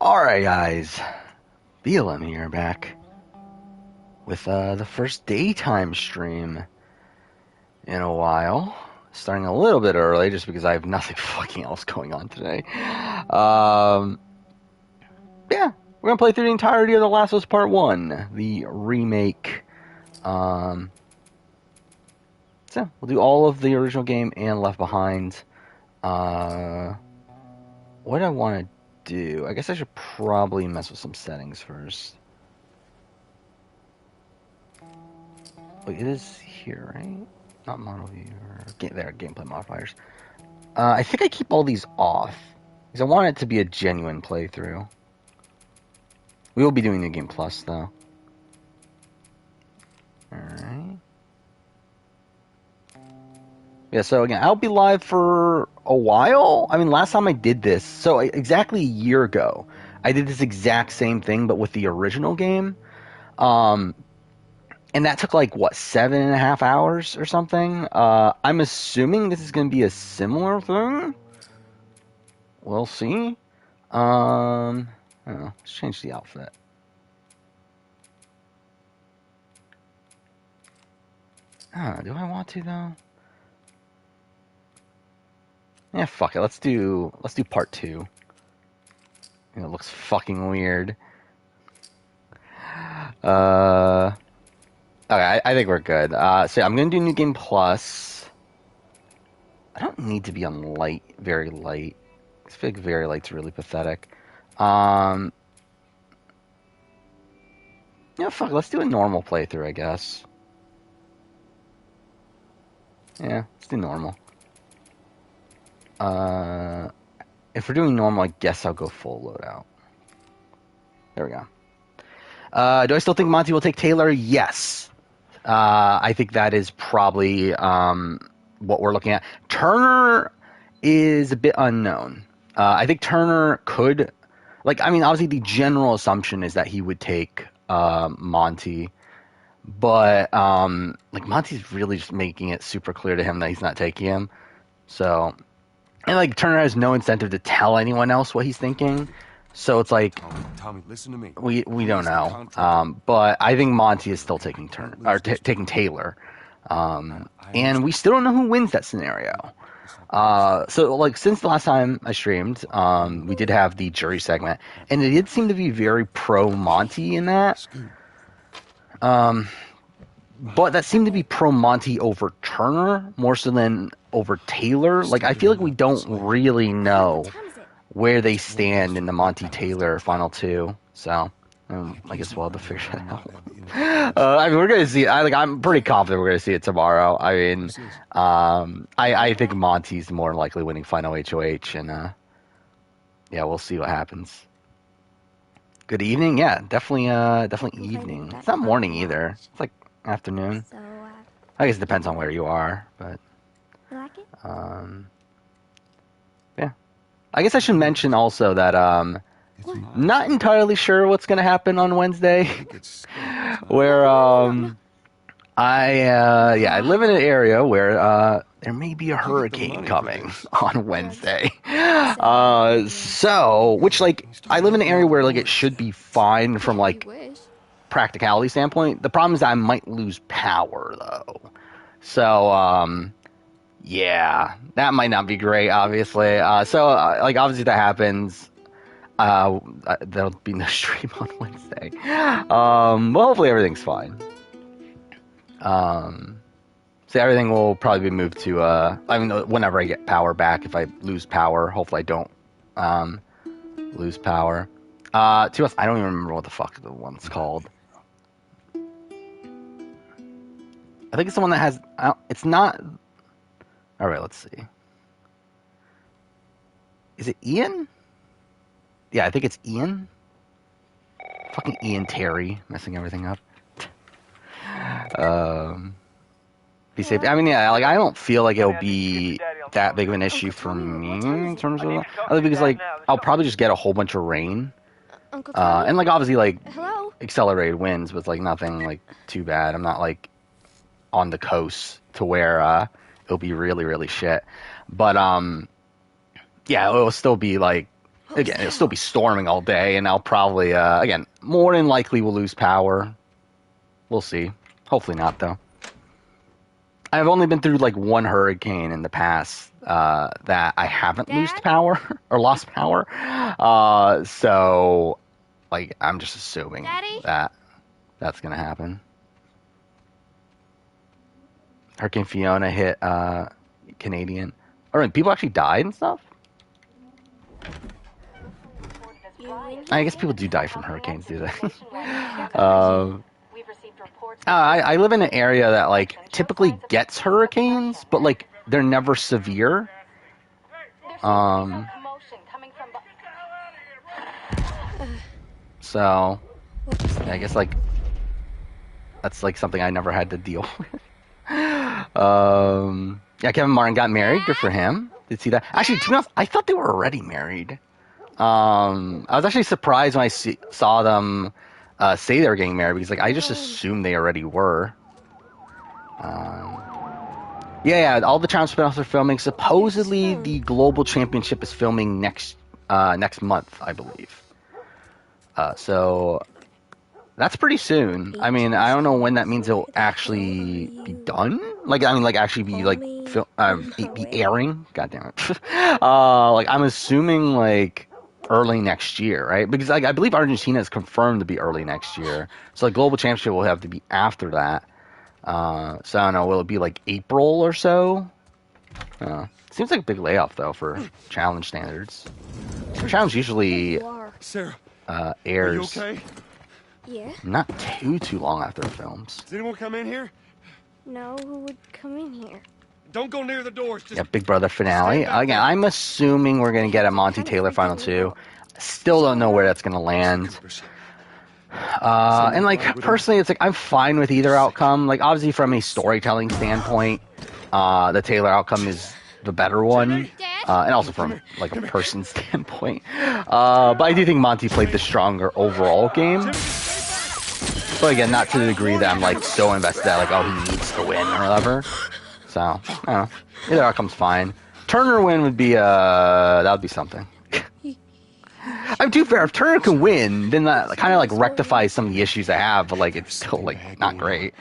Alright, guys. BLM here, back with the first daytime stream in a while. Starting a little bit early just because I have nothing fucking else going on today. Yeah, we're gonna play through the entirety of The Last of Us Part 1, the remake. So, we'll do all of the original game and Left Behind. What do I want to do? I guess I should probably mess with some settings first. Wait, it is here, right? Not model view. There, gameplay modifiers. I think I keep all these off because I want it to be a genuine playthrough. We will be doing New Game Plus, though. Alright. Yeah, so again, I'll be live for a while. I mean, last time I did this, so exactly a year ago, I did this exact same thing, but with the original game. And that took like, what, 7.5 hours or something? I'm assuming this is going to be a similar thing. We'll see. I don't know. Let's change the outfit. Do I want to, though? Yeah, fuck it. Let's do part 2. It looks fucking weird. Okay, I think we're good. So I'm gonna do New Game Plus. I don't need to be on light, very light. I feel like very light's really pathetic. Yeah, fuck it, let's do a normal playthrough, I guess. Yeah, let's do normal. If we're doing normal, I guess I'll go full loadout. There we go. Do I still think Monty will take Taylor? Yes. I think that is probably what we're looking at. Turner is a bit unknown. I think Turner could, obviously the general assumption is that he would take Monty, but Monty's really just making it super clear to him that he's not taking him. So, and Turner has no incentive to tell anyone else what he's thinking. So it's like, Tommy, listen to me. We don't know, but I think Monty is still taking taking Taylor, and we still don't know who wins that scenario. So since the last time I streamed, we did have the jury segment, and it did seem to be very pro Monty in that. But that seemed to be pro Monty over Turner more so than over Taylor. I feel like we don't really know where they stand in the Monty Taylor final 2. So, I guess we'll have to figure it out. We're going to see it. I'm pretty confident we're going to see it tomorrow. I think Monty's more likely winning final HOH, and yeah, we'll see what happens. Good evening? Yeah, definitely evening. It's not morning either. It's like afternoon. I guess it depends on where you are, but yeah. I guess I should mention also that not entirely sure what's going to happen on Wednesday. Where I live in an area where there may be a hurricane coming on Wednesday. So which I live in an area where it should be fine from practicality standpoint. The problem is I might lose power though. So yeah, that might not be great, obviously. So obviously that happens. There'll be no stream on Wednesday. Well, hopefully everything's fine. So everything will probably be moved to, whenever I get power back. If I lose power, hopefully I don't, lose power. I don't even remember what the fuck the one's called. I think it's the one that has, it's not, alright, let's see. Is it Ian? Yeah, I think it's Ian. Fucking Ian Terry, messing everything up. Be safe. I don't feel like it'll be that big of an issue for me in terms of, because I'll probably just get a whole bunch of rain. And obviously accelerated winds with nothing too bad. I'm not on the coast to where it'll be really, really shit. But yeah, it'll still be again, it'll still be storming all day, and I'll probably, again, more than likely will lose power. We'll see. Hopefully not, though. I've only been through like one hurricane in the past that I haven't lost power or lost power. So, like, I'm just assuming that that's gonna happen. Hurricane Fiona hit Canadian. All right, people actually died and stuff. I guess people do die from hurricanes, do they? I live in an area that like typically gets hurricanes, but like they're never severe. So yeah, I guess like that's like something I never had to deal with. Yeah, Kevin Martin got married. Good for him. Did see that? Actually, to be honest, I thought they were already married. I was actually surprised when I saw them say they were getting married because like I just assumed they already were. Yeah, all the Challenge spinoffs are filming. Supposedly, the Global Championship is filming next month, I believe. So that's pretty soon. I mean, I don't know when that means it'll actually be done. Like, I mean, like actually be like be airing. God damn it. Like I'm assuming like early next year, right? Because like I believe Argentina is confirmed to be early next year. So like Global Championship will have to be after that. So I don't know. Will it be like April or so? Seems like a big layoff though for Challenge standards. Challenge usually airs. Are you okay? Yeah. Not too long after it films. Does anyone come in here? No, who would come in here? Don't go near the doors. Just Yeah, Big Brother finale. Again, I'm assuming we're gonna get a Monty Taylor final 2. Still don't know where that's gonna land. And like personally, it's like I'm fine with either outcome. Like obviously from a storytelling standpoint, the Taylor outcome is the better one, and also from like a person standpoint. But I do think Monty played the stronger overall game. But again, not to the degree that I'm like so invested that like oh he needs to win or whatever. So I don't know. Either outcome's fine. Turner win would be that would be something. I'm too fair. If Turner can win, then that kind of like rectifies some of the issues I have, but like it's still like not great.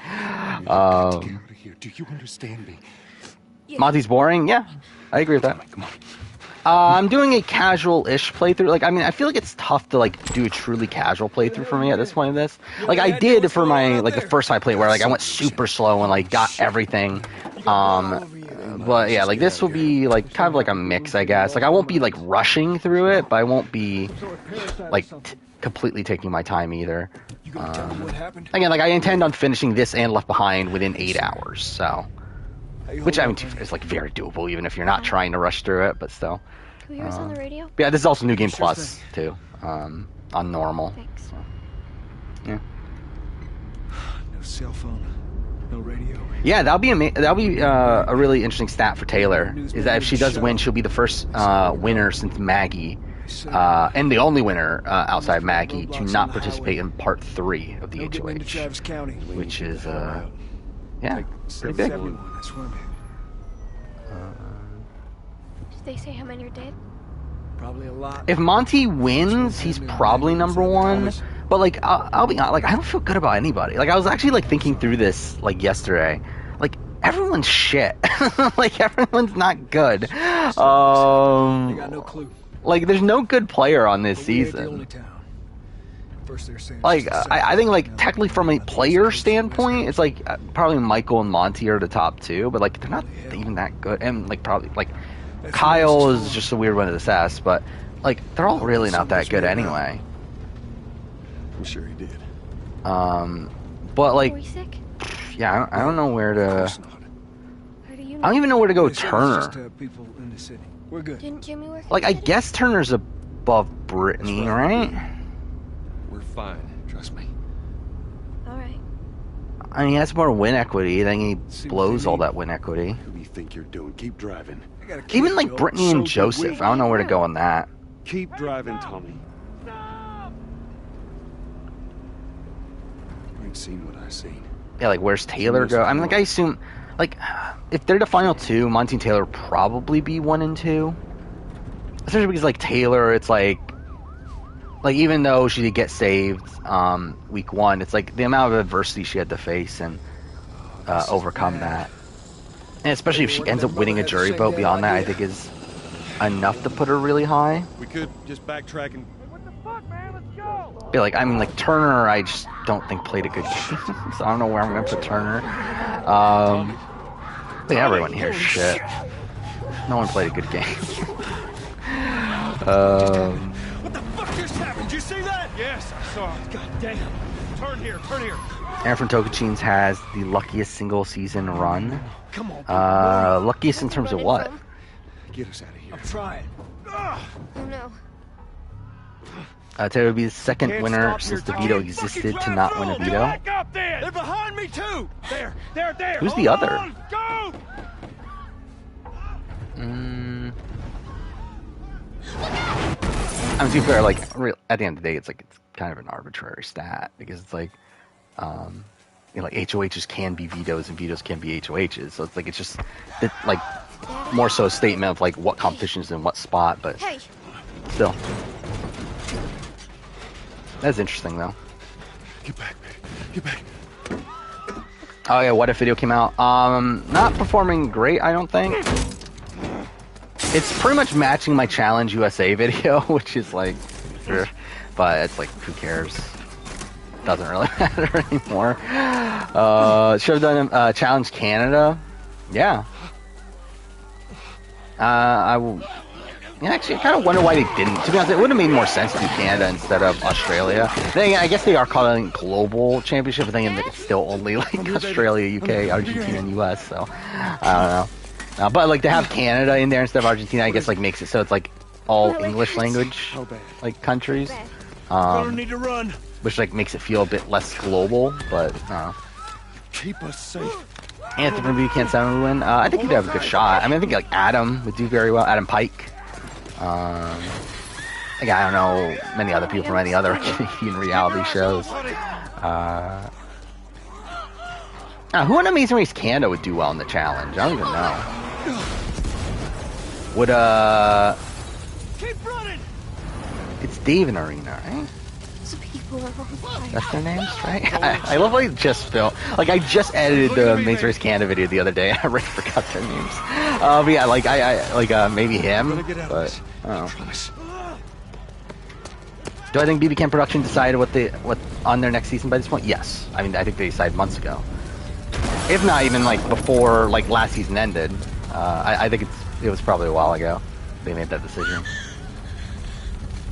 Do you understand me? Monty's boring. Yeah, I agree with that. Come on. I'm doing a casual-ish playthrough. Like, I mean, I feel like it's tough to like do a truly casual playthrough for me at this point in this. Like, I did for my like the first time I played, where like I went super slow and like got everything. But yeah, like this will be like kind of like a mix, I guess. Like I won't be like rushing through it, but I won't be like completely taking my time either. Again, like I intend on finishing this and Left Behind within 8 hours, so. Which I mean is like very doable, even if you're not trying to rush through it, but still. Can we hear us on the radio? Yeah, this is also New Game Plus too, on normal. Thanks. So, yeah. No cell phone, no radio. Yeah, that'll be a really interesting stat for Taylor. Is that if she does win, she'll be the first winner since Maggie, and the only winner outside Maggie to not participate in Part 3 of the HOH, which is yeah, pretty big. Did they say how many are dead? Probably a lot. If Monty wins, he's probably number 1. But like, I'll be honest, like I don't feel good about anybody. Like I was actually like thinking through this like yesterday. Like everyone's shit. Like everyone's not good. They got no clue. Like there's no good player on this season. Like I think like technically from a player standpoint, it's like probably Michael and Monty are the top 2, but like they're not even that good. And like probably like Kyle is just a weird one to assess, but like they're all really not that good anyway. I'm sure he did. But like, Are we sick? yeah, I don't know where to. How do you know? I don't even know where to go with Turner. People in the city. We're good. Didn't Jimmy work? Like I together? guess Turner's above Brittany, right? We're fine. Trust me. All right. I mean, he has more win equity. Then he blows all that win equity. Who do you think you're doing? Keep driving. Even like Brittany and Joseph, I don't know where to go on that. Keep driving, Tommy. I ain't seen what I seen. Yeah, like where's Taylor go? I mean, like I assume, like if they're the final 2, Monty and Taylor will probably be 1 and 2. especially because like Taylor, it's like even though she did get saved week 1, it's like the amount of adversity she had to face and overcome that. And especially if she ends up winning a jury vote beyond that, I think is enough to put her really high. We could just backtrack and... Be like, I mean, like Turner, I just don't think played a good game, so I don't know where I'm gonna put Turner. I think everyone here is shit. No one played a good game. What the fuck just happened? Did you see that? Yes, I saw it. God damn. Turn here, turn here. Aaron from Tokachins has the luckiest single season run. Come on. Luckiest in terms of what? Get us out of here. I'm trying. Oh no. Taylor would be the second Can't winner stop since your the veto fucking existed to drive not through. win a Get veto. back up there. They're behind me too. There. Who's the Hold other? on. Go. I'm too fair. Like at the end of the day, it's kind of an arbitrary stat because it's like, like HOHs can be vetoes and vetoes can be HOHs. So it's like it's just like more so a statement of like what competitions in what spot, but Hey. still, that's interesting though. Get back, man. Get back. Oh yeah, what if video came out? Not performing great, I don't think. It's pretty much matching my Challenge USA video, which is like, but it's like, who cares? Doesn't really matter anymore. Should have done Challenge Canada. Yeah. I will. Yeah, actually, I kind of wonder why they didn't. To be honest, it would have made more sense to do Canada instead of Australia. Then again, I guess they are calling it global championship, but then it's still only like Australia, UK, Argentina, and US. So I don't know. But like to have Canada in there instead of Argentina, I guess like makes it so it's like all English language like countries, Need to run. which like makes it feel a bit less global. But Keep us safe. Anthony from Buchanan 7 would win. I think he'd have a good shot. I mean, I think like Adam would do very well. Adam Pike. Like, I don't know many other people from any other Canadian reality shows. Who in Amazing Race Canada would do well in the challenge? I don't even know. Would Keep running. it's Dave and Arena, right? Those people are on fire. That's their names, right? I love how I just felt like I just edited the Amazing Race Canada video the other day. And I already forgot their names. But yeah, like I like maybe him, but I don't know. Promise. Do I think BB Can Production decided what on their next season by this point? Yes. I mean, I think they decided months ago. If not even like before like last season ended. I think it was probably a while ago they made that decision.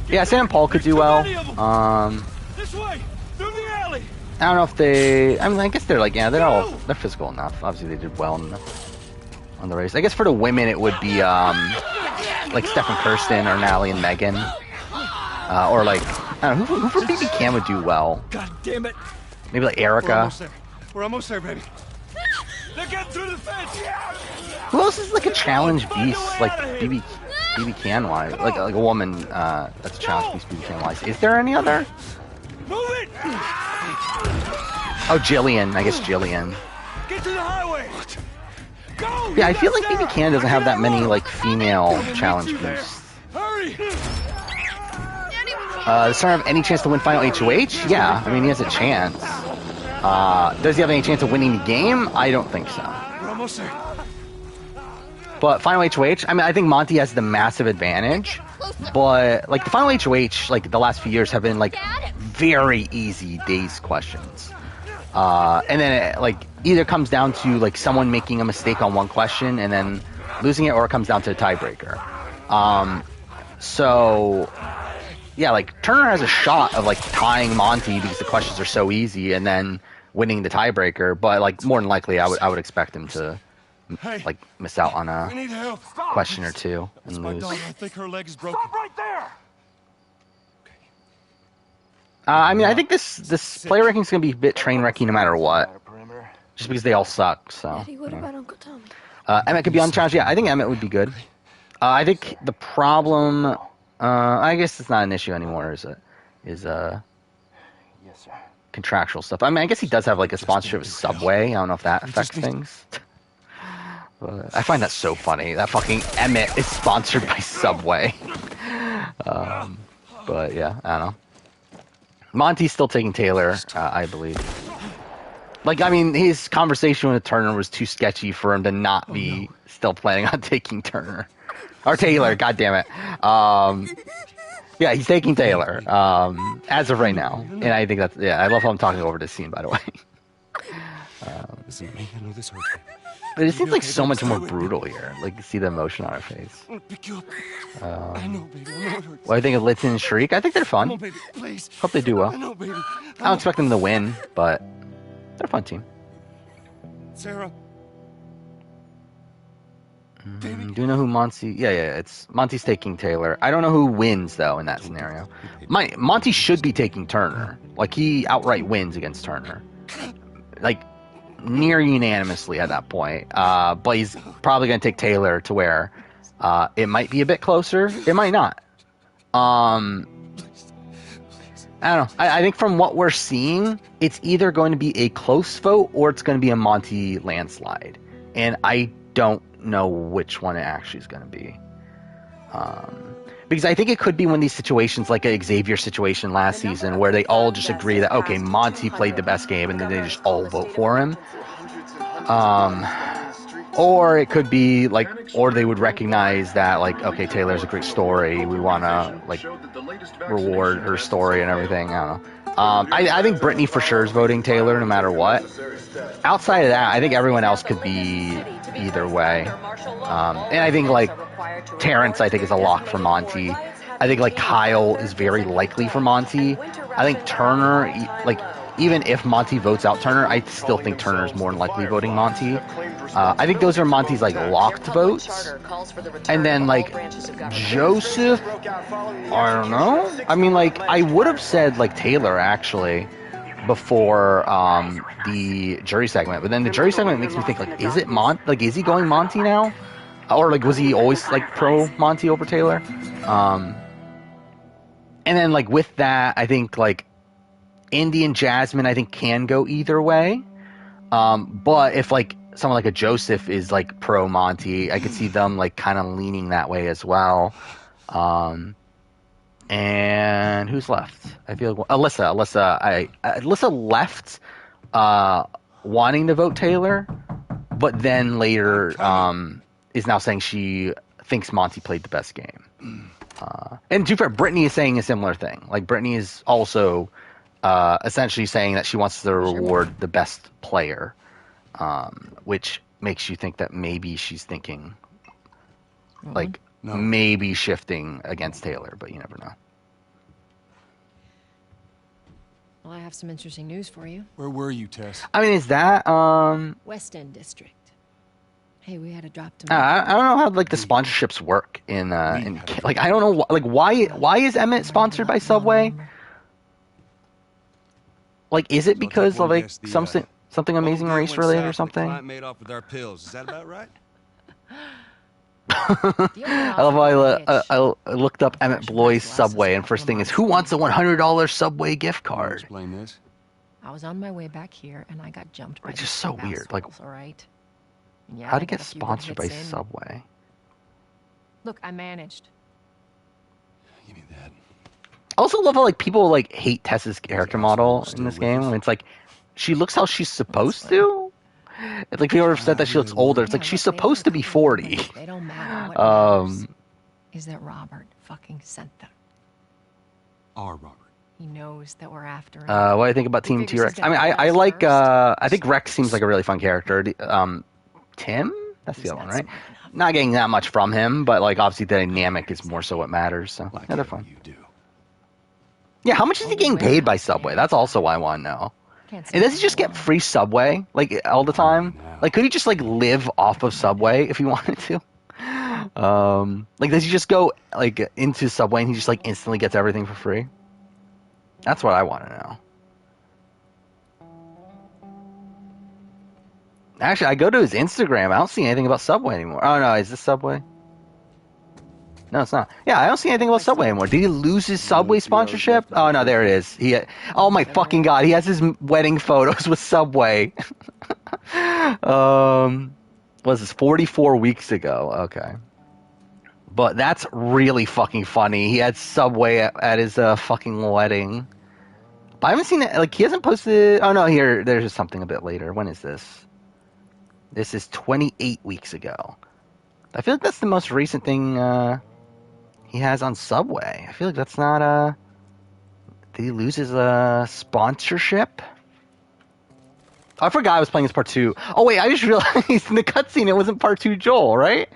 Yeah, Sam and Paul could do well. This way. Through the alley. I don't know if they. I mean, I guess they're like they're physical enough. Obviously, they did well on the race. I guess for the women, it would be like Stephen Kirsten or Natalie and Megan, or like I don't know who for BB Can would do well. God damn it. Maybe like We're Erica. almost there. We're almost there, baby. They're getting through the fence. Who else is like a challenge beast like BB Can wise? Like a woman that's a challenge beast BB Can wise. Is there any other? Move it. Oh, Jillian. I guess Jillian. Get to the highway. Go. Yeah, I feel like BB Can doesn't have that many like female challenge beasts. Hurry. Does Turner have any chance to win Final HOH? Yeah, I mean he has a chance. Does he have any chance of winning the game? I don't think so. We're almost there. But Final HOH, I mean, I think Monty has the massive advantage. But like the Final HOH, like the last few years have been like very easy days questions. And then it, like either comes down to like someone making a mistake on one question and then losing it, or it comes down to a tiebreaker. So yeah, like Turner has a shot of like tying Monty because the questions are so easy, and then winning the tiebreaker. But like more than likely, I would expect him to like miss out on We a need help. question or two That's and my lose. daughter. I think her leg is broken. Stop right there! I mean, I think this player ranking is gonna be a bit train wrecky no matter what, just because they all suck. So Daddy, what about Uncle Tommy? Emmett could be on the challenge. Yeah, I think Emmett would be good. I think the problem, I guess it's not an issue anymore. Is Yes, sir. contractual stuff. I mean, I guess he does have like a sponsorship with Subway. I don't know if that affects things. But I find that so funny. That fucking Emmett is sponsored by Subway. But yeah, I don't know. Monty's still taking Taylor, I believe. Like, I mean, his conversation with Turner was too sketchy for him to not be still planning on taking Turner. Or Taylor, God damn it. Yeah, he's taking Taylor, as of right now. And I think that's, yeah, I love how I'm talking over this scene, by the way. Listen to me. I know this hurts. But it seems like so much more brutal here. Like, you see the emotion on her face. I want to pick you up. I know, baby. I know it hurts. What do you think of Litson and Shriek? I think they're Come on, fun. baby. Please. Hope they do well. I know, baby. I don't expect them to win, but they're a fun team. Sarah. Do you know who Monty? Yeah, it's Monty's taking Taylor. I don't know who wins though in that scenario. Monty should be taking Turner. Like he outright wins against Turner, like near unanimously at that point. But he's probably going to take Taylor to where it might be a bit closer. It might not. I don't know. I think from what we're seeing, it's either going to be a close vote or it's going to be a Monty landslide, and I don't know which one it actually is going to be. Because I think it could be one of these situations like a Xavier situation last season where they all just agree that, okay, Monty played the best game and then they just all vote for him. Or it could be like, or they would recognize that like, okay, Taylor's a great story. We want to like reward her story and everything. I don't know. I think Brittany for sure is voting Taylor no matter what. Outside of that, I think everyone else could be either way. And I think like Terrence, I think is a lock for Monty. I think like Kyle is very likely for Monty. I think Turner, like even if Monty votes out Turner, I still think Turner is more than likely voting Monty. I think those are Monty's like locked votes. And then like Joseph, I don't know. I mean like I would have said like Taylor actually before the jury segment, but then the jury segment makes me think like, is it is he going Monty now, or like was he always like pro Monty over Taylor? And then like with that, I think like Indy and Jasmine I think can go either way. But if like someone like a Joseph is like pro Monty, I could see them like kind of leaning that way as well. And who's left? I feel like Alyssa left wanting to vote Taylor, but then later is now saying she thinks Monty played the best game. And to be fair, Brittany is saying a similar thing. Like Brittany is also essentially saying that she wants to reward the best player, which makes you think that maybe she's thinking like maybe shifting against Taylor, but you never know. Well, I have some interesting news for you. Where were you, Tess? I mean, is that West End District. Hey, we had a drop to I don't know how like the sponsorships work in like I don't know like why is Emmett sponsored by Subway? Like is it because of like something Amazing Race related or something? Made off with our pills. Is that about right? I love how I looked up Emmett Bloy's Subway, and first thing is, who wants a $100 Subway gift card? Explain this. I was on my way back here, and I got jumped by It's just so weird. Like, all right. Yeah, how to I got get a few sponsored by hits in. Subway? Look, I managed. Give me that. I also love how like people like hate Tessa's character model in this game. It's like she looks how she's supposed to. It's like people have said that she looks older. It's like she's supposed to be 40. They don't matter. What matters is that Robert fucking sent them. Our Robert. He knows that we're after him. What do you think about Team T-Rex? I mean, I like. I think Rex seems like a really fun character. Tim, that's the other one, right? Not getting that much from him, but like obviously the dynamic is more so what matters. So yeah, they're fun. You do. Yeah, how much is he getting paid by Subway? That's also what I want to know. And does he just get free Subway like all the time? Like, could he just like live off of Subway if he wanted to? Like, does he just go like into Subway and he just like instantly gets everything for free? That's what I want to know. Actually, I go to his Instagram. I don't see anything about Subway anymore. Oh no, is this Subway? No, it's not. Yeah, I don't see anything about Subway anymore. Did he lose his Subway sponsorship? Oh, no, there it is. Oh, my fucking God. He has his wedding photos with Subway. Was this 44 weeks ago? Okay. But that's really fucking funny. He had Subway at his fucking wedding. But I haven't seen it. Like, he hasn't posted. Oh no, here. There's just something a bit later. When is this? This is 28 weeks ago. I feel like that's the most recent thing he has on Subway. I feel like that's not. Did he lose his sponsorship? Oh, I forgot I was playing as part 2. Oh wait, I just realized in the cutscene it wasn't part 2 Joel, right?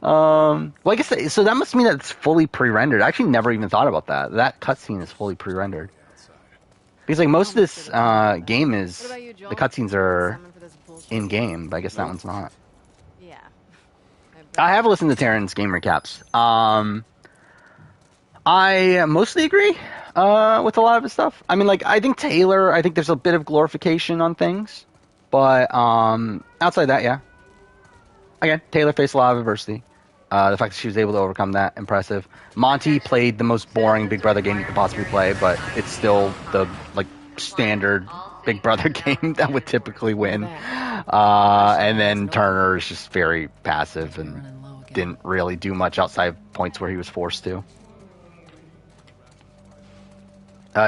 Well, I guess so. That must mean that it's fully pre-rendered. I actually never even thought about that. That cutscene is fully pre-rendered. Because like most of this game is the cutscenes are in game, but I guess that one's not. Yeah. I have listened to Terran's game recaps. I mostly agree with a lot of his stuff. I mean, like, I think Taylor, I think there's a bit of glorification on things, but outside that, yeah. Again, Taylor faced a lot of adversity. The fact that she was able to overcome that, impressive. Monty played the most boring Big Brother game you could possibly play, but it's still the like standard Big Brother game that would typically win. And then Turner is just very passive and didn't really do much outside points where he was forced to.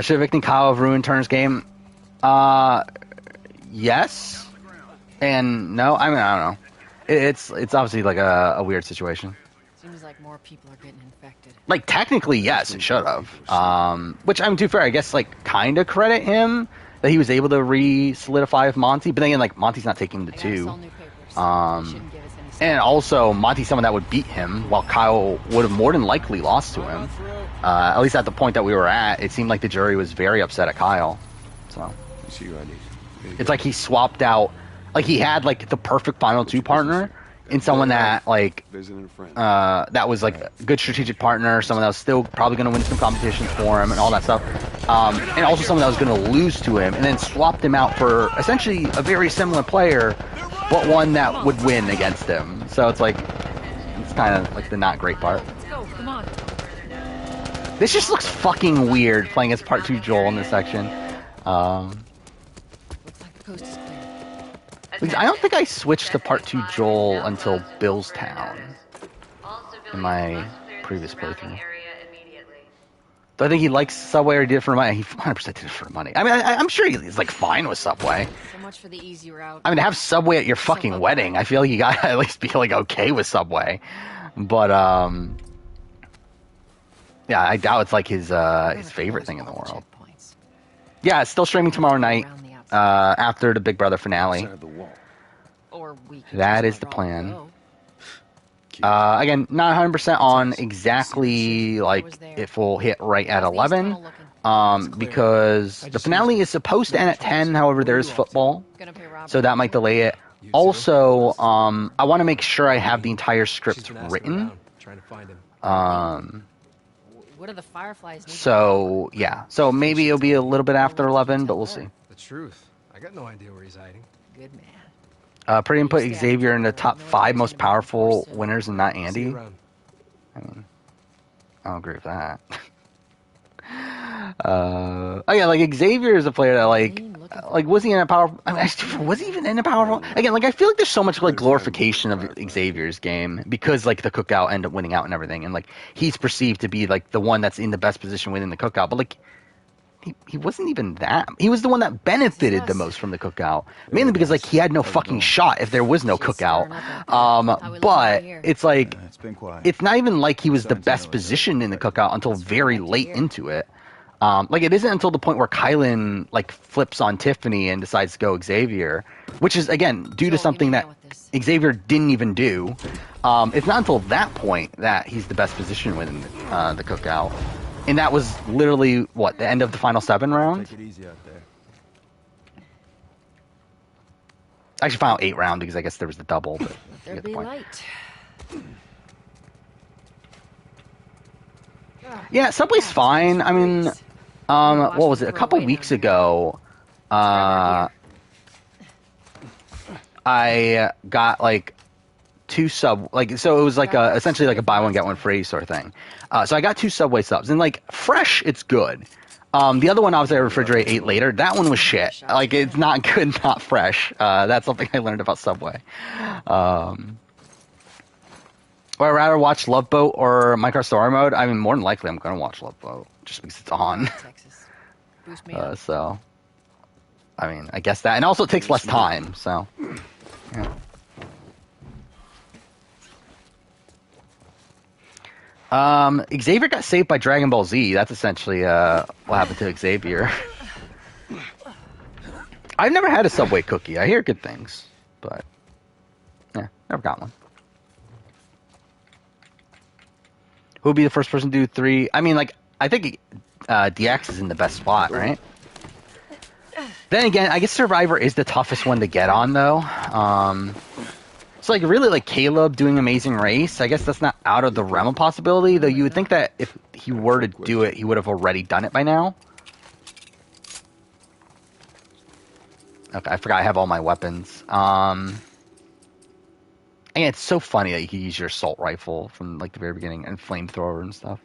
Should Victor Kyle have ruined Turner's game? Yes. And no. I mean, I don't know. It's obviously like a weird situation. Seems like more people are getting infected. Like, technically, yes, it should have. Which, I'm too fair, I guess, like, kind of credit him that he was able to re-solidify with Monty. But then again, like, Monty's not taking the 2. And also, Monty's someone that would beat him, while Kyle would have more than likely lost to him. At least at the point that we were at, it seemed like the jury was very upset at Kyle. So, it's like he swapped out, like he had like the perfect final 2 partner in someone that like that was like a good strategic partner, someone that was still probably going to win some competitions for him and all that stuff, and also someone that was going to lose to him, and then swapped him out for essentially a very similar player, but one that would win against him. So it's like, it's kind of like the not great part. Let's go, come on. This just looks fucking weird playing as part 2 Joel in this section. Looks like the coast is clear. I don't think I switched to part 2 Joel until Billstown in my previous playthrough. Do I think he likes Subway or he did it for money? He 100% did it for money. I mean, I'm sure he's like fine with Subway. So much for the easy route. I mean, to have Subway at your fucking wedding, I feel like you gotta at least be like okay with Subway. But yeah, I doubt it's like his favorite thing in the world. Yeah, it's still streaming tomorrow night after the Big Brother finale. That is the plan. Again, not 100% on exactly like if we'll hit right at 11, because the finale is supposed to end at 10. However, there is football, so that might delay it. Also, I want to make sure I have the entire script written. What are the fireflies? So yeah, so maybe it'll be a little bit after 11, but we'll see. The truth. I got no idea where he's hiding. Good man. Pretty put Xavier in the top 5 most powerful winners and not Andy. I mean, I don't agree with that. Oh yeah, like Xavier is a player that like was he in a powerful? I mean, was he even in a powerful? Again, like I feel like there's so much like glorification of Xavier's game because like the cookout ended up winning out and everything, and like he's perceived to be like the one that's in the best position within the cookout, but like he wasn't even that. He was the one that benefited the most from the cookout, mainly because like he had no fucking shot if there was no cookout. But it's like it's not even like he was the best position in the cookout until very late into it. Like it isn't until the point where Kylan like flips on Tiffany and decides to go Xavier, which is again due to something that Xavier didn't even do. It's not until that point that he's the best position within the cookout, and that was literally what the end of the final 7 round. Actually, final 8 round because I guess there was the double. But you get the point. Yeah, Subway's fine. I mean, what was it? A couple weeks ago, I got like 2 so it was like essentially like a buy one get one free sort of thing. So I got 2 Subway subs, and like fresh, it's good. The other one obviously I refrigerate 8 later. That one was shit. Like it's not good, not fresh. That's something I learned about Subway. Would I rather watch Love Boat or Minecraft Story Mode? I mean, more than likely, I'm gonna watch Love Boat just because it's on. Texas. Boost me up. So, I mean, I guess that, and also it takes less time. So, yeah. Xavier got saved by Dragon Ball Z. That's essentially what happened to Xavier. I've never had a Subway cookie. I hear good things, but yeah, never got one. Who would be the first person to do 3? I mean, like, I think DX is in the best spot, right? Then again, I guess Survivor is the toughest one to get on, though. So, like, really, like, Caleb doing Amazing Race, I guess that's not out of the realm of possibility, though you would think that if he were to do it, he would have already done it by now. Okay, I forgot I have all my weapons. And it's so funny that you can use your assault rifle from, like, the very beginning, and flamethrower and stuff.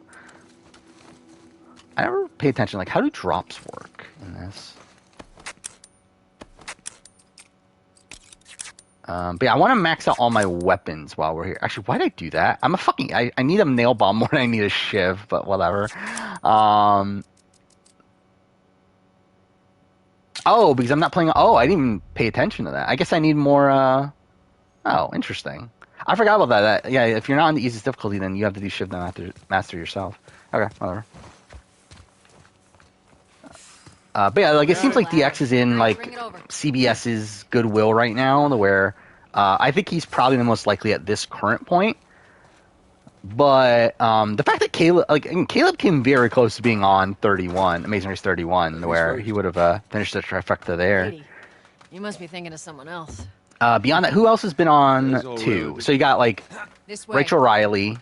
I never pay attention, like, how do drops work in this? But yeah, I want to max out all my weapons while we're here. Actually, why did I do that? I'm a fucking... I need a nail bomb more than I need a shiv, but whatever. Oh, because I'm not playing... Oh, I didn't even pay attention to that. I guess I need more... Oh, interesting. I forgot about that. Yeah, if you're not on the easiest difficulty, then you have to do shiv and master yourself. Okay, whatever. But yeah, like, it seems like DX is in, like, CBS's goodwill right now, where I think he's probably the most likely at this current point. But the fact that Caleb came very close to being on 31, Amazing Race 31, where he would have finished the trifecta there. You must be thinking of someone else. Beyond that, who else has been on 2? So you got, like, Rachel Riley, you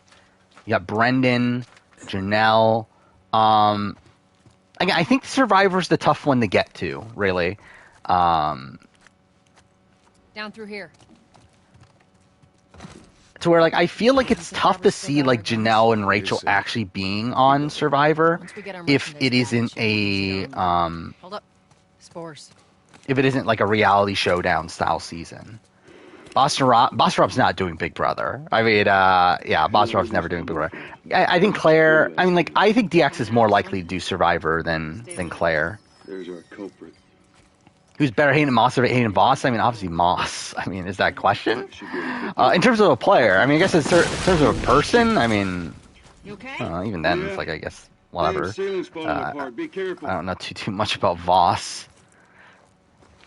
got Brendan, Janelle, I think Survivor's the tough one to get to, really. Down through here. To where, like, I feel like it's tough to see, like, Janelle and Rachel actually being on Survivor if it isn't a, Hold up. Spores. if it isn't, like, a reality showdown style season. Boss Rob's not doing Big Brother. I mean, yeah, Boss Rob's never doing Big Brother. I think Claire... I mean, like, I think DX is more likely to do Survivor than Claire. There's our culprit. Who's better, Hayden Moss or Hayden Voss? I mean, obviously Moss. I mean, is that a question? In terms of a player, I mean, I guess in terms of a person, I mean... even then, it's like, I guess, whatever. I don't know too much about Voss.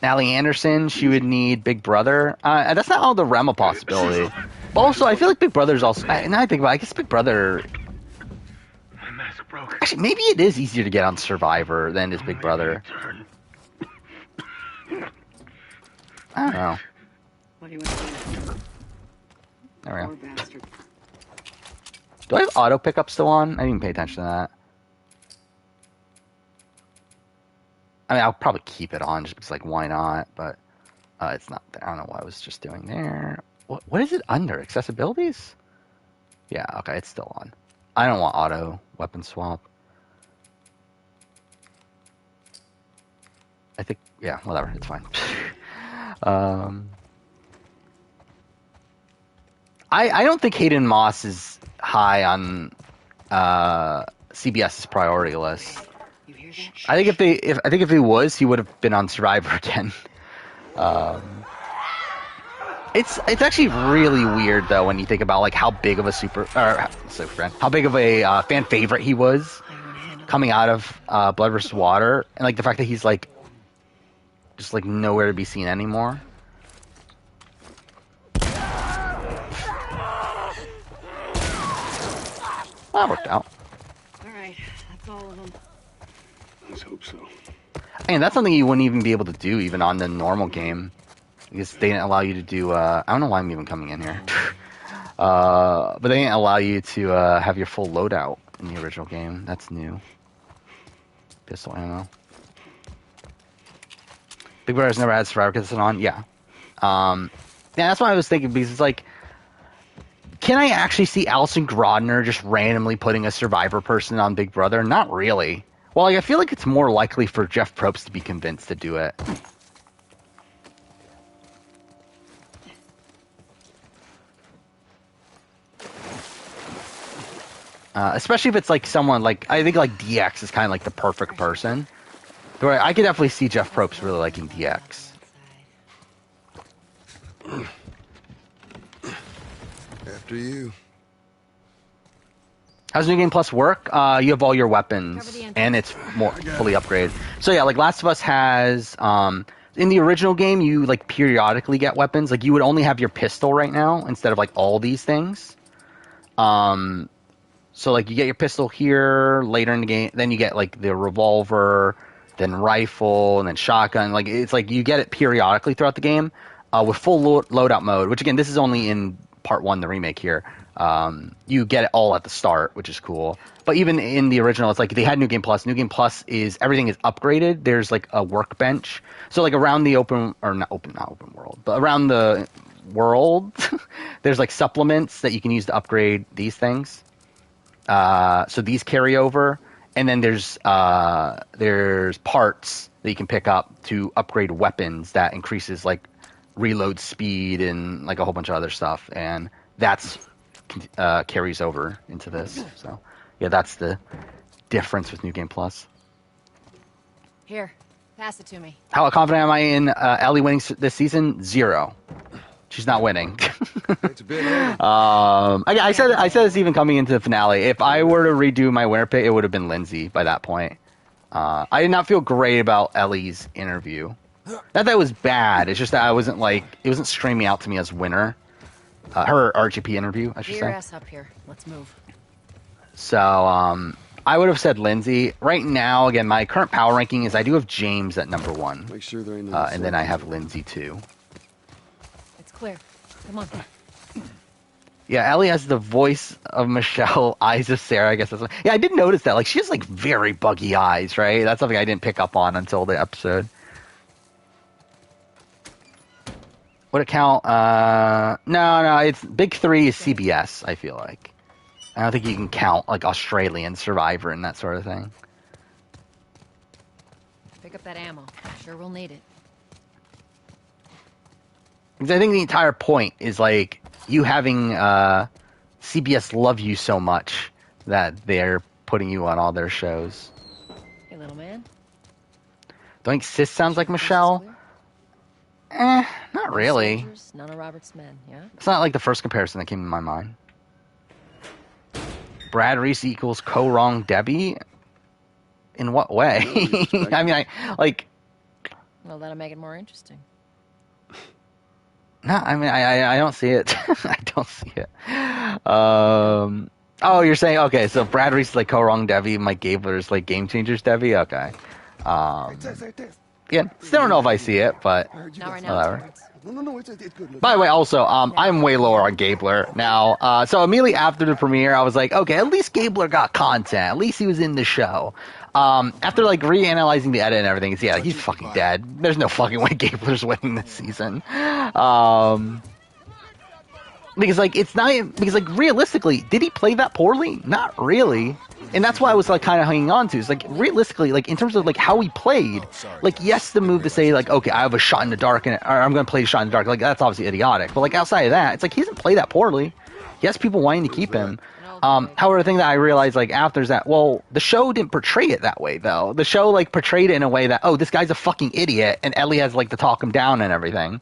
Allie Anderson, she would need Big Brother. That's not all the realm of possibility. But also, I feel like Big Brother's also... Now I think about it, I guess Big Brother... Actually, maybe it is easier to get on Survivor than is Big Brother. I don't know. What do you want to do? There we go. Do I have auto pickup still on? I didn't pay attention to that. I mean, I'll probably keep it on just because, like, why not? But it's not there. I don't know what I was just doing there. What is it under? Accessibilities? Yeah, okay, it's still on. I don't want auto weapon swap. I think, yeah, whatever, it's fine. I don't think Hayden Moss is high on CBS's priority list. I think if he was, he would have been on Survivor again. It's actually really weird though when you think about like how big of a how big of a fan favorite he was coming out of Blood vs. Water, and like the fact that he's like just like nowhere to be seen anymore. Well, that worked out. All right, that's all of them. Let's hope so. And that's something you wouldn't even be able to do even on the normal game. Because they didn't allow you to do... I don't know why I'm even coming in here. But they didn't allow you to have your full loadout in the original game. That's new. Pistol ammo. Big Brother's never had Survivor because it's on? Yeah. Yeah, that's what I was thinking. Because it's like... Can I actually see Alison Grodner just randomly putting a Survivor person on Big Brother? Not really. Well, like, I feel like it's more likely for Jeff Probst to be convinced to do it. Especially if it's like someone like I think like DX is kind of like the perfect person. But I could definitely see Jeff Probst really liking DX. After you. How's New Game Plus work? You have all your weapons, and it's more fully upgraded. So yeah, like Last of Us has, in the original game, you like periodically get weapons. Like you would only have your pistol right now instead of like all these things. So like you get your pistol here later in the game, then you get like the revolver, then rifle, and then shotgun. Like it's like you get it periodically throughout the game with full loadout mode. Which again, this is only in Part 1, the remake here. You get it all at the start, which is cool. But even in the original, it's like they had New Game Plus. New Game Plus is everything is upgraded. There's like a workbench. So like around the not open world, but around the world, there's like supplements that you can use to upgrade these things. So these carry over, and then there's parts that you can pick up to upgrade weapons that increases like reload speed and like a whole bunch of other stuff, and that's carries over into this. So yeah, that's the difference with New Game Plus. Here, pass it to me. How confident am I in Ellie winning this season? 0. She's not winning. It's a bit early. I said this even coming into the finale. If I were to redo my winner pick, it would have been Lindsay by that point. I did not feel great about Ellie's interview. Not that it was bad. It's just that it wasn't streaming out to me as winner. Her RGP interview, I should Get say. your ass up here. Let's move. So I would have said Lindsay. Right now, again, my current power ranking is I do have James at number 1. Make sure there ain't no And then I have Lindsay 2. It's clear. Come on. Yeah, Ellie has the voice of Michelle, eyes of Sarah, I guess that's what, yeah, I did notice that. Like, she has, like, very buggy eyes, right? That's something I didn't pick up on until the episode. Would it count? No, it's Big 3 is CBS, I feel like. I don't think you can count, like, Australian Survivor and that sort of thing. Pick up that ammo. Sure we'll need it. Because I think the entire point is, like, you having CBS love you so much that they're putting you on all their shows. Hey, little man. Do I think Sis sounds like Michelle? Not really. Soldiers, none of Robert's men, yeah? It's not like the first comparison that came to my mind. Brad Reese equals co-wrong Debbie? In what way? I mean, Well, that'll make it more interesting. No, I mean, I don't see it. I don't see it. Oh, you're saying, okay, so Brad Reese is like co-wrong Debbie, Mike Gabler is like Game Changers Debbie? Okay. Yeah, still don't know if I see it, but Not right now. whatever. No, it's good. Look. By the way, also, I'm way lower on Gabler now. So immediately after the premiere, I was like, okay, at least Gabler got content. At least he was in the show. After like reanalyzing the edit and everything, it's like he's fucking dead. There's no fucking way Gabler's winning this season. Because like it's not because like realistically, did he play that poorly? Not really. And that's why I was like kind of hanging on to. It's like realistically, like in terms of like how he played, like yes, the move to say like okay, I have a shot in the dark and or I'm going to play a shot in the dark, like that's obviously idiotic. But like outside of that, it's like he doesn't play that poorly. He has people wanting to keep him. However, the thing that I realized like after is that well, the show didn't portray it that way though. The show like portrayed it in a way that oh, this guy's a fucking idiot, and Ellie has like to talk him down and everything.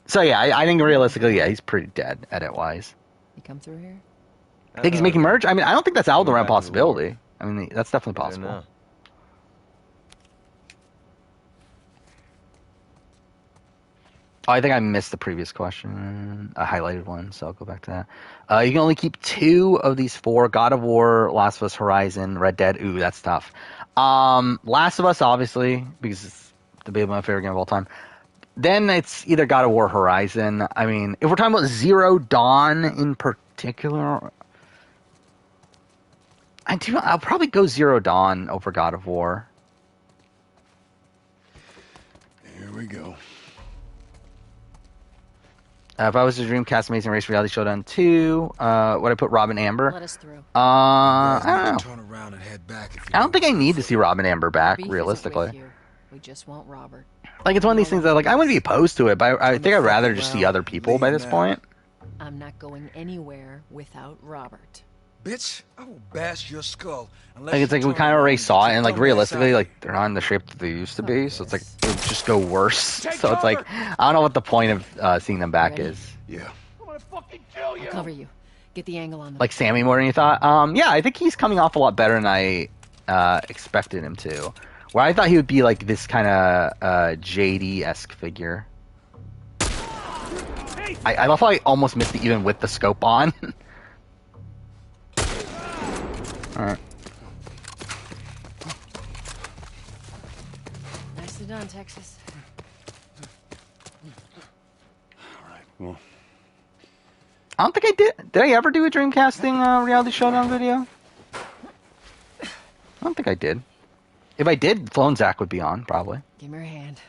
So yeah, I think realistically, yeah, he's pretty dead edit wise. You come through here? Think he's making merge? I mean, I don't think that's out of the realm possibility. I mean, that's definitely possible. Oh, I think I missed the previous question. I highlighted one, so I'll go back to that. You can only keep 2 of these 4. God of War, Last of Us, Horizon, Red Dead. Ooh, that's tough. Last of Us, obviously, because it's debatably my favorite game of all time. Then it's either God of War, Horizon. I mean, if we're talking about Zero Dawn in particular, I'll probably go Zero Dawn over God of War. Here we go. If I was a Dreamcast Amazing Race Reality Showdown 2, would I put Robin Amber? Let us through. I don't know. Turn around and head back if you I don't think I need to see Robin Amber back, Beef isn't realistically. with you. We just want Robert. Like, it's one of these things that, like, I wouldn't be opposed to it, but I think I'd rather just see other people by this point. I'm not going anywhere without Robert. bitch. I will bash your skull. Like it's like we kind of already saw it, and like realistically, like they're not in the shape that they used to be, so it's like it would just go worse. So it's like I don't know what the point of seeing them back is. Yeah. I'm gonna fucking kill you. I'll cover you. Get the angle on them. Like Sammy more than you thought. Yeah, I think he's coming off a lot better than I expected him to. Where I thought he would be like this kind of JD-esque figure. I love how I almost missed it even with the scope on. Alright. Nicely done, Texas. Alright, well. I don't think I did. Did I ever do a Dreamcasting reality showdown video? I don't think I did. If I did, Flown Zach would be on, probably. Give me your hand.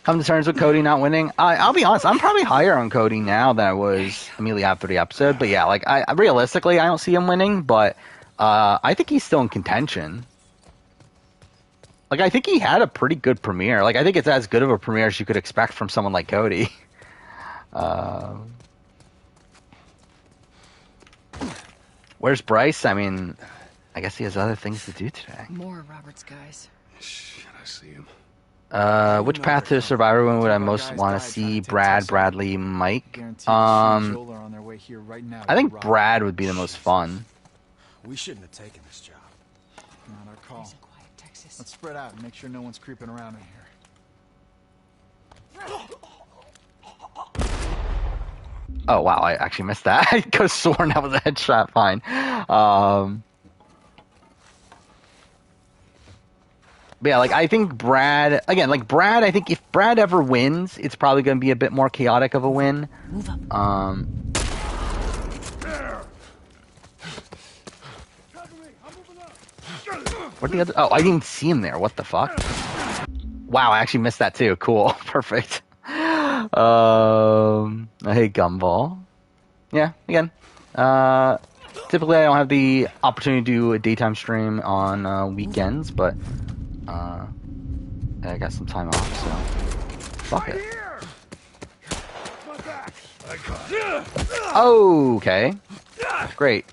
Come to terms with Cody not winning. I'll be honest, I'm probably higher on Cody now than I was immediately after the episode. But yeah, like I realistically, I don't see him winning, but I think he's still in contention. Like I think he had a pretty good premiere. Like I think it's as good of a premiere as you could expect from someone like Cody. Where's Bryce? I mean, I guess he has other things to do today. More of Robert's guys. Shit, I see him. Which path to Survivor would I most want to see? Brad, Bradley, Mike? I think Brad would be the most fun. We shouldn't have taken this job. Not our call. Nice and quiet, Texas. Let's spread out and make sure no one's creeping around in here. Oh wow, I actually missed that. I could have sworn that was a headshot. Fine. But yeah, like I think Brad again. Like Brad, I think if Brad ever wins, it's probably going to be a bit more chaotic of a win. Move up. Where'd the other? Oh, I didn't even see him there. What the fuck? Wow, I actually missed that too. Cool, perfect. Hey, Gumball. Yeah, again. Typically, I don't have the opportunity to do a daytime stream on weekends, but I got some time off, so fuck it. Okay. Great.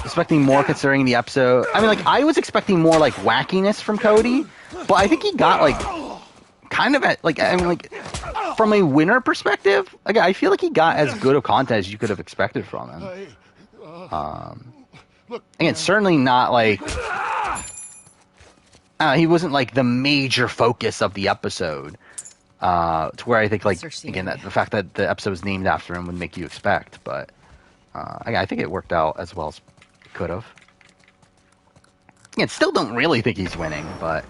Expecting more considering the episode. I mean, like, I was expecting more, like, wackiness from Cody, but I think he got, like, kind of at, like, I mean, like, from a winner perspective, like, I feel like he got as good of content as you could have expected from him. Again, certainly not, like, he wasn't, like, the major focus of the episode. To where I think, like, again, that the fact that the episode was named after him would make you expect, but I think it worked out as well as it could have. Again, still don't really think he's winning, but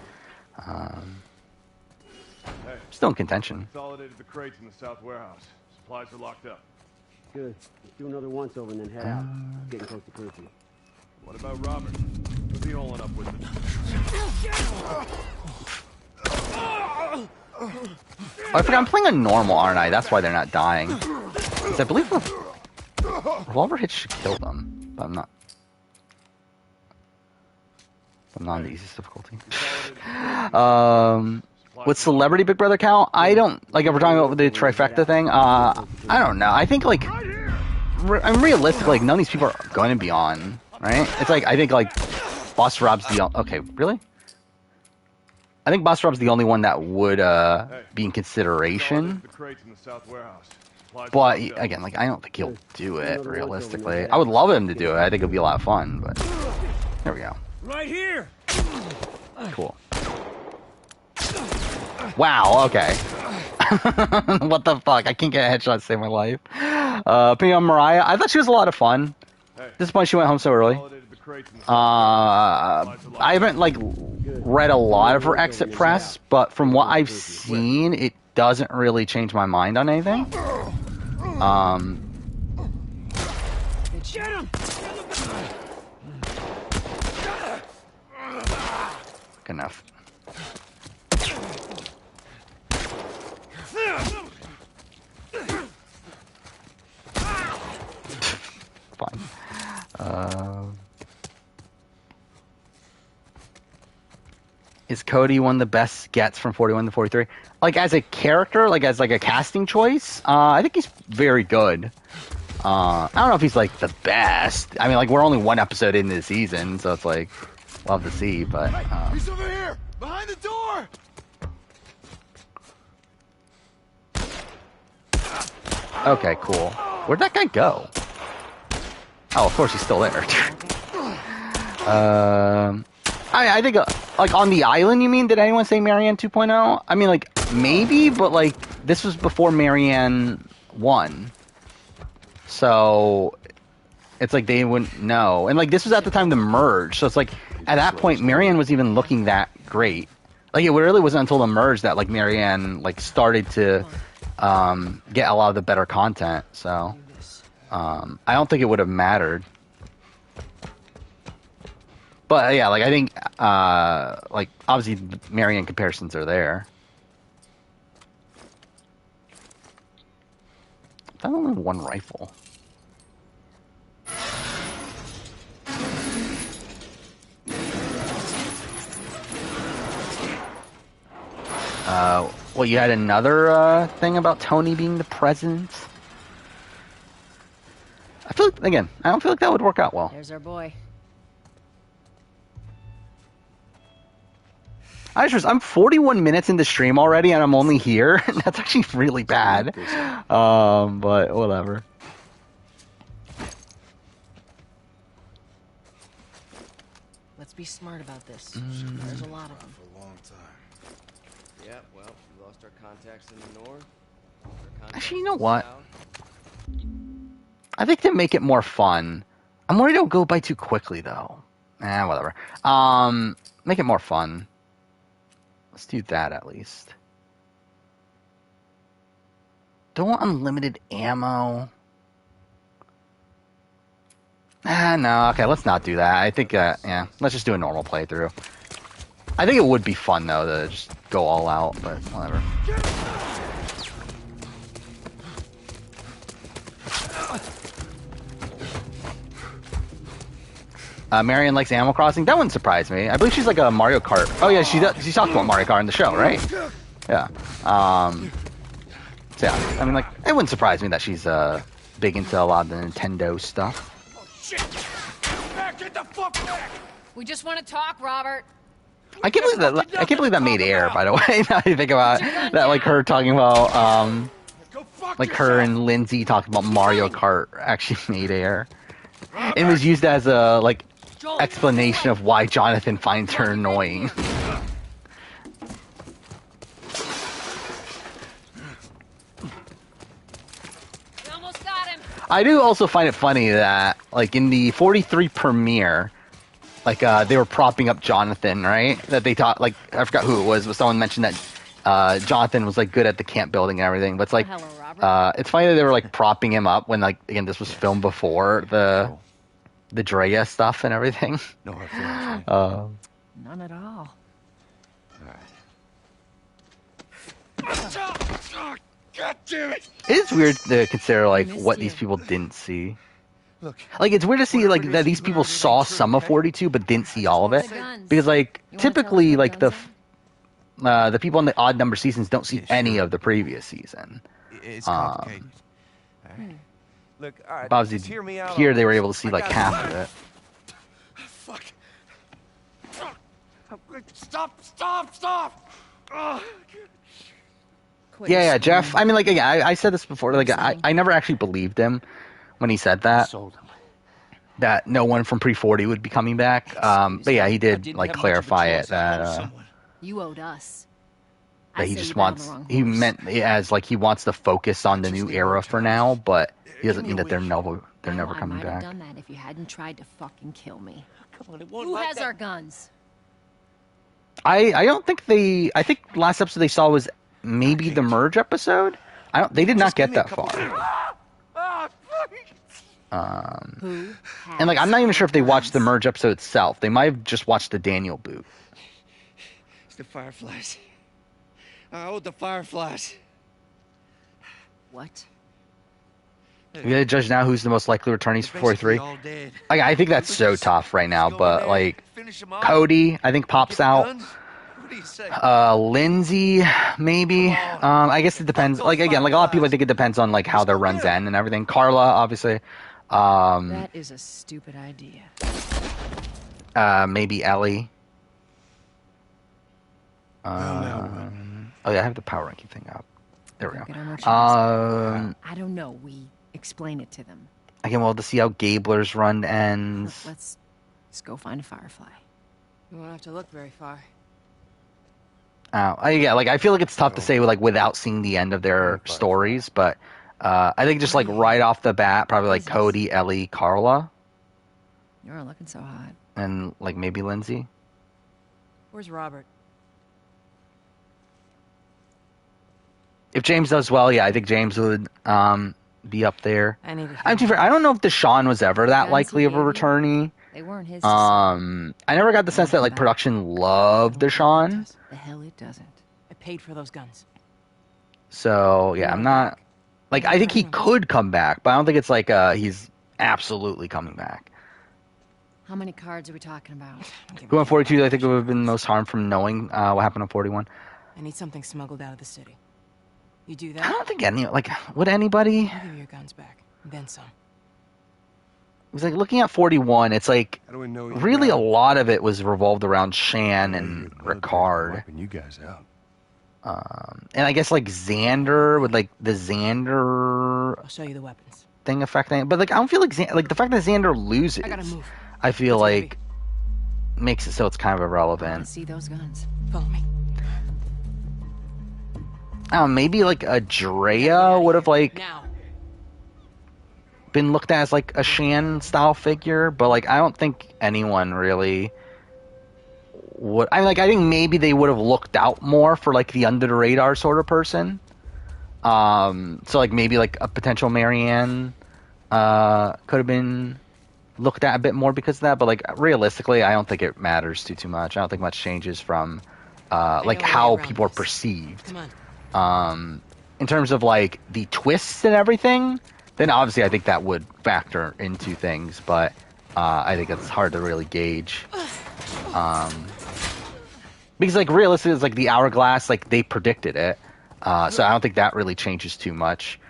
still in contention. Consolidated the crates in the south warehouse. Supplies are locked up. Good. Let's do another once over and then head out. It's getting close to curfew. What about Robert? Who's he holding up with it? Oh, I forgot I'm playing a normal, aren't I? That's why they're not dying. 'Cause I believe the revolver hits should kill them, but I'm not. I'm not on the easiest difficulty. With Celebrity Big Brother count, I don't like. If we're talking about the trifecta thing, I don't know. I think like, I'm realistic. Like none of these people are going to be on, right? It's like I think like Boss Rob's the okay. Really? I think Boss Rob's the only one that would be in consideration. But again, like I don't think he'll do it realistically. I would love him to do it. I think it'd be a lot of fun. But there we go. Right here. Cool. Wow. Okay. What the fuck? I can't get a headshot to save my life. Opinion on Mariah. I thought she was a lot of fun. Disappointed she went home so early. I haven't like read a lot of her exit press, but from what I've seen, it doesn't really change my mind on anything. Get him! Good enough. Fine. Is Cody one of the best gets from 41 to 43? Like, as a character, like, as, like, a casting choice, I think he's very good. I don't know if he's, like, the best. I mean, like, we're only one episode into the season, so it's, like, love to see, but... He's over here! Behind the door! Okay, cool. Where'd that guy go? Oh, of course he's still there. I think, like, on the island, you mean? Did anyone say Marianne 2.0? I mean, like, maybe, but, like, this was before Marianne 1. So, it's like they wouldn't know. And, like, this was at the time of the merge, so it's like, at that point, Marianne was even looking that great. Like, it really wasn't until the merge that, like, Marianne, like, started to get a lot of the better content, so... I don't think it would have mattered. But yeah, like I think like obviously Marianne comparisons are there. I only have one rifle. Well, you had another thing about Tony being the president. I feel like, again, I don't feel like that would work out well. There's our boy. I'm 41 minutes into stream already, and I'm only here. That's actually really bad. But whatever. Let's be smart about this. There's a lot of them. For a long time. Yeah, well, we lost our contacts in the north. Actually, you know what? I think to make it more fun, I'm worried it'll go by too quickly, though. Whatever. Make it more fun. Let's do that at least. Don't want unlimited ammo. No, okay, let's not do that. I think, yeah, let's just do a normal playthrough. I think it would be fun, though, to just go all out, but whatever. Marianne likes Animal Crossing. That wouldn't surprise me. I believe she's like a Mario Kart. Oh yeah, she talked about Mario Kart in the show, right? Yeah. So yeah, I mean, like, it wouldn't surprise me that she's big into a lot of the Nintendo stuff. Oh shit! Back! Get the fuck back! We just want to talk, Robert. I can't believe that made air. By the way, now you think about that, like her talking about like her and Lindsay talking about Mario Kart actually made air. It was used as a like explanation of why Jonathan finds her annoying. We almost got him. I do also find it funny that, like, in the 43 premiere, like, they were propping up Jonathan, right? That they thought, like, I forgot who it was, but someone mentioned that Jonathan was, like, good at the camp building and everything. But it's like, it's funny that they were, like, propping him up when, like, again, this was filmed before the Drea stuff and everything. No hard feelings, right? None at all. God damn it! It is weird to consider, like, what these people didn't see. Look, like, it's weird to see, like, that these people saw some of 42 but didn't see all of it. Because, like, typically, like, the people in the odd number seasons don't see any of the previous season. It's complicated. Look, all right, obviously, here they were able to see, like, half of it. Fuck. Stop! Yeah, Jeff. I mean, like, again, I said this before. Like, I never actually believed him when he said that. That no one from pre-40 would be coming back. But yeah, he did, like, clarify it that you owed us. That he just wants. He meant as like he wants to focus on the new era for now, but he doesn't mean that they're never coming back. I might have done that if you hadn't tried to fucking kill me. Come on, it won't. Who has our guns? I don't think they. I think last episode they saw was maybe the merge episode. They did not get that far. And like I'm not even sure if they watched the merge episode itself. They might have just watched the Daniel boot. It's the Fireflies. I owed the Fireflies. What? We gotta judge now who's the most likely returnees for 43. I think that's so tough right now, but like Cody, I think pops out. What do you say? Lindsay, maybe. I guess it depends. Like again, like a lot of people, I think it depends on like how their runs end and everything. Carla, obviously. That is a stupid idea. Maybe Ellie. Oh yeah, I have the power ranking thing up. There we go. I don't know. We explain it to them. Again, we'll have to see how Gabler's run ends. Let's go find a Firefly. We won't have to look very far. Yeah, like I feel like it's tough to say like without seeing the end of their stories, but I think just like right off the bat, probably like Cody, Ellie, Carla. You're looking so hot. And like maybe Lindsay. Where's Robert? If James does well, yeah, I think James would be up there. I don't know if Deshaun was ever that likely of a returnee. They weren't his. I never got the sense that like production loved Deshaun. The hell it doesn't. I paid for those guns. So yeah, I'm not like I think he could come back, but I don't think it's like he's absolutely coming back. How many cards are we talking about? Going 42, I think it would have been most harm from knowing what happened on 41. I need something smuggled out of the city. You do that? I don't think would anybody. I'll give you your guns back, then some. It's like looking at 41, it's like really a lot of it was revolved around Shan and Ricard. You guys out. And I guess like Xander would like the Xander. I'll show you the weapons. Thing affecting, but like I don't feel like the fact that Xander loses. I gotta move. I feel like makes it so it's kind of irrelevant. See those guns? Follow me. Maybe like a Drea would have like been looked at as like a Shan style figure, but like I don't think anyone really would. I think maybe they would have looked out more for like the under the radar sort of person. So like maybe like a potential Marianne could have been looked at a bit more because of that, but like realistically, I don't think it matters too much. I don't think much changes from like how people are perceived. Come on. In terms of like the twists and everything, then obviously I think that would factor into things, but I think it's hard to really gauge. Because like realistically, it's like the hourglass, like they predicted it, so I don't think that really changes too much.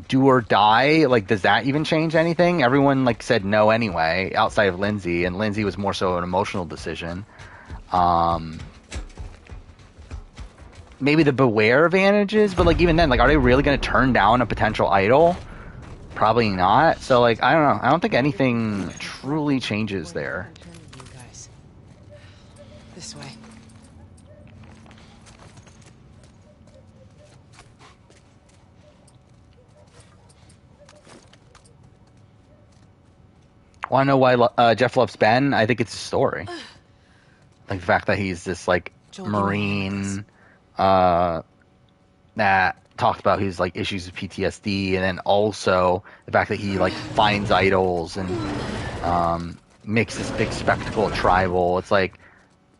Do or die, like does that even change anything? Everyone like said no anyway, outside of Lindsay, and Lindsay was more so an emotional decision. Maybe the beware advantages, but like even then, like are they really going to turn down a potential idol? Probably not. So like I don't know. I don't think anything truly changes there. You guys. This way. Want to know why Jeff loves Ben? I think it's a story. Like the fact that he's this like Marine that talked about his like issues with PTSD, and then also the fact that he like finds idols and makes this big spectacle of Tribal. It's like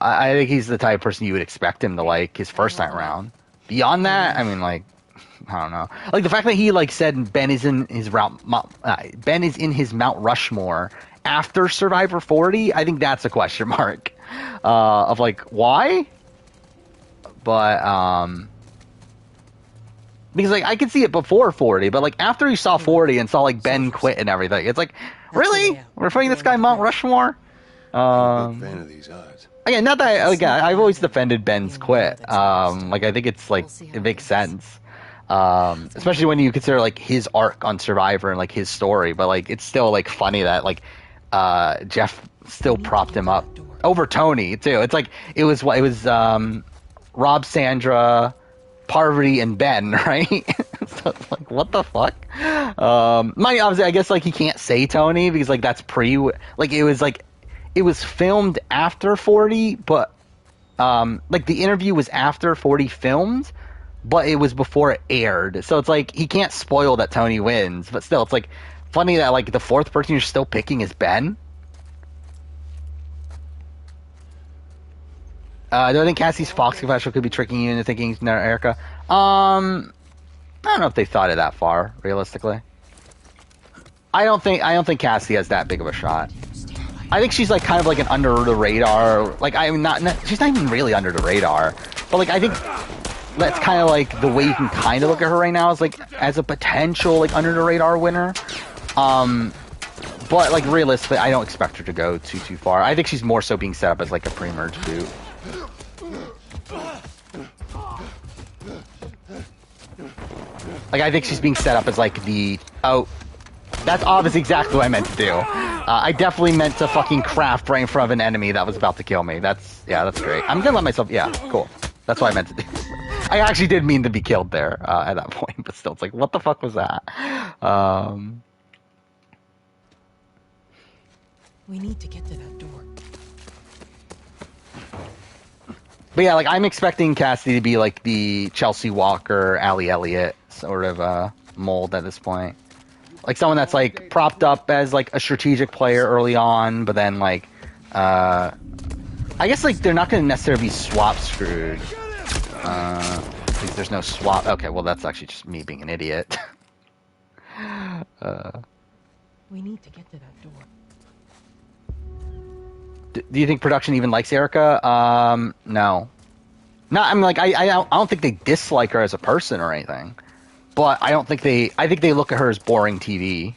I think he's the type of person you would expect him to like his first time around. Beyond that, I mean, like I don't know. Like the fact that he like said Ben is in his Ben is in his Mount Rushmore after Survivor 40. I think that's a question mark of like why. But because like I could see it before 40, but like after he saw 40 and saw like Ben quit and everything, it's like really we're putting this guy Mount Rushmore. I'm a big fan of these odds. Again, not that like I've always defended Ben's quit. Like I think it's like it makes sense. Especially when you consider like his arc on Survivor and like his story, but like it's still like funny that like Jeff still propped him up over Tony too. It's like it was Rob, Sandra, Parvati, and Ben, right? So it's like what the fuck? Obviously I guess like he can't say Tony because like that's it was filmed after 40, but like the interview was after 40 filmed, but it was before it aired. So it's like he can't spoil that Tony wins, but still it's like funny that like the fourth person you're still picking is Ben. Do I think Cassie's Fox confessional could be tricking you into thinking he's not Erica? I don't know if they thought it that far, realistically. I don't think Cassie has that big of a shot. I think she's like kind of like an under the radar. Like I'm not. She's not even really under the radar. But like I think that's kind of like the way you can kind of look at her right now is like as a potential like under the radar winner. But like realistically, I don't expect her to go too far. I think she's more so being set up as like a pre-merge boot. Like I think she's being set up as like the that's obviously exactly what I meant to do. I definitely meant to fucking craft right in front of an enemy that was about to kill me. That's great. I'm gonna let myself. Yeah, cool. That's what I meant to do. I actually did mean to be killed there at that point, but still, it's like, what the fuck was that? We need to get to that door. But yeah, like I'm expecting Cassidy to be like the Chelsea Walker, Ali Elliott sort of mold at this point. Like someone that's like propped up as like a strategic player early on, but then like I guess like they're not going to necessarily be swap screwed. Because there's no swap. Okay, well that's actually just me being an idiot. We need to get to that door. Do you think production even likes Erica? No. I mean, like I don't think they dislike her as a person or anything, but I think they look at her as boring TV,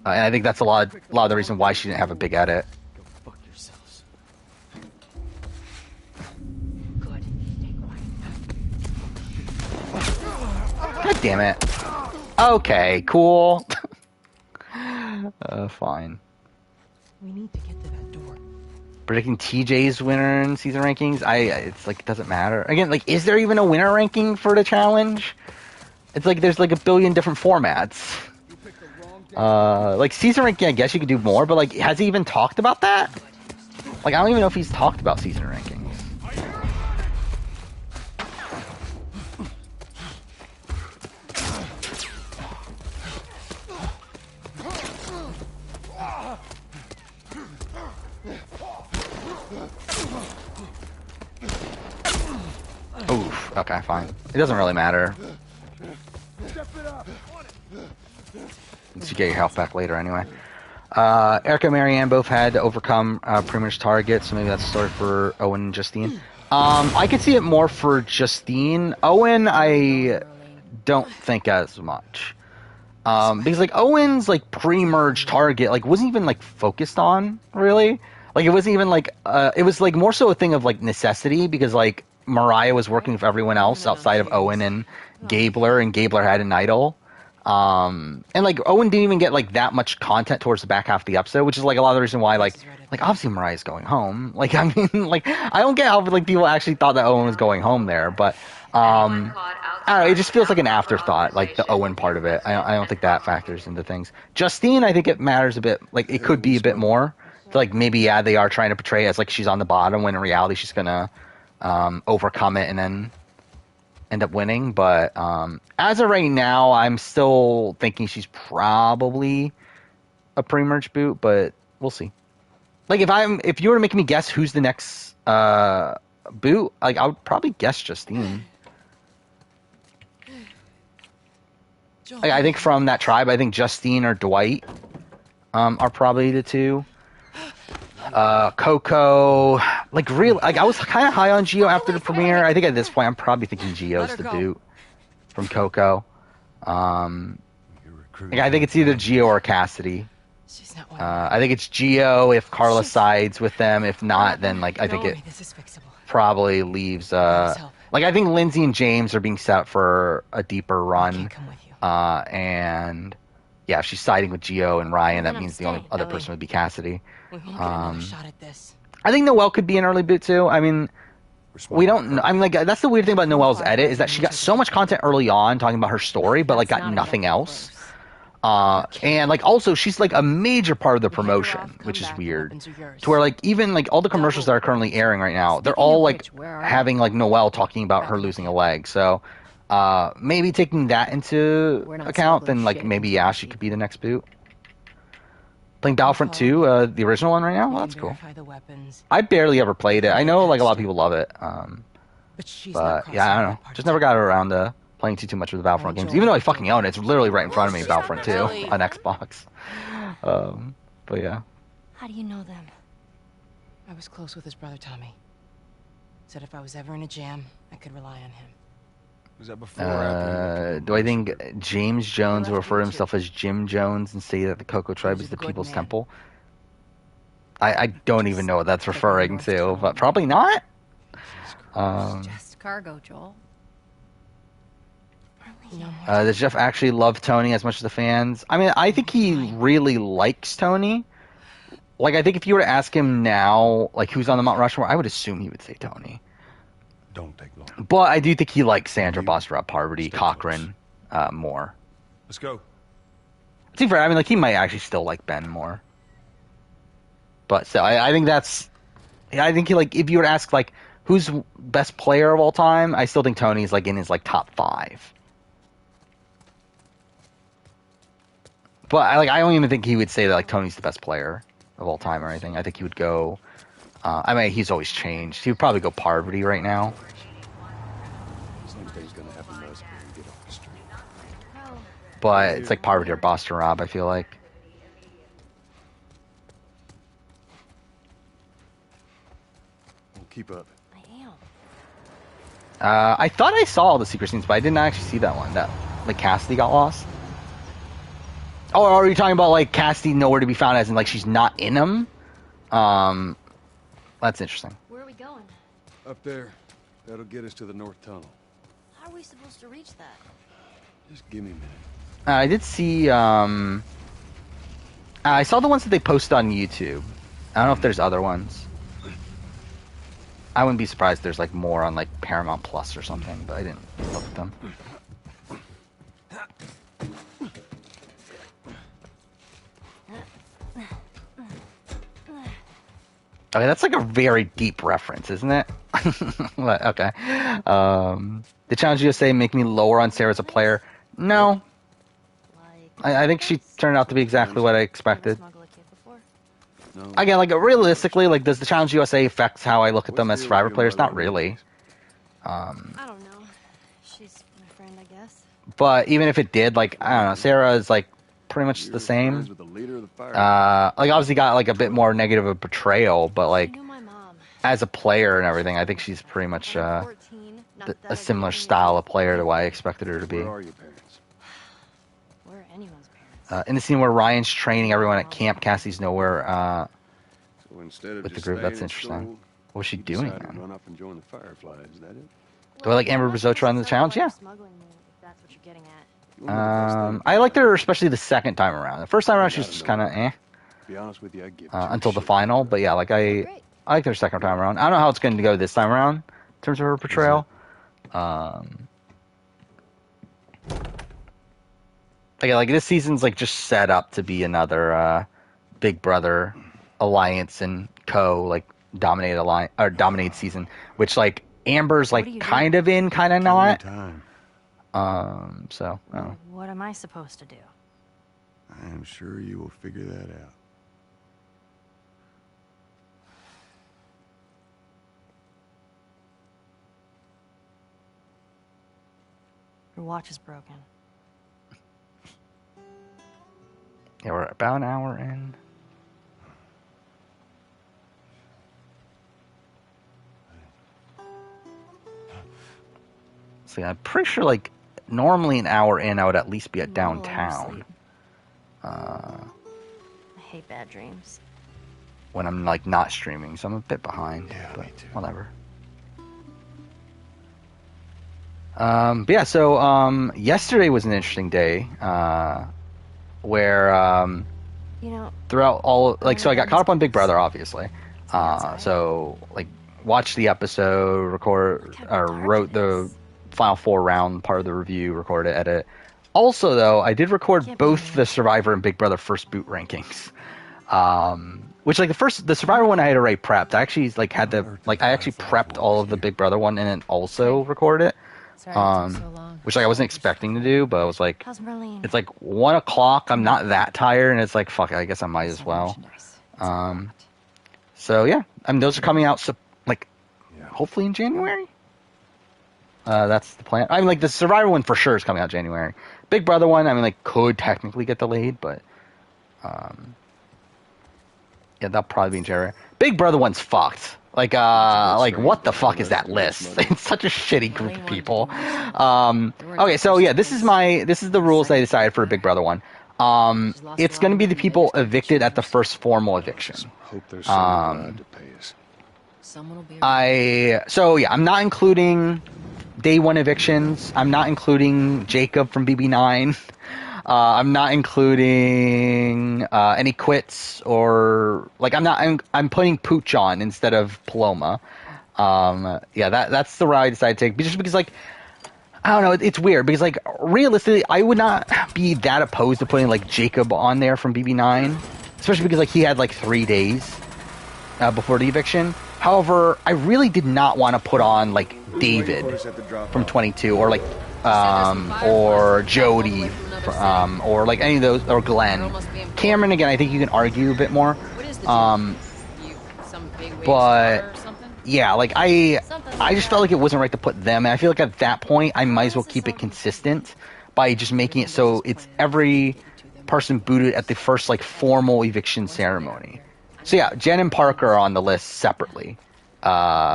and I think that's a lot of the reason why she didn't have a big edit. Go fuck yourselves. Good. Stay quiet. God damn it. Okay, cool. Fine. We need to get to that door. Predicting TJ's winner in season rankings, it's like it doesn't matter. Again, like is there even a winner ranking for the challenge? It's like there's like a billion different formats. Like season ranking, I guess you could do more, but like has he even talked about that? Like I don't even know if he's talked about season rankings. Oof. Okay, fine. It doesn't really matter. You get your health back later anyway. Erica and Marianne both had to overcome pre-merge targets, so maybe that's a story for Owen and Justine. I could see it more for Justine. Owen, I don't think as much. Because like Owen's like pre-merge target like wasn't even like focused on really. Like it wasn't even like it was like more so a thing of like necessity because like Mariah was working with everyone else outside of Owen and Gabler, and Gabler had an idol. And like Owen didn't even get like that much content towards the back half of the episode, which is like a lot of the reason why like obviously Mariah's going home. Like I mean like I don't get how like people actually thought that Owen was going home there, but I don't know, it just feels like an afterthought, like the Owen part of it. I don't think that factors into things. Justine, I think it matters a bit. Like it could be a bit more. Like maybe they are trying to portray it as like she's on the bottom when in reality she's gonna overcome it and then end up winning. But as of right now, I'm still thinking she's probably a pre-merge boot, but we'll see. Like if you were to make me guess who's the next boot, like I would probably guess Justine. Like, I think from that tribe, I think Justine or Dwight are probably the two. Coco, like real, like I was kind of high on Gio after the premiere. I think at this point I'm probably thinking Gio's the boot from Coco. Like, I think it's either Gio or Cassidy. I think it's Gio if Carla sides with them. If not, then like I think it probably leaves. Like I think Lindsay and James are being set up for a deeper run. And yeah, if she's siding with Gio and Ryan, that means the only other person would be Cassidy. I think Noelle could be an early boot too. I mean, we don't. I'm like that's the weird thing about Noelle's edit is that she got so much content early on talking about her story, but like got nothing else. And like also she's like a major part of the promotion, which is weird. To where like even like all the commercials that are currently airing right now, they're all like having like Noelle talking about her losing a leg. So maybe taking that into account, then like maybe yeah, she could be the next boot. Playing Battlefront 2, the original one right now? Well, that's cool. I barely ever played it. I know like a lot of people love it. But yeah, I don't know. Just never got around to playing too much of the Battlefront games. Even though I fucking own it. It's literally right in front of me, Battlefront 2 on Xbox. But yeah. How do you know them? I was close with his brother Tommy. Said if I was ever in a jam, I could rely on him. Was that before or after? Do I think James Jones will refer to himself as Jim Jones and say that the Coco tribe is the People's Temple? I don't even know what that's referring to, but probably not. Just cargo, Joel. Does Jeff actually love Tony as much as the fans? I mean, I think he really likes Tony. Like, I think if you were to ask him now, like, who's on the Mount Rushmore, I would assume he would say Tony. Don't take long. But I do think he likes Sandra, Bostorab, Parvati, Cochran more. Let's go. To be fair, I mean, like, he might actually still like Ben more. But so I think that's... I think, like, if you were to ask, like, who's best player of all time, I still think Tony's, like, in his, like, top 5. But I don't even think he would say that like Tony's the best player of all time or anything. I think he would go. I mean, he's always changed. He would probably go Parvati right now. Same thing's gonna happen to us when we get off the street. But it's like Parvati or Boston Rob. I feel like. We'll keep up. I thought I saw all the secret scenes, but I didn't actually see that one. That like Cassidy got lost. Oh, are you talking about like Cassidy nowhere to be found, as in like she's not in them? That's interesting. Where are we going? Up there. That'll get us to the north tunnel. How are we supposed to reach that? Just give me a minute. I did see. I saw the ones that they posted on YouTube. I don't know if there's other ones. I wouldn't be surprised if there's like more on like Paramount Plus or something, but I didn't look at them. Okay, that's like a very deep reference, isn't it? Okay. Did Challenge USA make me lower on Sarah as a player? No. I think she turned out to be exactly what I expected. No. Again, like realistically, like does the Challenge USA affect how I look at them as Survivor players? Not really. I don't know. She's my friend, I guess. But even if it did, like I don't know, Sarah is like pretty much the same. Like obviously got like a bit more negative of portrayal, but like as a player and everything, I think she's pretty much a similar style of player to what I expected her to be. Where are your parents? Where are anyone's parents? In the scene where Ryan's training everyone at camp, Cassie's nowhere So instead of with the just group. That's staying in interesting. school, What was she you doing decided to then? run up and join the Fireflies, is that it? Do I like Amber Bizzotra on the challenge? Yeah. Smuggling me, if that's what you're getting at. You wanna know the best thing? I liked her especially the second time around. The first time around she was just kind of eh. To be honest with you, I'd give Until the final, but yeah, like I liked her second time around. I don't know how it's going to go this time around in terms of her portrayal. Again, like this season's like just set up to be another Big Brother alliance and like dominate season, which like Amber's like kind of in, kind of not. So What am I supposed to do? I am sure you will figure that out. Your watch is broken. yeah, we're about an hour in. So yeah, I'm pretty sure like normally an hour in I would at least be at downtown. I hate bad dreams. When I'm like not streaming, so I'm a bit behind. Yeah, but me too. whatever. But yeah, so yesterday was an interesting day where You know, throughout all like so I got caught up on Big Brother obviously. So like watched the episode, wrote the Final 4 round part of the review, record it, edit. Also though, I did record both the Survivor and Big Brother first boot rankings. Which like the Survivor one I had already prepped. I actually like had the I actually prepped all of the Big Brother one and then also recorded it. Which like, I wasn't expecting to do, but I was like, it's like 1 o'clock. I'm not that tired, and it's like, fuck, I guess I might as well. So yeah, I mean, those are coming out hopefully in January. That's the plan. I mean, like the Survivor one for sure is coming out January. Big Brother one, I mean, like could technically get delayed, but Yeah, that'll probably be in January. Big Brother one's fucked. Like what the fuck is that list? It's such a shitty group of people. Okay, so yeah, this is the rules I decided for a Big Brother one. It's going to be the people evicted at the first formal eviction. Hope there's someone around to pay us. I'm not including day one evictions. I'm not including Jacob from BB9. I'm not including any quits or I'm putting Pooch on instead of Paloma. That's the route I decided to take, just because I don't know, it's weird because realistically I would not be that opposed to putting Jacob on there from BB9, especially because he had 3 days before the eviction. However, I really did not want to put on David from 22 or or Jody or any of those, or Glenn. Cameron, again, I think you can argue a bit more. But yeah, I just felt like it wasn't right to put them, and I feel like at that point I might as well keep it consistent by just making it so it's every person booted at the first formal eviction ceremony. So yeah, Jen and Parker are on the list separately,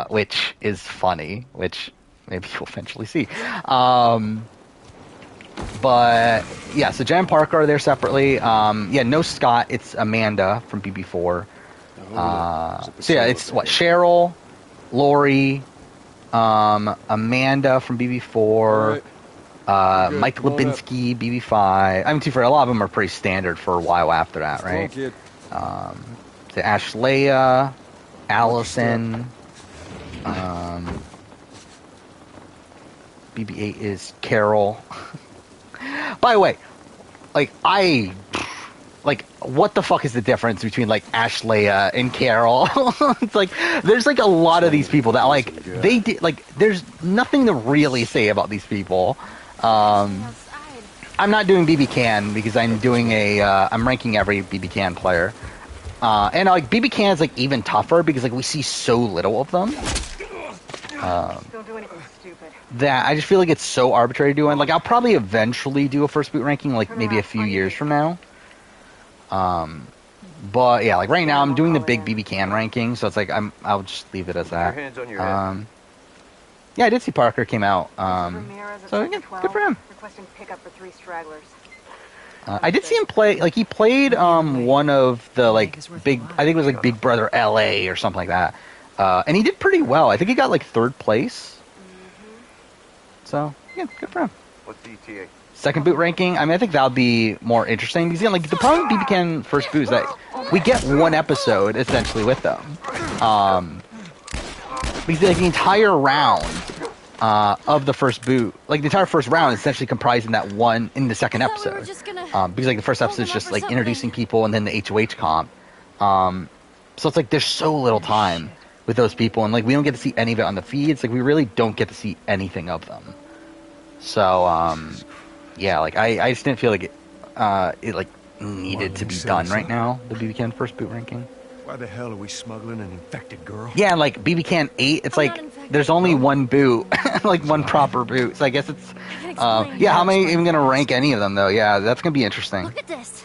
which is funny, which maybe you'll eventually see. But yeah, so Jen and Parker are there separately. No Scott, it's Amanda from BB4. So yeah, it's Cheryl, Lori, Amanda from BB4, Mike Lubinski, BB5. I mean, for a lot of them are pretty standard for a while after that, right? The Ashlea, Allison, BB8 is Carol. By the way, what the fuck is the difference between Ashlea and Carol? It's there's a lot of these people that they did there's nothing to really say about these people. I'm not doing BB Can because I'm doing I'm ranking every BB Can player. And BB Can is even tougher because we see so little of them. Don't do anything stupid. That I just feel it's so arbitrary doing. I'll probably eventually do a first boot ranking maybe a few years from now. But yeah, right now I'm doing the big BB Can ranking, so it's I'll just leave it as that. Your hands on your head. Yeah, I did see Parker came out. So yeah, good for him. Requesting pickup for 3 stragglers. I did see him play, he played one of the big, I think it was Big Brother LA or something like that, and he did pretty well. I think he got 3rd place. So yeah, good for him. What's the ETA? Second boot ranking. I mean, I think that'll be more interesting because again, the problem with BB Can first boot is that we get one episode essentially with them, because the entire round of the first boot, the entire first round is essentially comprised in that one in the second episode. Because the first episode is just introducing people and then the HOH comp. So it's there's so little time with those people, and we don't get to see any of it on the feeds. We really don't get to see anything of them. So yeah, I just didn't feel it needed to be done right now. The BB Can first boot ranking. Why the hell are we smuggling an infected girl? Yeah, and BB Can 8, it's there's only one boot, one proper boot. So I guess it's, yeah, how am I even going to rank any of them, though? Yeah, that's going to be interesting. Look at this.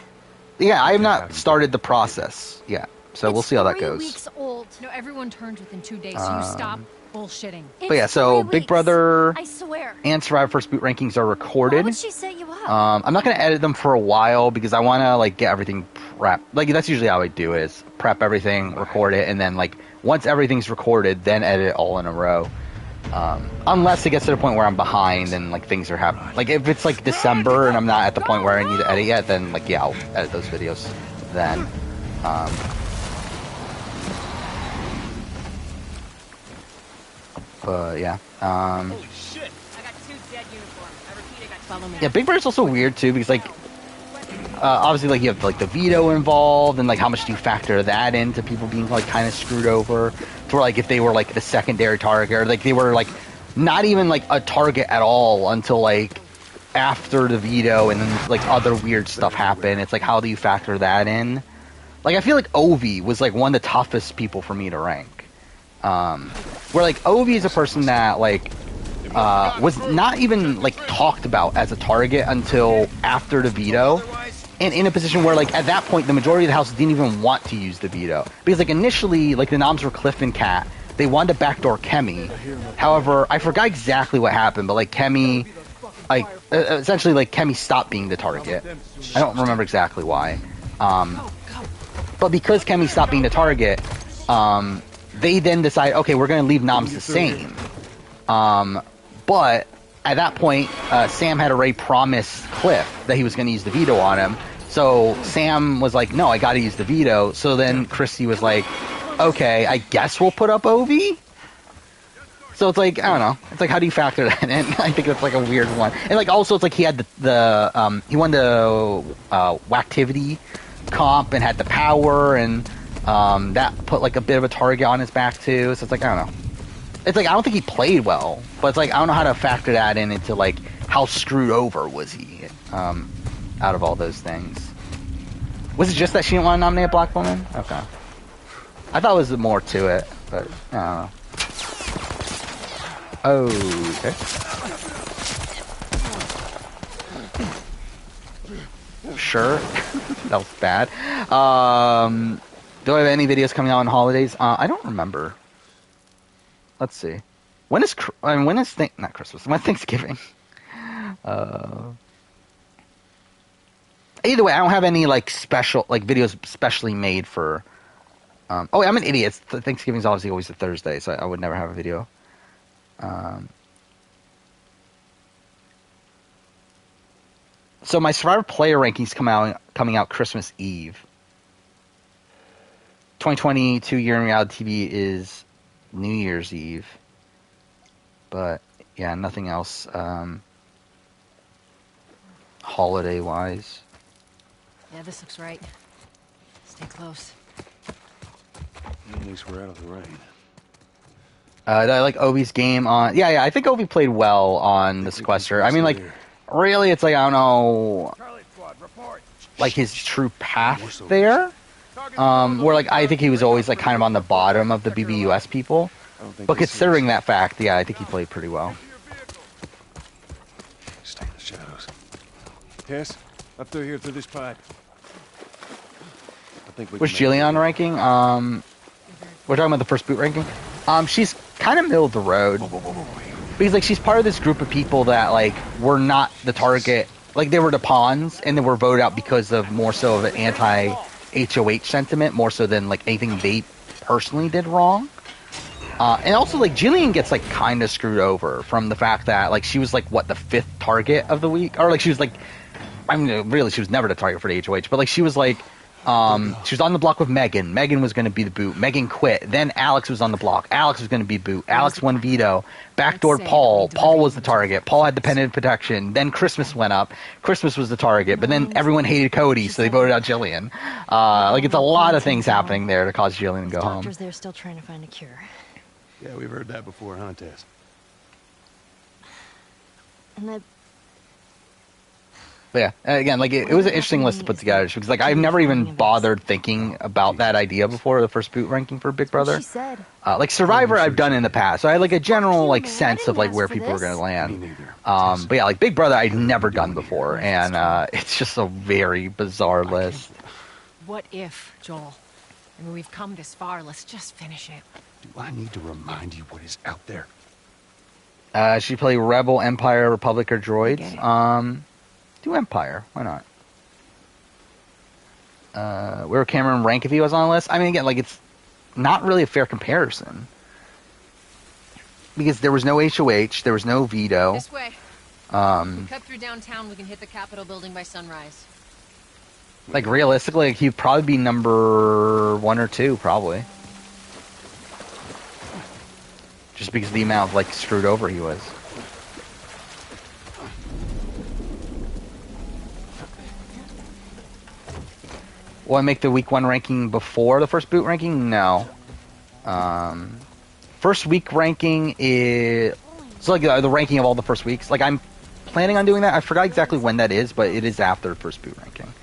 Yeah, I have not started the process yet, so we'll see how that goes. 3 weeks old. No, everyone turns within 2 days, so you stop bullshitting. But yeah, so Big Brother I swear. and Survivor First Boot rankings are recorded. Why would she set you up? I'm not going to edit them for a while because I want to get everything prepped. That's usually how I do it, is prep everything, record it, and then once everything's recorded, then edit it all in a row. Unless it gets to the point where I'm behind and things are happening. If it's December and I'm not at the point where I need to edit yet, then yeah, I'll edit those videos then. But yeah. Holy shit! I got 2 dead uniforms. I repeat, I got follow me. Yeah, Big Brother's also weird too because obviously you have the veto involved, and how much do you factor that into people being kind of screwed over to where if they were the secondary target, or they were not even a target at all until after the veto, and then other weird stuff happened. It's how do you factor that in? I feel Ovi was one of the toughest people for me to rank. Where Ovi is a person that was not even talked about as a target until after the veto, and in a position where, like, at that point, the majority of the House didn't even want to use the veto. Because, like, initially, like, the noms were Cliff and Kat. They wanted to backdoor Kemi. However, I forgot exactly what happened, but, like, Kemi, like, essentially, like, Kemi stopped being the target. I don't remember exactly why. But because Kemi stopped being the target, they then decide, okay, we're going to leave noms the same. But at that point, Sam had already promised Cliff that he was going to use the veto on him. So Sam was like, no, I got to use the veto. So then Christy was like, okay, I guess we'll put up Ovi? So it's like, I don't know. It's like, how do you factor that in? I think it's like a weird one. And like, also, it's like he had he won the Whacktivity comp and had the power, and that put like a bit of a target on his back too. So it's like, I don't know. It's like, I don't think he played well, but it's like, I don't know how to factor that in into like how screwed over was he out of all those things. Was it just that she didn't want to nominate a black woman? Okay. I thought there was more to it, but I don't know. Okay. Sure. That was bad. Do I have any videos coming out on holidays? I don't remember. Let's see. When is not Christmas? When Thanksgiving? Either way, I don't have any like special like videos specially made for. Oh, I'm an idiot. Thanksgiving is obviously always a Thursday, so I would never have a video. So my Survivor player rankings coming out Christmas Eve. 2022 year in reality TV is New Year's Eve. But yeah, nothing else holiday wise. Yeah, this looks right. Stay close. At least we're out of the rain. I like Ovi's game on. Yeah, I think Ovi played well on the sequester. I mean, like, really, it's like, I don't know, like his true path there. Where like I think he was always like kind of on the bottom of the BBUS people. But considering that fact, yeah, I think he played pretty well. Stay in the shadows. Yes, up through here through this pipe. I think we. What's Jillian ranking? We're talking about the first boot ranking. She's kind of middle of the road because like she's part of this group of people that like were not the target. Like they were the pawns, and they were voted out because of more so of an anti-HOH sentiment, more so than like anything they personally did wrong. And also, like, Jillian gets, like, kind of screwed over from the fact that, like, she was, like, what, the 5th target of the week? Or, like, she was, like, I mean, really, she was never the target for the HOH, but, like, she was, like, she was on the block with Megan. Megan was going to be the boot. Megan quit. Then Alex was on the block. Alex was going to be boot. Alex won veto. Backdoored Paul. Paul was the target. Paul had dependent protection. Then Christmas went up. Christmas was the target. But then everyone hated Cody, so they voted out Jillian. Like, it's a lot of things happening there to cause Jillian to go home. Doctors there still trying to find a cure. Yeah, we've heard that before, huh, Tess? And But yeah, again, like it was an interesting list to put together because, like, I've never even bothered thinking about that idea before the first boot ranking for Big Brother. Like Survivor, I've done in the past, so I had like a general like sense of like where people were going to land. But yeah, like Big Brother, I'd never done before, and it's just a very bizarre list. What if, Joel? I mean, we've come this far. Let's just finish it. Do I need to remind you what is out there? Should play Rebel, Empire, Republic, or Droids? Do Empire. Why not? Where would Cameron rank if he was on the list? I mean, again, like, it's not really a fair comparison. Because there was no HOH, there was no veto. This way. We cut through downtown, we can hit the Capitol building by sunrise. Like, realistically, like, he'd probably be number 1 or 2, probably. Just because of the amount of, like, screwed over he was. Will I make the week 1 ranking before the first boot ranking? No. First week ranking is... So, like, the ranking of all the first weeks. Like, I'm planning on doing that. I forgot exactly when that is, but it is after the first boot ranking.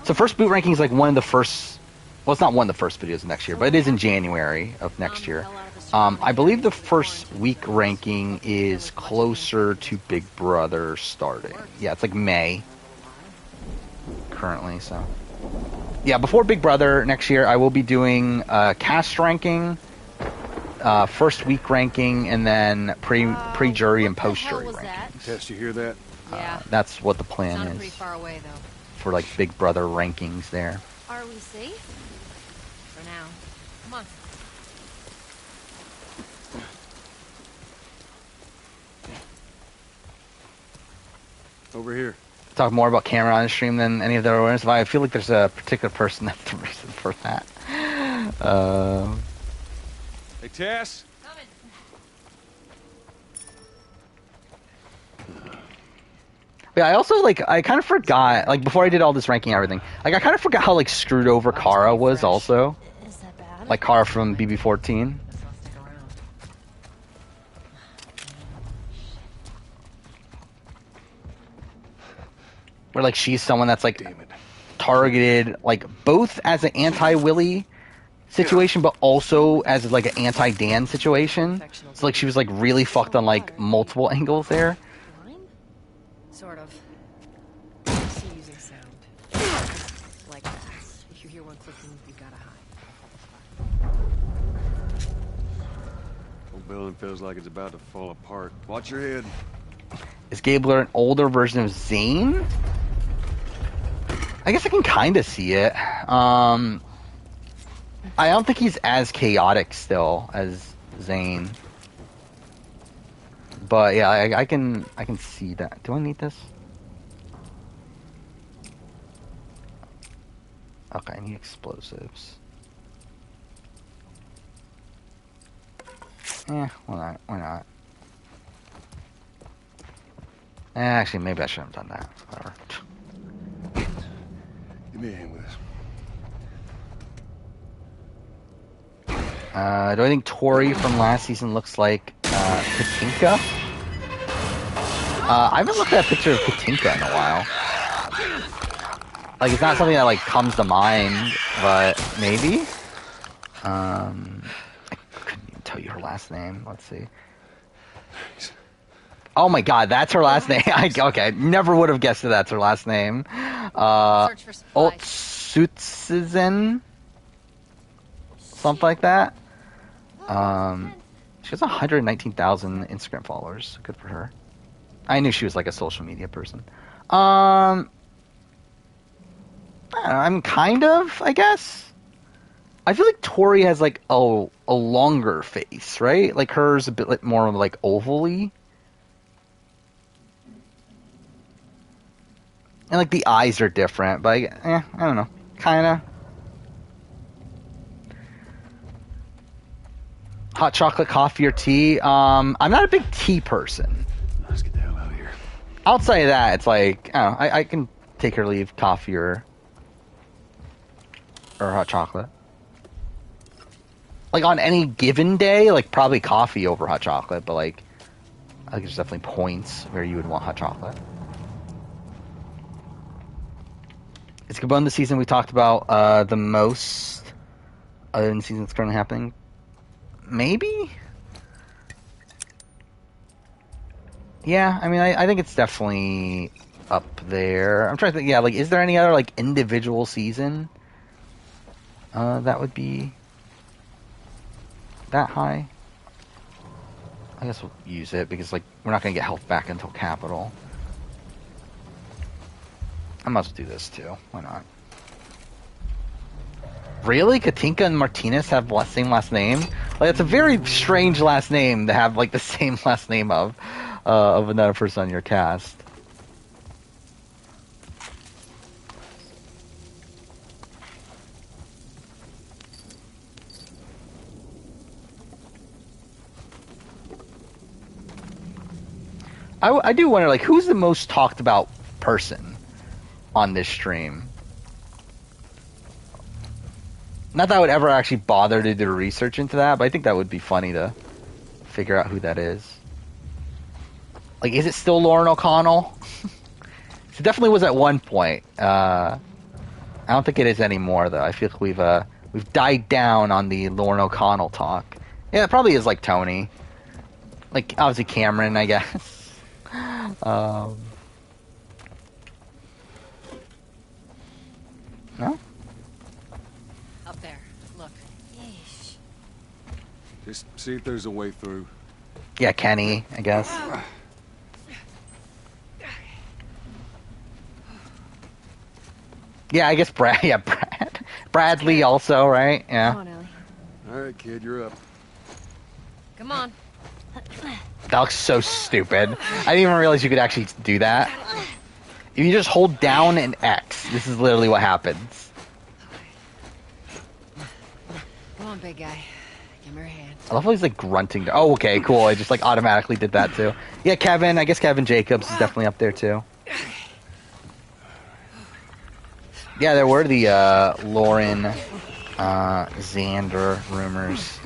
So first boot ranking is, like, one of the first... Well, it's not one of the first videos next year, but it is in January of next year. I believe the first week ranking is closer to Big Brother starting. Yeah, it's like May. currently. So yeah, before Big Brother next year, I will be doing cast ranking, first week ranking, and then pre-jury and post-jury ranking. Tess, you hear that? Yeah. That's what the plan Sounded is pretty far away, though. for like Big Brother rankings there. Are we safe? For now. Come on. Over here. Talk more about camera on the stream than any of the other ones. I feel like there's a particular person that's the reason for that. Hey, Tess. Yeah, I also I kind of forgot before I did all this ranking and everything. I kind of forgot how screwed over Kara was also. Is that bad? Like Kara from BB14. Where she's someone that's targeted both as an anti-Willy situation, but also as an anti-Dan situation. So she was really fucked on multiple angles there. Sort of. See using sound. Like that. If you hear one clicking, you gotta hide. Whole building feels like it's about to fall apart. Watch your head. Is Gabler an older version of Zane? I guess I can kind of see it. I don't think he's as chaotic still as Zane. But yeah, I can see that. Do I need this? Okay, I need explosives. Why not? Why not? Actually, maybe I shouldn't have done that. Whatever. Give me a hand with this. Do I think Tori from last season looks like Katinka? I haven't looked at a picture of Katinka in a while. It's not something that comes to mind, but maybe. I couldn't even tell you her last name. Let's see. Oh my God, that's her last name. Okay, never would have guessed that's her last name. Oltsutsen, something like that. She has 119,000 Instagram followers. Good for her. I knew she was a social media person. I don't know, I'm kind of, I guess. I feel like Tori has a longer face, right? Hers a bit more ovally. And the eyes are different, but I don't know. Kinda. Hot chocolate, coffee, or tea? I'm not a big tea person. Let's get the hell out of here. Outside of that, it's I don't know, I can take or leave coffee or hot chocolate. On any given day, probably coffee over hot chocolate, but I think there's definitely points where you would want hot chocolate. Is Gabon the season we talked about the most other than the season that's currently happening? Maybe? Yeah, I mean, I think it's definitely up there. I'm trying to think, yeah, is there any other, individual season that would be that high? I guess we'll use it, because, we're not going to get health back until Capital. I must do this too. Why not? Really? Katinka and Martinez have the same last name? It's a very strange last name to have the same last name of another person on your cast. I do wonder who's the most talked about person on this stream. Not that I would ever actually bother to do research into that, but I think that would be funny to figure out who that is. Is it still Lauren O'Connell? It definitely was at one point. I don't think it is anymore, though. I feel like we've died down on the Lauren O'Connell talk. Yeah, it probably is Tony. Obviously Cameron, I guess. No? Up there. Look. Yeesh. Just see if there's a way through. Yeah, Kenny, I guess. Yeah, I guess Brad. Yeah, Brad. Bradley also, right? Yeah. Come on, Ellie. All right, kid, you're up. Come on. That looks so stupid. I didn't even realize you could actually do that. If you just hold down and X, this is literally what happens. Come on, big guy. Give me your hand. I love how he's like grunting. Oh, okay, cool. I just like automatically did that too. Yeah, Kevin. I guess Kevin Jacobs is definitely up there too. Yeah, there were the Lauren Xander rumors.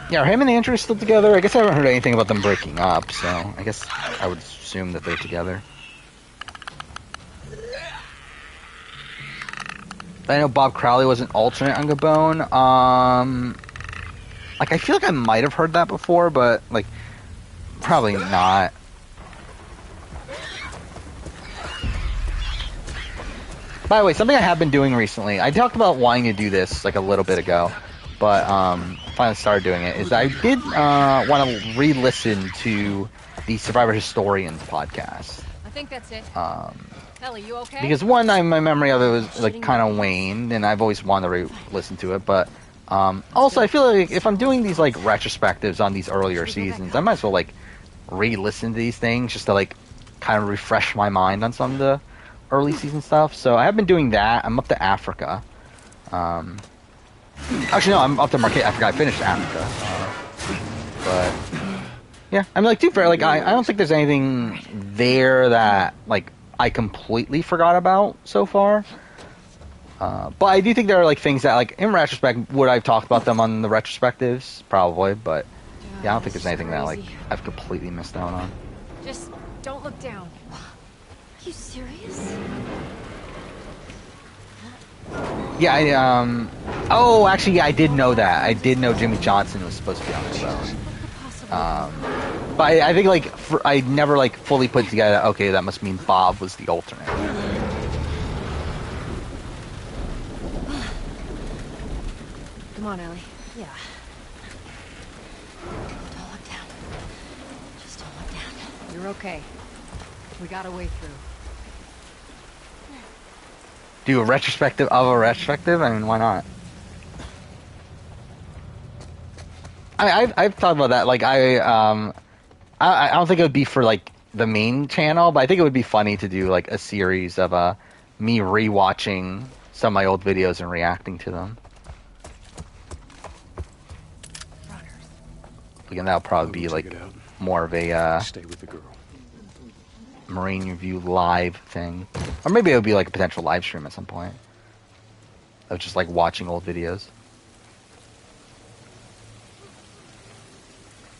Yeah, are him and Andrew still together? I guess I haven't heard anything about them breaking up, so I guess I would assume that they're together. I know Bob Crowley was an alternate on Gabon. Like, I feel like I might have heard that before, but, like, probably not. By the way, something I have been doing recently, I talked about wanting to do this, like, a little bit ago, but, finally started doing it, is I did, want to re-listen to the Survivor Historians podcast. I think that's it. Ellie, you okay? Because one, my memory of it was like kind of waned, and I've always wanted to re-listen to it. But also, I feel like if I'm doing these like retrospectives on these earlier seasons, I might as well like re-listen to these things just to like kind of refresh my mind on some of the early season stuff. So I have been doing that. I'm up to Africa. Actually, no, I'm up to Marquette. I forgot I finished Africa. But yeah, I mean, like, to be fair, like I don't think there's anything there that like I completely forgot about so far. But I do think there are like things that, like, in retrospect, would I've talked about them on the retrospectives? Probably, but yeah, I don't think there's anything that like I've completely missed out on. Just don't look down. Are you serious? Yeah, oh, actually, yeah, I did know that. I did know Jimmy Johnson was supposed to be on the phone. But I think, like, I never, like, fully put together, okay, that must mean Bob was the alternate. Come on, Ellie. Yeah. Don't look down. Just don't look down. You're okay. We got a way through. Do a retrospective of a retrospective? I mean, why not? I've talked about that. Like, I don't think it would be for, like, the main channel, but I think it would be funny to do, like, a series of me rewatching some of my old videos and reacting to them. Again, that'll probably be, like, more of a Stay with the girl. Marine Review live thing. Or maybe it would be, like, a potential live stream at some point. Of just, like, watching old videos.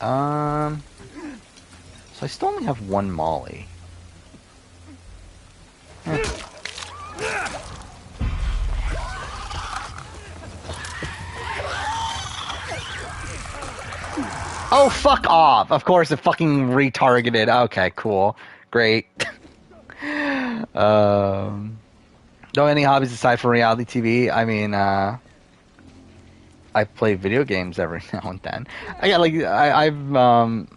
So I still only have one Molly. Oh, fuck off! Of course, it fucking retargeted. Okay, cool. Great. No, any hobbies aside from reality TV? I mean, I play video games every now and then. I've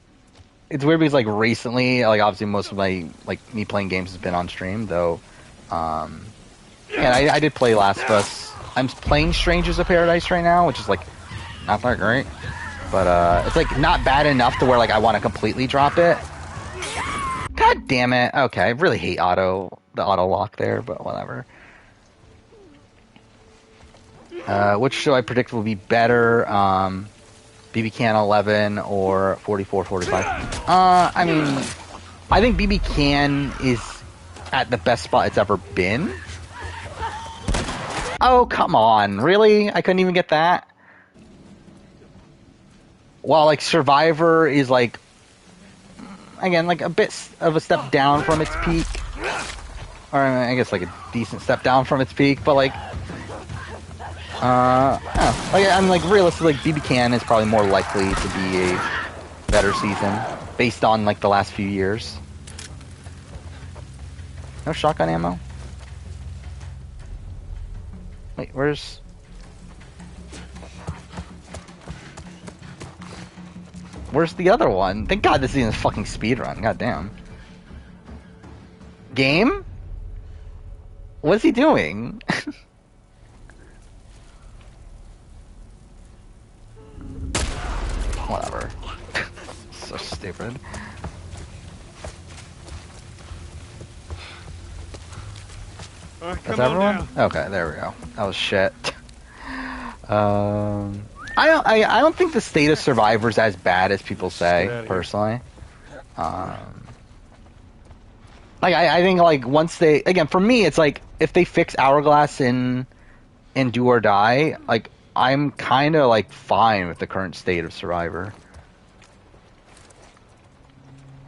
it's weird because, like, recently, like, obviously most of my, like, me playing games has been on stream, though. And I did play Last of Us. I'm playing Strangers of Paradise right now, which is, like, not that great. But, it's, like, not bad enough to where, like, I want to completely drop it. God damn it. Okay, I really hate the auto lock there, but whatever. Which show I predict will be better, BB Can 11 or 4445? I mean, I think BB Can is at the best spot it's ever been. Oh, come on. Really? I couldn't even get that? Well, like, Survivor is, like, again, like, a bit of a step down from its peak. Or, I guess, like, a decent step down from its peak, but, like, I'm like, realistically, like, BB Can is probably more likely to be a better season based on, like, the last few years. No shotgun ammo? Wait, where's... Where's the other one? Thank God this isn't a fucking speedrun. God damn. Game? What's he doing? Whatever. So stupid. That's everyone? Okay, there we go. That was shit. I don't think the state of Survivor is as bad as people say, personally. Like I think like once they, again, for me it's like if they fix Hourglass in Do or Die, like I'm kind of like fine with the current state of Survivor.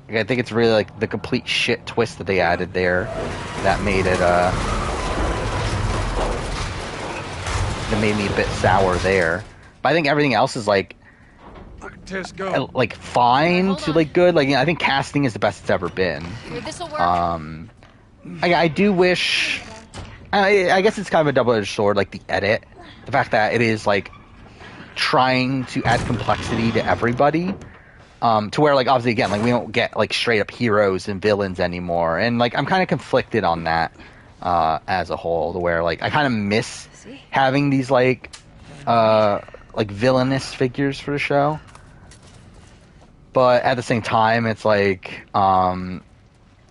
Like, I think it's really like the complete shit twist that they added there that made it that made me a bit sour there. But I think everything else is like fine to like good. Like, you know, I think casting is the best it's ever been. This'll work. I do wish. I guess it's kind of a double-edged sword. Like the edit, the fact that it is like trying to add complexity to everybody, to where like obviously again like we don't get like straight up heroes and villains anymore, and like I'm kind of conflicted on that as a whole. To where like I kind of miss having these like villainous figures for the show. But at the same time, it's like, I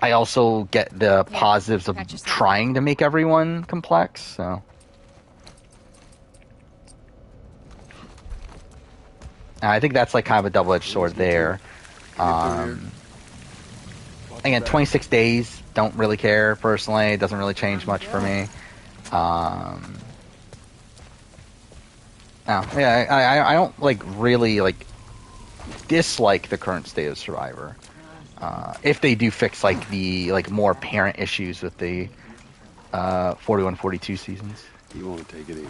also get the positives of trying to make everyone complex, so. I think that's like kind of a double-edged sword there. Again, 26 days, don't really care, personally. It doesn't really change much for me. I don't, like, really, like, dislike the current state of Survivor. If they do fix like the more apparent issues with the 41, 42 seasons. You want to take it easy.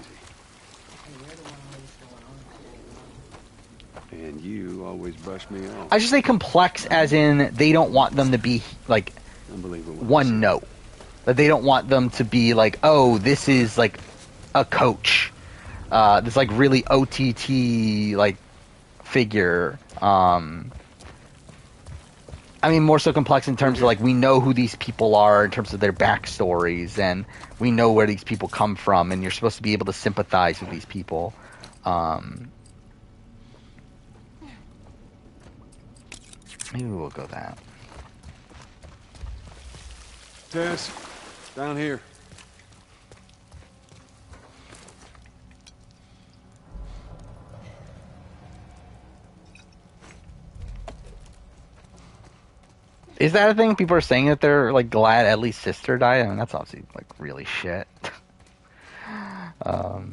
And you always brush me off. I should say complex as in they don't want them to be like one note. That they don't want them to be like, oh, this is like a coach. This like really OTT like figure. I mean, more so complex in terms of like we know who these people are in terms of their backstories, and we know where these people come from, and you're supposed to be able to sympathize with these people. Maybe we'll go that. Tess, down here. Is that a thing? People are saying that they're like glad at least sister died. I mean, that's obviously like really shit. But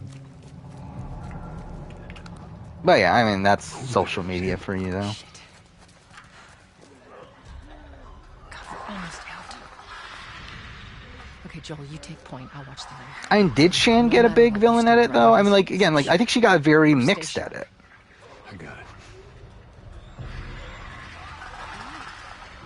yeah, I mean that's social media for you though. Almost out. Okay, Joel, you take point. I'll watch the line. I mean, did Shan get a big villain edit though? I mean, like again, like I think she got a very mixed edit. I got it.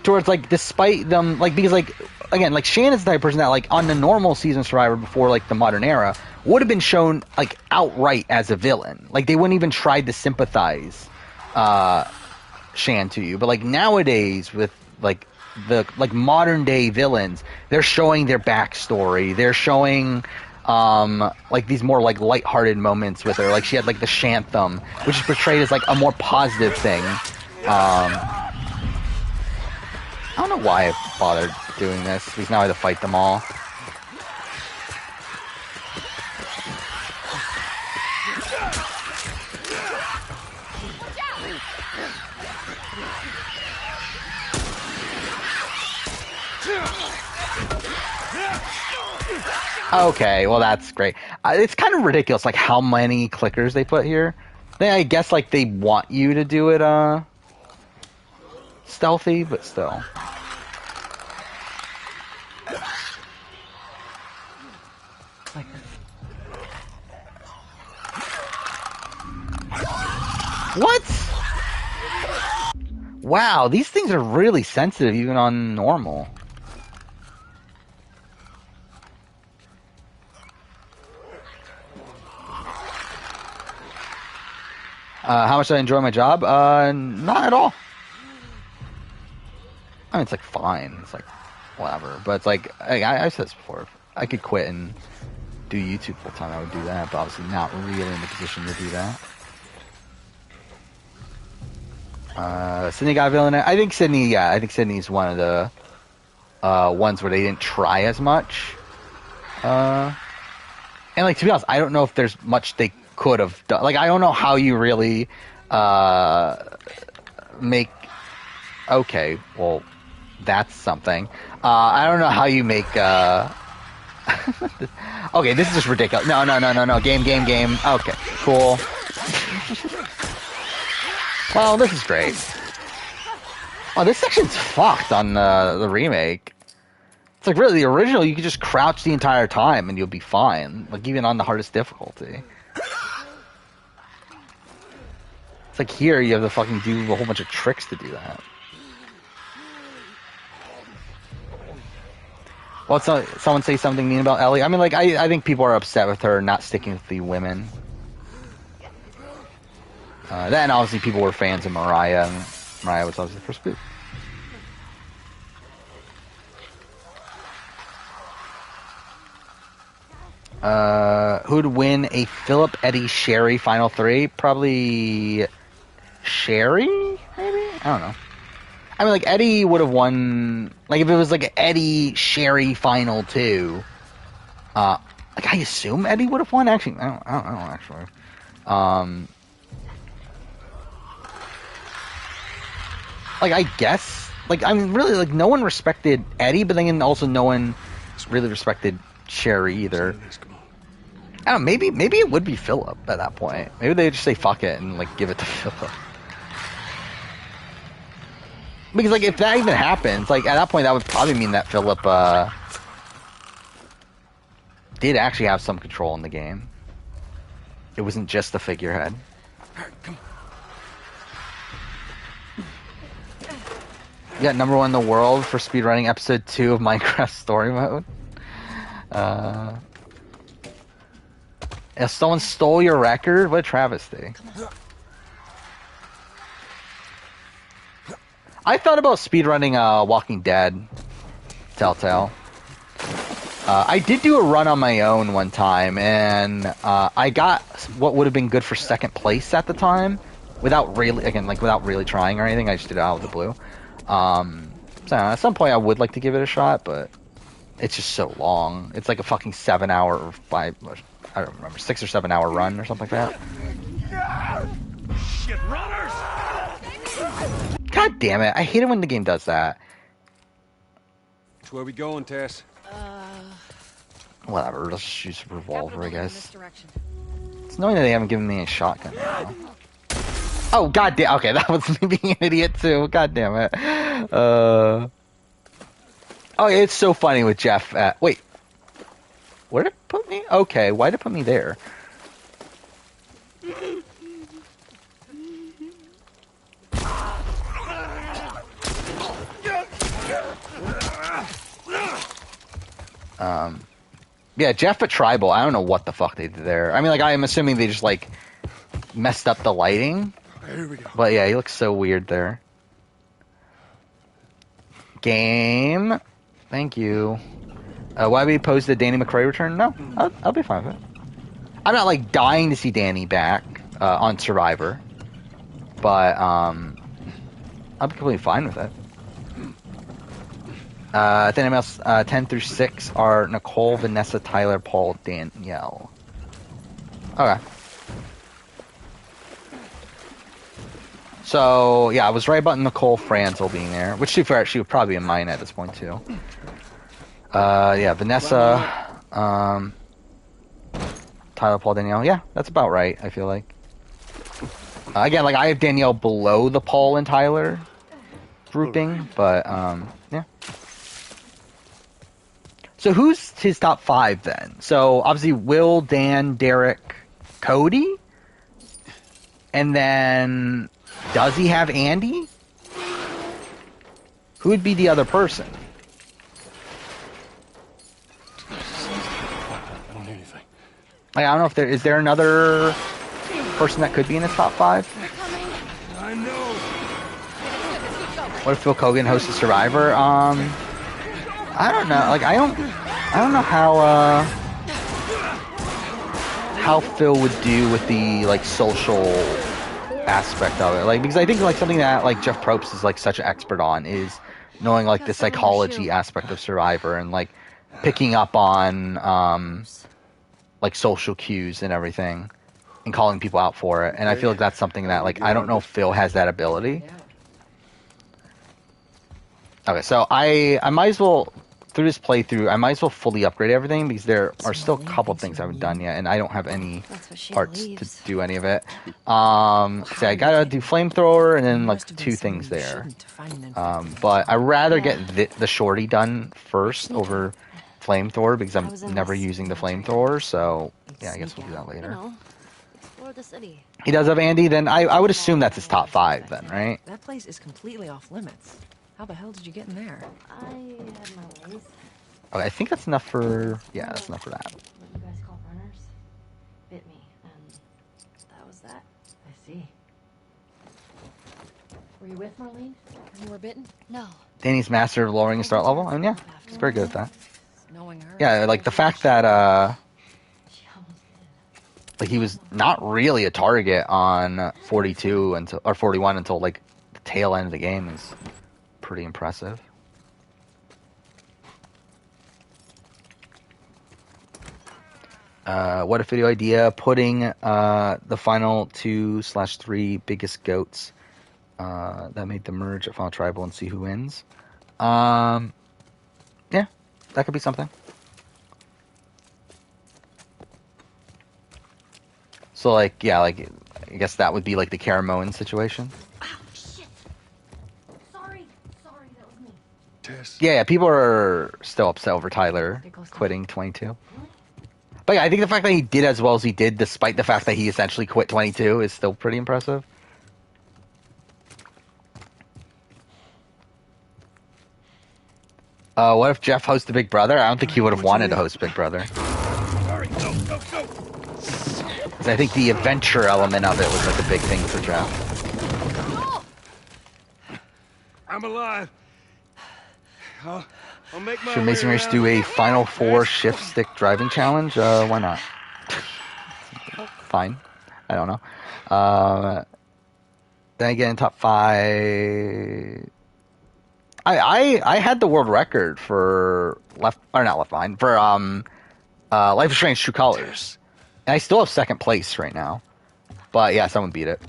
Towards like, despite them, like, because like, again, like Shan is the type of person that like on the normal season Survivor before like the modern era would have been shown like outright as a villain. Like they wouldn't even try to sympathize Shan to you. But like nowadays with like the like modern day villains, they're showing their backstory. They're showing like these more like lighthearted moments with her. Like she had like the Shantham, which is portrayed as like a more positive thing. I don't know why I bothered doing this, because now I have to fight them all. Okay, well that's great. It's kind of ridiculous, like how many clickers they put here. I guess like they want you to do it stealthy, but still. What? Wow, these things are really sensitive even on normal. How much do I enjoy my job? Not at all. I mean, it's like fine. It's like whatever. But it's like I've said this before. If I could quit and do YouTube full time, I would do that. But obviously, not really in the position to do that. Sydney got villain. I think Sydney. Yeah, I think Sydney's one of the ones where they didn't try as much. And like, to be honest, I don't know if there's much they could have done. Like, I don't know how you really make. Okay, well, that's something. I don't know how you make. Okay, this is just ridiculous. No. Game. Okay, cool. Well, this is great. Oh, this section's fucked on the remake. It's like, really, the original, you could just crouch the entire time and you'll be fine. Like, even on the hardest difficulty. It's like here, you have to fucking do a whole bunch of tricks to do that. Well, someone say something mean about Ellie? I mean, like, I think people are upset with her not sticking with the women. Then, obviously, people were fans of Mariah, and Mariah was obviously the first boot. Who'd win a Philip, Eddie, Sherry Final 3? Probably Sherry, maybe? I don't know. I mean, like, Eddie would have won... Like, if it was, like, Eddie, Sherry Final 2, like, I assume Eddie would have won? Actually, I don't know, actually. Like, I guess... Like, I mean, really, like, no one respected Eddie, but then also no one really respected Sherry either. I don't know, maybe it would be Philip at that point. Maybe they just say fuck it and, like, give it to Philip. Because, like, if that even happens, like, at that point, that would probably mean that Philip, did actually have some control in the game. It wasn't just the figurehead. Alright, come on. You got number 1 in the world for speedrunning episode 2 of Minecraft Story Mode. If someone stole your record, what a travesty. I thought about speedrunning Walking Dead Telltale. I did do a run on my own one time, and I got what would have been good for second place at the time, without really trying or anything. I just did it out of the blue. So at some point I would like to give it a shot, but it's just so long. It's like a fucking 7 hour or 5, I don't remember, 6 or 7 hour run or something like that. Shit, runners! God damn it, I hate it when the game does that. Which way we going, Tess? Whatever, let's just use a revolver, I guess. It's annoying that they haven't given me a shotgun now. Oh, god damn. Okay, that was me being an idiot too. God damn it. Oh, it's so funny with Jeff. Wait. Where did it put me? Okay, why did it put me there? Yeah, Jeff at Tribal. I don't know what the fuck they did there. I mean, like, I'm assuming they just, like, messed up the lighting. Here we go. But yeah, he looks so weird there. Game. Thank you. Why we posed the Danny McRae return? No, I'll be fine with it. I'm not, like, dying to see Danny back on Survivor. But, I'll be completely fine with it. Then else 10 through 6 are Nicole, Vanessa, Tyler, Paul, Danielle. Okay. So, yeah, I was right about Nicole Franzel being there. Which, to be fair, she would probably be in mine at this point, too. Yeah, Vanessa, Tyler, Paul, Danielle. Yeah, that's about right, I feel like. Again, like, I have Danielle below the Paul and Tyler grouping, but, yeah. So who's his top 5 then? So obviously Will, Dan, Derek, Cody, and then does he have Andy? Who would be the other person? I don't hear anything. Like, I don't know if is there another person that could be in his top 5. I know. What if Phil Kogan hosted Survivor? I don't know. Like, I don't know how Phil would do with the like social aspect of it. Like, because I think like something that like Jeff Probst is like such an expert on is knowing like the psychology aspect of Survivor and like picking up on like social cues and everything and calling people out for it. And I feel like that's something that like I don't know if Phil has that ability. Okay, so I might as well, through this playthrough, I might as well fully upgrade everything because there are still a couple things I haven't done yet, and I don't have any parts to do any of it. So I gotta do flamethrower and then like 2 things there. But I'd rather get the shorty done first over flamethrower because I'm never using the flamethrower. So yeah, I guess we'll do that later. Explore the city. He does have Andy. Then I would assume that's his top 5 then, right? That place is completely off limits. How the hell did you get in there? I had my ways. Okay, I think that's enough for... Yeah, that's enough for that. What you guys call runners bit me, and that was that. I see. Were you with Marlene when you were bitten? No. Danny's master of lowering a start level, and yeah, he's very good at that. Knowing her. Yeah, like the fact that like he was not really a target on 42 until or 41 until like the tail end of the game is pretty impressive. What a video idea, putting the final 2/3 biggest goats that made the merge at Final Tribal and see who wins. Yeah, that could be something. So like, yeah, like I guess that would be like the Caramoan situation. Ow, shit. Sorry, that was me. Tess. Yeah, people are still upset over Tyler quitting 22. But yeah, I think the fact that he did as well as he did, despite the fact that he essentially quit 22, is still pretty impressive. What if Jeff hosted Big Brother? I don't think he would have wanted to host Big Brother. Sorry, go. 'Cause I think the adventure element of it was like a big thing for Jeff. I'm alive. I'll make my Should Mason way Race around. do a Final 4 shift stick driving challenge? Why not? Fine. I don't know. Then again, top 5. I had the world record for Life is Strange True Colors. And I still have 2nd place right now. But yeah, someone beat it.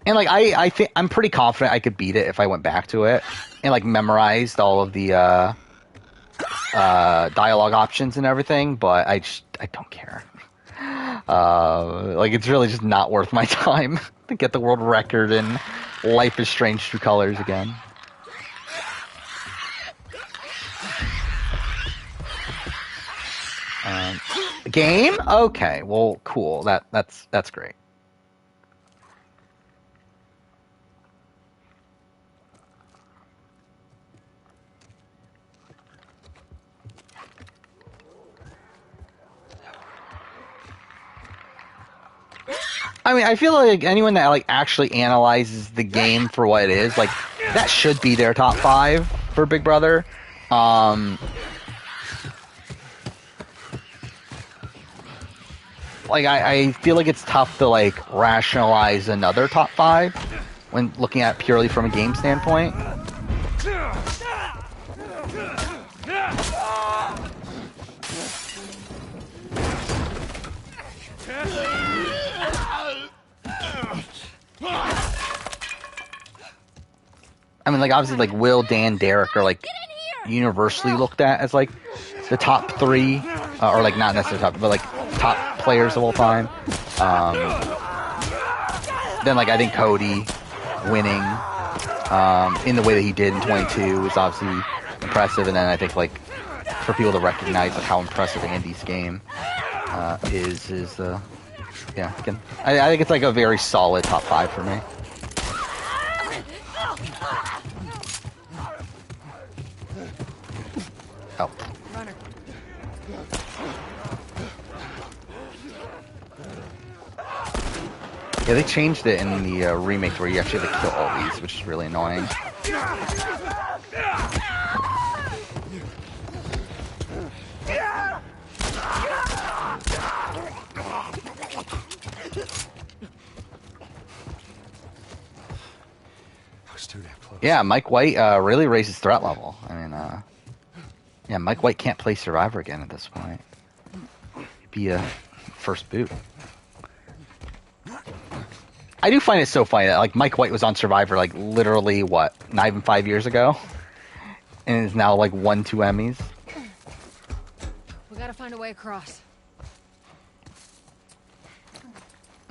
And like I think I'm pretty confident I could beat it if I went back to it and like memorized all of the dialogue options and everything, but I don't care. Like it's really just not worth my time to get the world record in Life is Strange True Colors again. Game? Okay, well, cool. That's great. I mean, I feel like anyone that like actually analyzes the game for what it is, like that should be their top 5 for Big Brother. Like I feel like it's tough to like rationalize another top 5 when looking at it purely from a game standpoint. I mean, like obviously, like Will, Dan, Derek are like universally looked at as like the top 3, or like not necessarily top, but like top players of all time. Then like I think Cody winning in the way that he did in 22 was obviously impressive, and then I think like for people to recognize like how impressive Andy's game is yeah. Again, I think it's like a very solid top 5 for me. Oh. Runner. Yeah, they changed it in the remake where you actually have to kill all these, which is really annoying. Yeah, Mike White really raises threat level. I mean, yeah, Mike White can't play Survivor again at this point. He'd be a first boot. I do find it so funny that like Mike White was on Survivor like literally what, not even 5 years ago, and is now like won 2 Emmys. We gotta find a way across.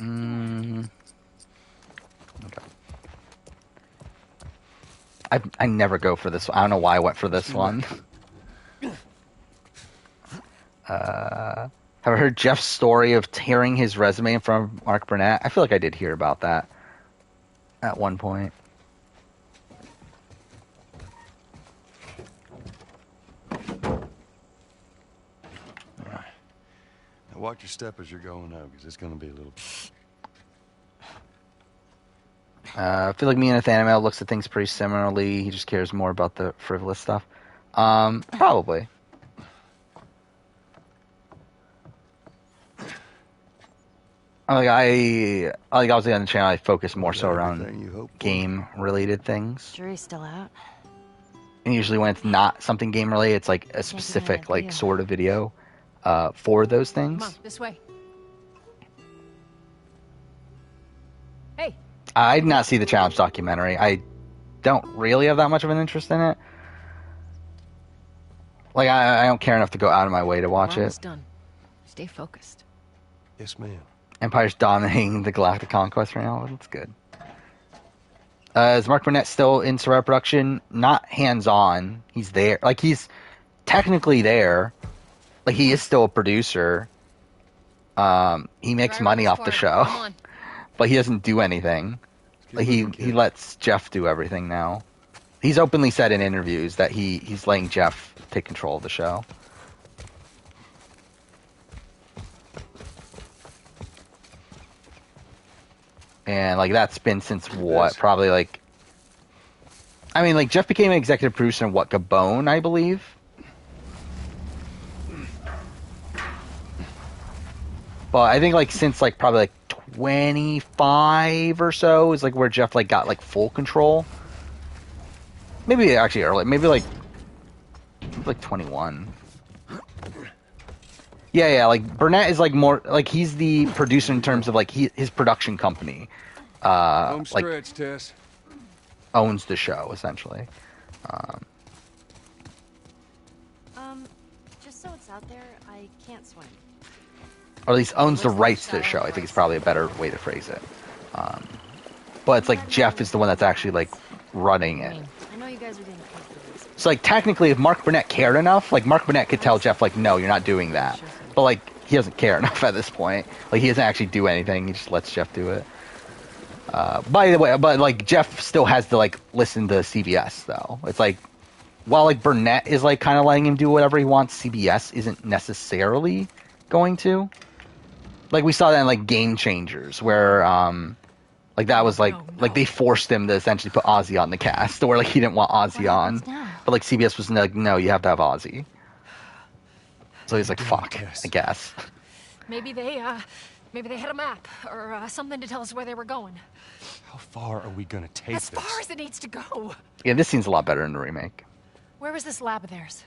Okay. I never go for this one. I don't know why I went for this one. Have I heard Jeff's story of tearing his resume in front of Mark Burnett? I feel like I did hear about that at one point. Now watch your step as you're going out, because it's going to be a little... I feel like me and Nathaniel looks at things pretty similarly. He just cares more about the frivolous stuff. Probably. I was on the channel. I focus more so around game-related things. Jury's still out. And usually when it's not something game-related, it's like a specific like sort of video for those things. Come on, this way. Hey. I did not see the challenge documentary. I don't really have that much of an interest in it. Like I don't care enough to go out of my way to watch it. Done. Stay focused. Yes, ma'am. Empire's dominating the Galactic Conquest right now. That's good. Is Mark Burnett still in Survivor production? Not hands-on. He's there. Like, he's technically there. Like, he is still a producer. He makes money off the show. But he doesn't do anything. Like, he lets Jeff do everything now. He's openly said in interviews that he's letting Jeff take control of the show. And, like, that's been since what? Probably, like... I mean, like, Jeff became an executive producer in, what, Gabon, I believe? But I think, like, since, like, probably, like, 25 or so is, like, where Jeff, like, got, like, full control. Maybe actually early. Maybe, like 21. Yeah, like Burnett is like more like he's the producer in terms of like his production company, Home stretch, like Tess. owns the show essentially. Just so it's out there, I can't swim. Or at least owns the rights to the show. I think it's probably a better way to phrase it. But it's like Jeff is the one that's actually like running it. I know you guys are getting paid for this. So like technically, if Mark Burnett cared enough, like Mark Burnett could tell Jeff like, no, you're not doing that. But like he doesn't care enough at this point. Like he doesn't actually do anything. He just lets Jeff do it. By the way, but like Jeff still has to like listen to CBS though. It's like while like Burnett is like kind of letting him do whatever he wants, CBS isn't necessarily going to. Like we saw that in like Game Changers where like that was like they forced him to essentially put Ozzy on the cast, where like he didn't want Ozzy on, but like CBS was like, no, you have to have Ozzy. So he's like, fuck, I guess. Maybe they had a map or something to tell us where they were going. How far are we gonna take As far as it needs to go. Yeah, this scene's a lot better in the remake. Where was this lab of theirs?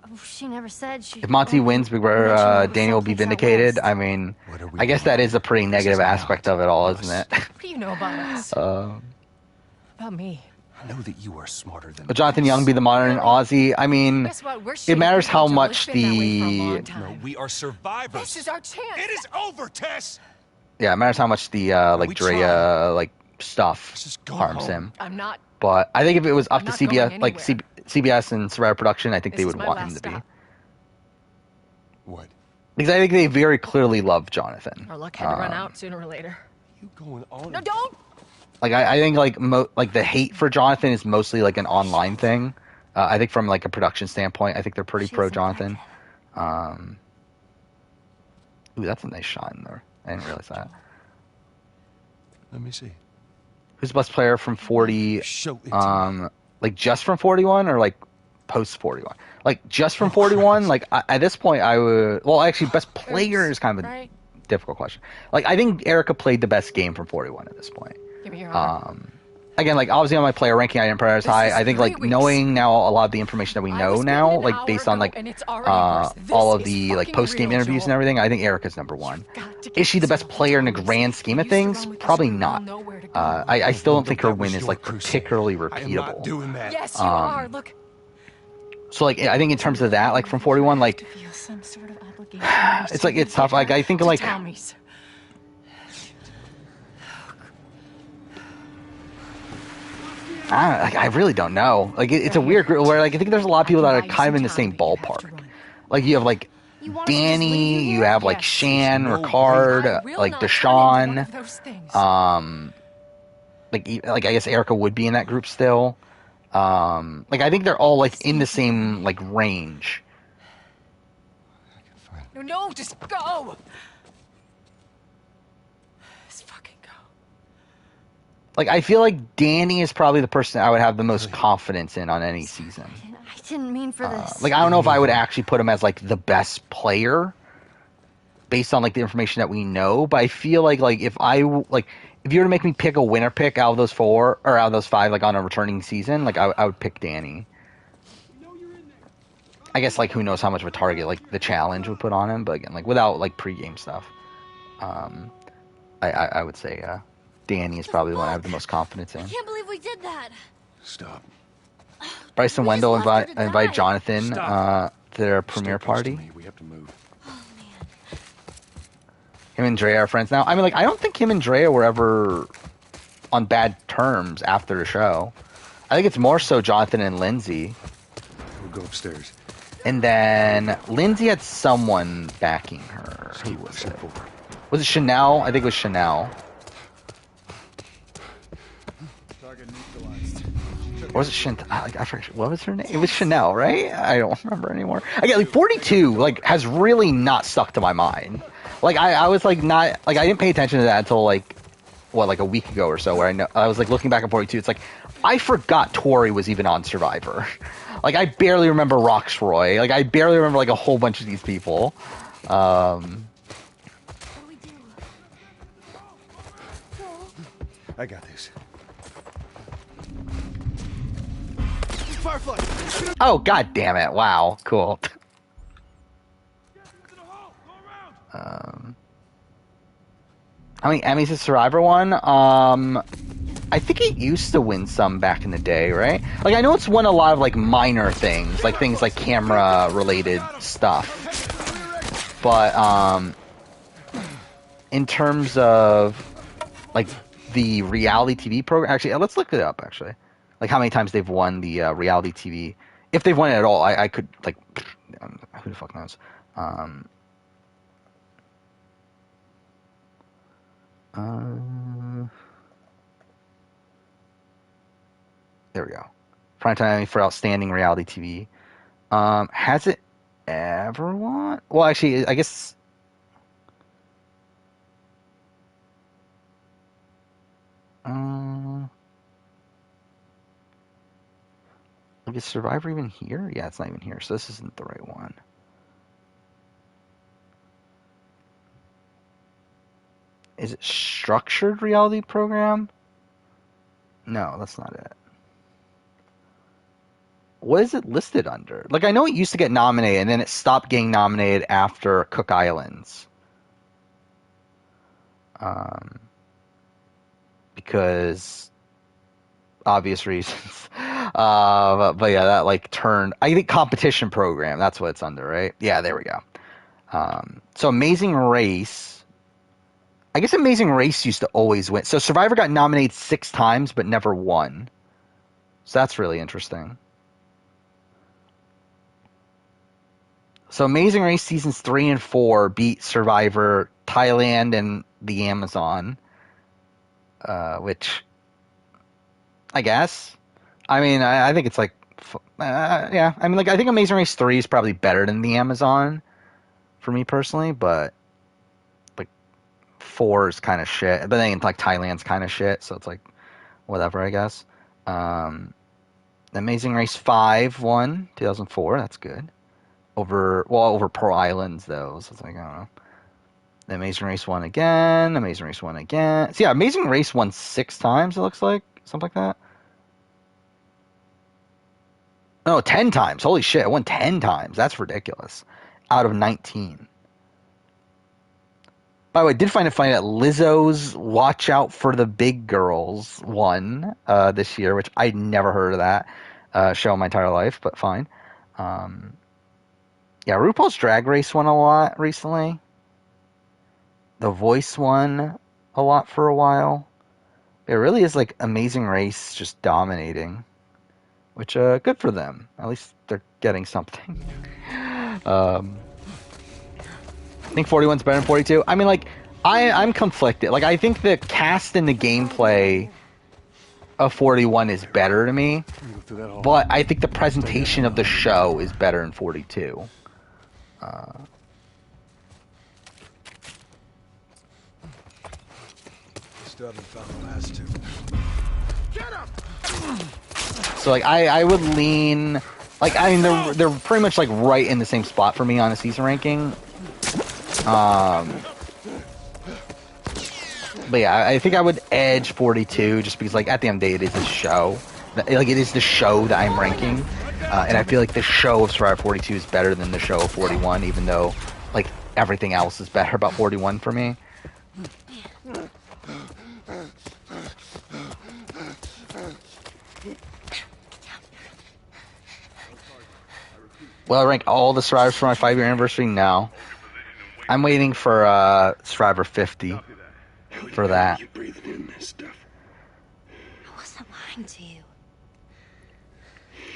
Oh, she never said she... If Monty wins, Daniel will be vindicated. I mean, I guess that is a pretty negative aspect of it all, isn't it? What do you know about us? About me. I know that you are smarter than. Will Jonathan Young be the modern Aussie? I mean, Guess what? We're it matters how shitty much people. It's been that way for a long the time. We are survivors. This is our chance. It is over, Tess. yeah, it matters how much the like Drea like stuff harms him. I'm not. But I think if it was up I'm to not going CBS, like anywhere. CBS and Survivor Production, I think This they is would my want last him to be. stop. What? Because I think they very clearly love Jonathan. Our luck had to run out sooner or later. You going on? No, don't. Like I think like like the hate for Jonathan is mostly like an online thing. I think from like a production standpoint, I think they're pretty pro Jonathan. Ooh, that's a nice shot in there. I didn't realize that. Let me see. Who's the best player from 40? Like just from 41 or like post 41? Like just from 41? Like at this point, I would. Well, actually, best player is kind of a difficult question. Like I think Erica played the best game from 41 at this point. Give me your arm. Again, like obviously on my player ranking, I didn't prioritize high. I think like knowing now a lot of the information that we know now, like based on like all of the like post game interviews and everything, I think Erica's number one. Is she the best player in the grand scheme of things? Probably not. I still don't think her win is like particularly repeatable. Yes, you are. Look. So like I think in terms of that, like from 41, like it's like it's tough. Like I think like. I really don't know. Like it's a weird group where like I think there's a lot of people that are kind of in the same ballpark. Like you have like Danny, you have like Shan, Ricard, like Deshawn. Like I guess Erica would be in that group still. Like I think they're all like in the same like range. No, just go. Like, I feel like Danny is probably the person I would have the most confidence in on any season. I didn't mean for this. Like, I don't know if I would actually put him as, like, the best player based on, like, the information that we know. But I feel like if you were to make me pick a winner pick out of those four, or out of those five, like, on a returning season, like, I would pick Danny. I guess, like, who knows how much of a target, like, the challenge would put on him. But, again, like, without, like, pregame stuff. I would say, Danny is probably the one I have the most confidence in. I can't believe we did that. Stop. Bryson Wendell invite Jonathan to their premiere party. We have to move. Him and Drea are friends now. I mean, like, I don't think him and Drea were ever on bad terms after the show. I think it's more so Jonathan and Lindsay. We'll go upstairs. And then Lindsay had someone backing her. Who was it? Was it Chanel? I think it was Chanel. Or was it Chantal? I forget. What was her name? It was Chanel, right? I don't remember anymore. Again, like 42, like has really not stuck to my mind. Like I was like not like I didn't pay attention to that until like like a week ago or so, where I was like looking back at 42. It's like I forgot Tori was even on Survivor. Like I barely remember Roxroy. Like I barely remember like a whole bunch of these people. I got this. Firefly. Oh, god damn it. Wow. Cool. How many Emmys has Survivor won? I think it used to win some back in the day, right? Like, I know it's won a lot of, like, minor things. Like, things like camera-related stuff. But, in terms of, like, the reality TV program... Actually, let's look it up, actually. Like, how many times they've won the reality TV. If they've won it at all, I could, like... Who the fuck knows? There we go. Primetime Emmy for Outstanding Reality TV. Has it ever won? Well, actually, I guess... Like, is Survivor even here? Yeah, it's not even here, so this isn't the right one. Is it Structured Reality Program? No, that's not it. What is it listed under? Like, I know it used to get nominated, and then it stopped getting nominated after Cook Islands. Because obvious reasons. But yeah, that like turned. I think competition program. That's what it's under, right? Yeah, there we go. So Amazing Race. I guess Amazing Race used to always win. So Survivor got nominated 6 times, but never won. So that's really interesting. So Amazing Race seasons 3 and 4 beat Survivor, Thailand, and the Amazon. Which, I guess. I mean, I think it's like, yeah. I mean, like, I think Amazing Race 3 is probably better than the Amazon, for me personally. But, like, 4 is kind of shit, but then like Thailand's kind of shit, so it's like whatever, I guess. Amazing Race 5 won 2004. That's good. Over Pearl Islands though, so it's like I don't know. The Amazing Race won again. Amazing Race won again. So yeah, Amazing Race won 6 times. It looks like something like that. No, 10 times. Holy shit, it won 10 times. That's ridiculous. Out of 19. By the way, I did find it funny that Lizzo's Watch Out for the Big Girls won this year, which I'd never heard of that show in my entire life, but fine. Yeah, RuPaul's Drag Race won a lot recently. The Voice won a lot for a while. It really is like Amazing Race just dominating, which good for them. At least they're getting something. I think 41's better than 42. I mean, like, I'm conflicted. Like, I think the cast and the gameplay of 41 is better to me, but I think the presentation of the show is better in 42. Still haven't found the last 2. Get him! So, like, I would lean... Like, I mean, they're pretty much, like, right in the same spot for me on a season ranking. But yeah, I think I would edge 42 just because, like, at the end of the day, it is a show. Like, it is the show that I'm ranking. And I feel like the show of Survivor 42 is better than the show of 41, even though, like, everything else is better about 41 for me. Will I rank all the Survivors for my 5-year anniversary? No. I'm waiting for Survivor 50 for that. I wasn't lying to you.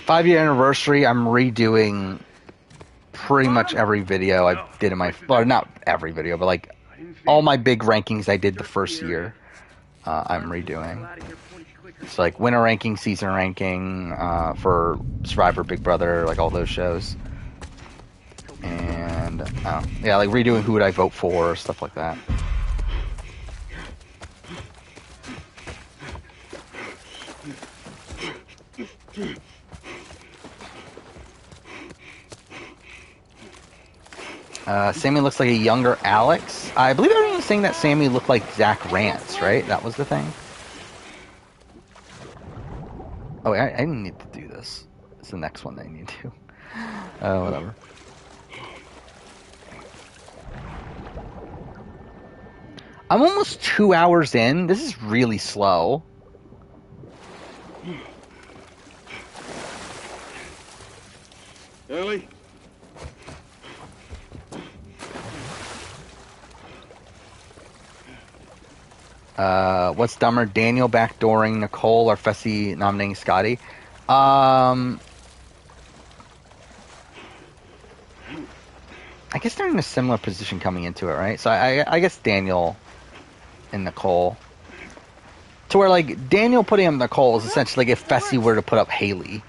5-year anniversary, I'm redoing pretty much every video I did in my... Well, not every video, but like all my big rankings I did the first year, I'm redoing. It's like winter ranking, season ranking, for Survivor, Big Brother, like all those shows. And, yeah, like redoing who would I vote for, stuff like that. Sammy looks like a younger Alex. I believe everyone was saying that Sammy looked like Zach Rance, right? That was the thing. Oh, I didn't need to do this. It's the next one that I need to. Whatever. I'm almost 2 hours in. This is really slow. Ellie? What's dumber, Daniel backdooring Nicole or Fessy nominating Scotty? I guess they're in a similar position coming into it, right? So I guess Daniel and Nicole. To where, like, Daniel putting up Nicole is essentially like if Fessy were to put up Haley.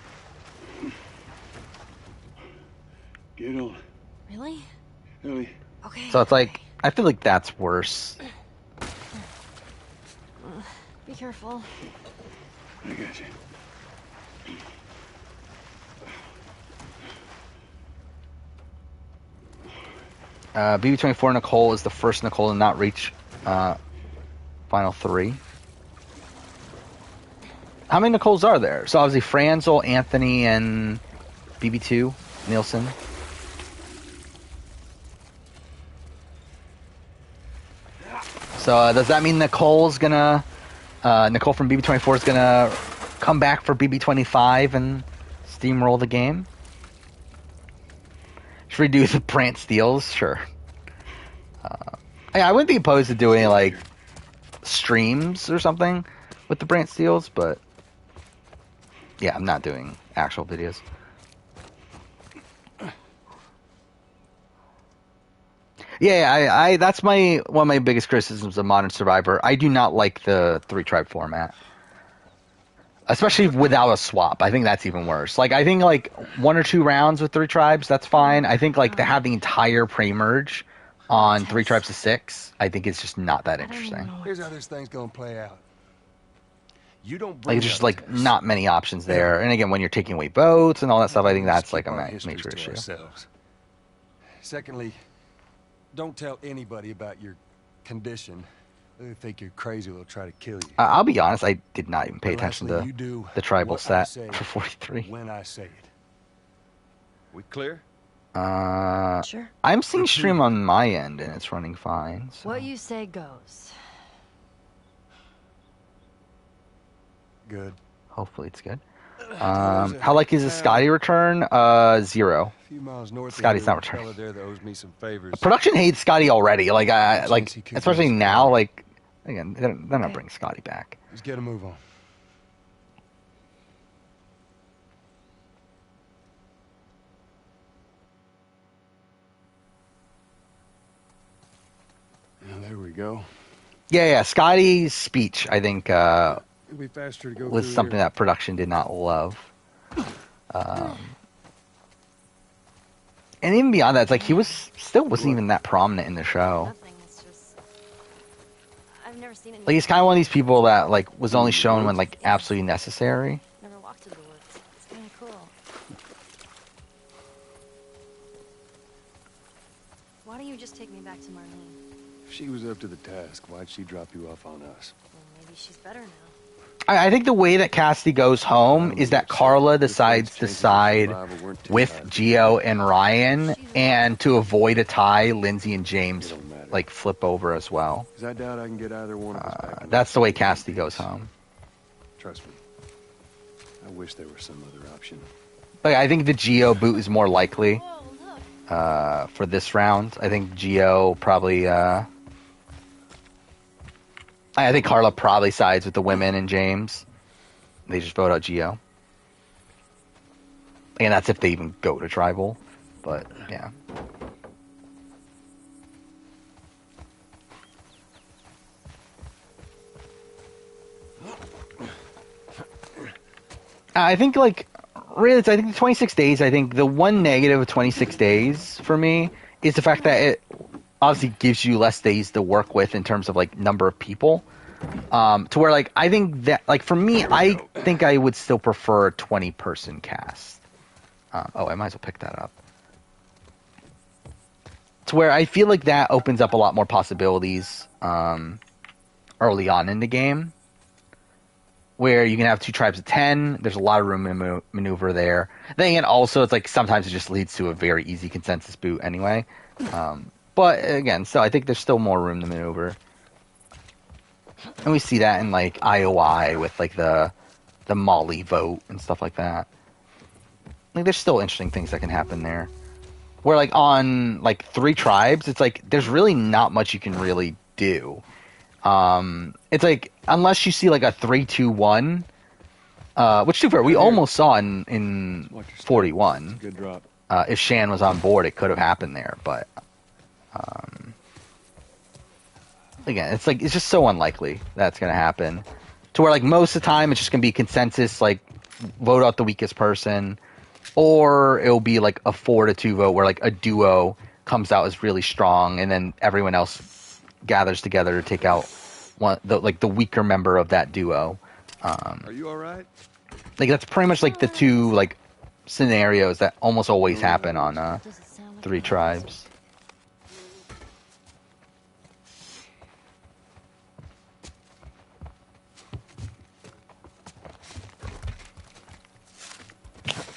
Get on. Really? Ellie. Okay. So it's like, I feel like that's worse. Be careful. I got you. BB24 Nicole is the first Nicole to not reach Final 3. How many Nicoles are there? So obviously Franzel, Anthony, and BB2, Nielsen. So does that mean Nicole's gonna... Nicole from BB24 is gonna come back for BB25 and steamroll the game? Should we do the Brant Steals? Sure. I wouldn't be opposed to doing like streams or something with the Brant Steals, but yeah, I'm not doing actual videos. Yeah, I that's one of my biggest criticisms of Modern Survivor. I do not like the 3-tribe format. Especially without a swap. I think that's even worse. Like, I think, like, 1 or 2 rounds with 3 tribes, that's fine. I think, like, to have the entire pre-merge on 3 Tribes to 6, I think it's just not that interesting. Here's how this thing's gonna play out. You don't Like, bring there's just up like Tess. not many options there. And again, when you're taking away boats and all that stuff, I think Let's that's like keep a our histories major to issue. ourselves. Secondly, don't tell anybody about your condition. They think you're crazy, they'll try to kill you. I'll be honest, I did not even pay And attention lastly, to you do the tribal what I set say for 43. when I say it. We clear? Sure. I'm seeing stream on my end and it's running fine. So. What you say goes. Good. Hopefully it's good. How likely is the Scotty return? 0. A few miles north Scotty's of not here, returning. a fella there that owes me some favors. Production hates Scotty already. Like, Chance he could especially get his now. car. Like, again, they're not bringing Scotty back. Let's get a move on. Now, there we go. Yeah. Scotty's speech, I think, It'll be faster to go was through something here. that production did not love. And even beyond that, it's like he wasn't even that prominent in the show. Nothing. It's just I've never seen it. Like, he's kind of one of these people that like was only shown when like absolutely necessary. Never walked to the woods. It's kind of cool. Why don't you just take me back to Marlene? If she was up to the task, why'd she drop you off on us? Well, maybe she's better now. I think the way that Cassidy goes home is that Carla decides to side with Gio and Ryan, and to avoid a tie, Lindsay and James like flip over as well. Because I doubt I can get either one of us back. That's the way Cassidy goes home. Trust me. I wish there was some other option. Like, I think the Gio boot is more likely for this round. I think Gio probably. I think Carla probably sides with the women and James. They just vote out Gio. And that's if they even go to tribal. But, yeah. I think, like, really, I think the 26 days, I think the one negative of 26 days for me is the fact that it obviously gives you less days to work with in terms of, like, number of people. To where, like, I think that, like, for me, I think I would still prefer a 20-person cast. I might as well pick that up. To where I feel like that opens up a lot more possibilities early on in the game. Where you can have 2 tribes of 10. There's a lot of room to maneuver there. Then again, also, it's like sometimes it just leads to a very easy consensus boot anyway. But again, so I think there's still more room to maneuver. And we see that in like IOI with like the Molly vote and stuff like that. Like, there's still interesting things that can happen there. Where like on like 3 tribes, it's like there's really not much you can really do. It's like unless you see like a 3-2-1, which to be fair, we almost saw in 41. Good drop. If Shan was on board, it could have happened there, but again, it's like it's just so unlikely that's gonna happen. To where like most of the time it's just gonna be consensus, like vote out the weakest person, or it'll be like a 4-2 vote where like a duo comes out as really strong, and then everyone else gathers together to take out the weaker member of that duo. Are you all right? Like that's pretty much like the 2 like scenarios that almost always happen on 3 tribes.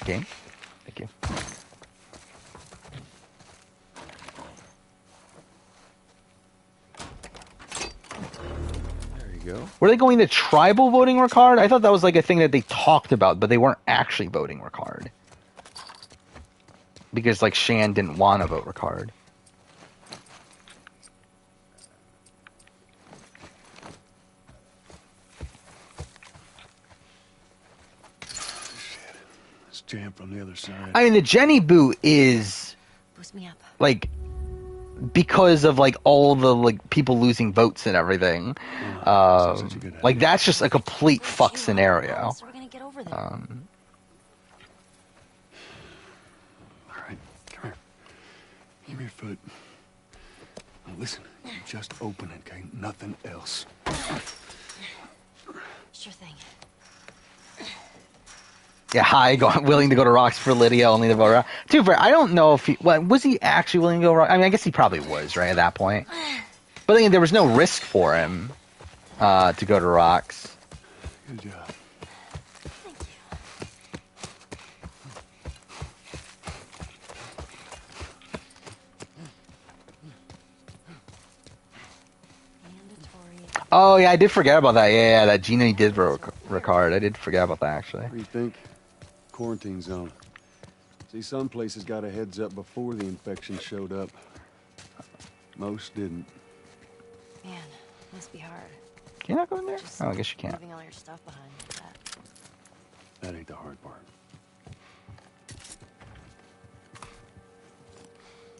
Okay, thank you. There you go. Were they going to tribal voting Ricard? I thought that was like a thing that they talked about, but they weren't actually voting Ricard. Because like Shan didn't want to vote Ricard. Let's jam from the other side. I mean, the Jenny boot is Boost me up. like because of like all the like people losing votes and everything. Like that's just a complete fuck scenario. How are we gonna get over there? All right, come here. Give me your foot. Listen, you just open it, okay? Nothing else. Sure thing. Yeah, willing to go to rocks for Lydia, only to vote around. To be fair, I don't know if was he actually willing to go rock? I mean, I guess he probably was, right, at that point. But I think there was no risk for him to go to rocks. Good job. Oh, yeah, I did forget about that. Yeah, that Gina did Ricard. I did forget about that, actually. What do you think? Quarantine zone. See, some places got a heads up before the infection showed up. Most didn't. Man, must be hard. Can you not go in there? Just oh, I guess you can't. Leaving all your stuff behind like that. That ain't the hard part.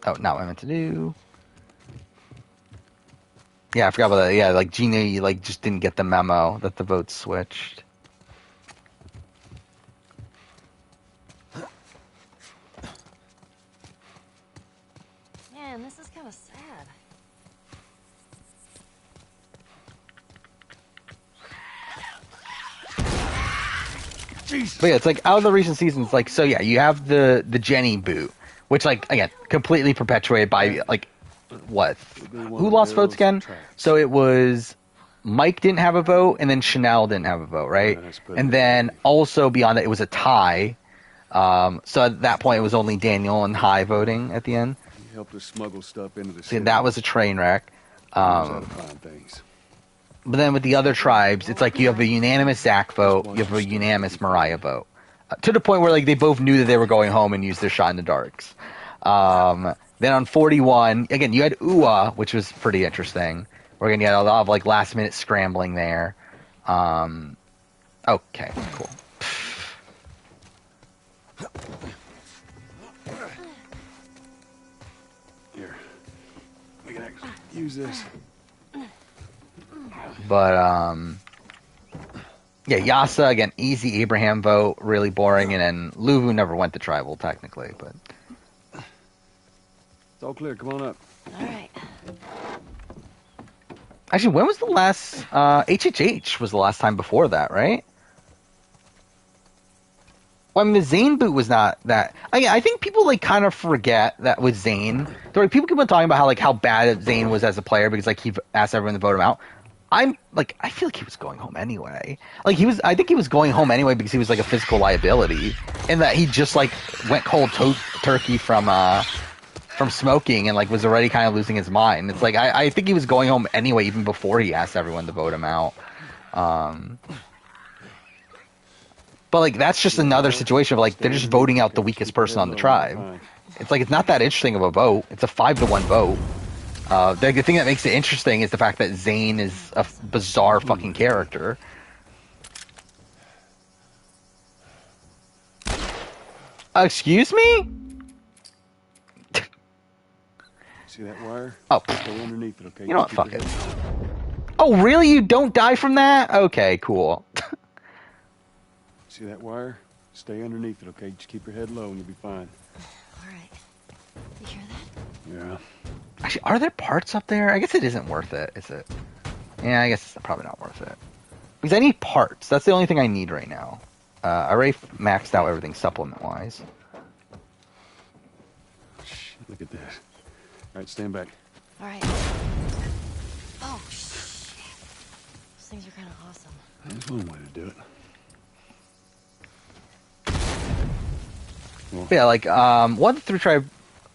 Oh, not what I meant to do. Yeah, I forgot about that. Yeah, like Gina, like just didn't get the memo that the votes switched. Man, this is kind of sad. But yeah, it's like out of the recent seasons, like, so yeah, you have the Jenny boot, which, like, again, completely perpetuated by, like, what? Who lost votes again? So it was Mike didn't have a vote, and then Chanel didn't have a vote, right? And then also beyond that, it was a tie. So at that point, it was only Daniel and High voting at the end. He helped us smuggle stuff into the See, city. that was a train wreck. Knows how to find things. But then with the other tribes, it's like you have a unanimous Zach vote, you have a unanimous Mariah vote. To the point where, like, they both knew that they were going home and used their shot in the darks. Then on 41, again, you had Ua, which was pretty interesting. We're going to get a lot of, like, last-minute scrambling there. Okay, cool. Here. We can actually use this. But, yeah, Yasa, again, easy Abraham vote, really boring. And then Luvu never went to tribal, technically, but... It's all clear. Come on up. All right. Actually, when was the last... HHH was the last time before that, right? Well, I mean, the Zane boot was not that... I think people, like, kind of forget that with Zane... People keep on talking about how bad Zane was as a player because, like, he asked everyone to vote him out. I feel like he was going home anyway. I think he was going home anyway because he was, like, a physical liability. And that he just, like, went cold turkey from smoking and, like, was already kind of losing his mind. It's like, I think he was going home anyway, even before he asked everyone to vote him out. But, like, that's just another situation of, like, they're just voting out the weakest person on the tribe. It's like, it's not that interesting of a vote. It's a 5-to-1 vote. The thing that makes it interesting is the fact that Zane is a bizarre fucking character. Excuse me? See that wire? Oh. Stay underneath it, okay? You know what? Fuck it. Oh, really? You don't die from that? Okay, cool. See that wire? Stay underneath it, okay? Just keep your head low and you'll be fine. All right. You hear that? Yeah. Actually, are there parts up there? I guess it isn't worth it, is it? Yeah, I guess it's probably not worth it. Because I need parts. That's the only thing I need right now. I already maxed out everything supplement-wise. Look at this. All right, stand back. All right. Oh, shit. Those things are kind of awesome. There's one way to do it. Well, Yeah, like, what the three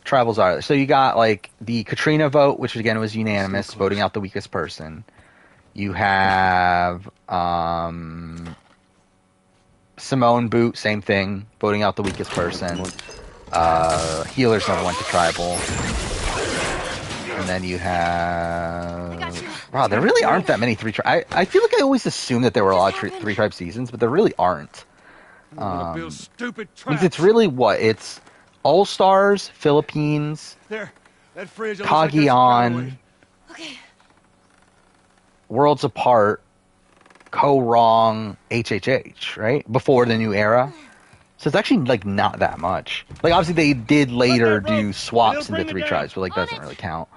tribals are. So you got, like, the Katrina vote, which again was unanimous, voting out the weakest person. You have Simone Boot, same thing, voting out the weakest person. Healers never went to tribal. And then you have... Wow, there really aren't that many I feel like I always assume that there were a lot of three-tribe seasons, but there really aren't. Because it's really what? It's All-Stars, Philippines, There. That fridge Cagayan, Okay. Worlds Apart, Ko-Rong, HHH, right? Before the new era. So it's actually, like, not that much. Like, obviously they did later do swaps into three tribes, but, like, doesn't really count.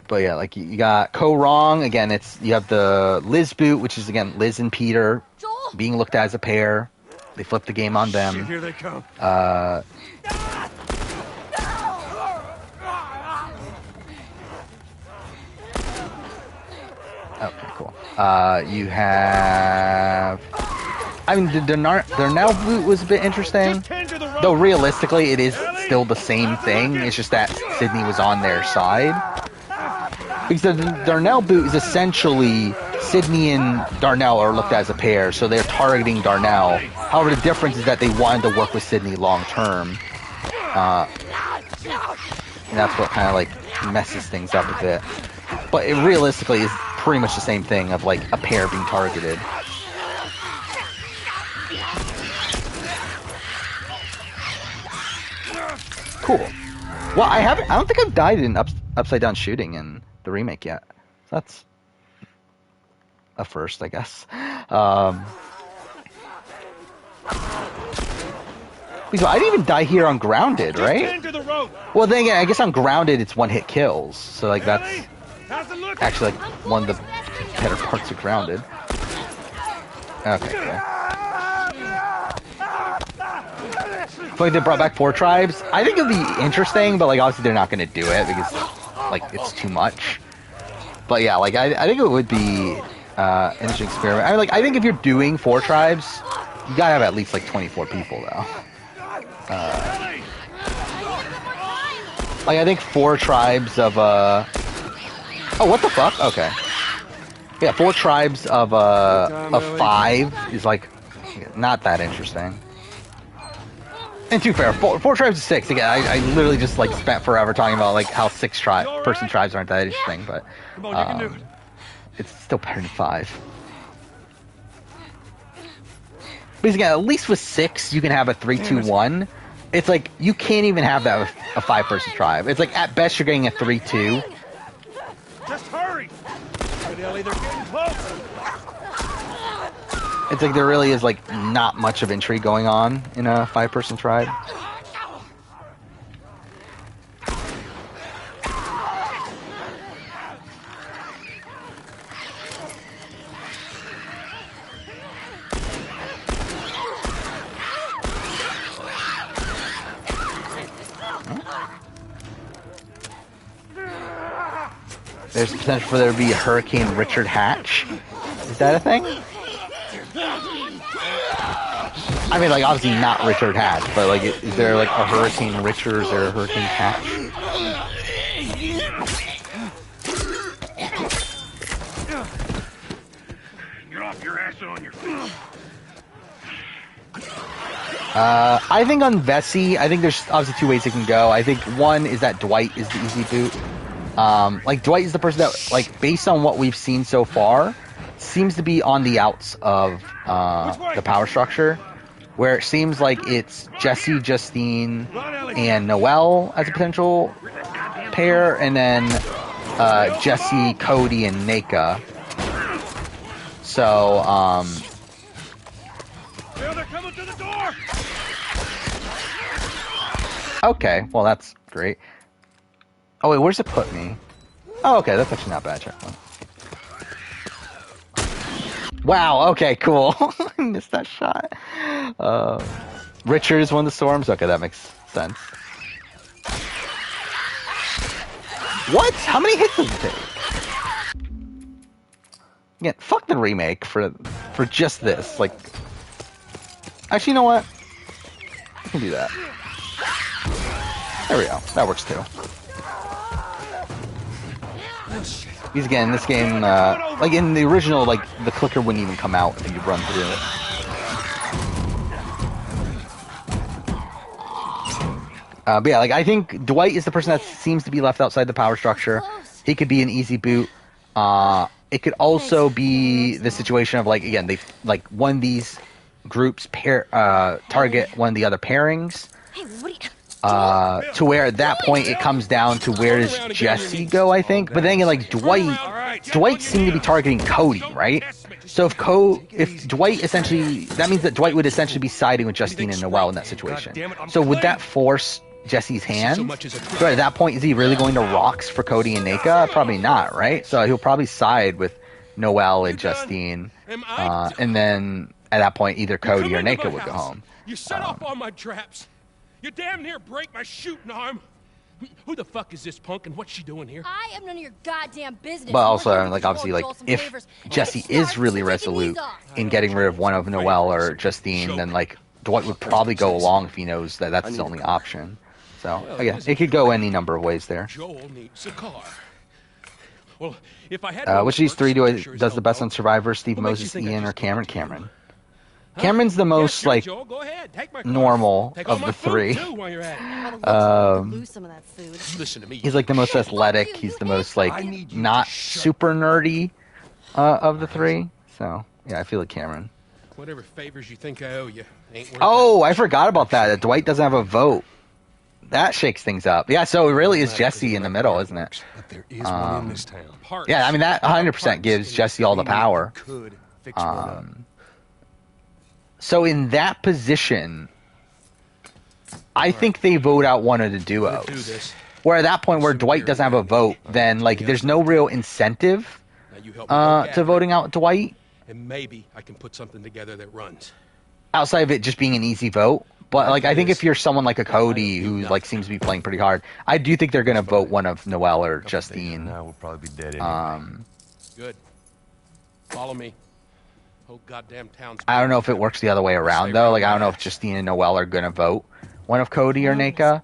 But yeah, like you got Co-Wrong again. You have the Liz boot, which is again Liz and Peter being looked at as a pair. They flip the game on them. Shit, here they come. Okay, cool. You have. I mean, the Darnell boot was a bit interesting. Though realistically, it is still the same thing. It's just that Sydney was on their side. Because the Darnell boot is essentially Sydney and Darnell are looked at as a pair, so they're targeting Darnell. However, the difference is that they wanted to work with Sydney long term. And that's what kind of like messes things up a bit. But it realistically is pretty much the same thing of like a pair being targeted. Cool. Well, I don't think I've died in upside down shooting in the remake yet. So that's a first, I guess. So I didn't even die here on Grounded, right? Well, then again, I guess on Grounded it's one-hit kills. So like that's actually like one of the better parts of Grounded. Okay, cool. But they brought back 4 tribes. I think it'd be interesting, but like obviously they're not going to do it because like it's too much. But yeah, like I think it would be an interesting experiment. I mean, like I think if you're doing 4 tribes, you gotta have at least like 24 people though. Like I think 4 tribes of oh, what the fuck? Okay. Yeah, 4 tribes of 5 is like not that interesting. And to be fair, 4 tribes of 6. Again, I literally just like spent forever talking about like how 6-person tribes aren't that interesting, but it's still better than 5. But again, at least with 6, you can have a 3-2-1. It's like you can't even have that with a 5-person tribe. It's like at best you're getting a 3-2. Just hurry! They're getting close. It's like there really is like not much of intrigue going on in a 5-person tribe. There's potential for there to be a Hurricane Richard Hatch. Is that a thing? I mean, like, obviously not Richard Hatch, but, like, is there, like, a Hurricane Richard or is there a Hurricane Hatch? Get off your ass and on your feet. I think on Vesey, I think there's obviously 2 ways it can go. I think one is that Dwight is the easy boot. Like, Dwight is the person that, like, based on what we've seen so far, seems to be on the outs of the power structure, where it seems like it's Jesse, Justine, and Noelle as a potential pair, and then Jesse, Cody, and Neka. So, They're coming to the door. Okay, well that's great. Oh wait, where's it put me? Oh, okay, that's actually not bad. Checkpoint. Wow, okay, cool. I missed that shot. Richard is one of the storms? Okay, that makes sense. What? How many hits does it take? Yeah, fuck the remake for just this. Like, actually, you know what? I can do that. There we go. That works too. Because again, in this game, like in the original, like the clicker wouldn't even come out if you run through it. But yeah, like I think Dwight is the person that seems to be left outside the power structure. He could be an easy boot. It could also be the situation of like again, they like one of these groups target one of the other pairings. To where at that point it comes down to where does Jesse go, I think. But then again, like Dwight seemed to be targeting Cody, right? So if Dwight essentially, that means that Dwight would essentially be siding with Justine and Noelle in that situation. So would that force Jesse's So hands. much as a So at that point, is he really going to rocks for Cody and Nika? Probably not, right? So he'll probably side with Noelle and Justine, and then at that point, either Cody or Nika would go home. You set off all my traps. You damn near break my shooting arm. Who the fuck is this punk and what's she doing here? I am none of your goddamn business. But also, We're here to like, control obviously, like, Joel some if favors. Jesse And it is starts really with taking resolute these off. in getting rid of one of Noelle or Justine, then, like, Dwight would probably go along if he knows that that's his only option. So, again, it could go any number of ways there. Joel needs a car. Well, if I had Which of these three does the best on Survivor? Steve Moses, Ian, or Cameron? Cameron. Cameron's the most, like, normal of the three. Lose some of that food. Listen to me. He's, like, the most athletic. He's the most, like, not super nerdy of the three. So, yeah, I feel like Cameron. Whatever favors you think I owe you ain't worth Oh, I forgot about that. Dwight doesn't have a vote. That shakes things up. Yeah, so it really is Jesse in the middle, isn't it? But there is one in this town. Yeah, I mean, that 100% gives Jesse all the power. Could fix one up. So in that position, I think they vote out one of the duos. Where at that point where Dwight doesn't have a vote, then, like, there's no real incentive to voting out Dwight. And maybe I can put something together that runs. Outside of it just being an easy vote. But, like, I think if you're someone like a Cody who, like, seems to be playing pretty hard, I do think they're going to vote one of Noelle or Justine. Now we'll probably be dead anyway. Good. Follow me. Whole goddamn town's... I don't know if it works the other way around, though. Like, I don't know if Justine and Noelle are going to vote one of Cody or Nika.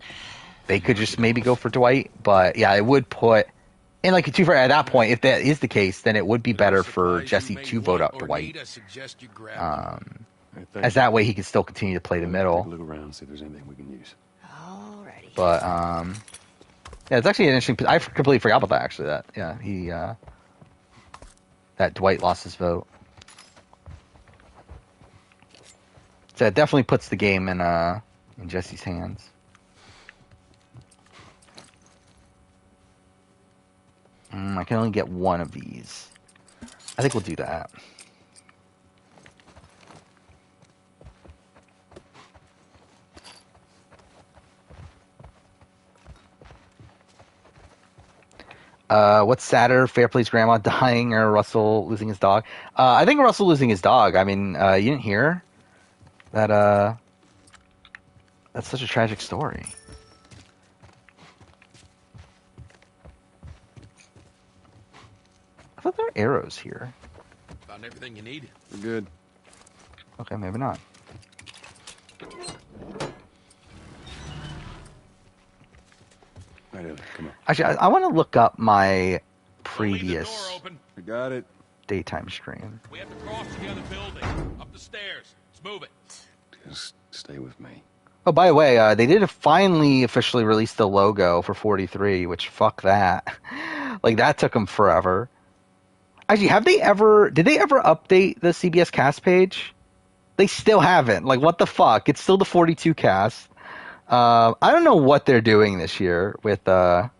They could just maybe go for Dwight. But, yeah, it would put... And, like, at that point, if that is the case, then it would be better for Jesse to vote out Dwight. As that way he can still continue to play the middle. Take a look around, see if there's anything we can use. Alrighty. But, yeah, it's actually an interesting... I completely forgot about that, actually. That, yeah, he, that Dwight lost his vote. So it definitely puts the game in Jesse's hands. I can only get one of these. I think we'll do that. What's sadder, Fairplay's grandma dying or Russell losing his dog? I think Russell losing his dog. I mean, you didn't hear that, that's such a tragic story. I thought there were arrows here. Found everything you need. We're good. Okay, maybe not. Right, Ellie, come on. Actually, I want to look up my previous I got it. daytime stream. We have to cross to the other building. Up the stairs. Let's move it. Just stay with me. Oh, by the way, they did finally officially release the logo for 43, which fuck that. Like, that took them forever. Actually, did they ever update the CBS cast page? They still haven't. Like, what the fuck? It's still the 42 cast. I don't know what they're doing this year with that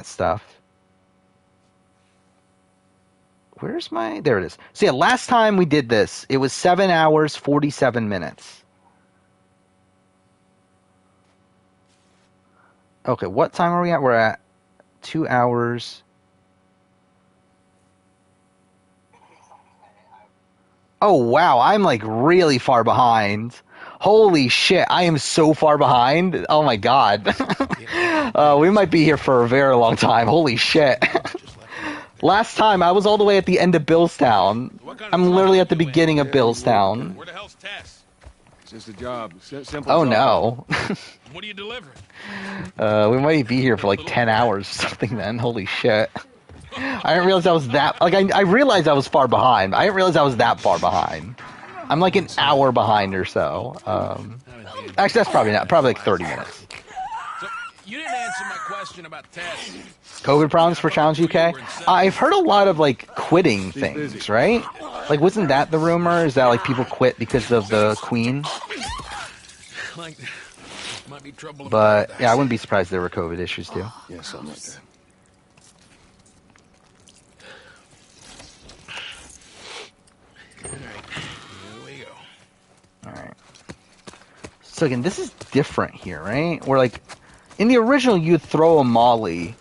stuff. Where's my... There it is. So, yeah, last time we did this, it was 7 hours, 47 minutes. Okay, what time are we at? We're at 2 hours... Oh, wow, I'm, like, really far behind. Holy shit, I am so far behind. Oh, my God. We might be here for a very long time. Holy shit. Last time, I was all the way at the end of Billstown. I'm literally at the beginning of Billstown. Where the hell's Tess? It's just a job. Simple Oh, job. no. What are you delivering? We might be here for, like, 10 hours or something then. Holy shit. I didn't realize I was that... Like, I realized I was far behind. I didn't realize I was that far behind. I'm like an hour behind or so. Actually, that's probably not. Probably like 30 minutes. So, you didn't answer my question about Tess. COVID problems for Challenge UK? I've heard a lot of, like, quitting things, right? Like, wasn't that the rumor? Is that, like, people quit because of the Queen? Like, might be trouble. But, yeah, I wouldn't be surprised there were COVID issues, too. Yeah, something like that. So again, this is different here, right? Where like in the original you'd throw a molly,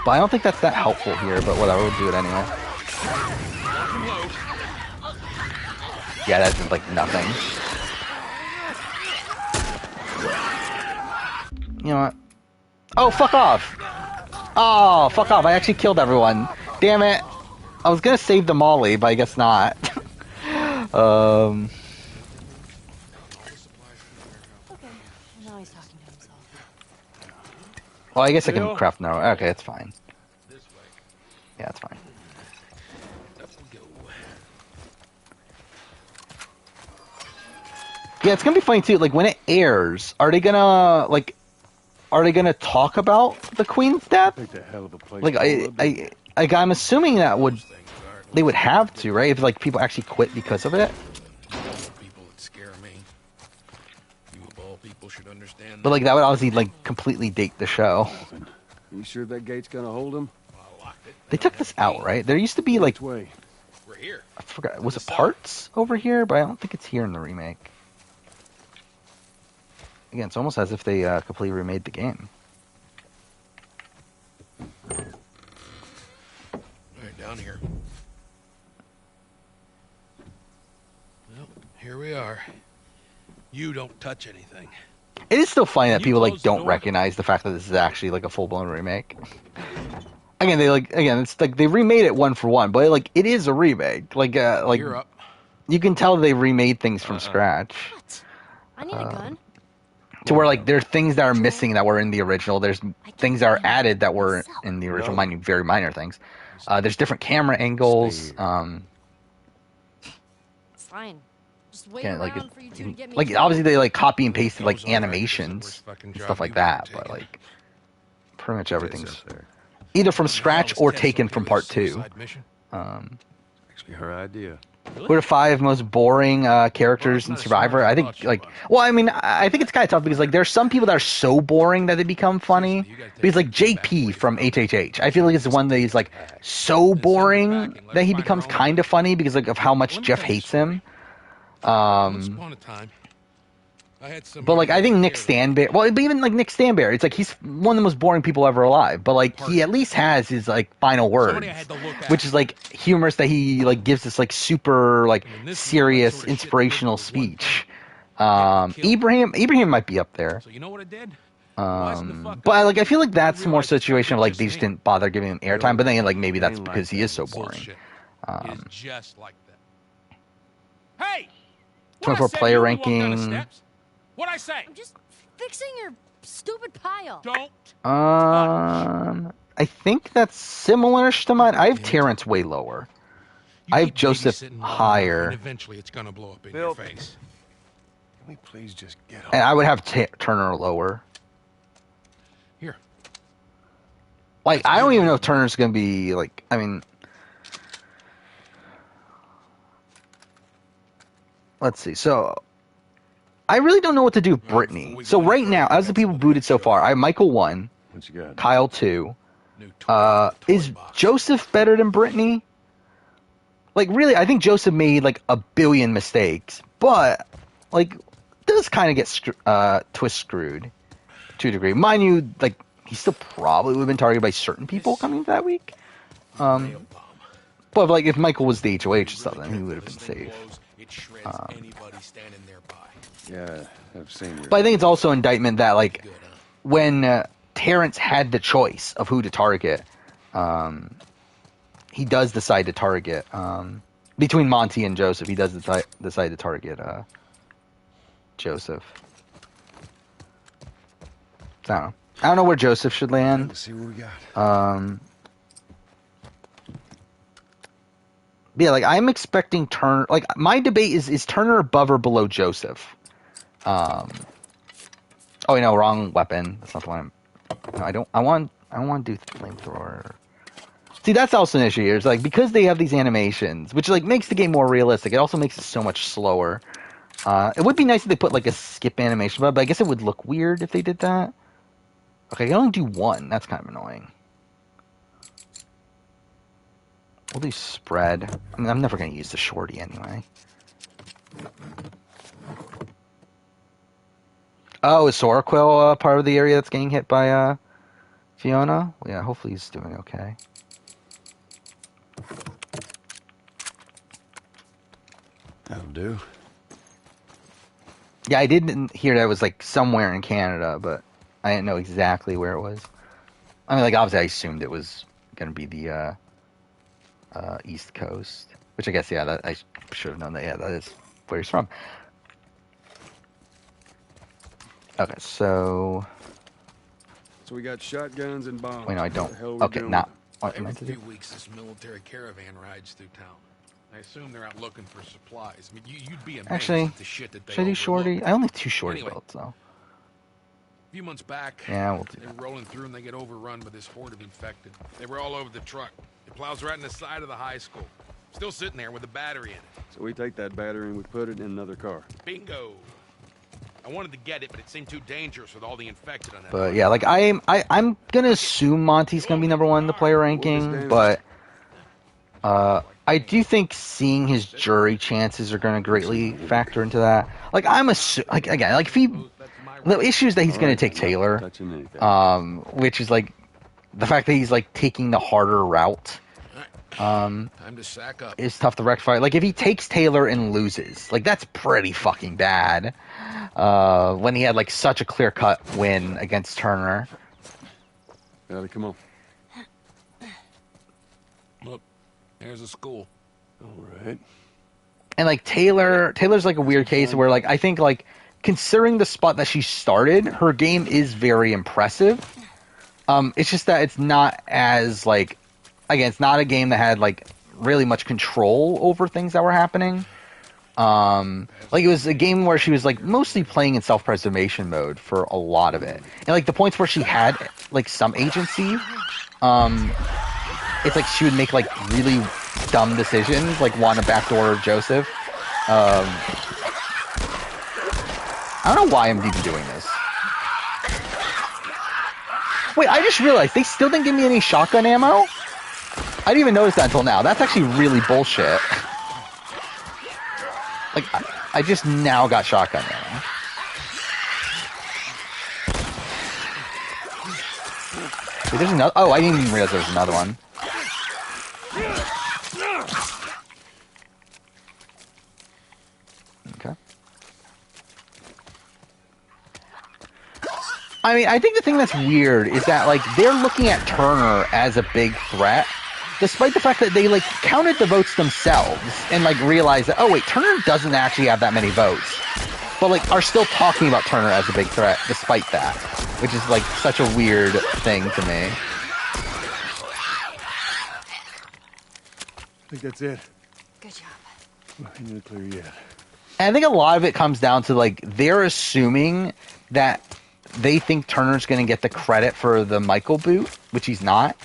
but I don't think that's that helpful here. But whatever, we'll do it anyway. Yeah, that's like nothing. You know what? Oh, fuck off! Oh, fuck off! I actually killed everyone. Damn it! I was gonna save the molly, but I guess not. Okay, now he's talking to himself. Well, I guess I can craft now. Okay, it's fine. Yeah, it's fine. Yeah, it's gonna be funny too. Like when it airs, are they gonna talk about the Queen's death? Like I'm assuming that they would have to, right? If like people actually quit because of it. People that scare me. You of all people should understand. But like that would obviously like completely date the show. You sure that gate's gonna hold him? They took this out, right? There used to be like We're here. I forgot. Was it parts over here? But I don't think it's here in the remake. Again, it's almost as if they completely remade the game. Right down here. Well, here we are. You don't touch anything. It is still funny that people like don't recognize the fact that this is actually like a full-blown remake. Again, it's like they remade it one for one, but like it is a remake. Like You're up. You can tell they remade things from scratch. What? I need a gun. To where like there are things that are missing that were in the original. There's things that are added that were in the original, mind you, very minor things. There's different camera angles. It's fine. Just wait Yeah, around like for you two to get me. like obviously they like copy and pasted like animations and stuff like that, but like pretty much everything's either from scratch or taken from part 2. Actually, her idea. Who are the 5 most boring characters in Survivor? I think, like, well, I mean, I think it's kind of tough because, like, there's some people that are so boring that they become funny. Because, like, JP from HHH, I feel like it's one that he's, like, so boring that he becomes kind of funny because, like, of how much Jeff hates him. Once upon a time, I had some. But, like, I think Nick Stanbear, well, but even, like, Nick Stanbear, it's like he's one of the most boring people ever alive. But, like, he at least has his, like, final words, which is, like, humorous that he, like, gives this, like, super, like, serious, inspirational speech. Ibrahim might be up there. So you know what I did? But, like, I feel like that's more situation of, like, they just didn't bother giving him airtime. But then, like, maybe that's because he is so boring. It's just like that. Hey! 24-player ranking. What'd I say? I'm just fixing your stupid pile. Don't. I think that's similar-ish to mine. I have Terrence way lower. I have Joseph higher. And eventually it's gonna blow up in your face. Can we please just get on? And I would have Turner lower. Here. Like, I don't even know if Turner's gonna be, like, I mean... Let's see, so... I really don't know what to do with Brittany. So right now, as the people booted so far, I have Michael 1, Kyle 2. Is Joseph better than Brittany? Like, really, I think Joseph made, like, a billion mistakes. But, like, does kind of get twist-screwed to a degree. Mind you, like, he still probably would have been targeted by certain people coming into that week. But, like, if Michael was the HOH or stuff, then he would have been safe. Yeah, I've seen your... But I think it's also indictment that, like, when Terrence had the choice of who to target, he does decide to target, between Monty and Joseph, he does decide to target Joseph. So, I don't know where Joseph should land. Let's see what we got. Yeah, like, I'm expecting Turner... Like, my debate is Turner above or below Joseph? Oh, no, wrong weapon. That's not the one No, I don't want to do flamethrower. See, that's also an issue here. It's like, because they have these animations, which, like, makes the game more realistic, it also makes it so much slower. It would be nice if they put, like, a skip animation, but I guess it would look weird if they did that. Okay, I can only do one. That's kind of annoying. We'll do spread. I mean, I'm never going to use the shorty anyway. Oh, is Soraquil part of the area that's getting hit by Fiona? Yeah, hopefully he's doing okay. That'll do. Yeah, I didn't hear that it was like somewhere in Canada, but I didn't know exactly where it was. I mean, like obviously I assumed it was gonna be the East Coast, which I guess that I should have known that. Yeah, that is where he's from. Okay, so we got shotguns and bombs. wait, no, I What don't. the hell we Okay, doing? not what I Every meant to do. few weeks, this military caravan rides through town. I assume they're out looking for supplies. I mean, you'd be amazed Actually, at the shit that they should I do shorty? overlook. I only have 2 shorty Anyway. builds though. A few months back, Yeah, we'll do they're that. rolling through and they get overrun by this horde of infected. They were all over the truck. It plows right in the side of the high school. Still sitting there with a battery in it. So we take that battery and we put it in another car. Bingo. I wanted to get it, but it seemed too dangerous with all the infected on that. But yeah, like I'm gonna assume Monty's gonna be number 1 in the player ranking, but I do think seeing his jury chances are gonna greatly factor into that. Like I'm like again, like if he, the issue is that he's gonna take Taylor, which is like the fact that he's like taking the harder route. Time to sack up. Is tough to rectify. Like if he takes Taylor and loses, like that's pretty fucking bad. When he had like such a clear cut win against Turner. Ellie, come on. Look, there's a school. All right. And like Taylor's like a weird case where like I think like considering the spot that she started, her game is very impressive. It's just that it's not as like, again, it's not a game that had like really much control over things that were happening. Like it was a game where she was like mostly playing in self-preservation mode for a lot of it. And like the points where she had like some agency, it's like she would make like really dumb decisions, like want to backdoor Joseph. I don't know why I'm even doing this. Wait, I just realized they still didn't give me any shotgun ammo? I didn't even notice that until now. That's actually really bullshit. Like, I just now got shotgun ammo. Wait, there's another. Oh, I didn't even realize there was another one. Okay. I mean, I think the thing that's weird is that, like, they're looking at Turner as a big threat, despite the fact that they, like, counted the votes themselves and, like, realized that, oh, wait, Turner doesn't actually have that many votes. But, like, are still talking about Turner as a big threat despite that, which is, like, such a weird thing to me. I think that's it. Good job. Well, ain't gonna clear yet. And I think a lot of it comes down to, like, they're assuming that they think Turner's going to get the credit for the Michael boot, which he's not.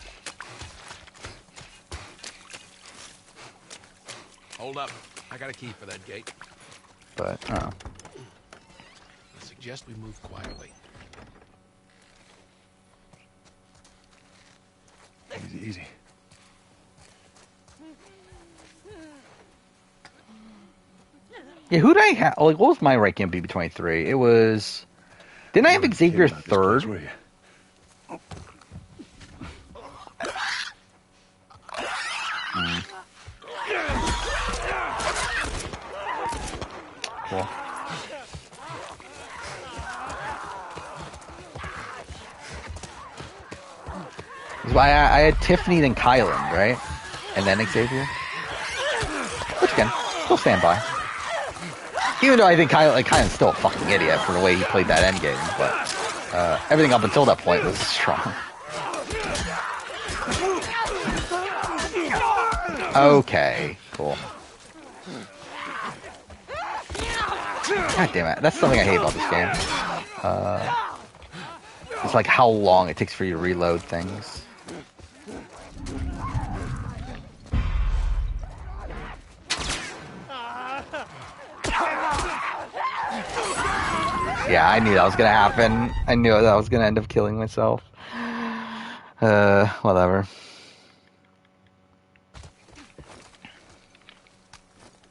Hold up. I got a key for that gate. But, I don't know. I suggest we move quietly. Easy, easy. Yeah, who did I have? Like, what was my ranking in BB-23? It was... Didn't I have Xavier third? Cool. I had Tiffany then Kylan, right? And then Xavier? Which again, still stand by. Even though I think Kylan's still a fucking idiot for the way he played that endgame, but everything up until that point was strong. Okay, cool. God damn it, that's something I hate about this game. It's like how long it takes for you to reload things. Yeah, I knew that was gonna happen. I knew that I was gonna end up killing myself. Whatever.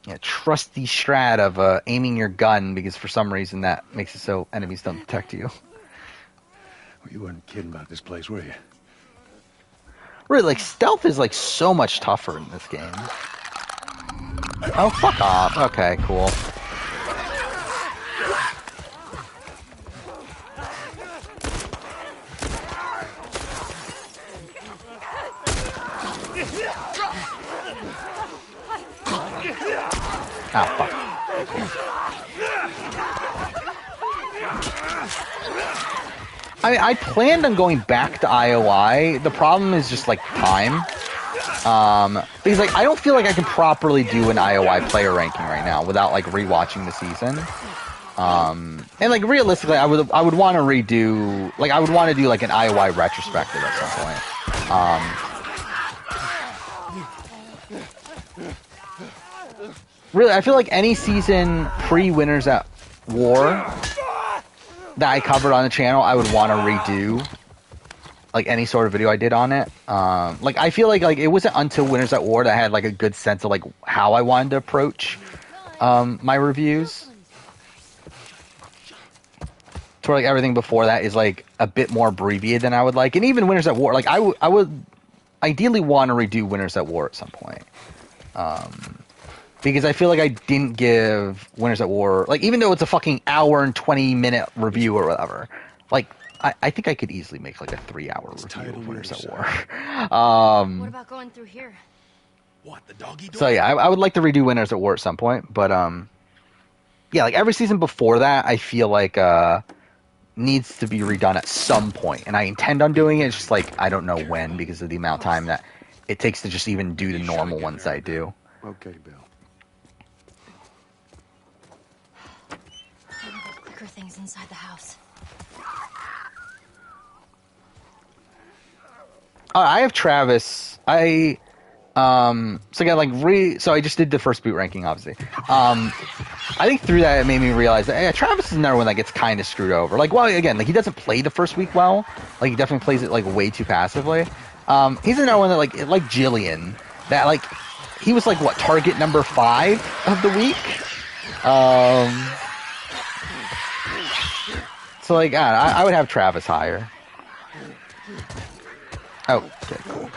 yeah, trusty strat of aiming your gun because for some reason that makes it so enemies don't detect you. Well, you weren't kidding about this place, were you? Really, like, stealth is, like, so much tougher in this game. Oh, fuck off. Okay, cool. Ah, fuck. I planned on going back to IOI. The problem is just, like, time. Because, like, I don't feel like I can properly do an IOI player ranking right now without, like, rewatching the season. And, like, realistically, I would want to redo... Like, I would want to do, like, an IOI retrospective at some point. Really, I feel like any season pre-Winners at War that I covered on the channel, I would want to redo, like, any sort of video I did on it. Like, I feel like it wasn't until Winners at War that I had, like, a good sense of, like, how I wanted to approach my reviews. To where, like, everything before that is, like, a bit more abbreviated than I would like. And even Winners at War, like, I would ideally want to redo Winners at War at some point. Because I feel like I didn't give Winners at War, like, even though it's a fucking hour and 20-minute review or whatever, like, I think I could easily make, like, a 3-hour review of Winners at War. What about going through here? What, the doggy door? So, yeah, I would like to redo Winners at War at some point, but, yeah, like, every season before that, I feel like, needs to be redone at some point, and I intend on doing it, it's just, like, I don't know when, because of the amount of time that it takes to just even do the normal ones I do. Okay, Bill. Quicker things inside the house. I have Travis. So again, like, so I just did the first boot ranking, obviously. I think through that, it made me realize that, yeah, Travis is another one that gets kind of screwed over. Like, well, again, like, he doesn't play the first week well. Like, he definitely plays it, like, way too passively. He's another one that, like Jillian, that, like, he was, like, what, target number 5 of the week? So, like, I would have Travis higher. Oh, okay, cool.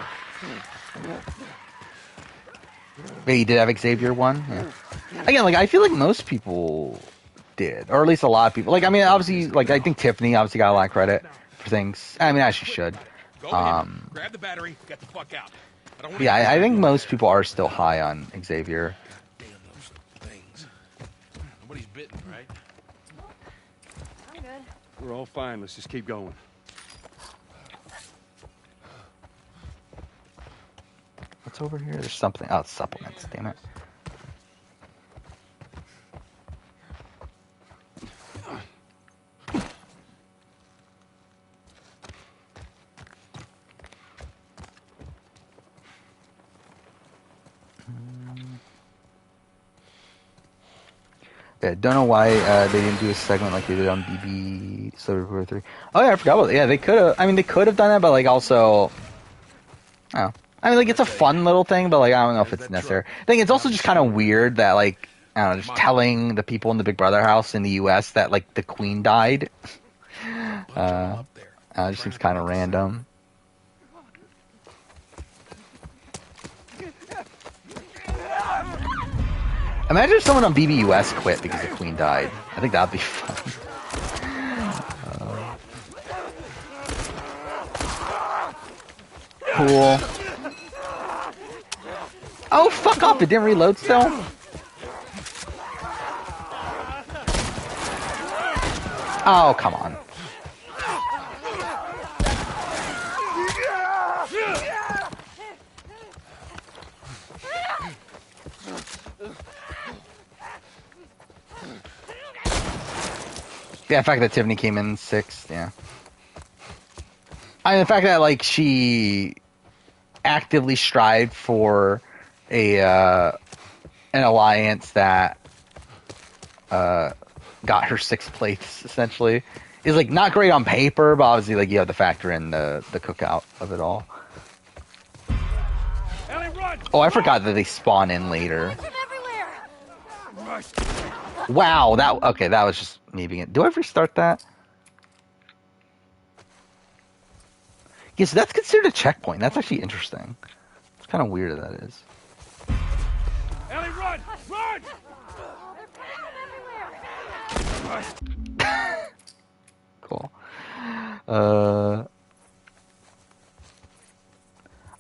Yeah, you did have Xavier 1? Yeah. Again, like, I feel like most people did. Or at least a lot of people. Like, I mean, obviously, like, I think Tiffany obviously got a lot of credit for things. I mean, as she should. Go ahead, grab the battery, get the fuck out. Yeah, I think most people are still high on Xavier. Damn those things. Nobody's bitten, right? I'm good. We're all fine. Let's just keep going. What's over here? There's something. Oh, it's supplements. Damn it. Yeah, don't know why they didn't do a segment like they did on BB Silver 3. Oh yeah, I forgot about it. Yeah, they could have. I mean, they could have done that, but like also, oh, I mean, like, it's a fun little thing, but like, I don't know if it's necessary. I think it's also just kind of weird that, like, I don't know, just telling the people in the Big Brother house in the U.S. that, like, the Queen died. It just seems kind of random. Imagine if someone on BBUS quit because the Queen died. I think that'd be fun. Cool. Oh, fuck off! It didn't reload still? Oh, come on. Yeah, the fact that Tiffany came in 6th, yeah. I mean, the fact that, like, she actively strived for an alliance that got her 6th place, essentially, is, like, not great on paper, but obviously, like, you have to factor in the cookout of it all. Oh, I forgot that they spawn in later. Wow, that was just me being. Do I ever restart that? Yes, that's considered a checkpoint. That's actually interesting. It's kind of weird that is. Ellie, run! Run! Cool.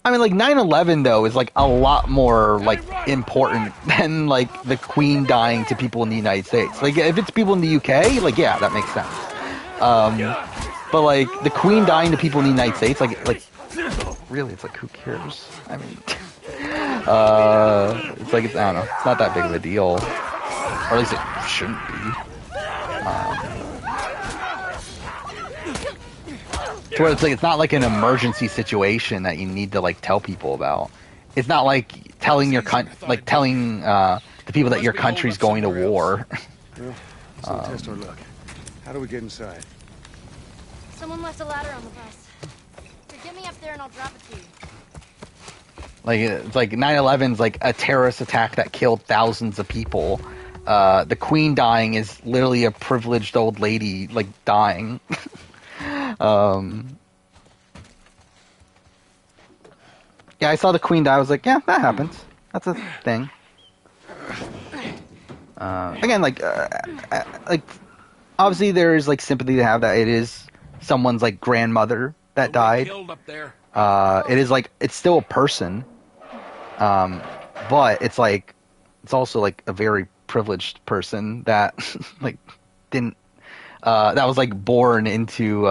I mean, like 9/11 though is like a lot more like important than like the Queen dying to people in the United States. Like if it's people in the UK, like yeah, that makes sense. But like the Queen dying to people in the United States, like really, it's like who cares? I mean, it's like I don't know, it's not that big of a deal, or at least it shouldn't be. To where it's like it's not like an emergency situation that you need to like tell people about. It's not like telling your telling the people that your country's going to war. Well, let's test our luck. How do we get inside? Someone left a ladder on the bus. Here, get me up there and I'll drop it to you. Like it's like 9/11's like a terrorist attack that killed thousands of people. The Queen dying is literally a privileged old lady like dying. Yeah, I saw the Queen die. I was like, yeah, that happens. That's a thing. Again, like obviously there is like sympathy to have that it is someone's like grandmother that died. It is like it's still a person, but it's like it's also like a very privileged person that like didn't that was like born into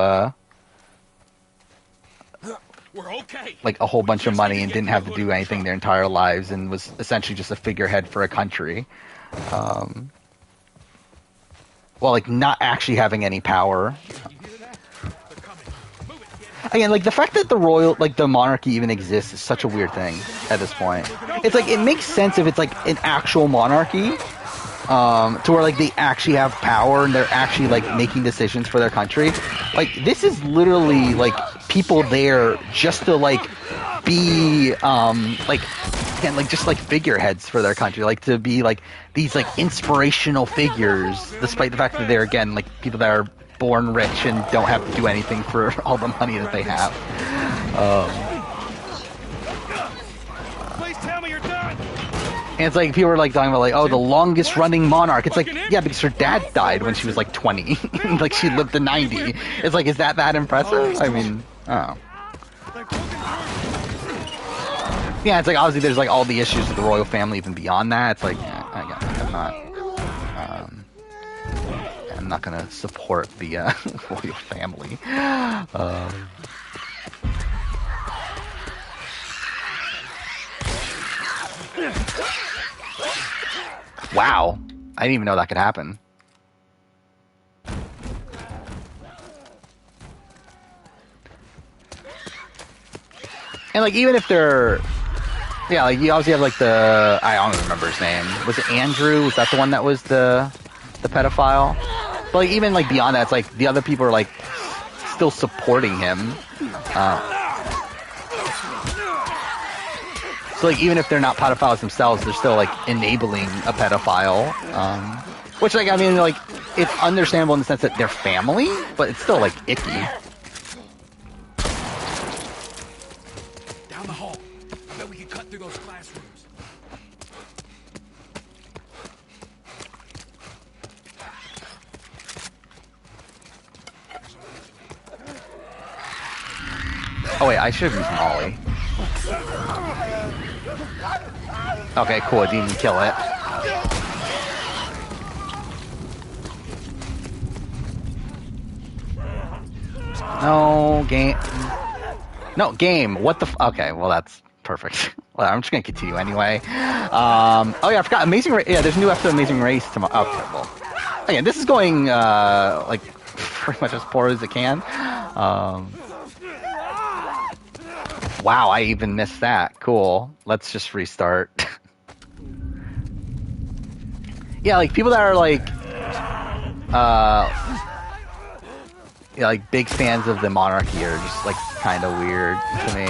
We're okay. like a whole bunch of money and didn't have to do anything their entire lives and was essentially just a figurehead for a country. Well, like not actually having any power. Again, like the fact that the monarchy even exists is such a weird thing at this point. It's like it makes sense if it's like an actual monarchy, to where like they actually have power and they're actually like making decisions for their country. Like this is literally like people there just to like be like again like just like figureheads for their country, like to be like these like inspirational figures, despite the fact that they're again like people that are born rich and don't have to do anything for all the money that they have. Please tell me you're done. And it's like people are like talking about like, oh, the longest running monarch. It's like, yeah, because her dad died when she was like 20. Like she lived to 90. It's like, is that impressive? I mean, oh. Yeah, it's like obviously there's like all the issues with the royal family even beyond that. It's like, yeah, I'm not gonna support the royal family. Wow, I didn't even know that could happen. And like even if they're, yeah, like you obviously have like the, I don't remember his name. Was it Andrew? Was that the one that was the pedophile? But like even like beyond that, it's like the other people are like still supporting him. So like even if they're not pedophiles themselves, they're still like enabling a pedophile. Which like I mean like it's understandable in the sense that they're family, but it's still like icky. Down the hall. I bet we can cut through those classrooms. Oh wait, I should have used Molly. Okay, cool, it didn't kill it. No, game. No, game. What the okay, well that's perfect. Well, I'm just gonna continue anyway. Oh yeah, I forgot Amazing Race. Yeah, there's a new episode of Amazing Race tomorrow. Okay, well. Again, this is going, like, pretty much as poor as it can. Wow, I even missed that. Cool. Let's just restart. Yeah, like people that are like, yeah, like big fans of the monarchy are just like kind of weird to me.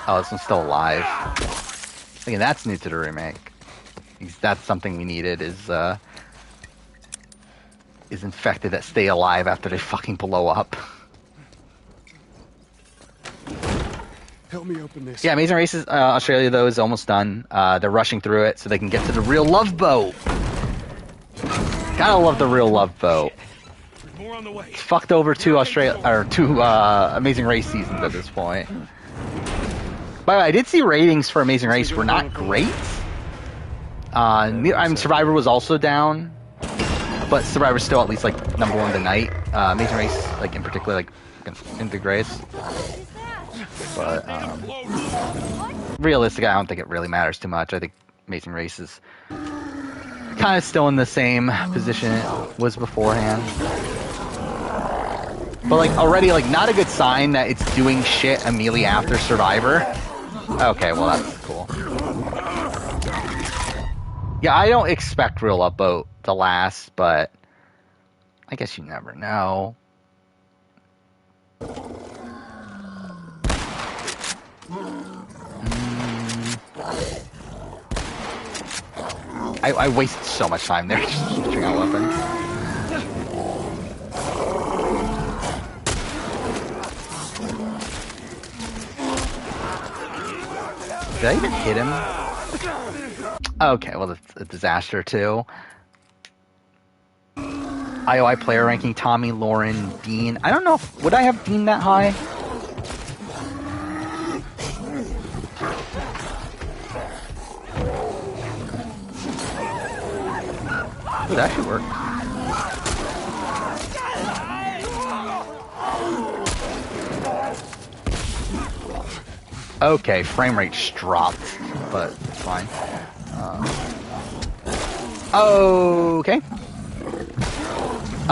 Oh, this one's still alive. Again, that's new to the remake. That's something we needed is infected that stay alive after they fucking blow up. Help me open this. Yeah, Amazing Race Australia, though, is almost done. They're rushing through it so they can get to the real Love Boat. Gotta love the real Love Boat. More on the way. It's fucked over two Amazing Race seasons at this point. By the way, I did see ratings for Amazing Race were not great. Survivor was also down, but Survivor's still at least like #1 tonight. Amazing Race, like in particular, like into Grace. But realistically, I don't think it really matters too much. I think Amazing Race is kind of still in the same position it was beforehand. But like already, like not a good sign that it's doing shit immediately after Survivor. Okay, well that's cool. Yeah, I don't expect Real Love Boat to last, but I guess you never know. I wasted so much time there just switching out weapons. Did I even hit him? Okay, well that's a disaster too. IOI player ranking: Tommy, Lauren, Dean. I don't know if would I have Dean that high? Ooh, that should work. Okay, frame rate's dropped, but it's fine. Okay.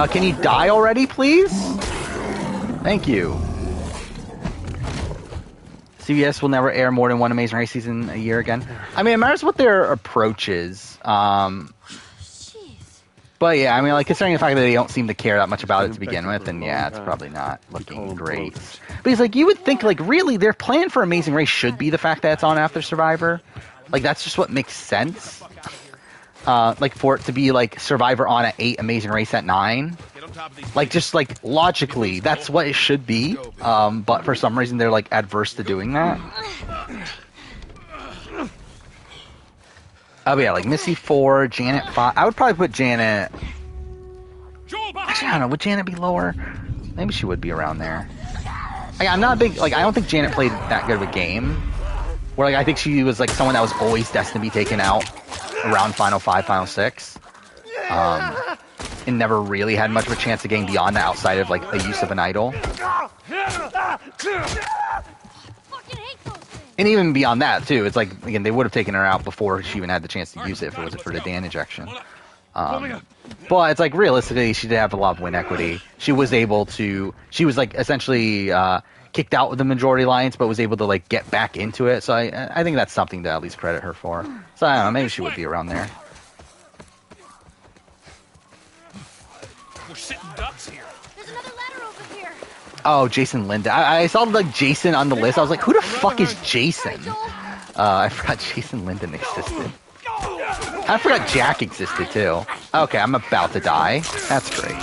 Can you die already, please? Thank you. CBS will never air more than one Amazing Race season a year again. I mean, it matters what their approach is. But yeah, I mean, like, considering the fact that they don't seem to care that much about it to begin with, then yeah, it's probably not looking great. But it's like, you would think, like, really, their plan for Amazing Race should be the fact that it's on after Survivor. Like, that's just what makes sense. Like, for it to be, like, Survivor on at 8, Amazing Race at 9. Like, just, like, logically, that's what it should be. But for some reason, they're, like, adverse to doing that. Oh yeah, like Missy 4, Janet 5. I would probably put Janet. Actually, I don't know. Would Janet be lower? Maybe she would be around there. Like, I'm not a big. Like, I don't think Janet played that good of a game. Where like I think she was like someone that was always destined to be taken out around Final 5, Final 6. And never really had much of a chance of getting beyond that outside of like a use of an idol. And even beyond that, too, it's like, again, they would have taken her out before she even had the chance to use it if it wasn't for the Dan injection. But it's like, realistically, she did have a lot of win equity. She was able to, she was like, essentially kicked out with the majority alliance, but was able to, like, get back into it. So I think that's something to at least credit her for. So I don't know, maybe she would be around there. We're sitting ducks here. There's another ladder over here. Oh, Jason Linden. I saw like Jason on the list. I was like, who the fuck is Jason? I forgot Jason Linden existed. I forgot Jack existed too. Okay, I'm about to die. That's great.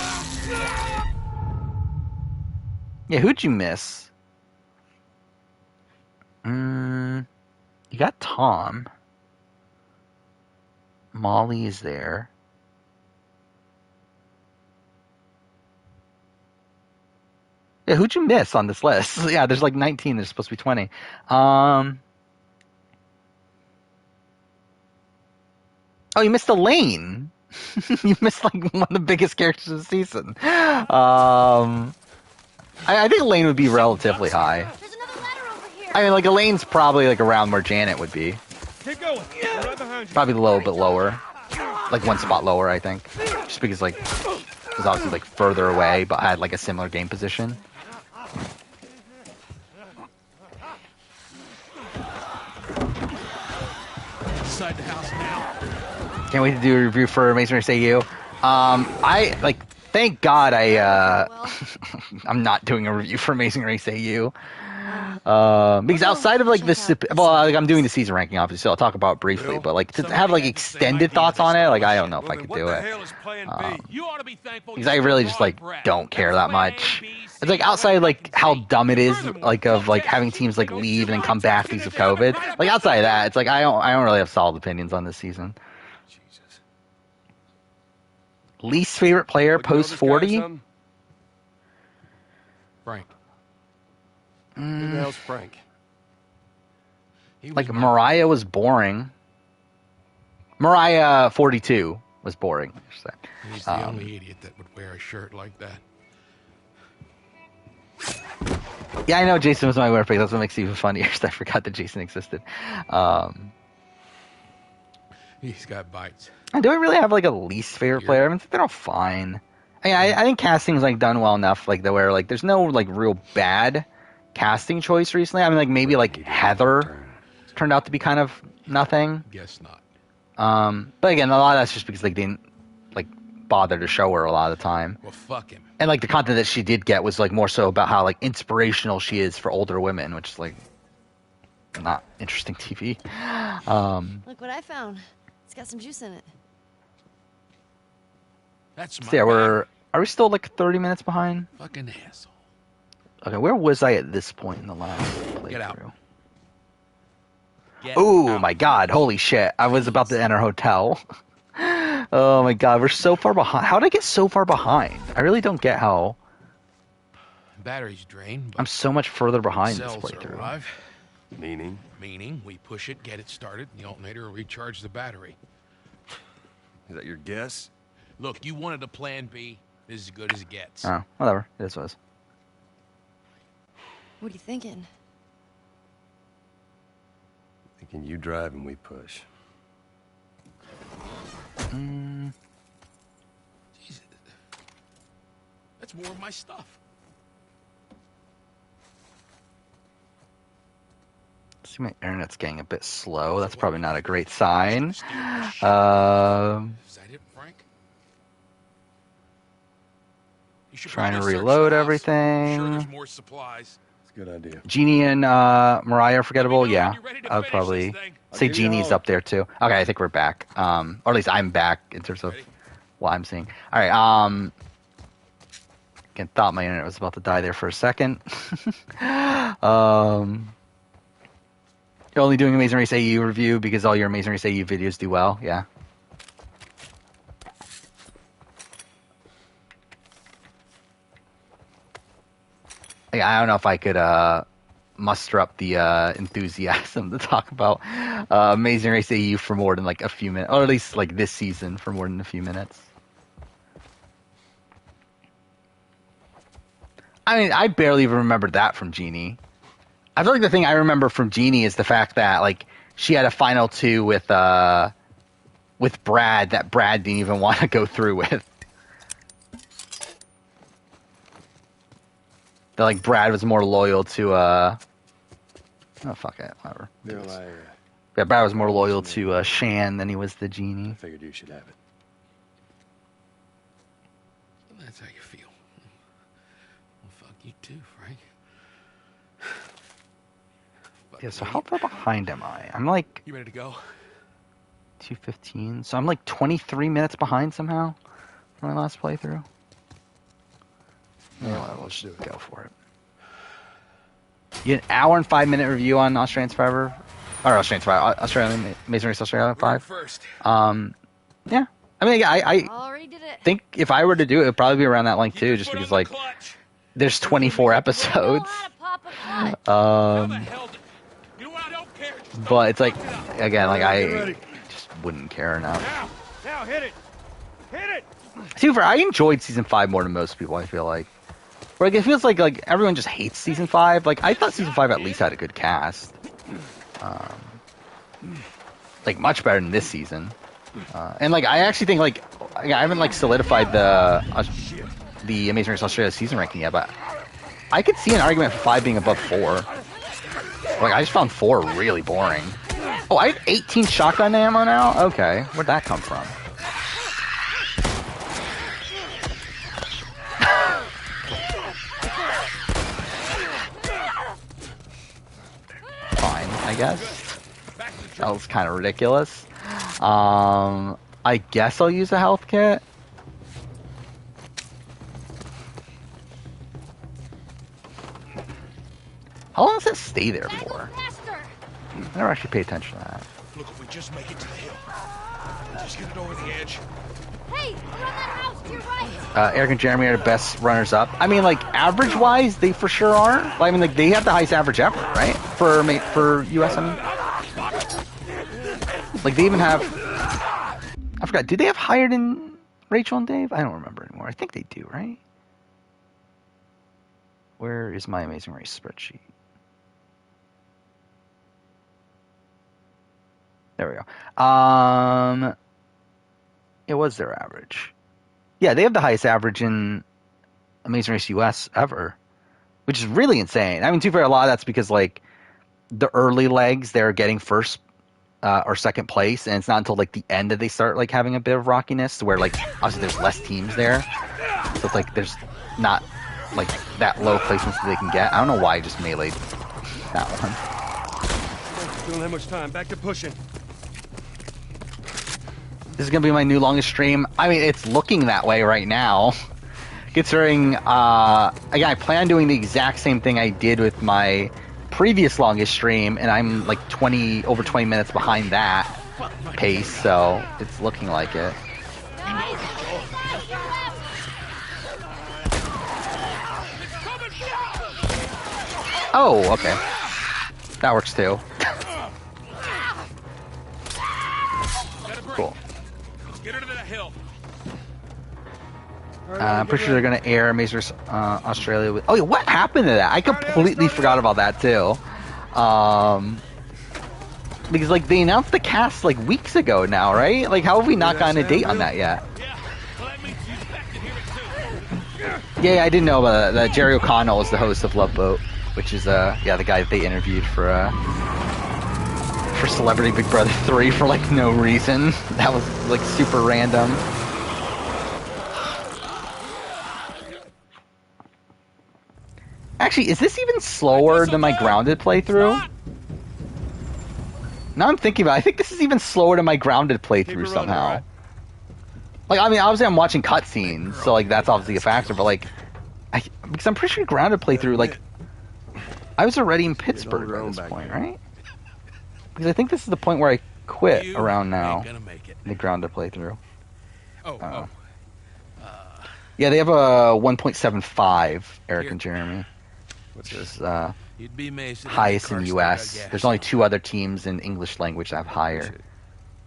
Yeah, who'd you miss? You got Tom. Molly is there. Yeah, who'd you miss on this list? Yeah, there's like 19. There's supposed to be 20. Oh, you missed Elaine. You missed like one of the biggest characters of the season. I think Elaine would be relatively high. I mean, like Elaine's probably like around where Janet would be. Keep going. Right behind you. Probably a little bit lower, like one spot lower, I think, just because like it was obviously like further away, but had like a similar game position. Inside the house now. Can't wait to do a review for Amazing Race AU. I like. Thank God I'm not doing a review for Amazing Race AU. Because outside of like this, well, like I'm doing the season ranking obviously, so I'll talk about it briefly. But like to have like extended thoughts on it, like I don't know if I could do it. Because I really just like don't care that much. It's like outside like how dumb it is, like of like having teams like leave and then come back because of COVID. Like outside of that, it's like I don't really have solid opinions on this season. Least favorite player post 40? Frank. Who the hell's Frank? Like Mariah was boring. Mariah 42 was boring. He's the only idiot that would wear a shirt like that. Yeah, I know Jason was my winner pick. That's what makes it even funnier. I forgot that Jason existed. He's got bites. Do I really have like a least favorite player? I mean, they're all fine. I think casting's like done well enough, like where like there's no like real bad casting choice recently. I mean, like maybe like Heather turned out to be kind of nothing. Guess not. But again, a lot of that's just because like they didn't like bother to show her a lot of the time. Well, fuck him. And like the content that she did get was like more so about how like inspirational she is for older women, which is like not interesting TV. Look what I found. It's got some juice in it. That's my are we still like 30 minutes behind? Fucking asshole. Okay, where was I at this point in the last playthrough? Get out. Oh my god, holy shit. I was about to enter hotel. Oh my god, we're so far behind. How did I get so far behind? I really don't get how. Battery's drained. But I'm so much further behind this cells playthrough. arrive. Meaning? Meaning, we push it, get it started, and the alternator will recharge the battery. Is that your guess? Look, you wanted a plan B. This is as good as it gets. Oh, whatever. This was. What are you thinking? Thinking you drive and we push. Jesus. That's more of my stuff. See, my internet's getting a bit slow. That's probably not a great sign. Is that it, Frank? You should Trying to probably search reload the house. everything. Sure, there's more supplies. It's a good idea. Genie and Mariah are forgettable. Yeah, I would probably say give you Genie's all. up there too. Okay, I think we're back. Or at least I'm back in terms of what I'm seeing. All right. Again, thought my internet was about to die there for a second. You're only doing Amazing Race AU review because all your Amazing Race AU videos do well. Yeah. I don't know if I could muster up the enthusiasm to talk about Amazing Race AU for more than like a few minutes, or at least like this season for more than a few minutes. I mean, I barely even remembered that from Genie. I feel like the thing I remember from Genie is the fact that like she had a final two with Brad that Brad didn't even want to go through with. That like Brad was more loyal to oh fuck it, whatever. Yeah, Brad was more loyal to Shan than he was to Genie. I figured you should have it. That's how you feel. Well, fuck you too, Frank. Yeah, so how far behind am I? I'm like You ready to go? 2:15, so I'm like 23 minutes behind somehow from my last playthrough. Yeah, we'll just go for it. You get an hour and 5-minute review on Australian Survivor, or Australian Amazing Race Australia 5. First. Yeah. I mean, I Already did it. think if I were to do it, it'd probably be around that length too, just because like there's 24 episodes. But it's like again, like I just wouldn't care enough. Now hit it. Hit it. Super, I enjoyed season 5 more than most people. I feel like, where like it feels like everyone just hates season 5. Like I thought season 5 at least had a good cast, like much better than this season. And like I actually think like I haven't like solidified the Amazing Race Australia season ranking yet, but I could see an argument for 5 being above 4. Like I just found 4 really boring. Oh, I have 18 shotgun ammo now? Okay, where'd that come from? I guess. That was kind of ridiculous. I guess I'll use a health kit. How long does it stay there for? I never actually pay attention to that. Look, if we just make it to the hill, just get it over the edge. Hey, around that house to your right. Eric and Jeremy are the best runners-up. I mean, like, average-wise, they for sure are. I mean, like, they have the highest average ever, right? For US, I mean. Like, they even have... I forgot, do they have higher than Rachel and Dave? I don't remember anymore. I think they do, right? Where is my Amazing Race spreadsheet? There we go. It was their average. Yeah, they have the highest average in Amazing Race US ever, which is really insane. I mean, to be fair, a lot of that's because, like, the early legs, they're getting first or second place, and it's not until, like, the end that they start, like, having a bit of rockiness, where, like, obviously there's less teams there. So it's like there's not, like, that low placements that they can get. I don't know why I just meleeed that one. Don't have much time. Back to pushing. This is going to be my new longest stream. I mean, it's looking that way right now. Considering, again, I plan on doing the exact same thing I did with my previous longest stream, and I'm like over 20 minutes behind that pace, so it's looking like it. Oh, okay. That works too. Cool. Get her to the hill. I'm pretty sure they're going to air Amazing Race Australia with... Oh, yeah, what happened to that? I completely forgot about that, too. Because, like, they announced the cast, like, weeks ago now, right? Like, how have we not gotten a date on that yet? Yeah, I didn't know about that. Jerry O'Connell is the host of Love Boat, which is, yeah, the guy that they interviewed for Celebrity Big Brother 3 for, like, no reason. That was, like, super random. Actually, is this even slower than my Grounded playthrough? Now I'm thinking about it, I think this is even slower than my Grounded playthrough somehow. Like, I mean, obviously I'm watching cutscenes, so, like, that's obviously a factor, but, like, because I'm pretty sure Grounded playthrough, like, I was already in Pittsburgh at this point, right? Because I think this is the point where I quit around now. The Grounded playthrough. Yeah, they have a 1.75, Eric and Jeremy. Which is highest in US. There's only 2 other teams in English language that have higher,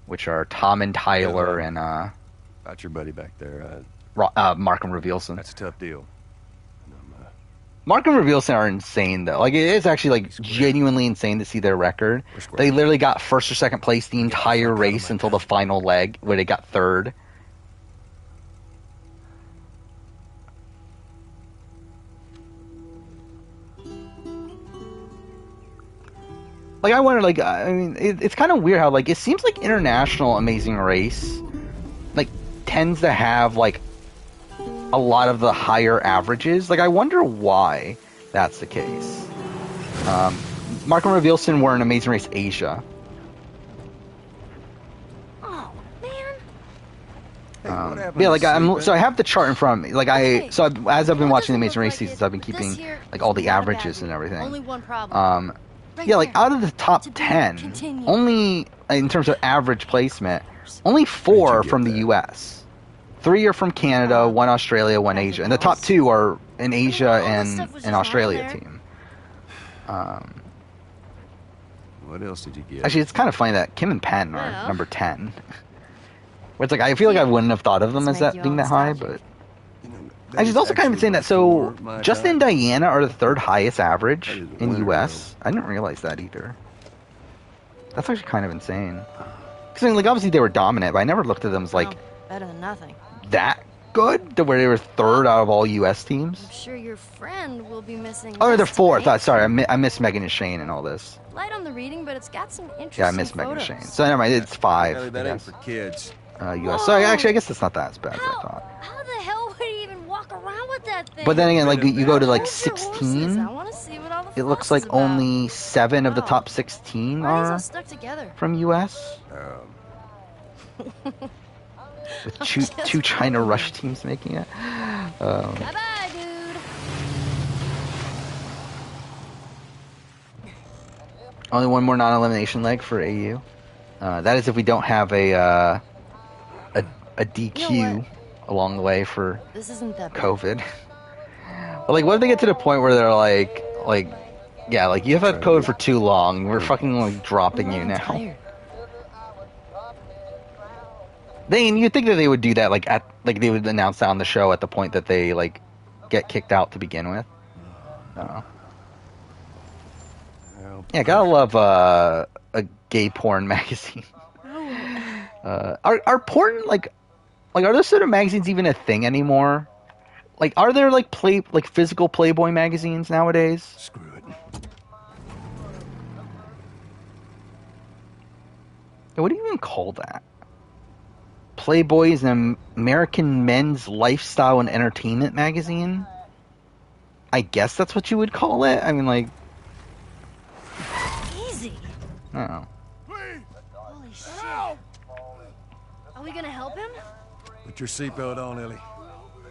which are Tom and Tyler and Got your buddy back there. Mark and Revealson. That's a tough deal. Mark and Revealson are insane, though. Like, it is actually, like, genuinely insane to see their record. They literally got first or second place the entire race until the final leg, where they got third. Like, I wonder, like, I mean, it's kind of weird how, like, it seems like International Amazing Race, like, tends to have, like, a lot of the higher averages. Like, I wonder why that's the case. Mark and Revealson were in Amazing Race Asia. Oh, man. Yeah, like, so I have the chart in front of me. Like, as I've been watching the Amazing Race seasons, I've been keeping, like, all the averages and everything. Only one problem. Yeah, like, out of the top 10, only, in terms of average placement, only 4 are from the US. 3 are from Canada, 1 Australia, 1 Asia. And the top 2 are an Asia and an Australia team. What else did you get? Actually, it's kind of funny that Kim and Penn are number 10. Where it's like, I feel like I wouldn't have thought of them as that being that high, but... Actually, it's also kind of insane that, so, Justin and Diana are the 3rd highest average in US. I didn't realize that either. That's actually kind of insane. Because, I mean, like, obviously they were dominant, but I never looked at them as, like... Better than nothing. That good? To where they were 3rd out of all US teams? I'm sure your friend will be missing. Oh, they're 4th. Sorry, I missed Megan and Shane and all this. Light on the reading, but it's got some interesting Yeah, I missed Megan and Shane. So never mind, it's 5. That ain't for kids. US. So actually, I guess that's not that as bad as I thought. How the hell would he even walk around with that thing? But then again, like, you go to, like, 16. I want to see what all the it looks like only 7 of the top 16 Why are these are all stuck together? from US. With two China Rush teams making it. Bye-bye, dude. Only one more non-elimination leg for AU. That is if we don't have a DQ You know what? along the way for This isn't that bad. COVID. But like, what if they get to the point where they're like, yeah, like you've had COVID for too long. We're fucking like dropping you now. Tired. You'd think that they would do that like they would announce that on the show at the point that they like get kicked out to begin with. I don't know. Yeah, gotta love a gay porn magazine. Are porn like are those sort of magazines even a thing anymore? Like, are there like physical Playboy magazines nowadays? Screw it. What do you even call that? Playboy is an American men's lifestyle and entertainment magazine. I guess that's what you would call it. I mean, like, Easy. I don't know. Holy shit. Are we gonna help him? Put your seatbelt on, Ellie.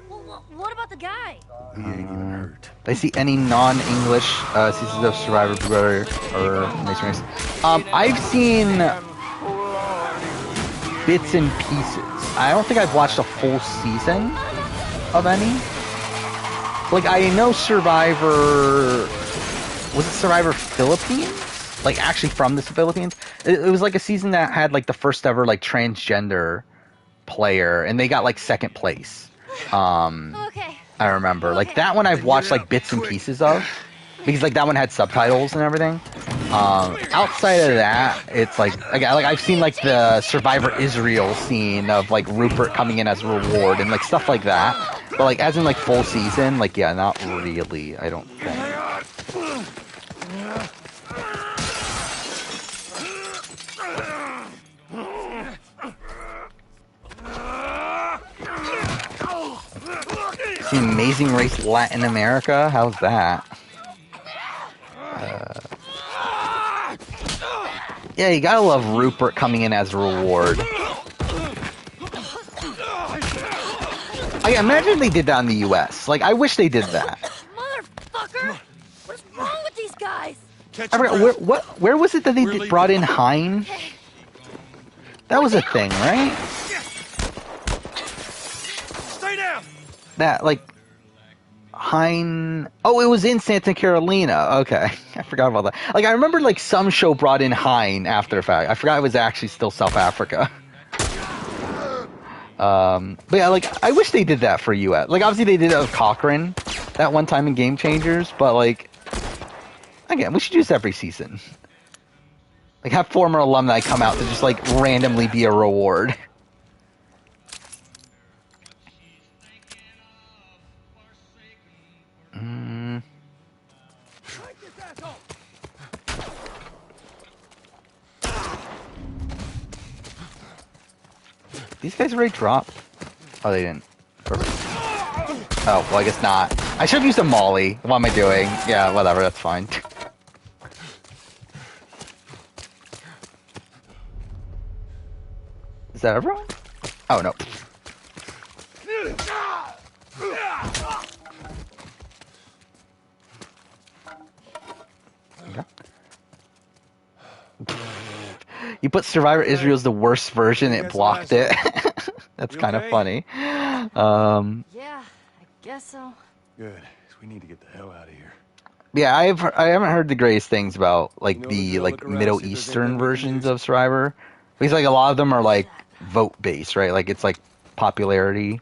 Well, what about the guy? He ain't even hurt. Did I see any non-English seasons of Survivor, Big Brother, or Amazing Race? I've seen bits and pieces. I don't think I've watched a full season of any. Like, I know Survivor... Was it Survivor Philippines? Like, actually from the Philippines? It was like a season that had, like, the first ever, like, transgender player, and they got, like, second place. Okay. I remember. Like, that one I've watched, like, bits and pieces of. Because, like, that one had subtitles and everything. Outside of that, it's, like I've seen, like, the Survivor Israel scene of, like, Rupert coming in as a reward and, like, stuff like that. But, like, as in, like, full season, like, yeah, not really, I don't think. The Amazing Race Latin America? How's that? Yeah, you gotta love Rupert coming in as a reward. I imagine they did that in the US. Like, I wish they did that. Motherfucker! What's wrong with these guys? I forgot, where was it that they brought in Hein? That was a thing, right? Stay down. That, like, Hein... Oh, it was in Santa Carolina. Okay. I forgot about that. Like, I remember, like, some show brought in Hein after the fact. I forgot it was actually still South Africa. But yeah, like, I wish they did that for US. Like, obviously they did it with Cochran that one time in Game Changers, but, like, again, we should do this every season. Like, have former alumni come out to just, like, randomly be a reward. These guys already dropped. Oh, they didn't. Perfect. Oh, well, I guess not. I should have used a molly. What am I doing? Yeah, whatever, that's fine. Is that everyone? Oh, no. Okay. You put Survivor Israel's the worst version, it blocked it. That's kind of funny. Yeah, I guess so. Good. We need to get the hell out of here. Yeah, I haven't heard the greatest things about like the like Middle Eastern versions of Survivor, because like a lot of them are like vote based, right? Like it's like popularity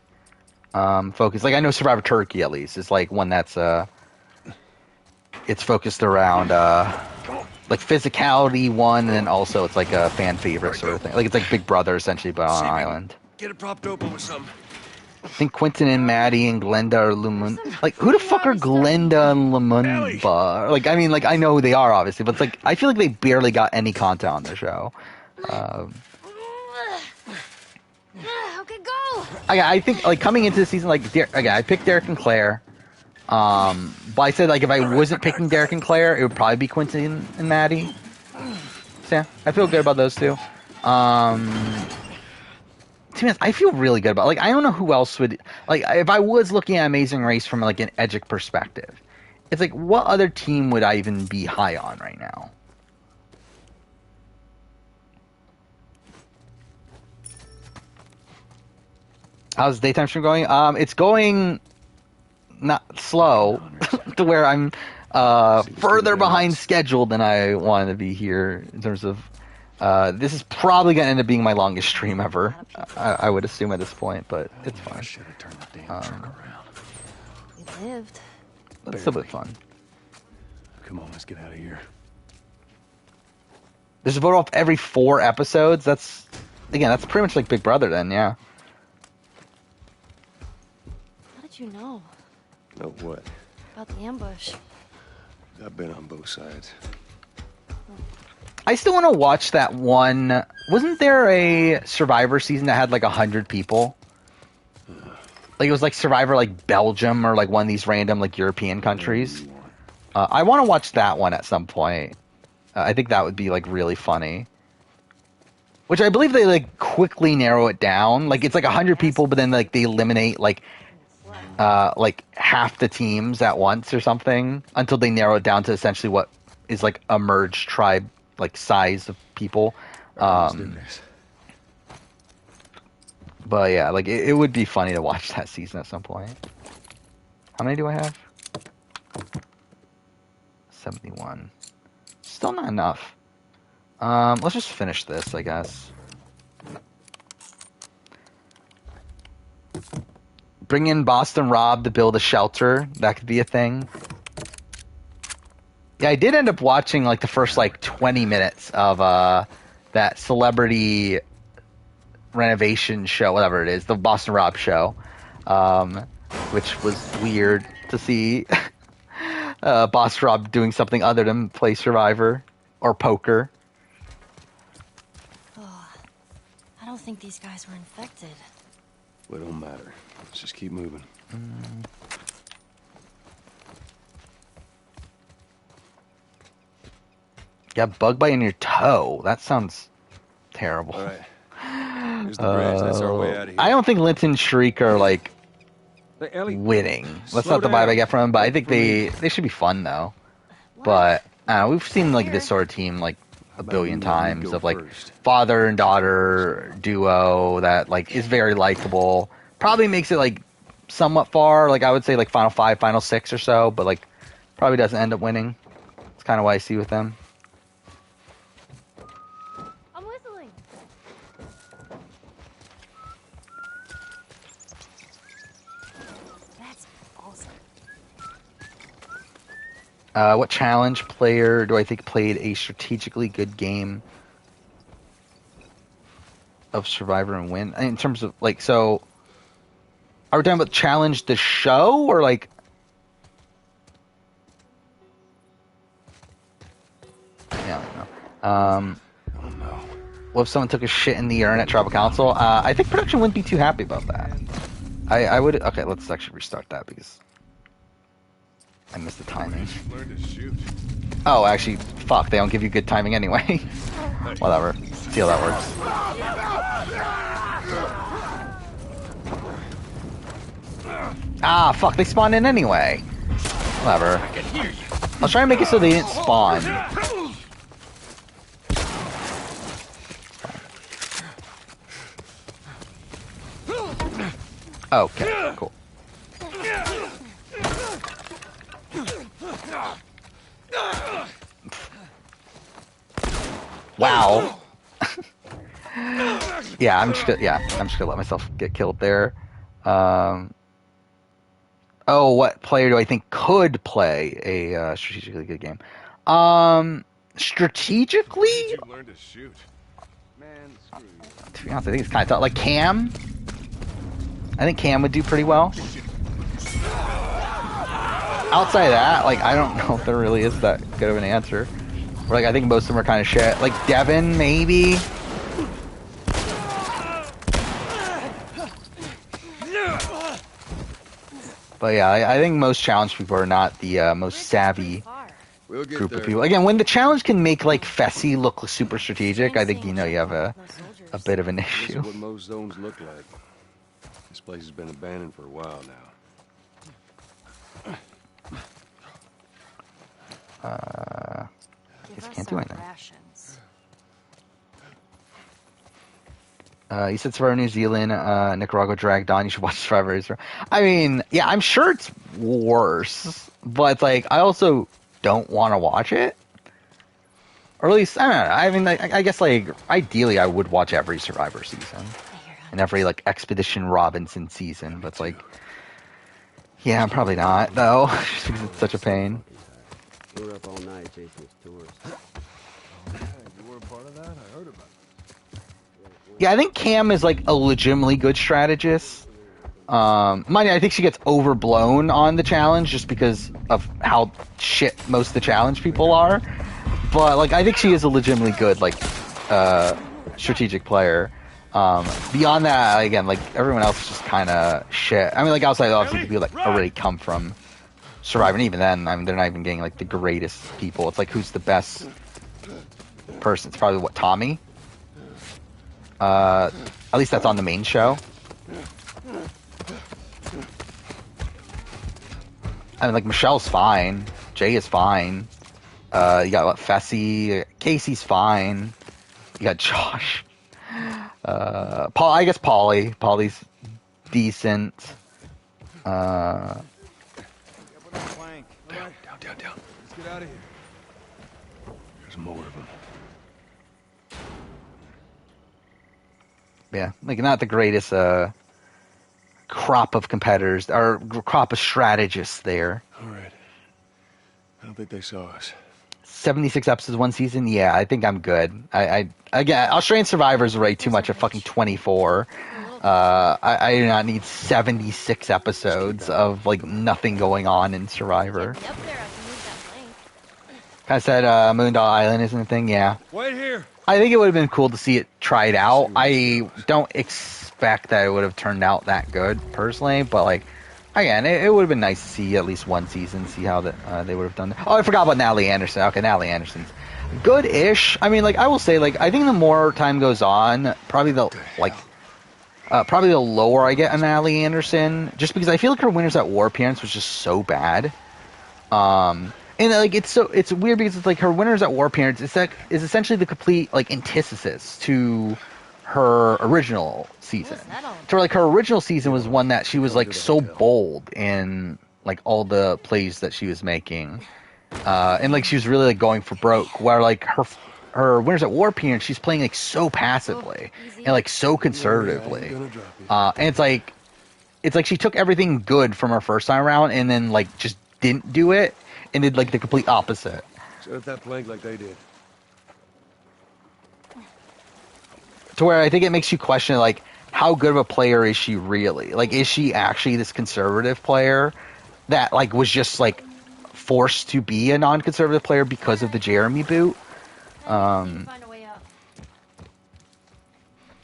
focused. Like I know Survivor Turkey at least is like one that's it's focused around like physicality one, and then also it's like a fan favorite sort of thing. Like it's like Big Brother essentially, but on an island. Get it propped open with something. I think Quentin and Maddie and Glenda are Lumun. Like, who the fuck are Glenda and Lumumba? Like, I mean, like, I know who they are, obviously, but it's like, I feel like they barely got any content on the show. Okay, go! I think, like, coming into the season, like, I picked Derek and Claire. But I said, like, if I wasn't picking Derek and Claire, it would probably be Quentin and Maddie. So, yeah, I feel good about those two. To be honest, I feel really good about, like, I don't know who else would, like, if I was looking at Amazing Race from, like, an Edgic perspective, it's like, what other team would I even be high on right now? How's daytime stream going? It's going not slow to where I'm further behind schedule than I wanted to be here in terms of this is probably going to end up being my longest stream ever. I would assume at this point, but it's fine. I should have turned the damn truck around. You lived. It's still a bit fun. Come on, let's get out of here. There's a vote off every 4 episodes. That's pretty much like Big Brother then, yeah. How did you know Know what? about the ambush? I've been on both sides. I still want to watch that one. Wasn't there a Survivor season that had like 100 people? Like it was like Survivor like Belgium or like one of these random like European countries. I want to watch that one at some point. I think that would be like really funny. Which I believe they like quickly narrow it down. Like it's like 100 people, but then like they eliminate like half the teams at once or something until they narrow it down to essentially what is like a merged tribe like size of people. But yeah, like it would be funny to watch that season at some point. How many do I have? 71. Still not enough. Let's just finish this, I guess. Bring in Boston Rob to build a shelter. That could be a thing. Yeah, I did end up watching like the first like 20 minutes of that celebrity renovation show, whatever it is, the Boston Rob show, which was weird to see Boston Rob doing something other than play Survivor or poker. Oh, I don't think these guys were infected. Well, it don't matter. Let's just keep moving. Yeah, bug bite in your toe. That sounds terrible. All right. Here's the bridge. That's our way out of here. I don't think Linton and Shriek are like winning. That's not the vibe I get from them, but I think they should be fun though. But we've seen like this sort of team like a billion times of like father and daughter duo that like is very likable. Probably makes it like somewhat far, like I would say like Final 5, Final 6 or so, but like probably doesn't end up winning. It's kind of what I see with them. I'm whistling. That's awesome. What challenge player do I think played a strategically good game of Survivor and win? In terms of like, so are we talking about challenge the show or like? Yeah, I don't know. What if someone took a shit in the urn at Tribal Council? I think production wouldn't be too happy about that. I would. Okay, let's actually restart that because I missed the timing. Learn to shoot. Oh, actually, fuck. They don't give you good timing anyway. Whatever. See how that works. Ah, fuck. They spawned in anyway. Whatever. I'll try and make it so they didn't spawn. Okay, cool. Wow. Yeah, I'm just gonna let myself get killed there. Oh, what player do I think could play a strategically good game? Strategically? You learn to shoot. Man, screw you. To be honest, I think it's kind of tough. Like Cam, I think Cam would do pretty well. Outside of that, like I don't know if there really is that good of an answer. Like I think most of them are kind of shit. Like Devin, maybe. But yeah, I think most challenge people are not the most savvy We'll get group there. of people. Again, when the challenge can make like Fessy look super strategic, I think you have a bit of an This issue. is what most zones look like. This place has been abandoned for a while now. I guess I can't do anything. You said Survivor New Zealand, Nicaragua dragged on. You should watch Survivor Israel. I mean, yeah, I'm sure it's worse, but like, I also don't want to watch it. Or at least, I don't know. I mean, I guess like, ideally, I would watch every Survivor season and every like Expedition Robinson season, but it's like, yeah, I'm probably not though, just because it's such a pain. We were up all night chasing his tourists. You were a part of that? I heard about it. Yeah, I think Cam is like a legitimately good strategist. Mind you, I think she gets overblown on the challenge just because of how shit most of the challenge people are. But like, I think she is a legitimately good like strategic player. Beyond that, again, like everyone else is just kind of shit. I mean, like outside obviously the people that already come from Survivor, and even then, I mean, they're not even getting like the greatest people. It's like, who's the best person? It's probably what, Tommy. At least that's on the main show. I mean, like, Michelle's fine. Jay is fine. You got, what, Fessy. Casey's fine. You got Josh. Paul, I guess Paulie. Paulie's decent. Down. Let's get out of here. There's more of them. Yeah, like, not the greatest crop of competitors, or crop of strategists there. All right. I don't think they saw us. 76 episodes one season? Yeah, I think I'm good. Again, Australian Survivors rate too much at fucking 24. I do not need 76 episodes of, like, nothing going on in Survivor. I said Moondall Island isn't a thing, yeah. Wait here. I think it would have been cool to see it tried out. I don't expect that it would have turned out that good, personally, but, like, again, it would have been nice to see at least one season, see how they would have done that. Oh, I forgot about Natalie Anderson. Okay, Natalie Anderson's good-ish. I mean, like, I will say, like, I think the more time goes on, probably the lower I get on Natalie Anderson, just because I feel like her Winners at War appearance was just so bad. And like, it's weird because it's like her Winners at War appearance is essentially the complete like antithesis to her original season. So like, her original season was one that she was like so bold in like all the plays that she was making, and like she was really like going for broke. Where like her Winners at War appearance, she's playing like so passively and like so conservatively, and it's like she took everything good from her first time around and then like just didn't do it and did like the complete opposite. Set up that plank like they did. To where I think it makes you question, like, how good of a player is she really? Like, is she actually this conservative player that, like, was just, like, forced to be a non-conservative player because of the Jeremy boot?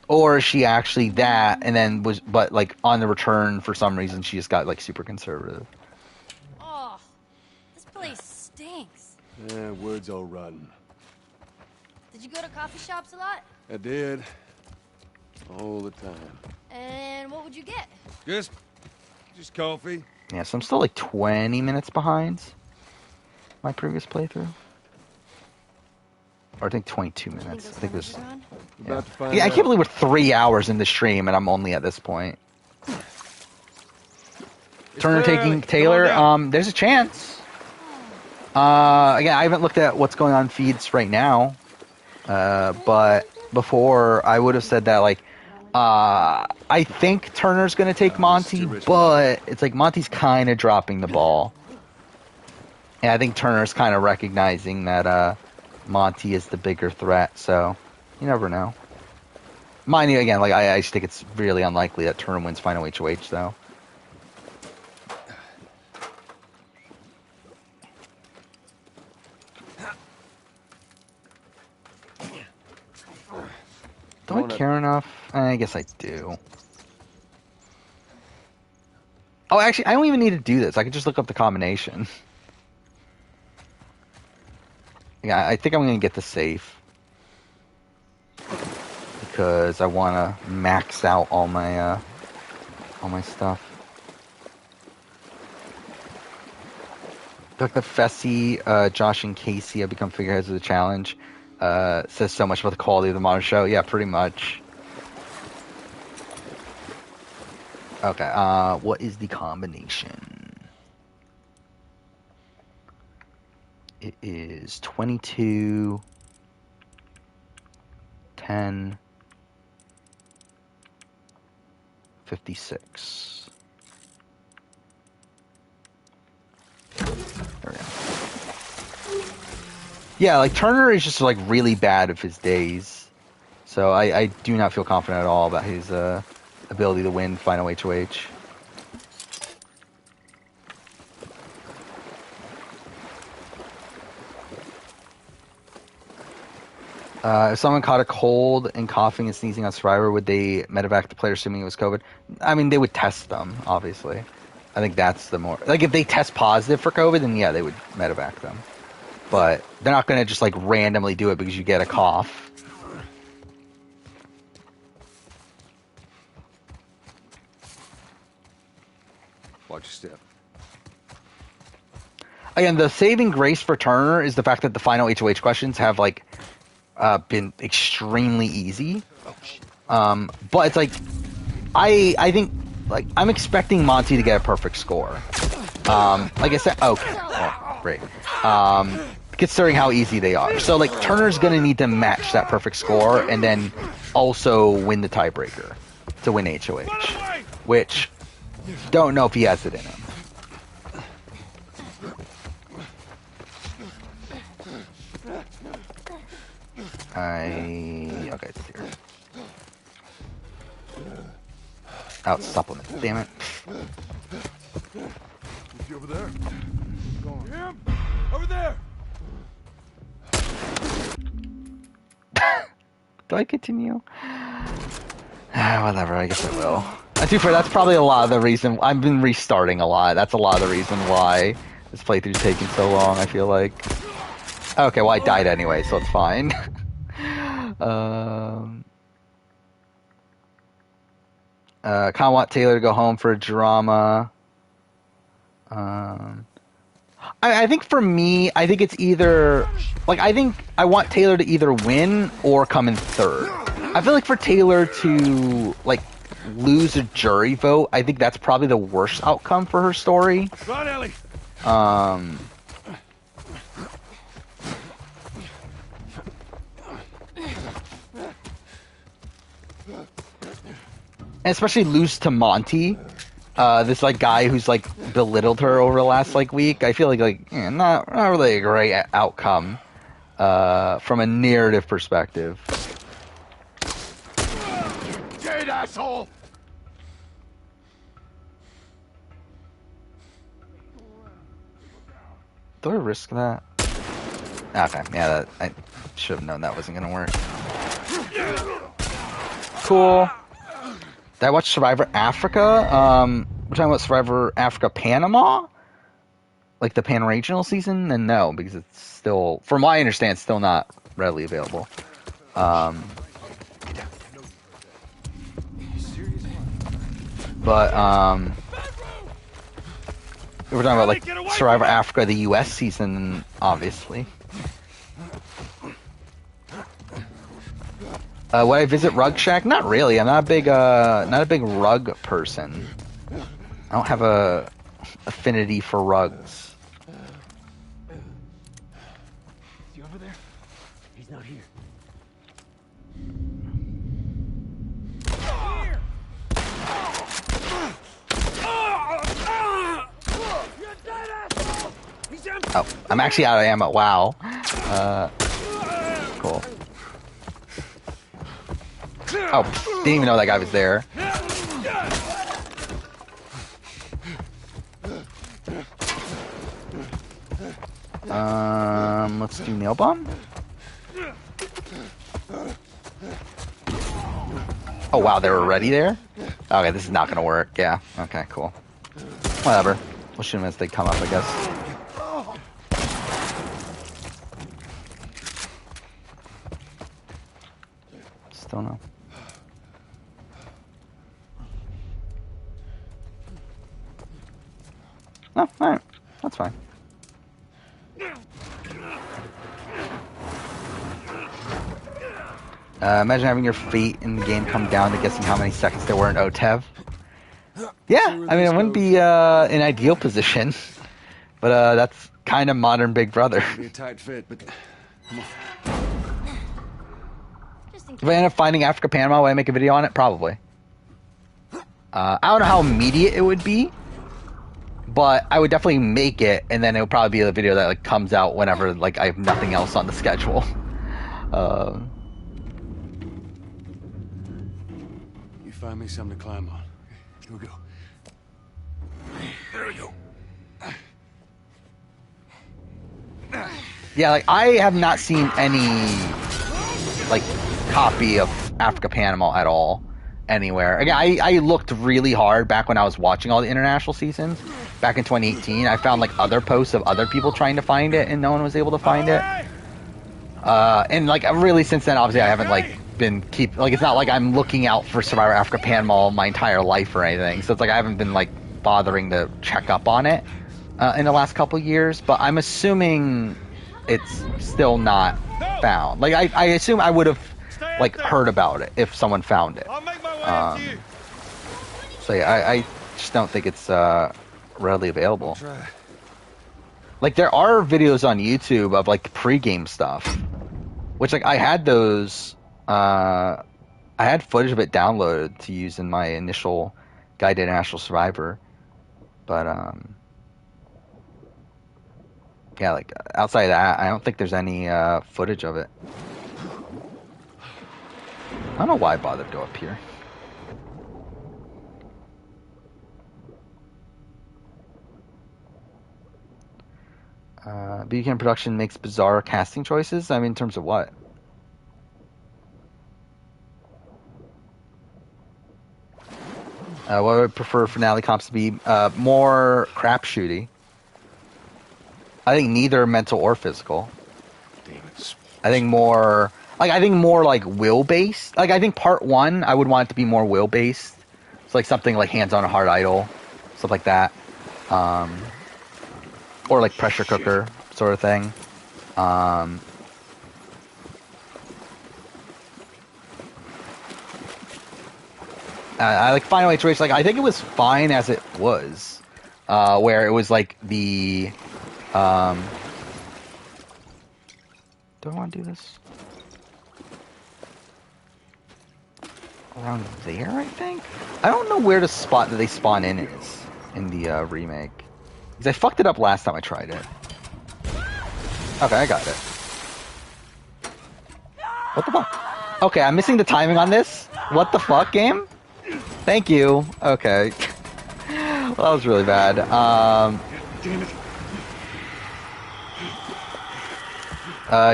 Or is she actually that, and then but, like, on the return, for some reason, she just got, like, super conservative? Oh, this place stinks. Yeah, wood's all rotten. Did you go to coffee shops a lot? I did. All the time. And what would you get? Just coffee. Yeah, so I'm still like 20 minutes behind my previous playthrough. Or I think 22 minutes. I think it was... Yeah, I can't believe we're 3 hours in the stream and I'm only at this point. Turner taking Taylor. There's a chance. Again, I haven't looked at what's going on feeds right now. But before, I would have said that, like, I think Turner's going to take Monty, but it's like Monty's kind of dropping the ball. And I think Turner's kind of recognizing that Monty is the bigger threat, so you never know. Mind you, again, like, I just think it's really unlikely that Turner wins Final HOH, though. Do I care enough? I guess I do. Oh, actually, I don't even need to do this. I can just look up the combination. Yeah, I think I'm going to get the safe. Because I want to max out all my stuff. Dr. Fessy, Josh, and Casey have become figureheads of the challenge. Says so much about the quality of the modern show. Yeah, pretty much. Okay, what is the combination? It is 22, 10, 56. There we go. Yeah, like, Turner is just, like, really bad of his days. So I do not feel confident at all about his, ability to win Final HOH. If someone caught a cold and coughing and sneezing on Survivor, would they medevac the player assuming it was COVID? I mean, they would test them, obviously. I think that's the more... Like, if they test positive for COVID, then yeah, they would medevac them. But they're not going to just, like, randomly do it because you get a cough. Watch your step. Again, the saving grace for Turner is the fact that the final HOH questions have, like, been extremely easy. But it's like, I think, like, I'm expecting Monty to get a perfect score. Like I said, okay, well, great. Considering how easy they are. So, like, Turner's going to need to match that perfect score and then also win the tiebreaker to win HOH. Which... don't know if he has it in him. Okay, it's here. Out supplement. Damn it. Is he over there? Yeah, over there. Do I continue? Whatever, I guess I will. To be fair, that's probably a lot of the reason. I've been restarting a lot. That's a lot of the reason why this playthrough's taking so long, I feel like. Okay, well, I died anyway, so it's fine. Kind of want Taylor to go home for a drama. I think for me, I think it's either... Like, I think I want Taylor to either win or come in third. I feel like for Taylor to, like, lose a jury vote, I think that's probably the worst outcome for her story. Run, Ellie. And especially lose to Monty, this like guy who's like belittled her over the last like week. I feel like not really a great outcome from a narrative perspective. Dead asshole. Do I risk that? Okay, yeah, I should have known that wasn't gonna work. Cool. Did I watch Survivor Africa? We're talking about Survivor Africa Panama? Like the Pan-Regional season? Then no, because it's still, from what I understand, it's still not readily available. But, we're talking about like Survivor Africa, the US season, obviously. Would I visit Rug Shack? Not really. I'm not a big rug person. I don't have a affinity for rugs. Is he over there? He's not here. Oh, I'm actually out of ammo. Wow. Cool. Oh, didn't even know that guy was there. Let's do nail bomb. Oh wow, they were already there? Okay, this is not gonna work. Yeah. Okay, cool. Whatever. We'll shoot them as they come up, I guess. Still no. Oh, alright. That's fine. Imagine having your fate in the game come down to guessing how many seconds there were in OTEV. Yeah, I mean, it wouldn't be an ideal position, but that's kind of modern Big Brother. Be a tight fit, but come on. If I end up finding Africa Panama, will I make a video on it? Probably. I don't know how immediate it would be, but I would definitely make it, and then it would probably be a video that like comes out whenever like I have nothing else on the schedule. You find me something to climb on. Here we go. There we go. Yeah, like I have not seen any like copy of Africa Panama at all anywhere. Again, I looked really hard back when I was watching all the international seasons back in 2018. I found like other posts of other people trying to find it, and no one was able to find it. And like really since then, obviously I haven't like been it's not like I'm looking out for Survivor Africa Panama my entire life or anything. So it's like I haven't been like bothering to check up on it in the last couple years. But I'm assuming it's still not found. Like I assume I would have like heard about it if someone found it. So yeah, I just don't think it's readily available. Like there are videos on YouTube of like pre-game stuff, which like I had those. I had footage of it downloaded to use in my initial Guide to International Survivor, but yeah, like outside of that, I don't think there's any footage of it. I don't know why I bothered to go up here. BBCam Production makes bizarre casting choices. I mean, in terms of what? What would I prefer finale comps to be? More crapshooty. I think neither mental or physical. I think more like will based. Like I think part 1, I would want it to be more will based. It's like something like Hands on a Hard Idol, stuff like that. Or like Pressure Cooker sort of thing. I like Final HOH, like I think it was fine as it was, where it was like the do I want to do this around there? I think I don't know where the spot that they spawn in is in the remake, because I fucked it up last time I tried it. Okay, I got it. What the fuck? Okay, I'm missing the timing on this. What the fuck, game? Thank you. Okay. Well, that was really bad. Damn it.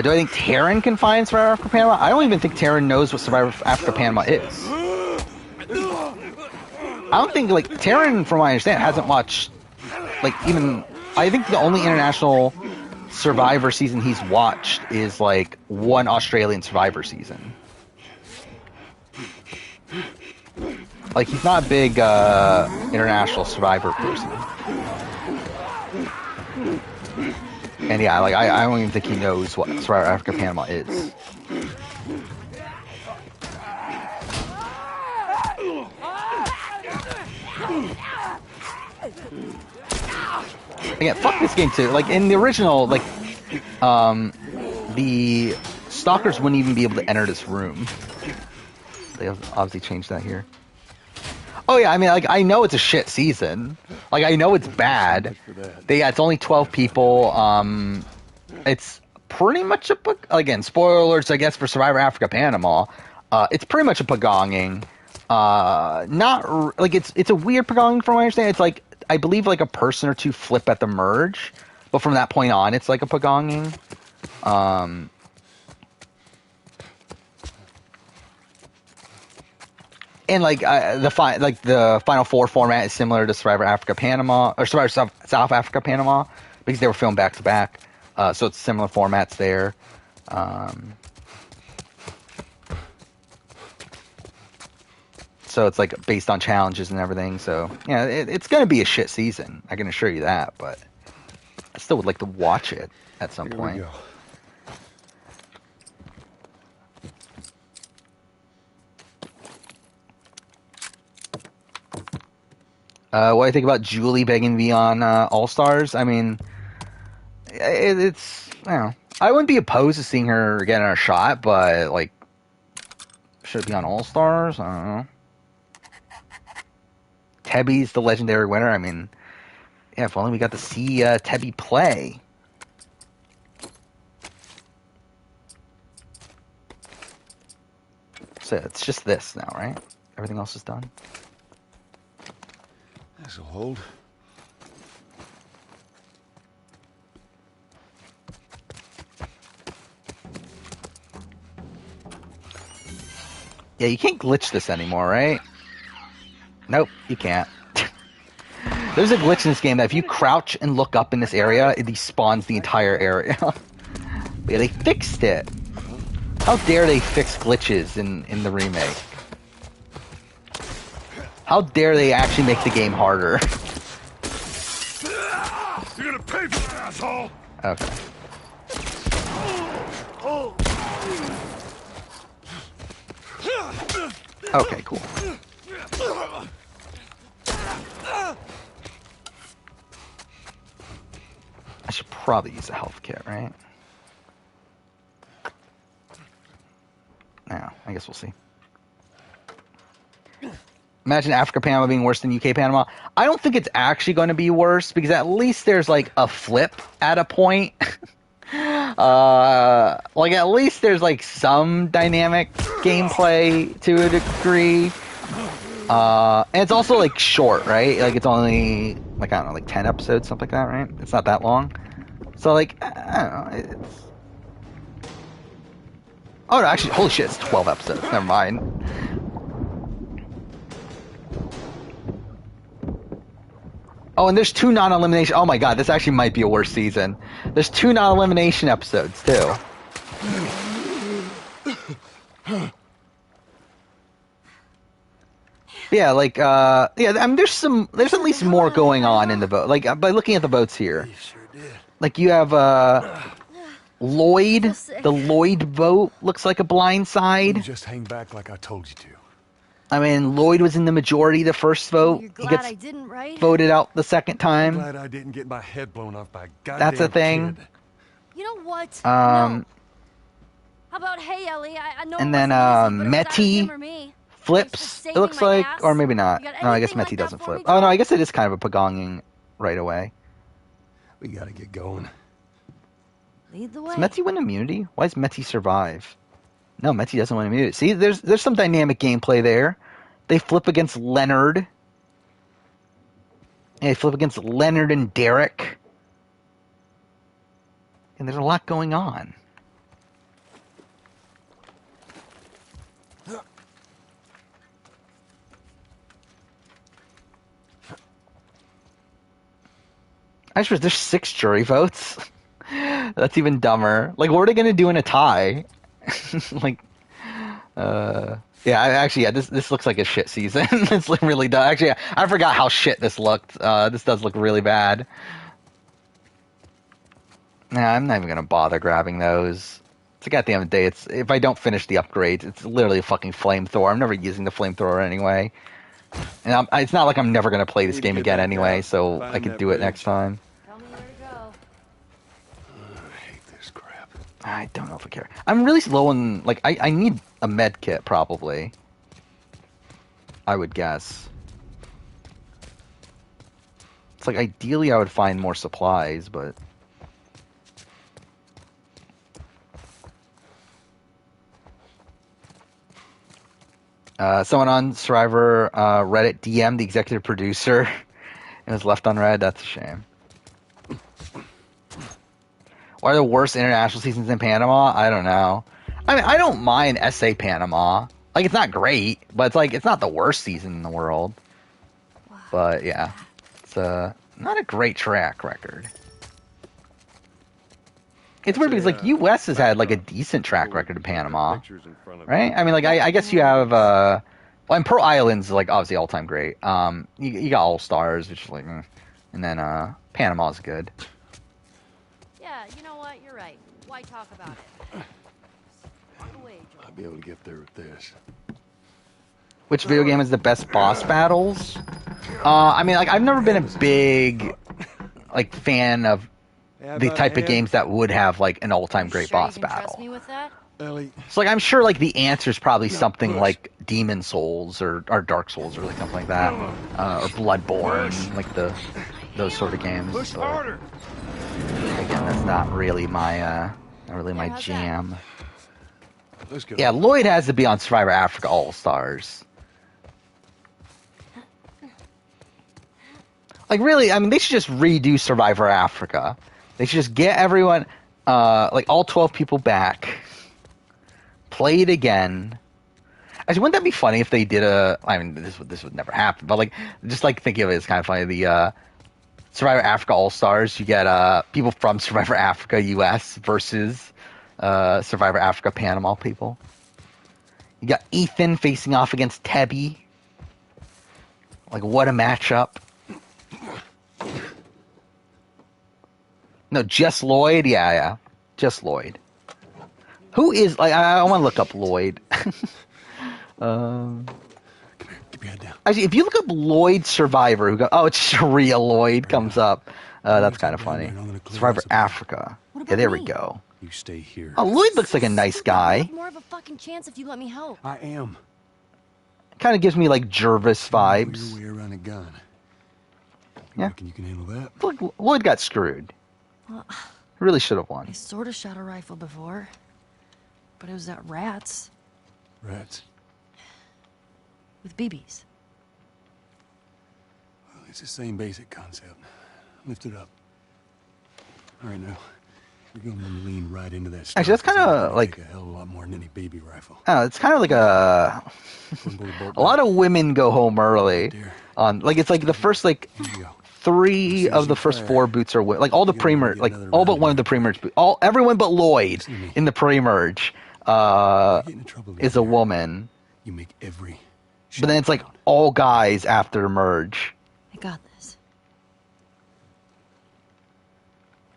Do I think Terran can find Survivor Africa Panama? I don't even think Terran knows what Survivor Africa Panama is. I don't think, like, Terran, from what I understand, hasn't watched, like, even... I think the only international Survivor season he's watched is, like, one Australian Survivor season. Like, he's not a big international Survivor person. And yeah, like, I don't even think he knows what Survivor Africa Panama is. Again, fuck this game too. Like, in the original, like, the stalkers wouldn't even be able to enter this room. They obviously changed that here. Oh yeah, I mean, like, I know it's a shit season. Like, I know it's bad. It's only 12 people. It's pretty much a... Again, spoiler alerts, I guess, for Survivor Africa Panama. It's pretty much a pagonging. Not... Like, it's a weird pagonging from what I understand. It's like, I believe, like, a person or two flip at the merge. But from that point on, it's like a pagonging. And like the Final Four format is similar to Survivor Africa Panama or Survivor South Africa Panama because they were filmed back to back. So it's similar formats there. So it's like based on challenges and everything. So yeah, it's going to be a shit season. I can assure you that. But I still would like to watch it at some point. Here What do you think about Julie begging to be on All Stars? I mean, it's, I don't know. I wouldn't be opposed to seeing her getting a shot, but like, should it be on All Stars? I don't know. Tebby's the legendary winner. I mean, yeah, if only we got to see Tebby play. So it's just this now, right? Everything else is done. This'll hold. Yeah, you can't glitch this anymore, right? Nope, you can't. There's a glitch in this game that if you crouch and look up in this area, it despawns the entire area. But yeah, they fixed it. How dare they fix glitches in the remake? How dare they actually make the game harder? You're gonna pay for that, asshole! Okay. Okay, cool. I should probably use a health kit, right? Now, I guess we'll see. Imagine Africa Panama being worse than UK Panama. I don't think it's actually going to be worse because at least there's like a flip at a point. Like at least there's like some dynamic gameplay to a degree. And it's also like short, right? Like it's only like, I don't know, like 10 episodes, something like that, right? It's not that long. So like, I don't know, it's... Oh no, actually, holy shit, it's 12 episodes. Never mind. Oh, and there's 2 non-elimination... Oh my god, this actually might be a worse season. There's 2 non-elimination episodes, too. Yeah, like, yeah, I mean, there's at least more going on in the vote. Like, by looking at the votes here. Like, you have, Lloyd. The Lloyd vote looks like a blind side. You just hang back like I told you to. I mean, Lloyd was in the majority the first vote. You're He glad gets I didn't, right? voted out the second time. I'm glad I didn't get my head blown off by a goddamn That's a thing. kid. You know what? No. How about, hey, Ellie, I know And it then, wasn't easy, but it was either Meti him or me. flips, it looks like, or maybe not. You got No, I guess anything like Meti that doesn't for flip. me, Oh, no, Joe? I guess it is kind of a pagonging right away. We gotta get going. Lead the way. Does Meti win immunity? Why does Meti survive? No, Meti doesn't win immunity. See, there's some dynamic gameplay there. They flip against Leonard. And they flip against Leonard and Derek. And there's a lot going on. I suppose there's 6 jury votes. That's even dumber. Like, what are they going to do in a tie? Like, yeah, this looks like a shit season. It's really dumb. Actually, I forgot how shit this looked. This does look really bad. Nah, I'm not even going to bother grabbing those. It's like at the end of the day, if I don't finish the upgrades, it's literally a fucking flamethrower. I'm never using the flamethrower anyway. And it's not like I'm never going to play this game again anyway, so I could do it next time. Tell me where to go. I hate this crap. I don't know if I care. I'm really low on, like, I need a med kit, probably. I would guess. It's like, ideally I would find more supplies, but... Someone on Survivor Reddit DM'd the executive producer and was left unread. That's a shame. Why are the worst international seasons in Panama? I don't know. I mean, I don't mind SA Panama. Like, it's not great, but it's like it's not the worst season in the world. But yeah, it's not a great track record. It's weird because like US has had like a decent track record in Panama, right? I mean, like I guess you have well, and Pearl Island's like obviously all time great. You got All Stars, which is like, and then Panama's good. Yeah, you know what? You're right. Why talk about it? Walk away, Joel. I'll be able to get there with this. Which video game is the best boss battles? I mean, like I've never been a big like fan of the type of games that would have like an all-time great boss battle. Trust me with that? Ellie. So like I'm sure like the answer is probably something like Demon Souls or Dark Souls or like something like that, or Bloodborne, like those sort of games. Push harder. Again, that's not really my jam. Let's go. Yeah, Lloyd has to be on Survivor Africa All Stars. Like really, I mean, they should just redo Survivor Africa. They should just get everyone, like all 12 people back, play it again. Actually, wouldn't that be funny if they did I mean, this would never happen, but like, just like thinking of it as kind of funny. The Survivor Africa All Stars, you get people from Survivor Africa US versus Survivor Africa Panama people. You got Ethan facing off against Tebby. Like, what a matchup. No, just Lloyd? Yeah. Just Lloyd. Who is... Like, I want to look up Lloyd. Come here, keep your head down. Actually, if you look up Lloyd Survivor, it's Sharia Lloyd comes up. That's kind of funny. Survivor Africa. Yeah, there we go. You stay here. Oh, Lloyd looks like a nice guy. Have more of a fucking chance if you let me help. I am. Kind of gives me like Jervis vibes. Your way around a gun. Yeah. Reckon you can handle that? Look, Lloyd got screwed. Well, Really should have won. I sort of shot a rifle before, but it was at rats Rats. with BBs. Well, it's the same basic concept. Lift it up. All right, now. You're going to lean right into that stuff. Actually, that's kind of like... a hell of a lot more than any baby rifle. It's kind of like a lot of women go home early. On like it's like the first like 3 of the first 4 boots are like all the pre-merge, like all but one of the pre-merge boots. Everyone but Lloyd in the pre-merge is a woman. You make every. But then it's like all guys after merge. I got this.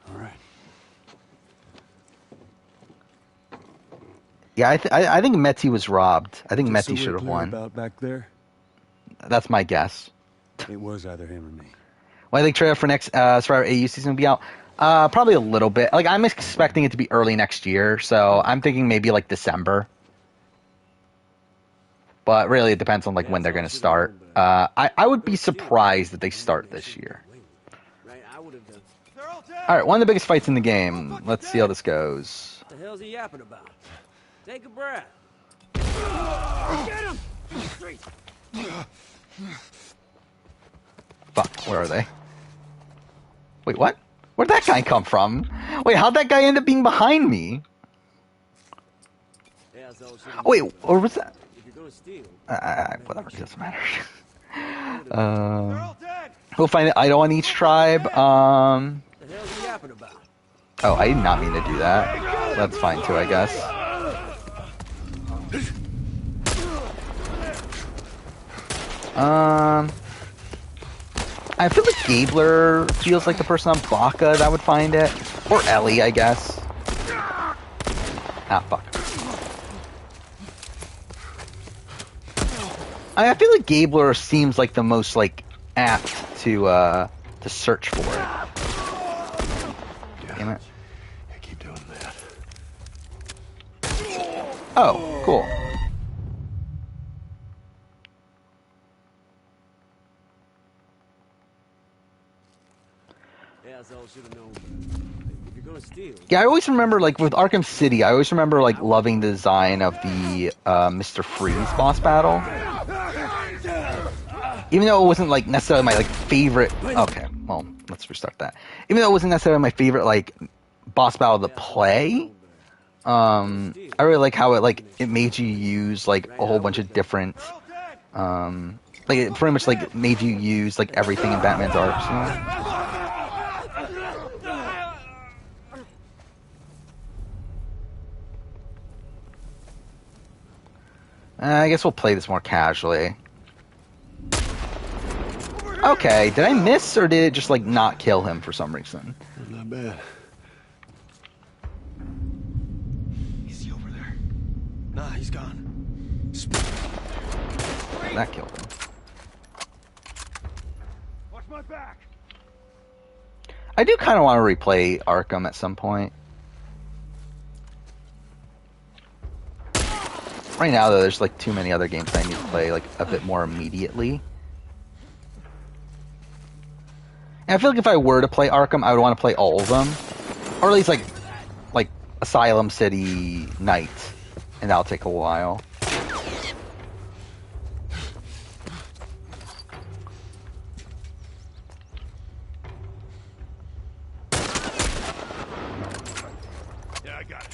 All right. Yeah, I think Metty was robbed. I think Metty should have won. About back there, That's my guess. it was either him or me. When I think trailer for next Survivor AU season will be out, probably a little bit. Like I'm expecting it to be early next year, so I'm thinking maybe like December. But really, it depends on like when they're going to start. I would be surprised if they start this year. All right, one of the biggest fights in the game. Let's see how this goes. What the hell's he yapping about? Take a breath. Get him! Fuck, where are they? Wait, what? Where'd that guy come from? Wait, how'd that guy end up being behind me? Oh, wait, or was that? Whatever, it doesn't matter. We'll find an idol on each tribe. Oh, I did not mean to do that. That's fine too, I guess. I feel like Gabler feels like the person on Baka that would find it. Or Ellie, I guess. Ah, fuck. I feel like Gabler seems like the most, like, apt to search for it. Damn it. Yeah, keep doing that. Oh, cool. Yeah, I always remember, like, with Arkham City, I always remember, like, loving the design of the Mr. Freeze boss battle. Even though it wasn't, like, necessarily my, like, favorite... Okay, well, let's restart that. Even though it wasn't necessarily my favorite, like, boss battle to play, I really like how it made you use like a whole bunch of different like it pretty much like made you use like everything in Batman's arsenal. I guess we'll play this more casually. Okay, did I miss or did it just like not kill him for some reason? Not bad. Is he over there? Nah, he's gone. That killed him. Watch my back. I do kind of want to replay Arkham at some point. Right now, though, there's like too many other games I need to play like a bit more immediately. And I feel like if I were to play Arkham, I would want to play all of them, or at least like Asylum City Night, and that'll take a while. Yeah, I got it.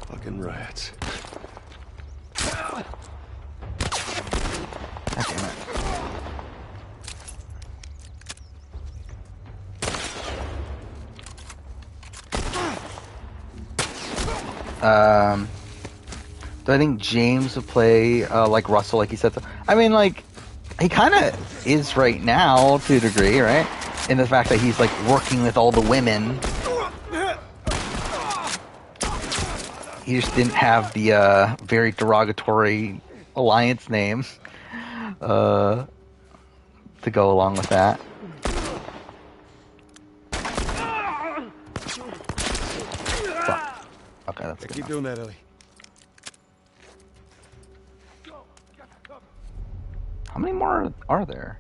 Fucking rats. God damn it. Do I think James would play like Russell, like he said? I mean, like, he kind of is right now to a degree, right? In the fact that he's like working with all the women. He just didn't have the very derogatory Alliance name to go along with that. Fuck. Okay, that's good. Keep doing that, Ellie. How many more are there?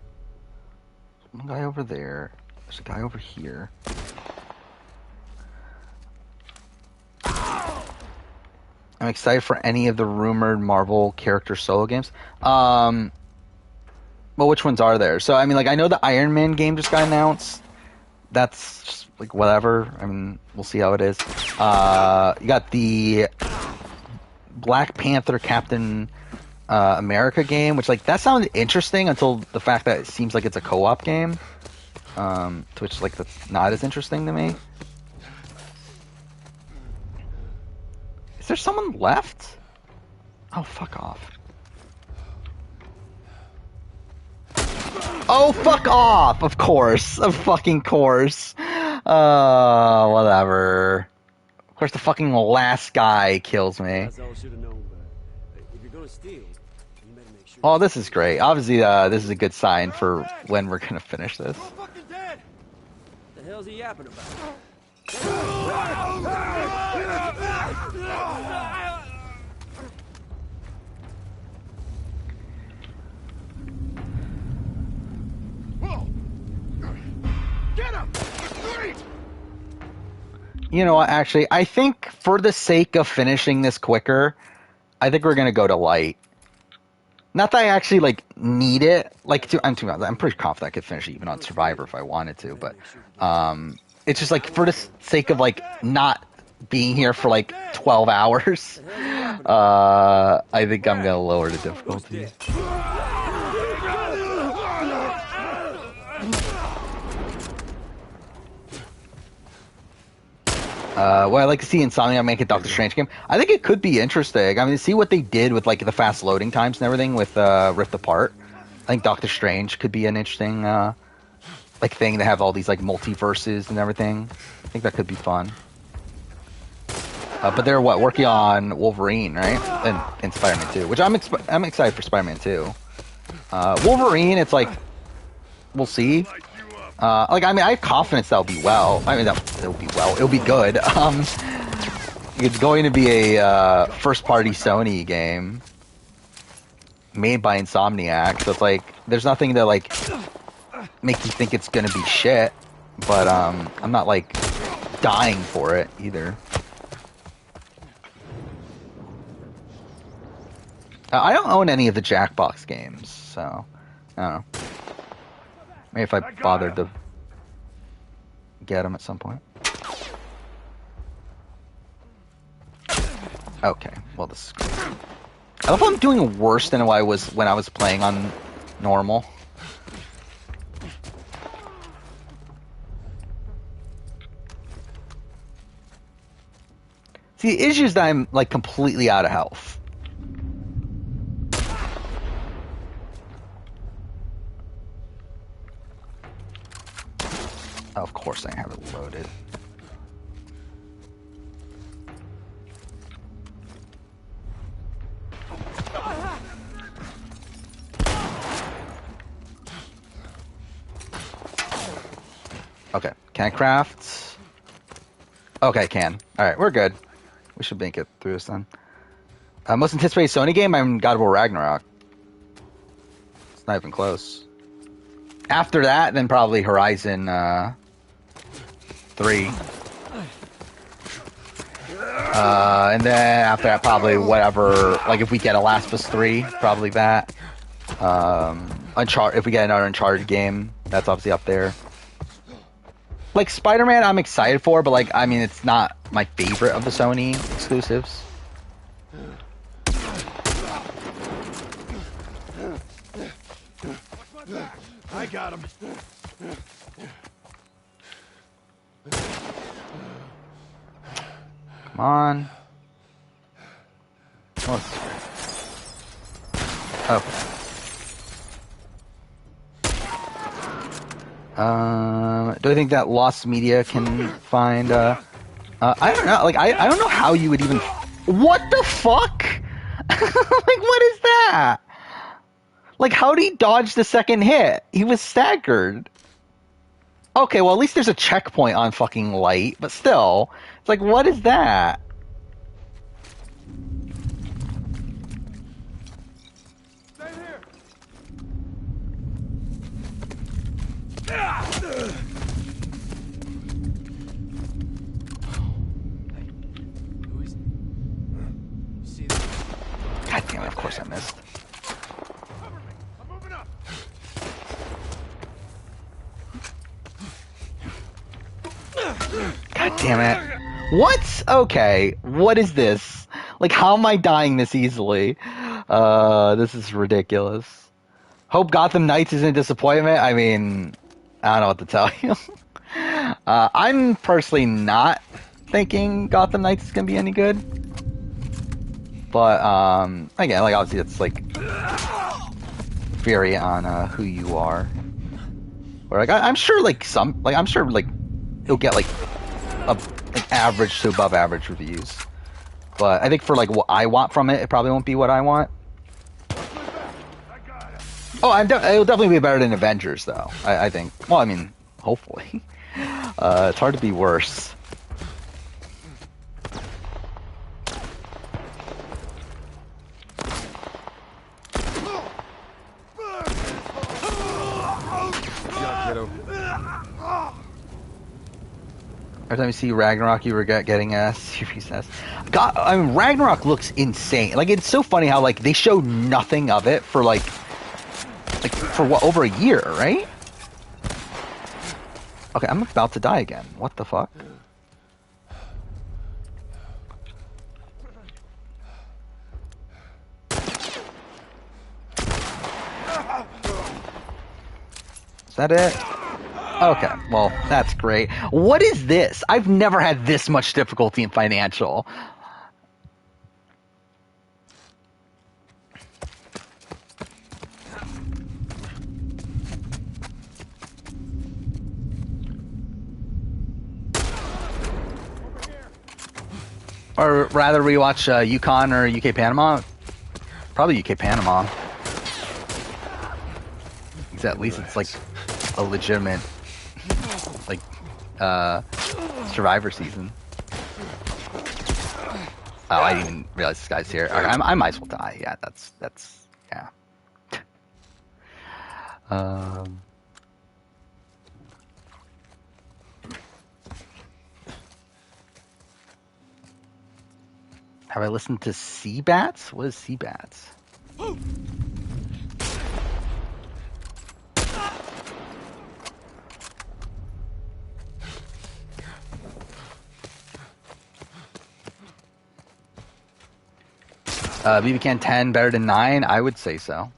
One guy over there. There's a guy over here. I'm excited for any of the rumored Marvel character solo games. Well, which ones are there? So, I mean, like, I know the Iron Man game just got announced. That's just, like, whatever. I mean, we'll see how it is. You got the Black Panther Captain America game, which, like, that sounded interesting until the fact that it seems like it's a co-op game. To which, like, that's not as interesting to me. Is there someone left? Oh, fuck off. Oh, fuck off! Of course. Of fucking course. Whatever. Of course the fucking last guy kills me. Oh, this is great. Obviously, this is a good sign for when we're gonna finish this. The hell's he yapping about? Get him! You know what, actually, I think for the sake of finishing this quicker, I think we're gonna go to light. Not that I actually, like, need it. Like, I'm pretty confident I could finish it even on Survivor if I wanted to, but, it's just, like, for the sake of, like, not being here for, like, 12 hours, I think I'm gonna lower the difficulty. Well, I like to see Insomniac make a Doctor Strange game. I think it could be interesting. I mean, see what they did with like the fast loading times and everything with Rift Apart. I think Doctor Strange could be an interesting like thing to have all these like multiverses and everything. I think that could be fun. But they're working on Wolverine, right? And Spider-Man 2, which I'm excited for Spider-Man 2. Wolverine, it's like we'll see. Like, I mean, I have confidence that'll be well. I mean, it'll be well. It'll be good. It's going to be a first-party Sony game made by Insomniac, so it's like there's nothing to like make you think it's gonna be shit. But I'm not like dying for it either. I don't own any of the Jackbox games, so I don't know. Maybe if I bothered to get them at some point. Okay, well this is great. I love how I'm doing worse than I was when I was playing on normal. See, the issue is that I'm like completely out of health. Of course I have it loaded. Okay, can I craft? Okay, can. Alright, we're good. We should make it through this then. Most anticipated Sony game, I'm God of War Ragnarok. It's not even close. After that, then probably Horizon 3. And then after that, probably whatever, like if we get a Last of Us 3, probably that. Uncharted, if we get another Uncharted game, that's obviously up there. Like Spider-Man, I'm excited for, but like, I mean, it's not my favorite of the Sony exclusives. I got him. Come on. Oh. Do I think that Lost Media can find, I don't know, like, I don't know how you would even, what the fuck? Like, what is that? Like, how did he dodge the second hit? He was staggered. Okay, well, at least there's a checkpoint on fucking Light, but still, it's like, what is that? Stay here. Who is? You see that? God damn it, of course I missed. Cover me. I'm moving up. God damn it. What? Okay, what is this? Like, how am I dying this easily? This is ridiculous. Hope Gotham Knights isn't a disappointment. I mean, I don't know what to tell you. I'm personally not thinking Gotham Knights is going to be any good. But, again, like, obviously it's, like, vary on, who you are. Or, like, I'm sure, like, I'm sure, like, it'll get, like average to above average reviews. But I think for, like, what I want from it, it probably won't be what I want. Oh, it'll definitely be better than Avengers, though, I think. Well, I mean, hopefully. It's hard to be worse. Every time you see Ragnarok, you regret getting a Series S. God, I mean, Ragnarok looks insane. Like, it's so funny how, like, they show nothing of it for, like for what, over a year, right? Okay, I'm about to die again. What the fuck? Is that it? Okay, well, that's great. What is this? I've never had this much difficulty in Financial. Or rather rewatch Yukon or UK Panama? Probably UK Panama. Because at least it's like a legitimate like Survivor season. Oh, I didn't even realize this guy's here. I might as well die. Yeah, that's yeah. Have I listened to Seabats? What is Seabats? BB can 10 better than 9? I would say so.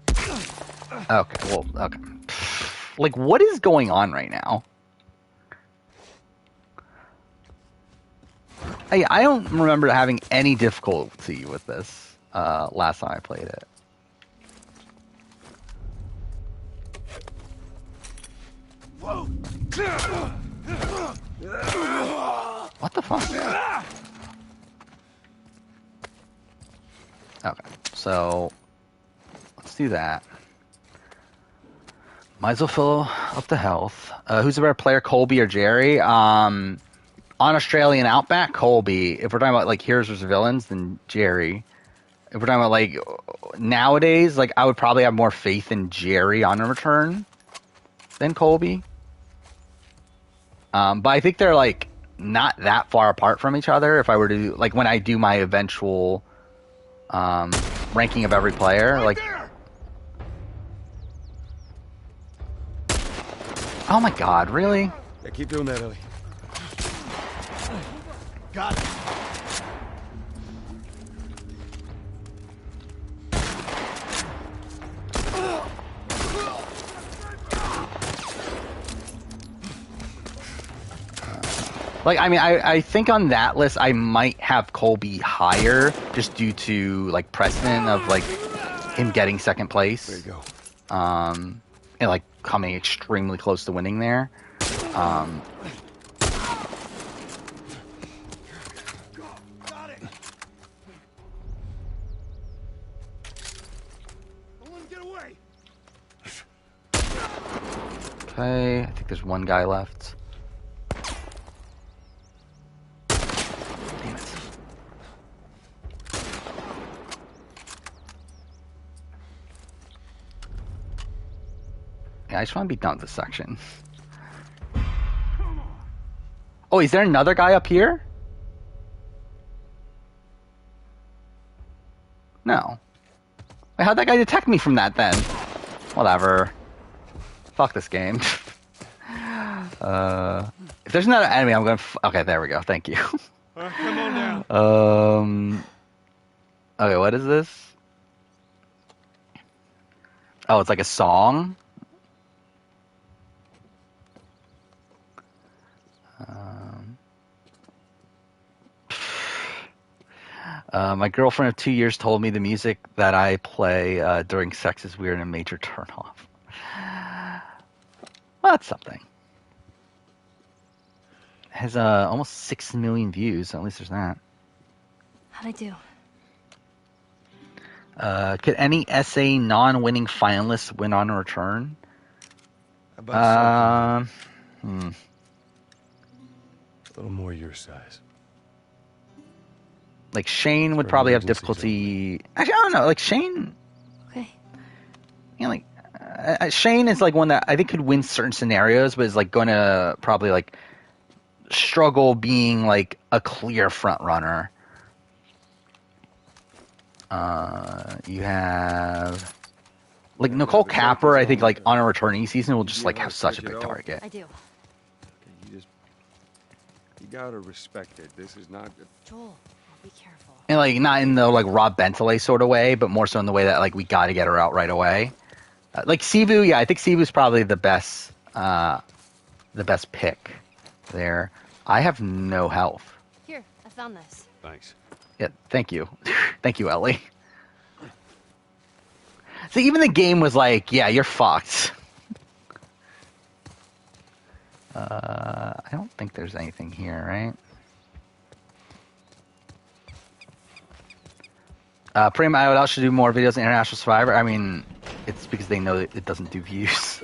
Okay, well, okay. Like, what is going on right now? I don't remember having any difficulty with this last time I played it. What the fuck? Okay, so let's do that. Might as well fill up the health. Who's a better player, Colby or Jerry? On Australian Outback, Colby. If we're talking about like heroes versus villains, then Jerry. If we're talking about like nowadays, like I would probably have more faith in Jerry on a return than Colby. But I think they're like not that far apart from each other. If I were to like when I do my eventual ranking of every player, like. Oh my God! Really? Yeah, keep doing that, Ellie. Got it. Like, I mean, I think on that list I might have Colby higher just due to like precedent of like him getting second place. There you go. And like coming extremely close to winning there. Got it. I want to get away. Okay, I think there's one guy left. Damn it. Yeah, I just want to be done with this section. Oh, is there another guy up here? No. Wait, how'd that guy detect me from that then? Whatever. Fuck this game. If there's another enemy, I'm gonna. Okay, there we go. Thank you. Come on down. Okay, what is this? Oh, it's like a song. My girlfriend of 2 years told me the music that I play during sex is weird and a major turnoff. Well, that's something. It has almost 6 million views, so at least there's that. How'd I do? Could any SA non-winning finalists win on a return? A little more your size. Like Shane would probably have difficulty. Actually, I don't know. Like Shane. Okay. You know, like Shane is like one that I think could win certain scenarios, but is like going to probably like struggle being like a clear front runner. You have like Nicole Capper. I think like on a returning season will just like have such a big target. I do. You gotta respect it. This is not. Joel, I'll be careful. And like not in the like Rob Bentley sort of way, but more so in the way that like we got to get her out right away. Like Sivu, yeah, I think Sivu's probably the best pick there. I have no health. Here, I found this. Thanks. Yeah, thank you, thank you, Ellie. So even the game was like, yeah, you're fucked. I don't think there's anything here, right? Prima IOL should do more videos on International Survivor. I mean, it's because they know that it doesn't do views.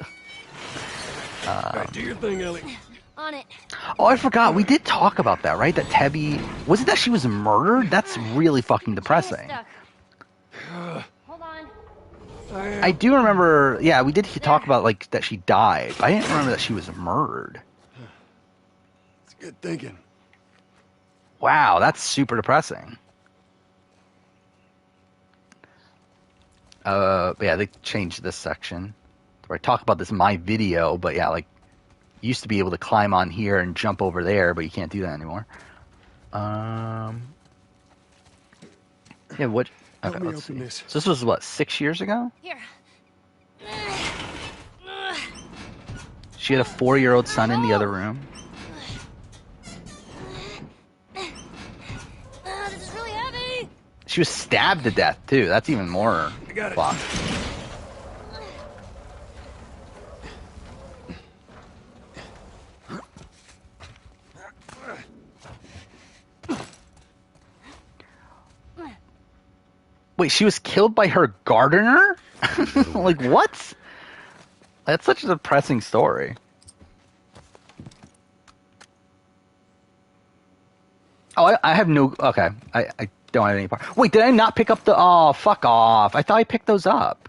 Do your thing, Ellie. On it. Oh, I forgot. We did talk about that, right? That Tebby... Was it that she was murdered? That's really fucking depressing. Hold on. I do remember... Yeah, we did talk about, like, that she died. But I didn't remember that she was murdered. It's good thinking. Wow, that's super depressing. But yeah, they changed this section. Where I talk about this in my video, but yeah, like... Used to be able to climb on here and jump over there, but you can't do that anymore. Yeah, what? Help Okay, me let's see. open this. So this was what, 6 years ago? Here. She had a 4-year-old son in the other room. This is really heavy. She was stabbed to death too. That's even more fucked. Wait, she was killed by her gardener? Like, what? That's such a depressing story. Oh, I have no... Okay, I don't have any part. Wait, did I not pick up the... Oh, fuck off. I thought I picked those up.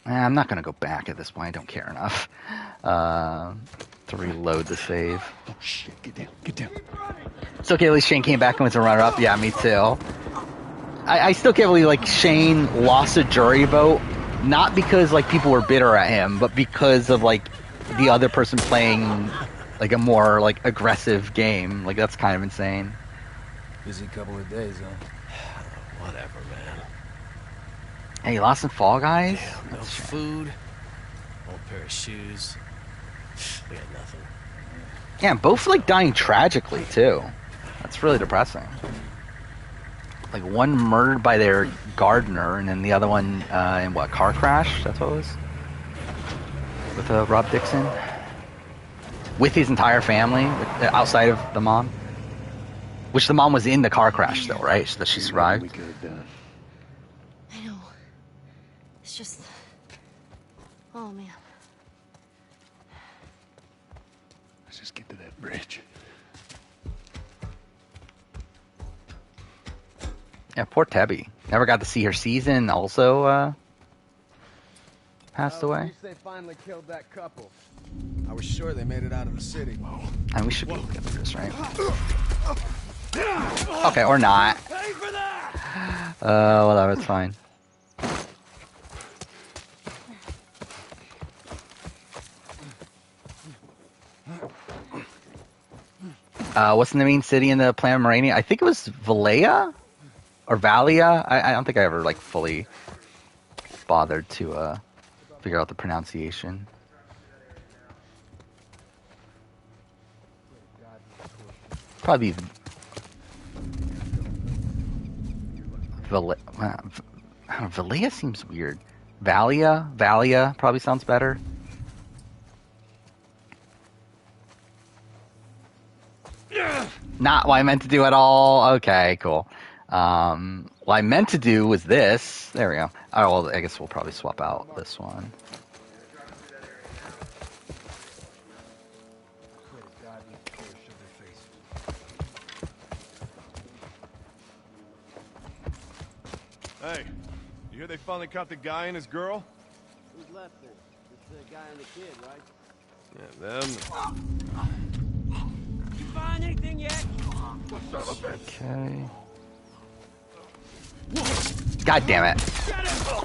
I'm not going to go back at this point. I don't care enough to reload the save. Oh, shit. Get down. Get down. It's okay, at least Shane came back and was a runner-up. Yeah, me too. I still can't believe, like, Shane lost a jury vote, not because, like, people were bitter at him, but because of, like, the other person playing, like, a more, like, aggressive game. Like, that's kind of insane. Busy couple of days, huh? Whatever, man. Hey, you lost in Fall Guys? Damn, no food, old pair of shoes. We had nothing. Yeah, both, like, dying tragically, too. That's really depressing. Like, one murdered by their gardener, and then the other one in what, car crash? That's what it was? With Rob Dixon? With his entire family, outside of the mom? Which the mom was in the car crash, though, right? So that she survived? We could have done. I know. It's just... Oh, man. Let's just get to that bridge. Yeah, poor Tebby. Never got to see her season. Also, passed away. They finally killed that couple. I was sure they made it out of the city. And we should be able to get through this, right? Okay, or not. Whatever, it's fine. What's the main city in the Planet Morania? I think it was Valea? Or Valia? I don't think I ever, like, fully bothered to figure out the pronunciation. Probably Valia seems weird. Valia probably sounds better. Not what I meant to do at all. Okay, cool. What I meant to do was this. There we go. Oh, well, I guess we'll probably swap out this one. Hey, you hear they finally caught the guy and his girl? Who's left then? It's the guy and the kid, right? Yeah, them. You find anything yet? Okay. God damn it.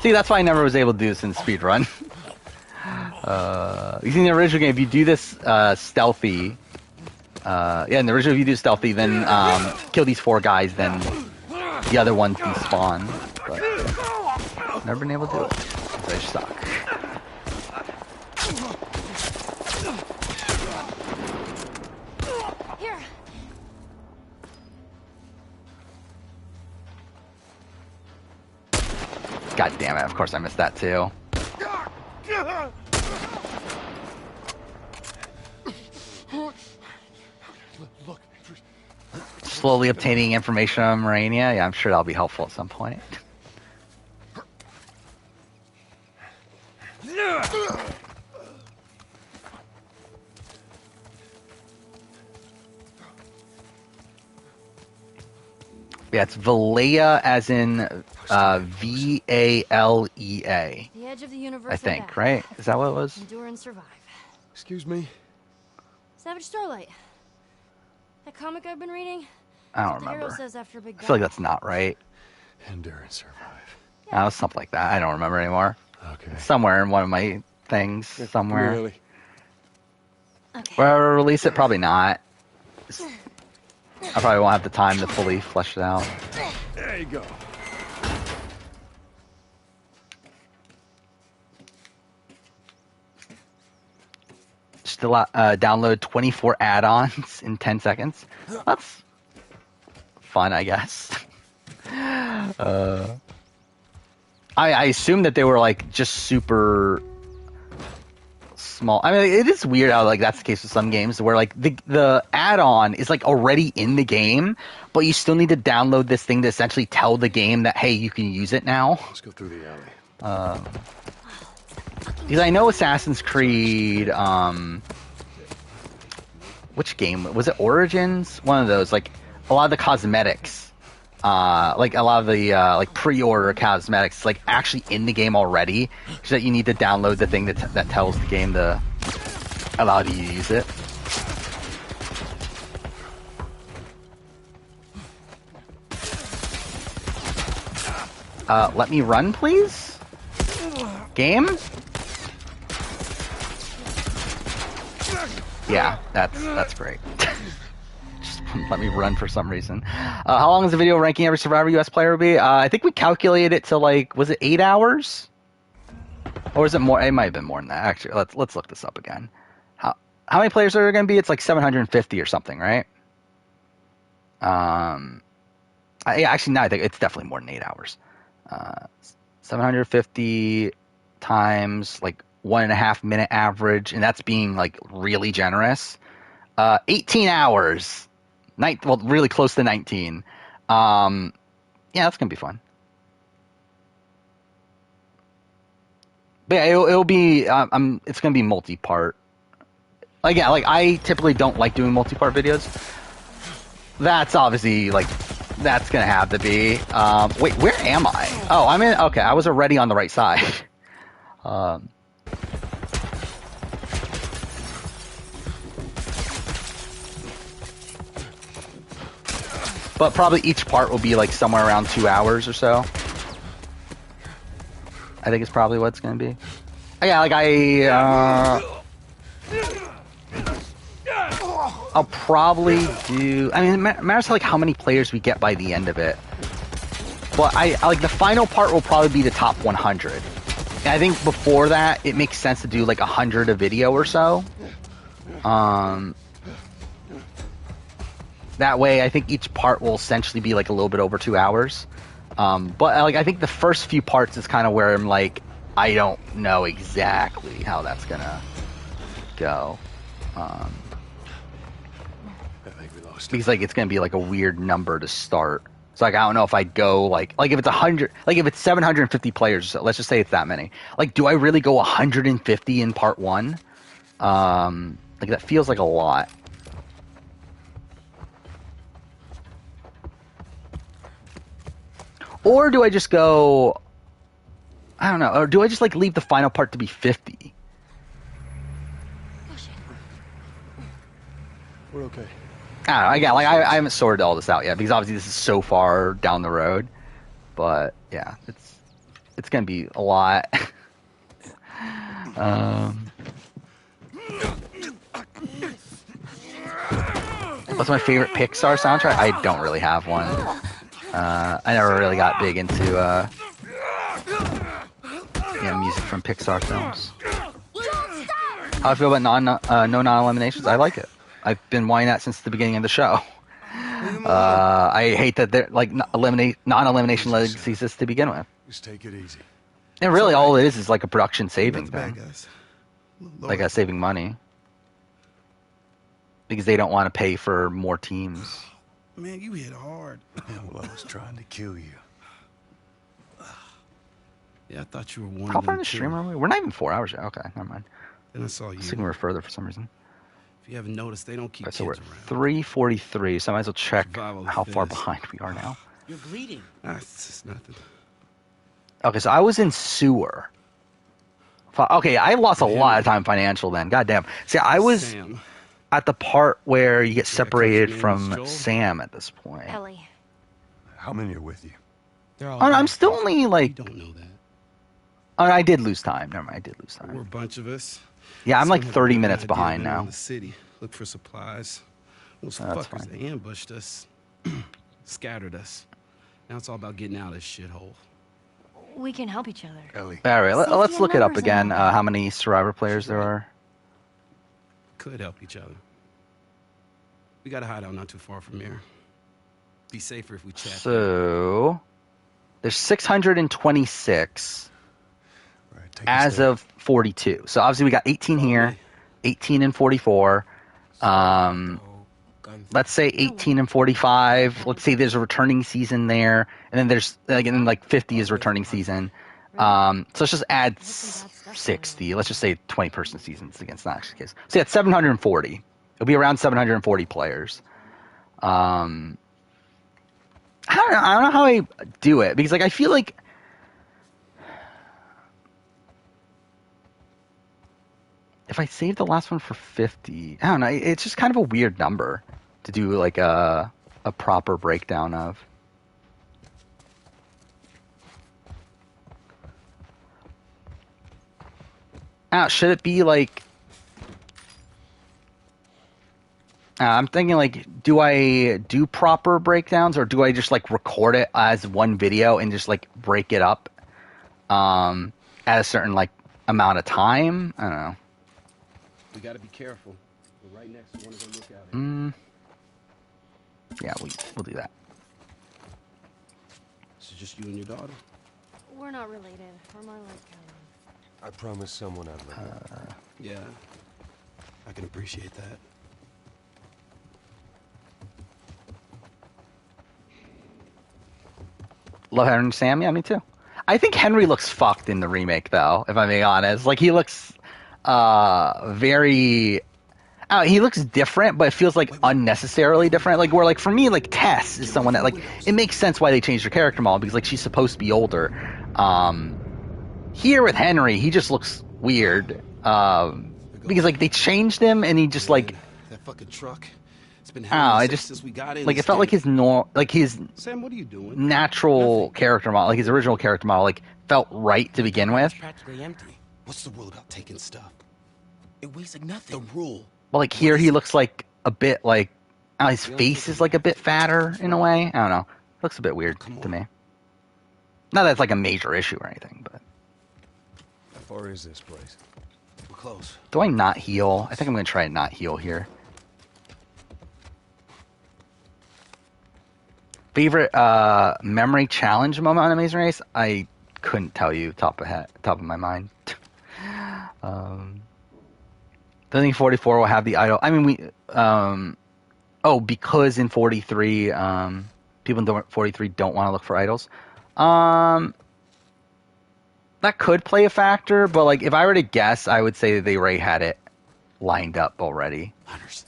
See, that's why I never was able to do this in speedrun. You see, in the original game, if you do this stealthy, yeah, in the original, if you do stealthy, then kill these 4 guys, then the other ones can spawn. But never been able to do it. They suck. Here. God damn it, of course I missed that too. Look. Slowly obtaining information on Morania. Yeah, I'm sure that'll be helpful at some point. Yeah, it's Valea as in V-A-L-E-A. The edge of the universe. I think, right? Is that what it was? Endure and survive. Excuse me? Savage Starlight. That comic I've been reading? I don't The hero remember. says after a big I feel like battle. that's not right. Endure and survive. No, it's something like that. I don't remember anymore. Okay. Somewhere in one of my things. Somewhere. Really? Okay. Where I release it? Probably not. I probably won't have the time to fully flesh it out. There you go. Still download 24 add-ons in 10 seconds. That's fun, I guess. I assume that they were like just super small. I mean, it is weird how like that's the case with some games where like the add-on is like already in the game, but you still need to download this thing to essentially tell the game that, hey, you can use it now. Let's go through the alley. Because I know Assassin's Creed, which game was it? Origins? One of those. Like a lot of the cosmetics, like a lot of the like pre-order cosmetics, like actually in the game already, so that you need to download the thing that tells the game to allow you to use it. Let me run, please. Game. Yeah, that's great. Just let me run for some reason. How long is the video ranking every Survivor US player will be? I think we calculated it to like, was it 8 hours? Or is it more? It might have been more than that. Actually, let's look this up again. How many players are there going to be? It's like 750 or something, right? Actually, no, I think it's definitely more than 8 hours. 750 times like 1.5 minute average, and that's being like really generous. 18 hours, well, really close to 19. Yeah, that's gonna be fun. But yeah, it'll be. It's gonna be multi-part. Like yeah, like I typically don't like doing multi-part videos. That's obviously like. That's gonna have to be. Wait, where am I? Oh, I'm in. Okay, I was already on the right side. But probably each part will be like somewhere around 2 hours or so. I think it's probably what it's gonna be. Yeah, like I'll probably do. I mean, it matters like how many players we get by the end of it. But I like the final part will probably be the top 100. And I think before that, it makes sense to do like 100 a video or so. That way, I think each part will essentially be like a little bit over 2 hours. But like I think the first few parts is kind of where I'm like, I don't know exactly how that's gonna go. Because like it's gonna be like a weird number to start. So like I don't know if I'd go like if it's 100, like if it's 750 players, so let's just say it's that many. Like, do I really go 150 in part one? Like that feels like a lot. Or do I just go? I don't know. Or do I just like leave the final part to be 50? We're okay. I don't know. I haven't sorted all this out yet because obviously this is so far down the road. But yeah, it's gonna be a lot. What's my favorite Pixar soundtrack? I don't really have one. I never really got big into music from Pixar films. How I feel about no non-eliminations? I like it. I've been wanting that since the beginning of the show. I hate that they're like non-elimination legs exist to begin with. Just take it easy. And really, all it is like a production saving thing, like saving money, because they don't want to pay for more teams. Man, you hit hard. Yeah, well, I was trying to kill you. Yeah, I thought you were one How of far them in the too. stream are we? We're not even 4 hours yet. Okay, never mind. Then I saw you. I was thinking we were further for some reason. If you haven't noticed, they don't keep So we're kids at around. 3:43, so I might as well check Survival of how the far fittest. behind we are now. You're bleeding. It's just nothing. Okay, so I was in sewer. Okay, I lost a lot of time financial then. Goddamn. See, I was Sam. at the part where you get Coach separated name's from Joel? Sam at this point. Ellie. How many are with you? They're all Oh, no, I'm dead. still only You like. don't know that. Oh, I did lose time. Never mind, I did lose We're a time. bunch of us. Yeah, I'm like Some have a 30 good minutes idea behind of going now. to the city, look for supplies. Those That's fuckers, fine. they ambushed us. Scattered us. Now it's all about getting out of this shithole. We can help each other. Ellie. All right, Safety let's in look it up numbers and again. all that. How many Survivor players there are? Could help each other. We got a hideout not too far from here. Be safer if we chat. So there's 626 Take a as step. of 42. So obviously we got 18 here, 18 and 44. Let's say 18 and 45. Let's say there's a returning season there, and then there's like 50 is returning season. So let's just add 60. Let's just say 20-person seasons against not actually the case. So yeah, it's 740. It'll be around 740 players. I don't know how I do it, because like I feel like if I save the last one for 50, I don't know, it's just kind of a weird number to do like a proper breakdown of. Should it be like I'm thinking like, do I do proper breakdowns, or do I just like record it as one video and just like break it up at a certain like amount of time? I don't know. We gotta be careful. We're right next to one of them lookouts. Yeah, we'll do that. So just you and your daughter? We're not related. We're more like I promised someone I'd look out. Yeah. I can appreciate that. Love Henry and Sam. Yeah, me too. I think Henry looks fucked in the remake, though, if I'm being honest. Like, he looks very... he looks different, but it feels like unnecessarily different. Like, where, like, for me, like, Tess is someone that, like, it makes sense why they changed her character model, because, like, she's supposed to be older. Here with Henry, he just looks weird. Because, like, they changed him, and he just, like... That fucking truck. It's been since we got in. Like, it felt like his Sam, what are you doing? natural character model, like his original character model, like felt right to begin with. Practically empty. What's the rule about taking stuff? It weighs like nothing. The rule. But like here, he looks like a bit like his face is like a bit fatter in a way. I don't know. Looks a bit weird to me. Not that it's like a major issue or anything, but How far is this place? We're close. do I not heal? I think I'm gonna try and not heal here. Favorite memory challenge moment on Amazing Race? I couldn't tell you top of my mind. I think 44 will have the idol. I mean, because in 43, people in 43 don't want to look for idols. That could play a factor, but like if I were to guess, I would say they already had it lined up already. Hunters.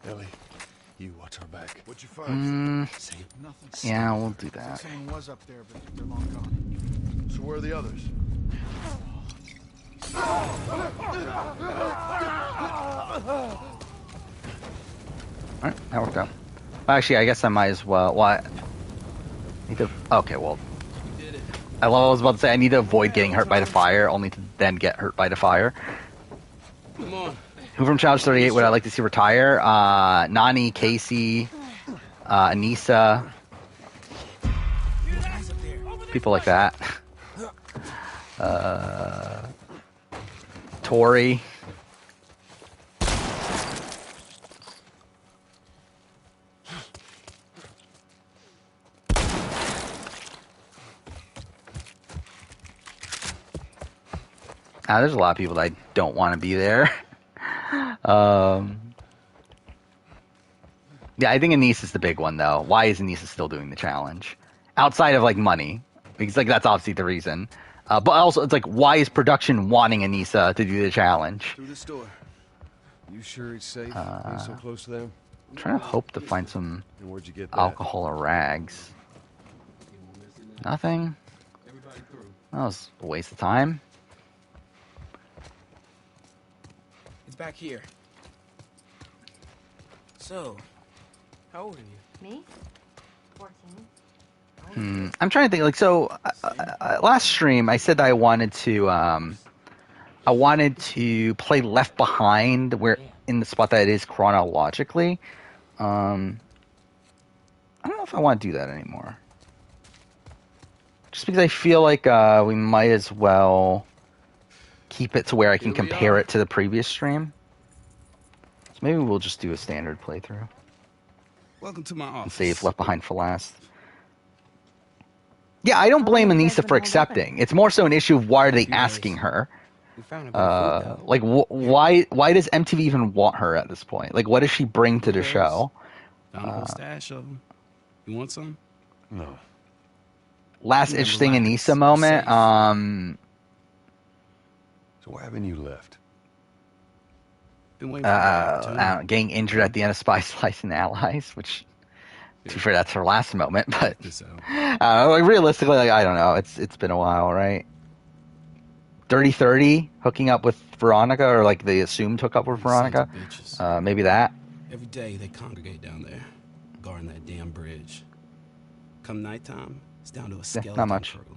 Ellie, you watch our back. What'd you find? Nothing. Yeah, we'll do that. Someone was up there, but they're long gone. So where are the others? Alright, that worked out. Actually, I guess I might as well. What? Okay, well. I was about to say, I need to avoid getting hurt by the fire, only to then get hurt by the fire. Come on. Who from Challenge 38 would I like to see retire? Nani, Casey, Anissa. People like that. Tori. There's a lot of people that I don't want to be there. Yeah, I think Anissa is the big one, though. Why is Anissa still doing the challenge? Outside of, like, money. Because, like, that's obviously the reason. But also, it's like, why is production wanting Anissa to do the challenge? Through this door. You sure it's safe being so close to them? I'm trying to hope to find some And where'd you get that? alcohol or rags. Nothing? That was a waste of time. It's back here. So, how old are you? Me? 14. I'm trying to think, like, so last stream I said that I wanted to I wanted to play Left Behind where in the spot that it is chronologically. I don't know if I want to do that anymore. Just because I feel like we might as well keep it to where I can compare it to the previous stream. So maybe we'll just do a standard playthrough. Welcome to my office. And save Left Behind for last. Yeah, I don't blame Anissa for accepting. It's more so an issue of why are they asking her? Like, why does MTV even want her at this point? Like, what does she bring to the show? Found a whole stash of them. You want some? No. Last interesting Anissa moment. So why haven't you left? Been waiting for getting injured at the end of Spy, Slice, and Allies, which, to be fair, that's her last moment. But like realistically, like I don't know. It's been a while, right? Dirty 30 hooking up with Veronica, or like they assumed hook up with Veronica. Maybe that. Every day they congregate down there, guarding that damn bridge. Come nighttime, it's down to a skeleton not much. crew.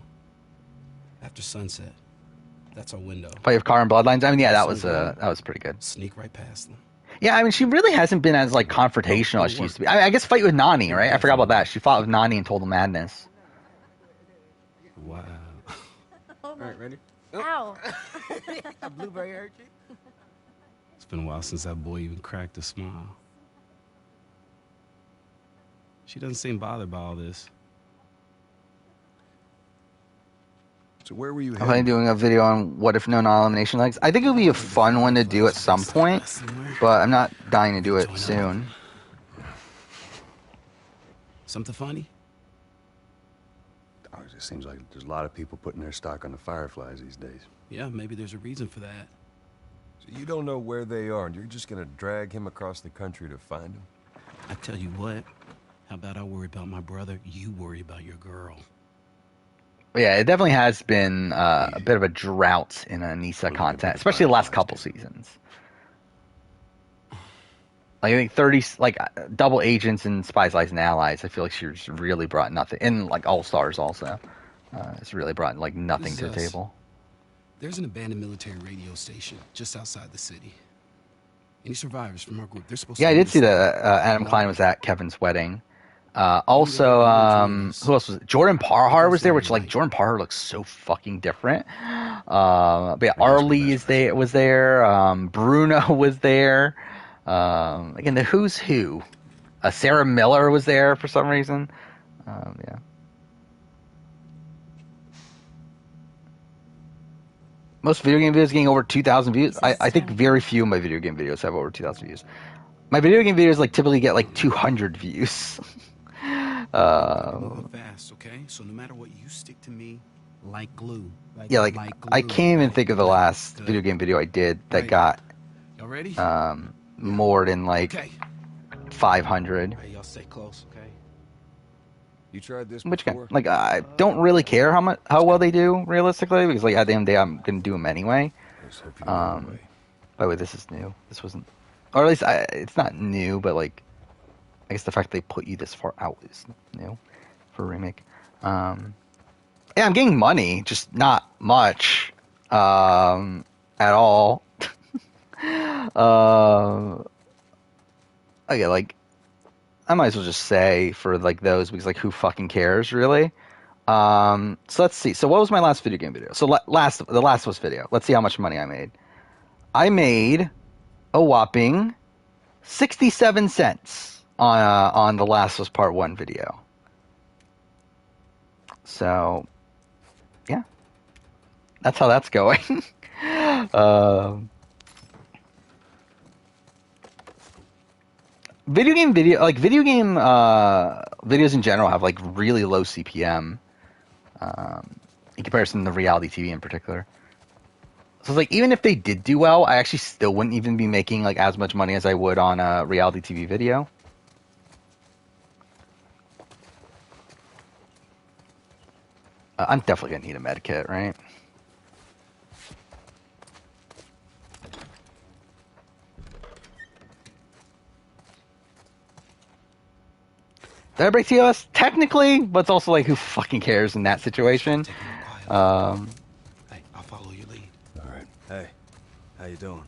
After sunset, that's our window. Fight of Car and Bloodlines. I mean, yeah, that was pretty good. Sneak right past them. Yeah, I mean, she really hasn't been as like confrontational as she used to be. I guess fight with Nani, right? I forgot about that. She fought with Nani in Total Madness. Wow. All right, ready? Ow. A blueberry hurt you? It's been a while since that boy even cracked a smile. She doesn't seem bothered by all this. So where were you I'm planning doing a video on what if no non-elimination legs. I think it would be a fun one to do at some point, but I'm not dying to do it soon. Something funny? Oh, it just seems like there's a lot of people putting their stock on the Fireflies these days. Yeah, maybe there's a reason for that. So you don't know where they are, and you're just gonna drag him across the country to find them? I tell you what, how about I worry about my brother, you worry about your girl. Yeah, it definitely has been a bit of a drought in Anissa content, especially the last couple seasons. Like, I think 30, like Double Agents and Spies, Lies, and Allies. I feel like she's really brought nothing, and like All Stars also. It's really brought like nothing to the table. There's an abandoned military radio station just outside the city. Any survivors from our group? They're supposed. Yeah, I did see that Adam Klein was at Kevin's wedding. Also, who else was it? Jordan Parhar was there, which like Jordan Parhar looks so fucking different. But yeah, Arlie was there. Bruno was there. Again, the who's who. Sarah Miller was there for some reason. Yeah. Most video game videos getting over 2,000 views. I think very few of my video game videos have over 2,000 views. My video game videos like typically get like 200 views. Moving fast, okay? So no matter what, you stick to me like glue. Yeah, like I can't even think of the last video game video I did that got y'all ready? More than like 500. Hey, y'all stay close, okay? You tried this Which before? like I don't really care how well they do realistically, because like at the end of the day I'm gonna do them anyway. By the way, this is new. This wasn't, or at least it's not new, but like I guess the fact they put you this far out is new for a remake. Yeah, I'm getting money, just not much at all. Okay, like I might as well just say for like those, because like who fucking cares really? So let's see. So what was my last video game video? So the Last of Us video. Let's see how much money I made. I made a whopping 67 cents on the Last of Us Part 1 video. So yeah, that's how that's going. Video game videos in general have like really low CPM in comparison to reality TV in particular. So it's like even if they did do well, I actually still wouldn't even be making like as much money as I would on a reality TV video. I'm definitely gonna need a med kit, right? Did I break TOS? Technically, but it's also like, who fucking cares in that situation? Hey, I'll follow your lead. All right. Hey, how you doing?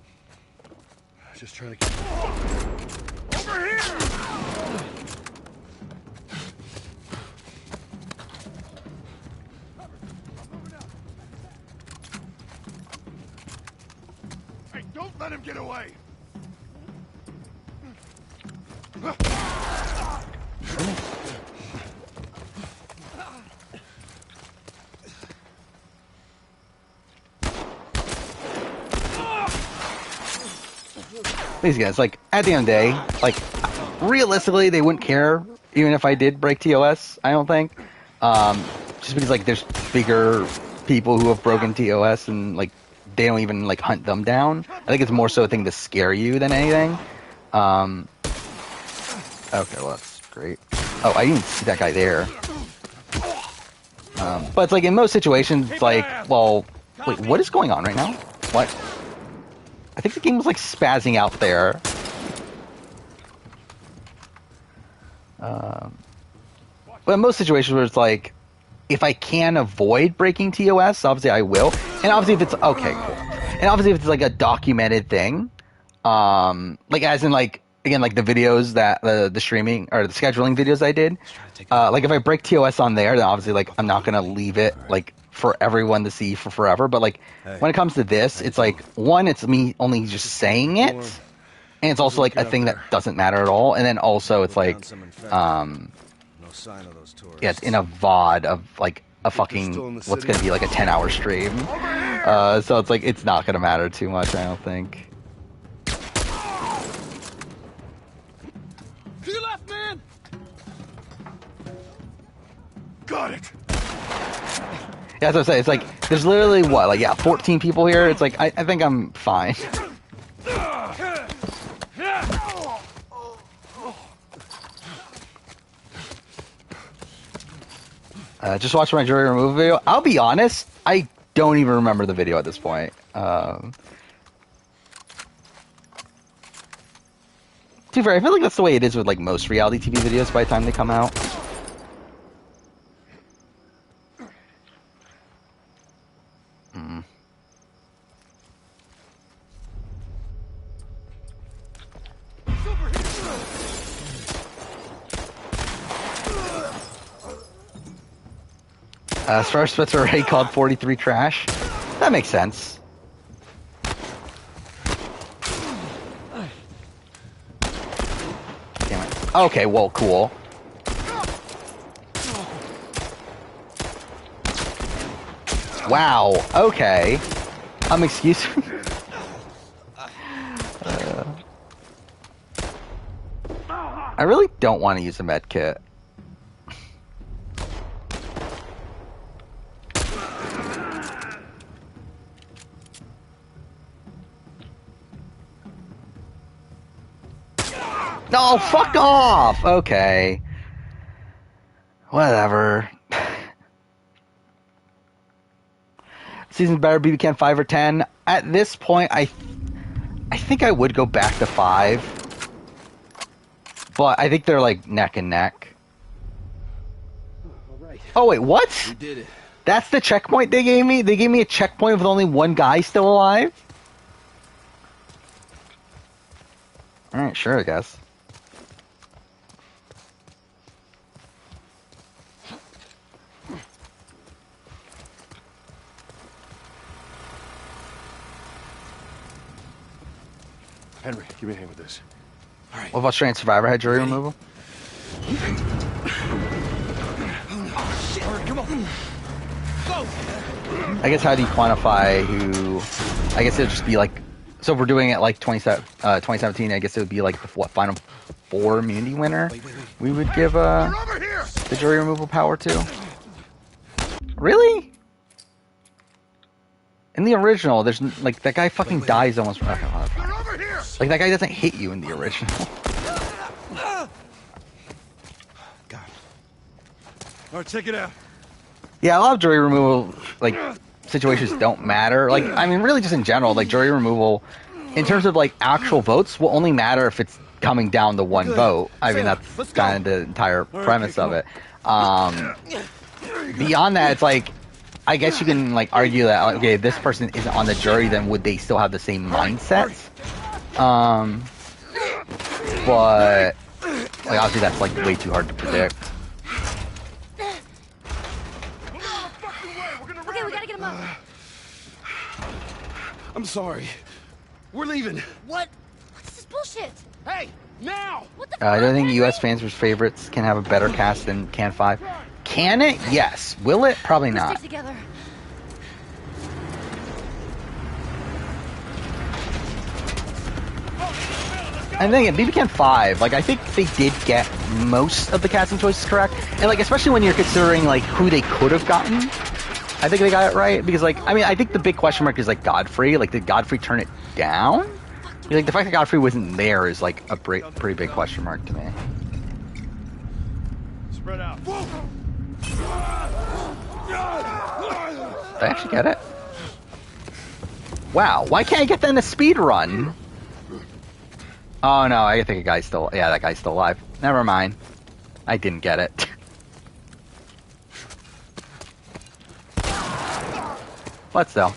Just trying to get... Over here! Hey, don't let him get away! These guys, like, at the end of the day, like, realistically, they wouldn't care even if I did break TOS, I don't think. Just because, like, there's bigger people who have broken TOS and, like, they don't even, like, hunt them down. I think it's more so a thing to scare you than anything. Okay, well, that's great. Oh, I didn't see that guy there. But it's like, in most situations, it's like, well, wait, what is going on right now? What? I think the game was like spazzing out there. But in most situations where it's like, if I can avoid breaking TOS, obviously I will. And obviously if it's, okay, cool. And obviously if it's like a documented thing, like as in like, again, like the videos that, the streaming, or the scheduling videos I did, like if I break TOS on there, then obviously like I'm not going to leave it like for everyone to see for forever. But like when it comes to this, it's like, one, it's me only just saying it, and it's also like a thing that doesn't matter at all. And then also it's like, yeah, it's in a VOD of like a fucking, what's going to be like a 10-hour stream. So it's like, it's not going to matter too much, I don't think. To your left, man! Got it! Yeah, that's what I'm saying. It's like, there's literally, what, like, yeah, 14 people here? It's like, I think I'm fine. Just watch my jewelry removal video. I'll be honest, I don't even remember the video at this point. To be fair, I feel like that's the way it is with, like, most reality TV videos by the time they come out. Star Spencer Ray called 43 trash. That makes sense. Damn it. Okay, well, cool. Wow, okay. Excuse me. I really don't want to use a med kit. No, fuck off! Okay. Whatever. Season better, BB Can 5 or 10? At this point, I think I would go back to 5. But I think they're like neck and neck. Oh wait, what? We did it. That's the checkpoint they gave me? They gave me a checkpoint with only one guy still alive? Alright, sure, I guess. Henry, give me a hand with this. All right. What about Australian Survivor had jury removal? All right, come on. Go! I guess how do you quantify who... I guess it would just be like... So if we're doing it like 2017, I guess it would be like the Final Four immunity winner. We would give the jury removal power to. Really? In the original, there's like that guy fucking dies almost. Okay, like that guy doesn't hit you in the original. God. All right, check it out. Yeah, a lot of jury removal like situations don't matter. Like, I mean, really, just in general, like jury removal, in terms of like actual votes, will only matter if it's coming down to one vote. I mean, that's kind of the entire premise of it. Beyond that, it's like I guess you can like argue that okay, if this person isn't on the jury, then would they still have the same mindsets? But like obviously that's like way too hard to predict. Okay, we gotta get him up. I'm sorry. We're leaving. What? What's this bullshit? Hey, now! What the I don't think U.S. fans vs. favorites can have a better cast than Can 5. Can it? Yes. Will it? Probably Let's not. stick together. And then again, BB Can 5, like I think they did get most of the casting choices correct, and like especially when you're considering like who they could have gotten, I think they got it right because like I mean I think the big question mark is like Godfrey. Like did Godfrey turn it down? Like the fact that Godfrey wasn't there is like a pretty big question mark to me. Spread out. Did I actually get it? Wow, why can't I get that in a speed run? Oh no, I think a guy's still... Yeah, that guy's still alive. Never mind. I didn't get it. But still.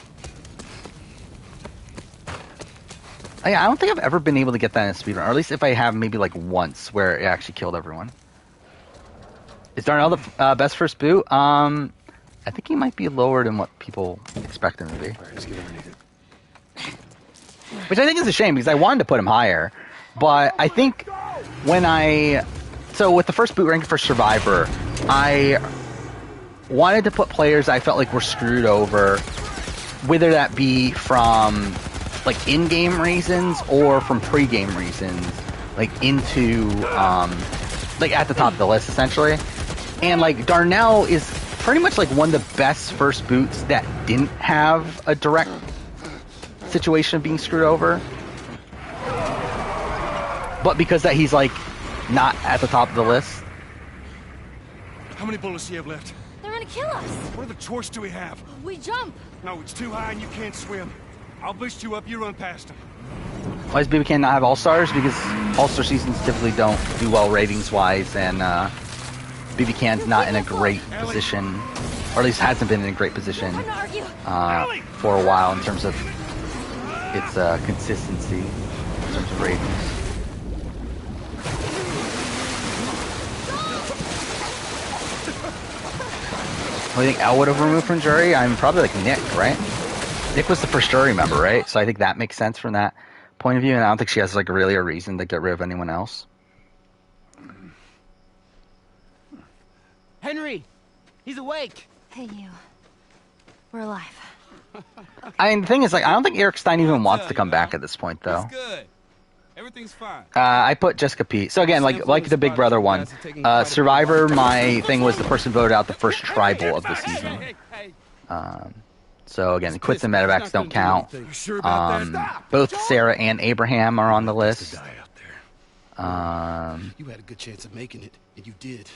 I don't think I've ever been able to get that in a speedrun. Or at least if I have, maybe like once, where it actually killed everyone. Is Darnell the best first boot? I think he might be lower than what people expect him to be. Which I think is a shame, because I wanted to put him higher. But I think when so with the first boot ranking for Survivor, I wanted to put players I felt like were screwed over, whether that be from like in-game reasons or from pre-game reasons, like into like at the top of the list essentially. And like Darnell is pretty much like one of the best first boots that didn't have a direct situation of being screwed over. But because that he's like not at the top of the list. How many bullets do you have left? They're gonna kill us. What other choice do we have? We jump. No, it's too high and you can't swim. I'll boost you up, you run past them. Why does BB Can not have All-Stars? Because All-Star seasons typically don't do well ratings-wise, and BB Can's not in a great position, or at least hasn't been in a great position for a while in terms of its consistency in terms of ratings. What do you think Elle would have removed from jury? I'm probably like Nick, right? Nick was the first jury member, right? So I think that makes sense from that point of view, and I don't think she has like really a reason to get rid of anyone else. Henry! He's awake! Hey, you. We're alive. I mean, the thing is, like, I don't think Eric Stein even wants to come back at this point, though. Good. Everything's fine. I put Jessica P. So again, like the Big Brother one, Survivor. My thing was the person voted out the first tribal of the season. So again, quits and medevacs don't count. Both Sarah and Abraham are on the list. You had a good chance of making it, and you did.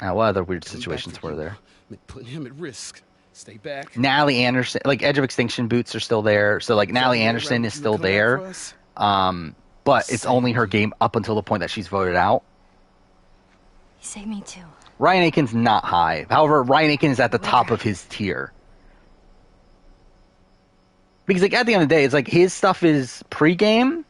What other weird situations were there? Putting him at risk. Stay back. Natalie Anderson, like Edge of Extinction boots are still there. So like Natalie Anderson is still there. But it's only her game up until the point that she's voted out. You saved me too. Ryan Aiken's not high. However, Ryan Aiken is at the top of his tier. Because like at the end of the day, it's like his stuff is pre-game,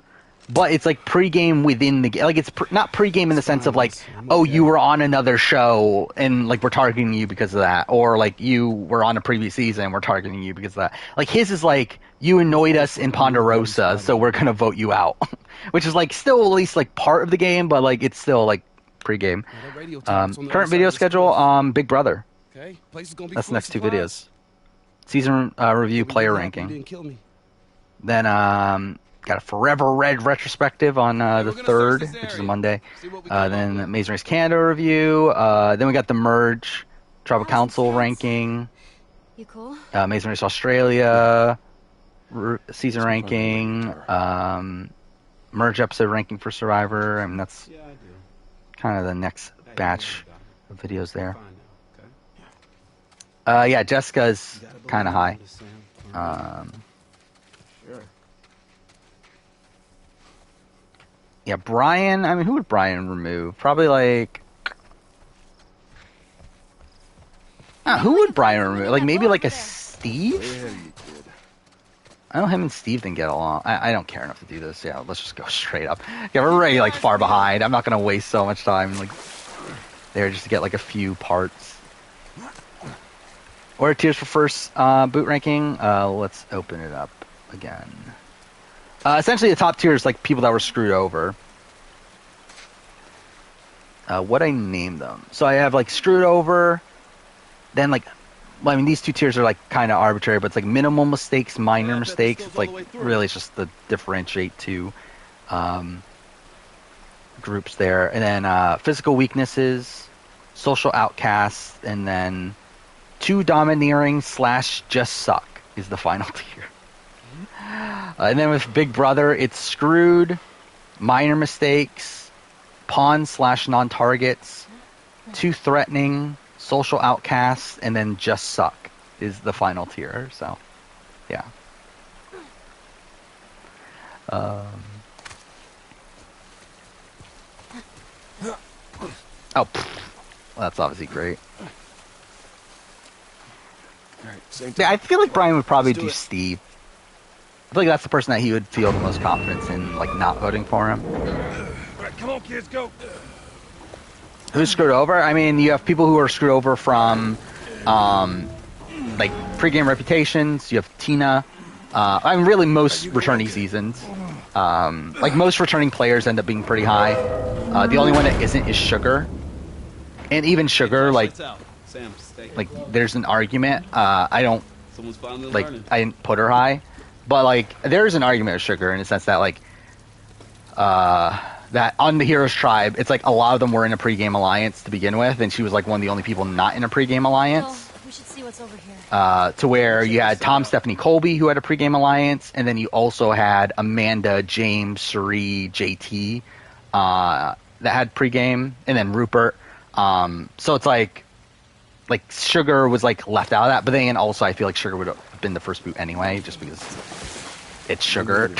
but it's like pre-game within the game. Like it's not pre-game in the sense of like, oh, you were on another show and like we're targeting you because of that, or like you were on a previous season and we're targeting you because of that. Like his is like, you annoyed us in Ponderosa, so we're gonna vote you out, which is like still at least like part of the game, but like it's still like pre-game. Current video schedule, Big Brother. Okay. That's the next two videos. Season review, player ranking. Then got a Forever Red retrospective on the 3rd, which is a Monday. Then Amazing Race Canada review. Then we got the Merge Tribal Council ranking. You cool? Amazing Race Australia season ranking. Merge episode ranking for Survivor. I mean, that's kind of the next batch of videos there. Yeah, Jessica's kind of high. Yeah, Brian, I mean, who would Brian remove? Probably like... Who would Brian remove? Like maybe like a Steve? Way ahead of you, kid. I know him and Steve didn't get along. I don't care enough to do this. Yeah, let's just go straight up. Yeah, we're already like far behind. I'm not gonna waste so much time like there just to get like a few parts. Order tiers for first boot ranking. Let's open it up again. Essentially, the top tier is like people that were screwed over. What I named them. So I have like screwed over, then like, well, I mean these two tiers are like kind of arbitrary, but it's like minimal mistakes, minor mistakes. It's like really it's just to differentiate two groups there, and then physical weaknesses, social outcasts, and then too domineering / just suck is the final tier. And then with Big Brother, it's screwed, minor mistakes, pawns / non-targets, too threatening, social outcasts, and then just suck is the final tier. So, yeah. Oh, well, that's obviously great. Yeah, I feel like Brian would probably do Steve. I feel like that's the person that he would feel the most confidence in, like, not voting for him. Alright, come on, kids, go. Who's screwed over? I mean, you have people who are screwed over from, like, pregame reputations. You have Tina. I mean, really, most returning seasons. Like, most returning players end up being pretty high. The only one that isn't is Sugar. And even Sugar, like, there's an argument. I don't, like, I didn't put her high. But, like, there's an argument with Sugar in the sense that, like, that on the Heroes Tribe, it's like a lot of them were in a pregame alliance to begin with, and she was, like, one of the only people not in a pregame alliance. So, we should see what's over here. To where you had Tom, Stephanie, Colby, who had a pregame alliance, and then you also had Amanda, James, Cherie, JT, that had pregame, and then Rupert. So it's like Sugar was, like, left out of that, but then also I feel like Sugar would have been the first boot anyway, just because it's Sugar.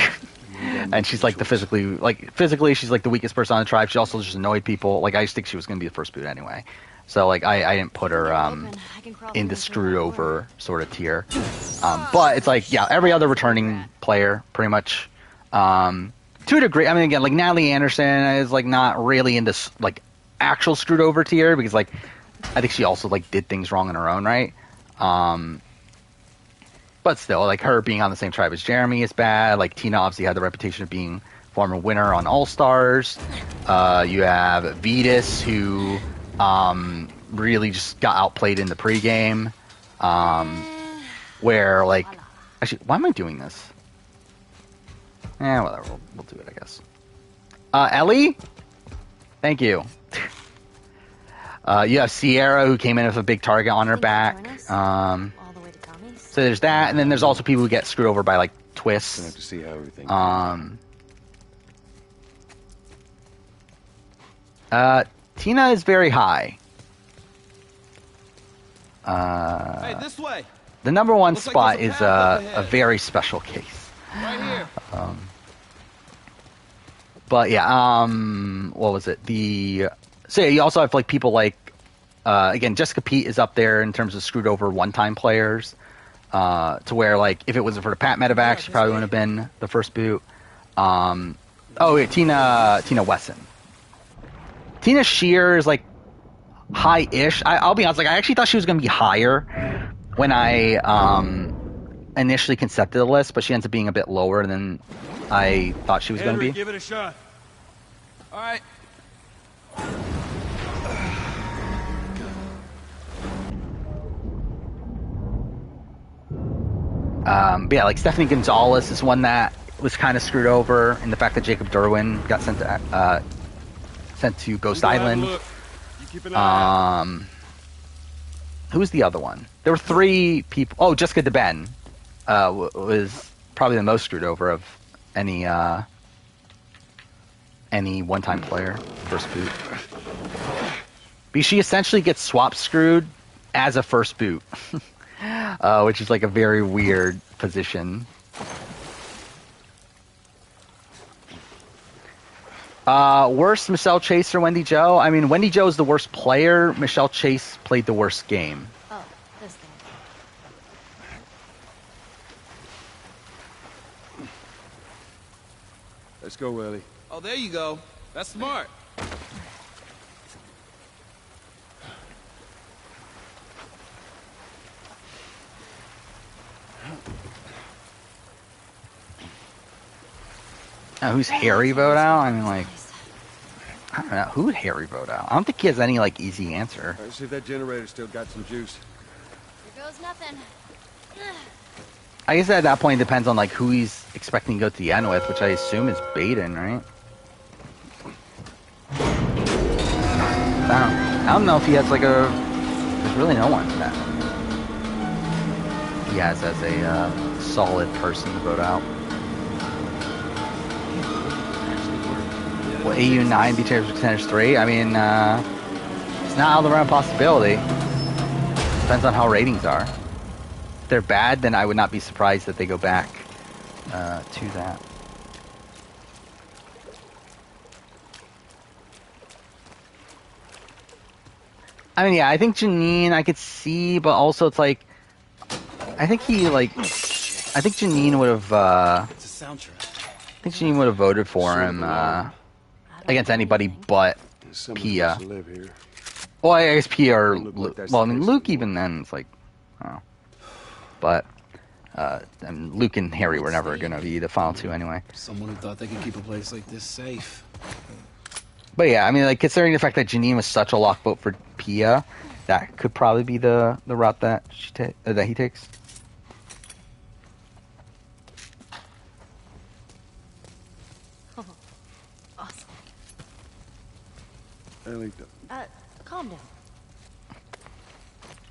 And she's like physically she's like the weakest person on the tribe. She also just annoyed people. Like, I just think she was going to be the first boot anyway. So, like, I didn't put her in the screwed over sort of tier. But it's like, yeah, every other returning player pretty much to a degree. I mean, again, like, Natalie Anderson is, like, not really in this, like, actual screwed over tier because, like, I think she also, like, did things wrong in her own right. But still, like, her being on the same tribe as Jeremy is bad. Like, Tina obviously had the reputation of being former winner on All-Stars. You have Vetus, who really just got outplayed in the pregame. Where, like... Actually, why am I doing this? Whatever. We'll do it, I guess. Ellie? Thank you. You have Sierra, who came in with a big target on her back. So there's that, and then there's also people who get screwed over by, like, twists. I have to see how everything. Tina is very high. Hey, this way. The number one Looks like spot there's a is path a very special case. Right here. But yeah, what was it? So yeah, you also have, like, people like again, Jessica Pete is up there in terms of screwed over one-time players. To where, like, if it wasn't for the Pat Medevac, she probably wouldn't have been the first boot. Oh yeah, Tina Wesson. Tina Shear is, like, high-ish. I'll be honest, like, I actually thought she was going to be higher when I initially concepted the list, but she ends up being a bit lower than I thought she was going to be. Give it a shot. All right. But yeah, like, Stephanie Gonzalez is one that was kind of screwed over in the fact that Jacob Derwin got sent to Ghost Island. Who was the other one? There were 3 people. Oh, Jessica DeBen was probably the most screwed over of any one-time player first boot. Because she essentially gets swap screwed as a first boot. Which is, like, a very weird position. Worst, Michelle Chase or Wendy Jo? I mean, Wendy Jo is the worst player. Michelle Chase played the worst game. Let's go, Willie. Oh, there you go. That's smart. Who's Harry vote out? I mean, like, I don't know. Who would Harry vote out? I don't think he has any, like, easy answer. All right, see if that generator still got some juice. Here goes nothing. I guess at that point it depends on, like, who he's expecting to go to the end with, which I assume is Baden, right? I don't know if he has, like, there's really no one that he has as a solid person to vote out. Well, AU 9 beat Terrorist Percentage 3. I mean, it's not out of the realm of possibility. Depends on how ratings are. If they're bad, then I would not be surprised that they go back to that. I mean, yeah, I think Janine I could see, but also it's like, I think Janine would have, It's a soundtrack. I think Janine would have voted for him against anybody but Pia. Well, I guess Pia or Luke. Well, I mean, Luke even then, it's like, I don't know. But and Luke and Harry were never going to be the final two anyway. Someone who thought they could keep a place like this safe. But yeah, I mean, like, considering the fact that Janine was such a lock vote for Pia, that could probably be the route that that he takes. Oh, awesome. Calm down.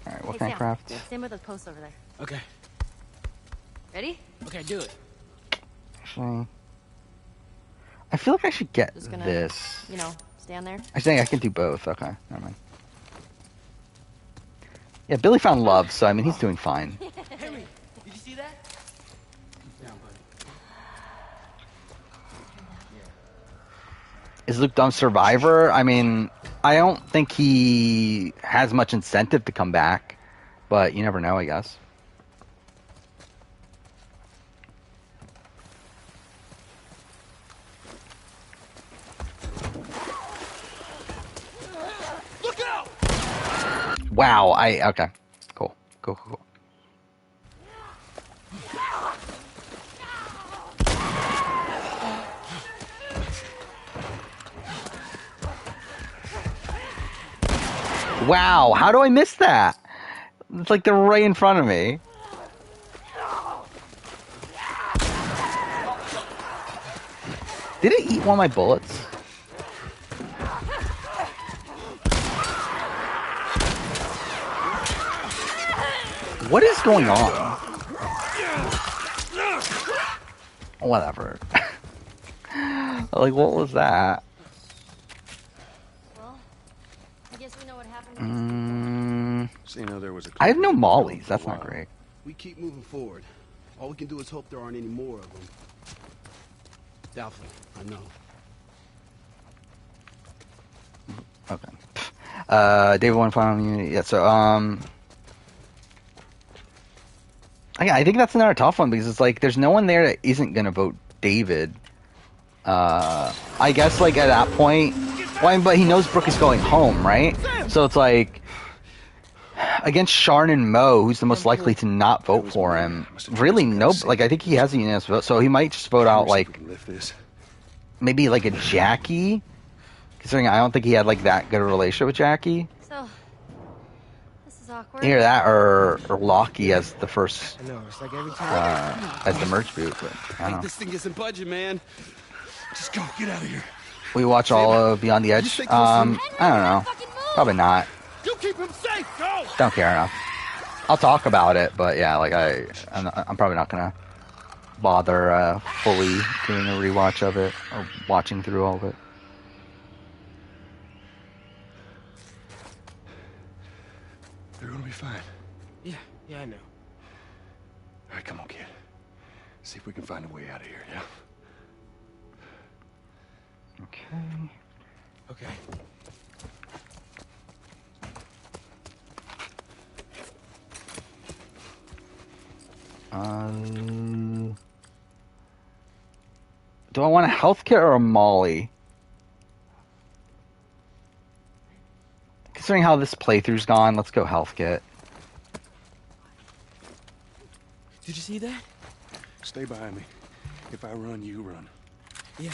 All right, what Hey, can I Sam, craft? Stand by those posts over there. Okay. Ready? Okay, do it. Actually, I feel like I should get Just gonna, this. you know, stand there. I think I can do both. Okay, never mind. Yeah, Billy found love, so I mean, he's doing fine. Henry, did you see that? Down, buddy. Is Luke Dunn Survivor? I mean, I don't think he has much incentive to come back, but you never know, I guess. Look out! Wow, okay. Cool. Cool. Wow, how do I miss that? It's like they're right in front of me. Did it eat one of my bullets? What is going on? Whatever. Like, what was that? Well, I guess we know what happened. So you know there was a. I have no mollies. That's not great. We keep moving forward. All we can do is hope there aren't any more of them. Doubtful, I know. Okay. David won final immunity. Yeah, so, I think that's another tough one because it's like there's no one there that isn't going to vote David. I guess, like, at that point, but he knows Brooke is going home, right? So it's like, against Sharn and Mo, who's the most likely to not vote for him? Really, no. Like, I think he has a unanimous vote, so he might just vote out, like, maybe, like, a Jackie. Considering I don't think he had, like, that good a relationship with Jackie. So, this is awkward. Either that or Lockie as the first, I know, it's like every time. as the merch boot, but I don't know. This thing isn't budging, man. Just go, get out of here. We watch all of Beyond the Edge. I don't know. Probably not. You keep him safe, go! Don't care enough. I'll talk about it, but yeah, like I'm probably not gonna bother fully doing a rewatch of it or watching through all of it. They're gonna be fine. Yeah, I know. All right, come on, kid. See if we can find a way out of here, yeah? Okay. Do I want a health kit or a molly? Considering how this playthrough's gone, let's go health kit. Did you see that? Stay behind me. If I run, you run. Yeah.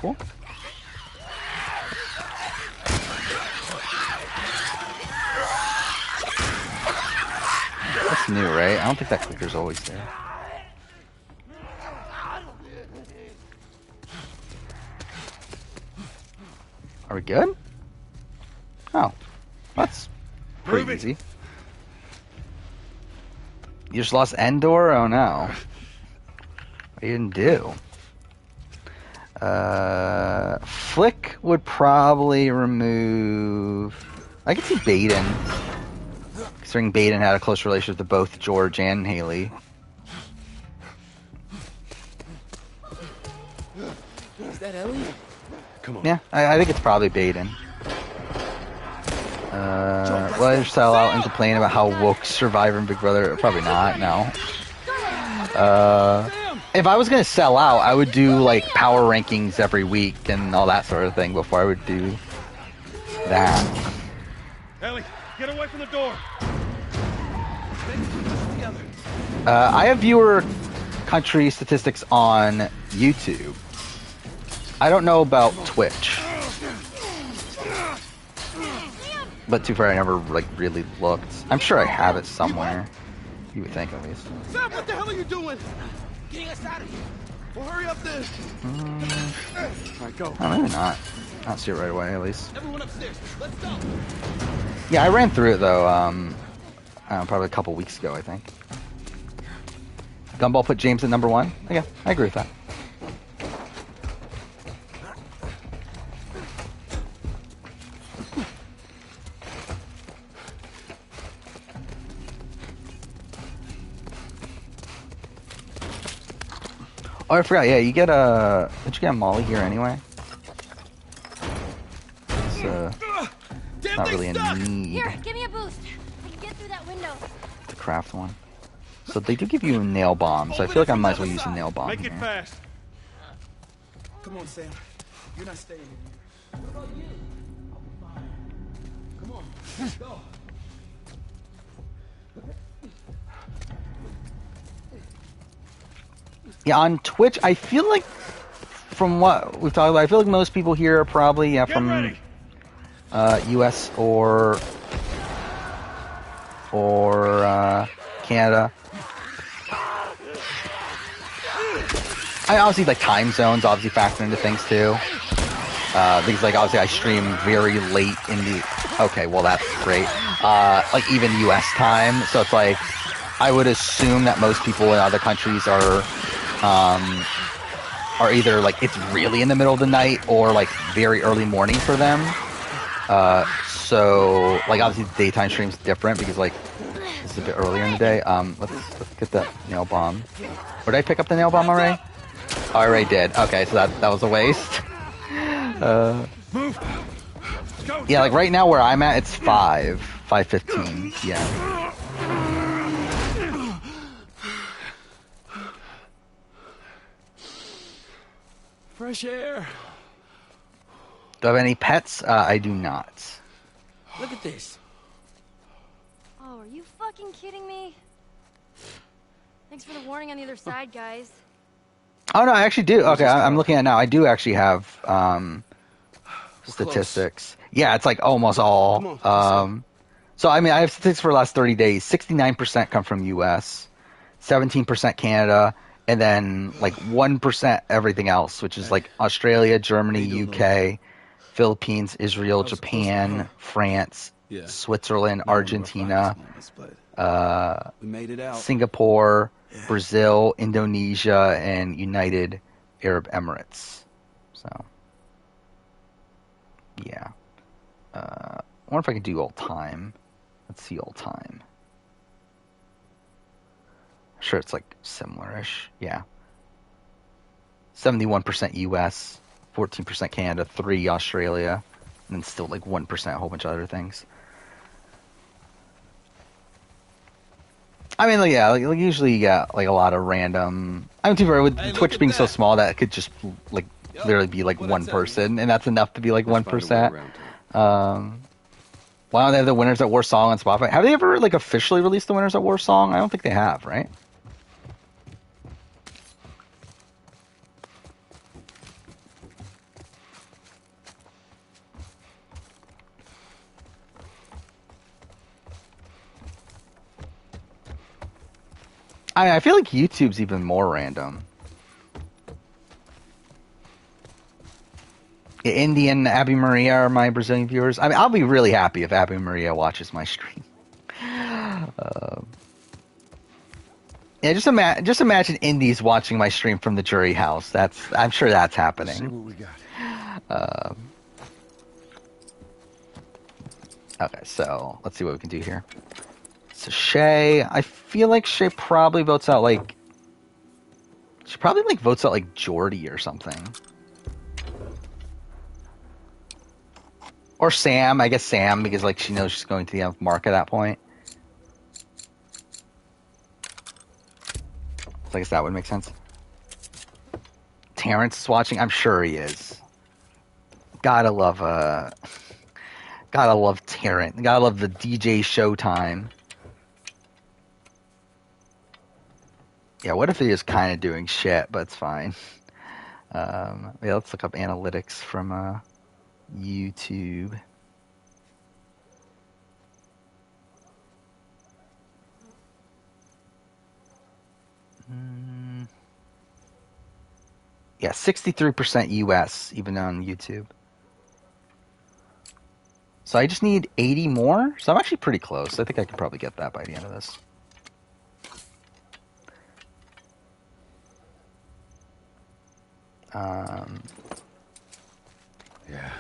Cool. That's new, right? I don't think that clicker's always there. Are we good? Oh. That's pretty easy. You just lost Endor? Oh no. What you didn't do? Flick would probably remove... I could see Baden. Considering Baden had a close relationship to both George and Haley. Is that Ellie? Come on. Yeah, I think it's probably Baden. Will I sell out and complain about how woke Survivor and Big Brother? Probably not, no. If I was going to sell out, I would do like power rankings every week and all that sort of thing before I would do that. Ellie, get away from the door. I have viewer country statistics on YouTube. I don't know about Twitch. But too far, I never like really looked. I'm sure I have it somewhere. You would think, at least. Sam, what the hell are you doing? Getting us out of here. Well, hurry up then. All right, go. Oh, maybe not. I don't see it right away, at least. Everyone upstairs. Let's go. Yeah, I ran through it though. Probably a couple weeks ago, I think. Gumball put James at number 1. Yeah, I agree with that. Oh, I forgot. Yeah, you get a. Did you get a molly here anyway? It's not really a need Here, give me a boost. I can get through that window. to craft one. So they do give you a nail bomb, so I feel like I might as well use a nail bomb Make it here. fast. Come on, Sam. You're not staying in here. What about you? I'll be fine. Come on, let's go. Yeah, on Twitch, I feel like, from what we've talked about, I feel like most people here are probably from U.S. or Canada. I obviously like time zones obviously factor into things too. Things like obviously I stream very late in the. Okay, well that's great. Like even U.S. time, so it's like I would assume that most people in other countries are either like it's really in the middle of the night or like very early morning for them. So like obviously the daytime stream's different because like it's a bit earlier in the day. Let's get that nail bomb. Or did I pick up the nail bomb already? Oh, I already did. Okay, so that was a waste. Yeah, like right now where I'm at, it's 5:15. Yeah. Fresh air. Do I have any pets? I do not. Look at this. Oh, are you fucking kidding me? Thanks for the warning on the other side, guys. Oh no, I actually do. Okay, I'm looking at it now. I do actually have statistics. Yeah, it's like almost all. So I mean, I have statistics for the last 30 days. 69% come from U.S., 17% Canada, and then like 1% everything else, which is like Australia, Germany, UK, Philippines, Israel, Japan, France, Switzerland, Argentina, we made it out. Singapore, Brazil, Indonesia, and United Arab Emirates. So, yeah. I wonder if I could do all time. Let's see all time. I'm sure it's like similar-ish. Yeah. 71% US, 14% Canada, 3% Australia, and then still like 1% a whole bunch of other things. I mean, like, yeah, like usually you get like a lot of random. I'm too fair with Twitch being so small that it could just like literally be like one person, and that's enough to be like 1%. Why don't they have the Winners at War song on Spotify? Have they ever like officially released the Winners at War song? I don't think they have, right? I feel like YouTube's even more random. Indy and Abby Maria are my Brazilian viewers. I mean, I'll be really happy if Abby Maria watches my stream. Yeah, just imagine Indy's watching my stream from the jury house. I'm sure that's happening. Let's see what we got. Okay, so let's see what we can do here. So Shay, I feel like Shay probably votes out like votes out like Jordy or something. Or Sam, I guess Sam, because like she knows she's going to the mark at that point. So I guess that would make sense. Terrence is watching. I'm sure he is. Gotta love Terrence. Gotta love the DJ Showtime. Yeah, what if he is kind of doing shit, but it's fine. Yeah, let's look up analytics from YouTube. Yeah, 63% US, even on YouTube. So I just need 80 more? So I'm actually pretty close. I think I could probably get that by the end of this.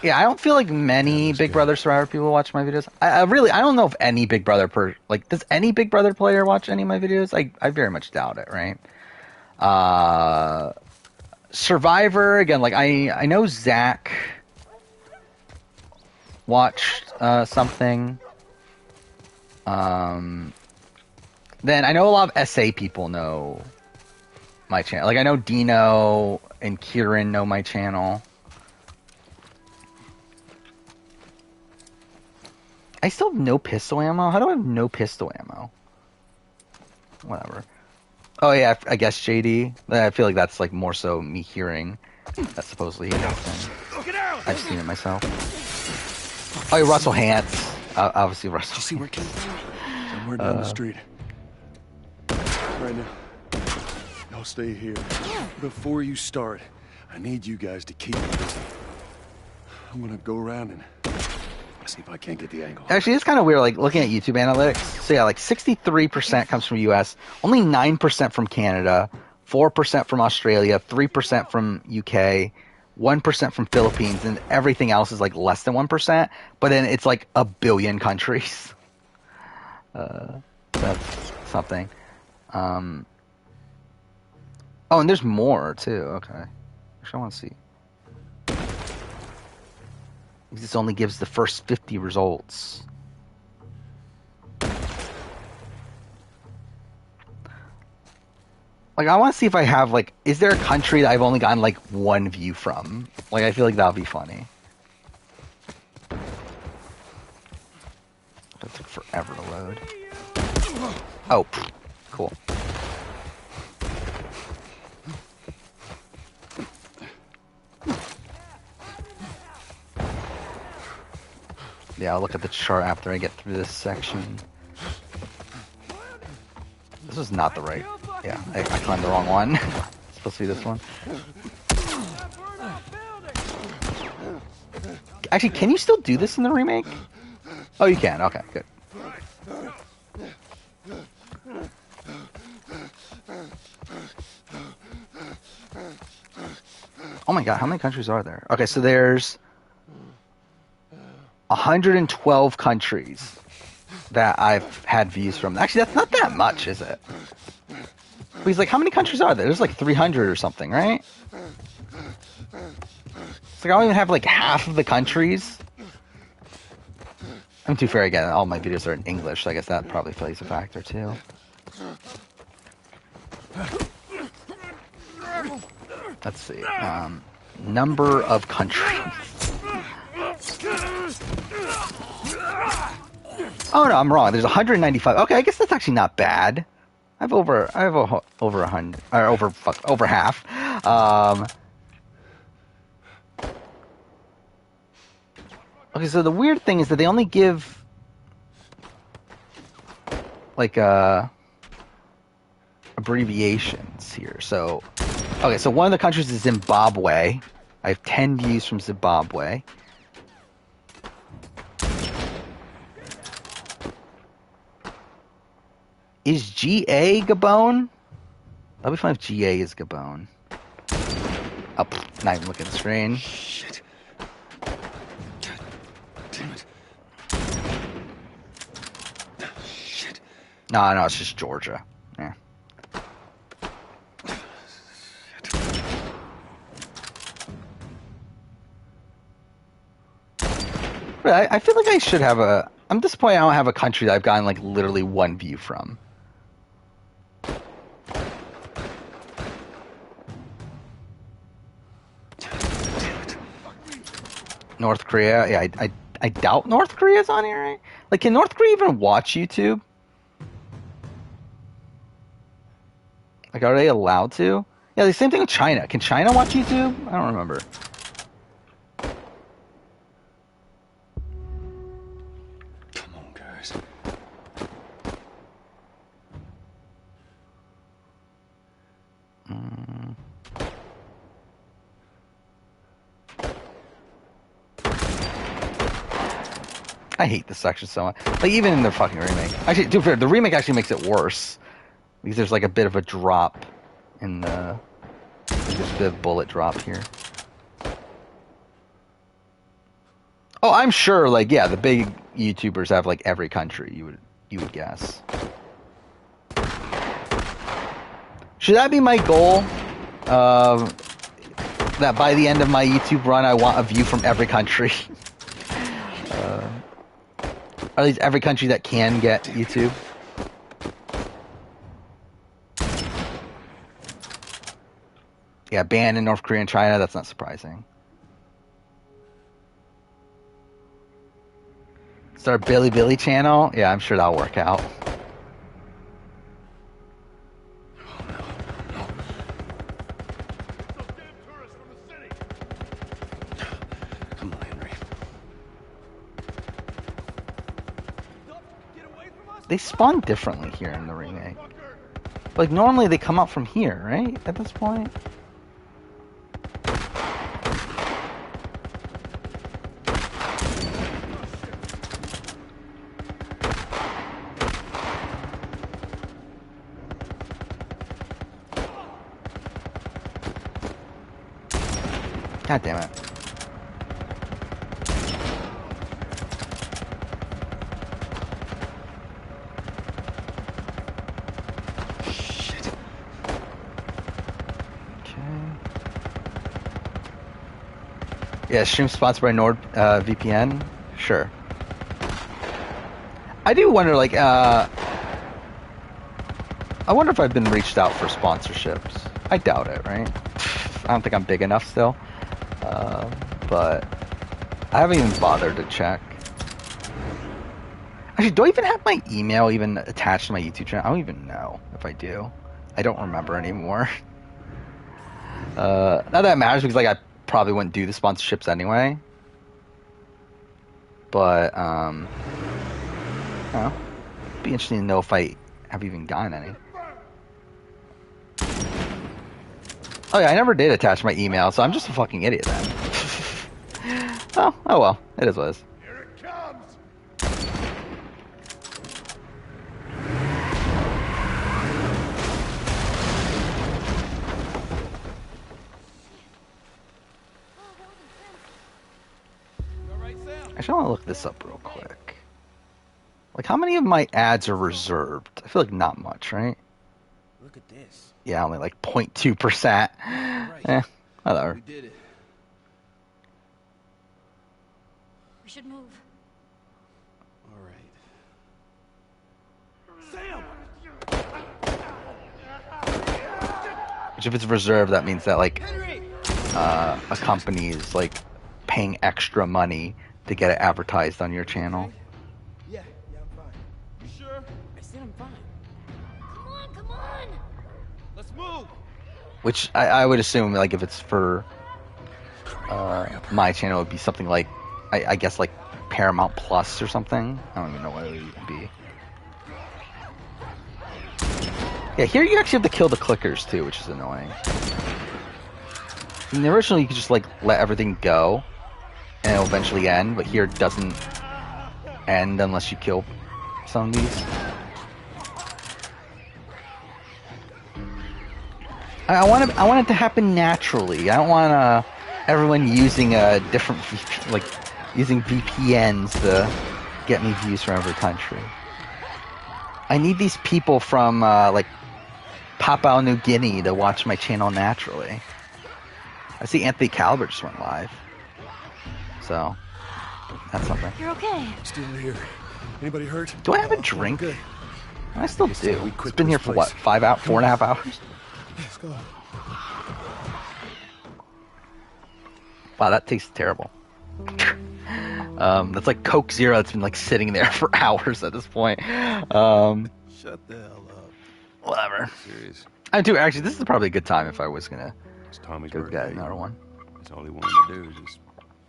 Yeah, I don't feel like many Big Brother Survivor people watch my videos. I don't know if any Big Brother does any Big Brother player watch any of my videos? I very much doubt it, right? Survivor, again, like I know Zach watched something. Then I know a lot of SA people know my channel. Like I know Dino and Kieran know my channel. I still have no pistol ammo? How do I have no pistol ammo? Whatever. Oh yeah, I guess JD. I feel like that's like more so me hearing that supposedly he has been. I've seen it myself. Oh yeah, Russell Hantz. Obviously Russell. Did you see where it came from? Somewhere down the street. Right now. Y'all stay here. Before you start, I need you guys to keep me busy. I'm gonna go around and see if I can't get the angle. Actually, it's kind of weird, like, looking at YouTube analytics. So, yeah, like, 63% comes from U.S., only 9% from Canada, 4% from Australia, 3% from UK, 1% from Philippines, and everything else is, like, less than 1%. But then it's, like, a billion countries. That's something. Oh, and there's more, too. Okay. Actually, I want to see. This only gives the first 50 results. Like, I want to see if I have, like, is there a country that I've only gotten, like, one view from? Like, I feel like that would be funny. That took forever to load. Oh, cool. Yeah, I'll look at the chart after I get through this section. This is not the right... Yeah, I climbed the wrong one. It's supposed to be this one. Actually, can you still do this in the remake? Oh, you can. Okay, good. Oh my god, how many countries are there? Okay, so there's 112 countries that I've had views from. Actually, that's not that much, is it? But he's like, how many countries are there? There's like 300 or something, right? It's like I don't even have like half of the countries. I'm too fair again. All my videos are in English, so I guess that probably plays a factor too. Let's see. Number of countries. Oh no, I'm wrong. There's 195. Okay, I guess that's actually not bad. I have over 100 or over half. Okay, so the weird thing is that they only give like abbreviations here. So okay, so one of the countries is Zimbabwe. I have 10 views from Zimbabwe. Is GA Gabon? That'll be fine if GA is Gabon. Oh, not even looking at the screen. Shit. God damn it. Shit. No, it's just Georgia. Yeah. But I feel like I should have a... I'm disappointed I don't have a country that I've gotten like literally one view from. North Korea? Yeah, I doubt North Korea's on here, right? Like, can North Korea even watch YouTube? Like, are they allowed to? Yeah, the same thing with China. Can China watch YouTube? I don't remember. Come on, guys. I hate this section so much. Like, even in the fucking remake. Actually, to be fair, the remake actually makes it worse. Because there's like a bit of a drop in the... There's a bit of bullet drop here. Oh, I'm sure, like, yeah, the big YouTubers have, like, every country, you would guess. Should that be my goal? That by the end of my YouTube run, I want a view from every country. Or at least every country that can get YouTube. Yeah, banned in North Korea and China, that's not surprising. Start Billy channel? Yeah, I'm sure that'll work out. Come on, Henry. They spawn differently here in the remake. Like, normally they come out from here, right? At this point? God damn it. Shit. Okay. Yeah, stream sponsored by NordVPN? Sure. I do wonder, like, I wonder if I've been reached out for sponsorships. I doubt it, right? I don't think I'm big enough still. But I haven't even bothered to check. Actually, do I even have my email even attached to my YouTube channel? I don't even know if I do. I don't remember anymore. Not that it matters because, like, I probably wouldn't do the sponsorships anyway. But, I don't know. It'd be interesting to know if I have even gotten any. Oh yeah, I never did attach my email, so I'm just a fucking idiot then. Oh well. It is what it is. Here it comes! Actually, I want to look this up real quick. Like, how many of my ads are reserved? I feel like not much, right? Look at this. Yeah, only like 0.2%. Eh, whatever. We did it. We should move. All right. Sam! Which if it's reserved, that means that like a company is like paying extra money to get it advertised on your channel. Yeah, I'm fine. You sure? I said I'm fine. Come on! Let's move. Which I would assume like if it's for my channel, it would be something like I guess like Paramount Plus or something. I don't even know what it would be. Yeah, here you actually have to kill the clickers too, which is annoying. In the original, you could just like let everything go, and it'll eventually end. But here, it doesn't end unless you kill some of these. I want it to happen naturally. I don't want everyone using a different, like using VPNs to get me views from every country. I need these people from like Papua New Guinea to watch my channel naturally. I see Anthony Caliber just went live, so that's something. You're okay. Still here. Anybody hurt? Do I have a drink? Good. I still do. It's been here for what, 4.5 hours? Let's go. Wow, that tastes terrible. That's like Coke Zero that's been like sitting there for hours at this point. Shut the hell up. Whatever. Serious. I do actually. This is probably a good time if I was gonna It's Tommy's go birthday. get another one. That's all he wanted to do. Just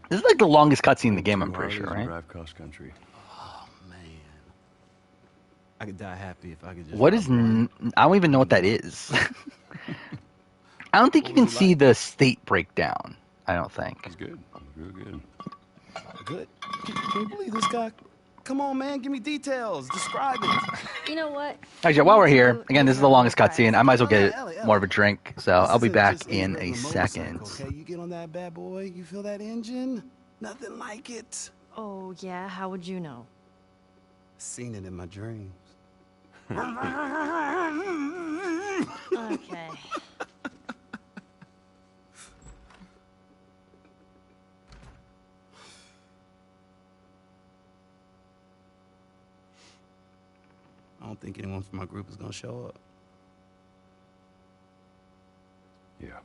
This is like the longest cutscene in the game. I'm pretty Harleys sure, and right? drive cross country. Oh man, I could die happy if I could just. What is? I don't even know what that is. I don't think you can see the state breakdown. I don't think. He's good. Real good. Good. Can you believe this guy? Come on, man, give me details. Describe it. You know what? Actually, while we're here, again, this is the longest cutscene. I might as well get more of a drink, so I'll be back in a second. Okay, you get on that bad boy. You feel that engine? Nothing like it. Oh, yeah? How would you know? Seen it in my dreams. Okay. I don't think anyone from my group is gonna show up. Yeah.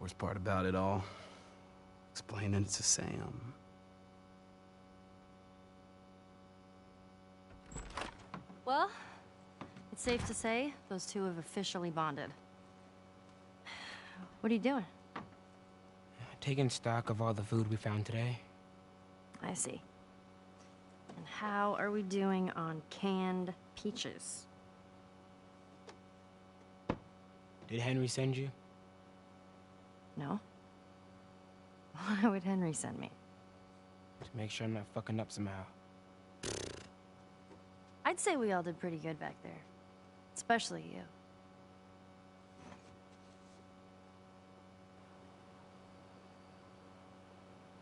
Worst part about it all, explaining it to Sam. Well, it's safe to say those two have officially bonded. What are you doing? Taking stock of all the food we found today. I see. And how are we doing on canned peaches? Did Henry send you? No. Why would Henry send me? To make sure I'm not fucking up somehow. I'd say we all did pretty good back there. Especially you.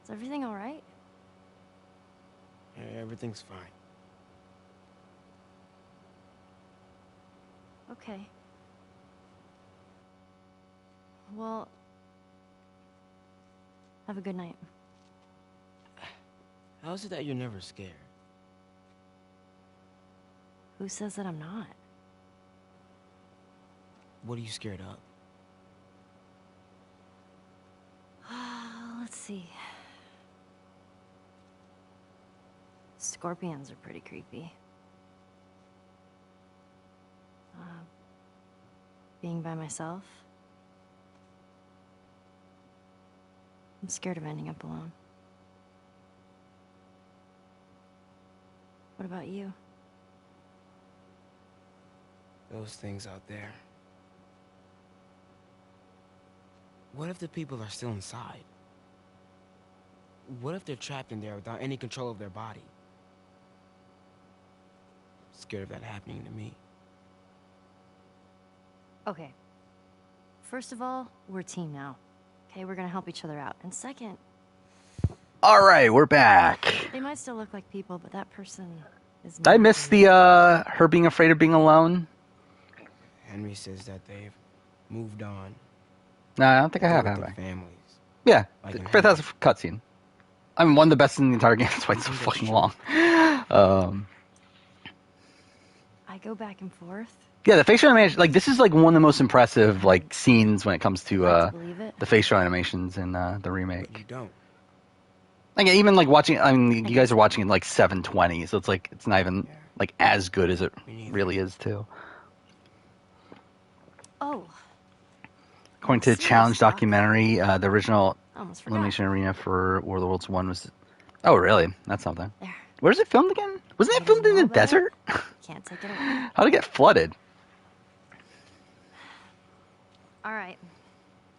Is everything all right? Yeah, everything's fine. Okay. Well, have a good night. How is it that you're never scared? Who says that I'm not? What are you scared of? Let's see. Scorpions are pretty creepy. Being by myself. I'm scared of ending up alone. What about you? Those things out there. What if the people are still inside? What if they're trapped in there without any control of their body? Scared of that happening to me. Okay. First of all, we're a team now. Okay, we're gonna help each other out. And second... All right, we're back. They might still look like people, but that person is... Did I miss the, her being afraid of being alone? Henry says that they've moved on. No, I don't think I have I? Families. Yeah, Like fantastic cutscene. I mean, one of the best in the entire game. That's why it's so fucking long. I go back and forth Yeah, the facial animation, like, this is, like, one of the most impressive, like, scenes when it comes to, the facial animations in, the remake. You don't. Like, even, like, watching, I mean, you guys are watching in, like, 720, so it's, like, it's not even, like, as good as it really is, too. Oh. According to the Challenge documentary, the original Elimination Arena for War of the Worlds 1 was... Oh, really? That's something. There. Where's it filmed again? Wasn't it filmed in the desert? Can't take it away. How'd it get flooded? All right.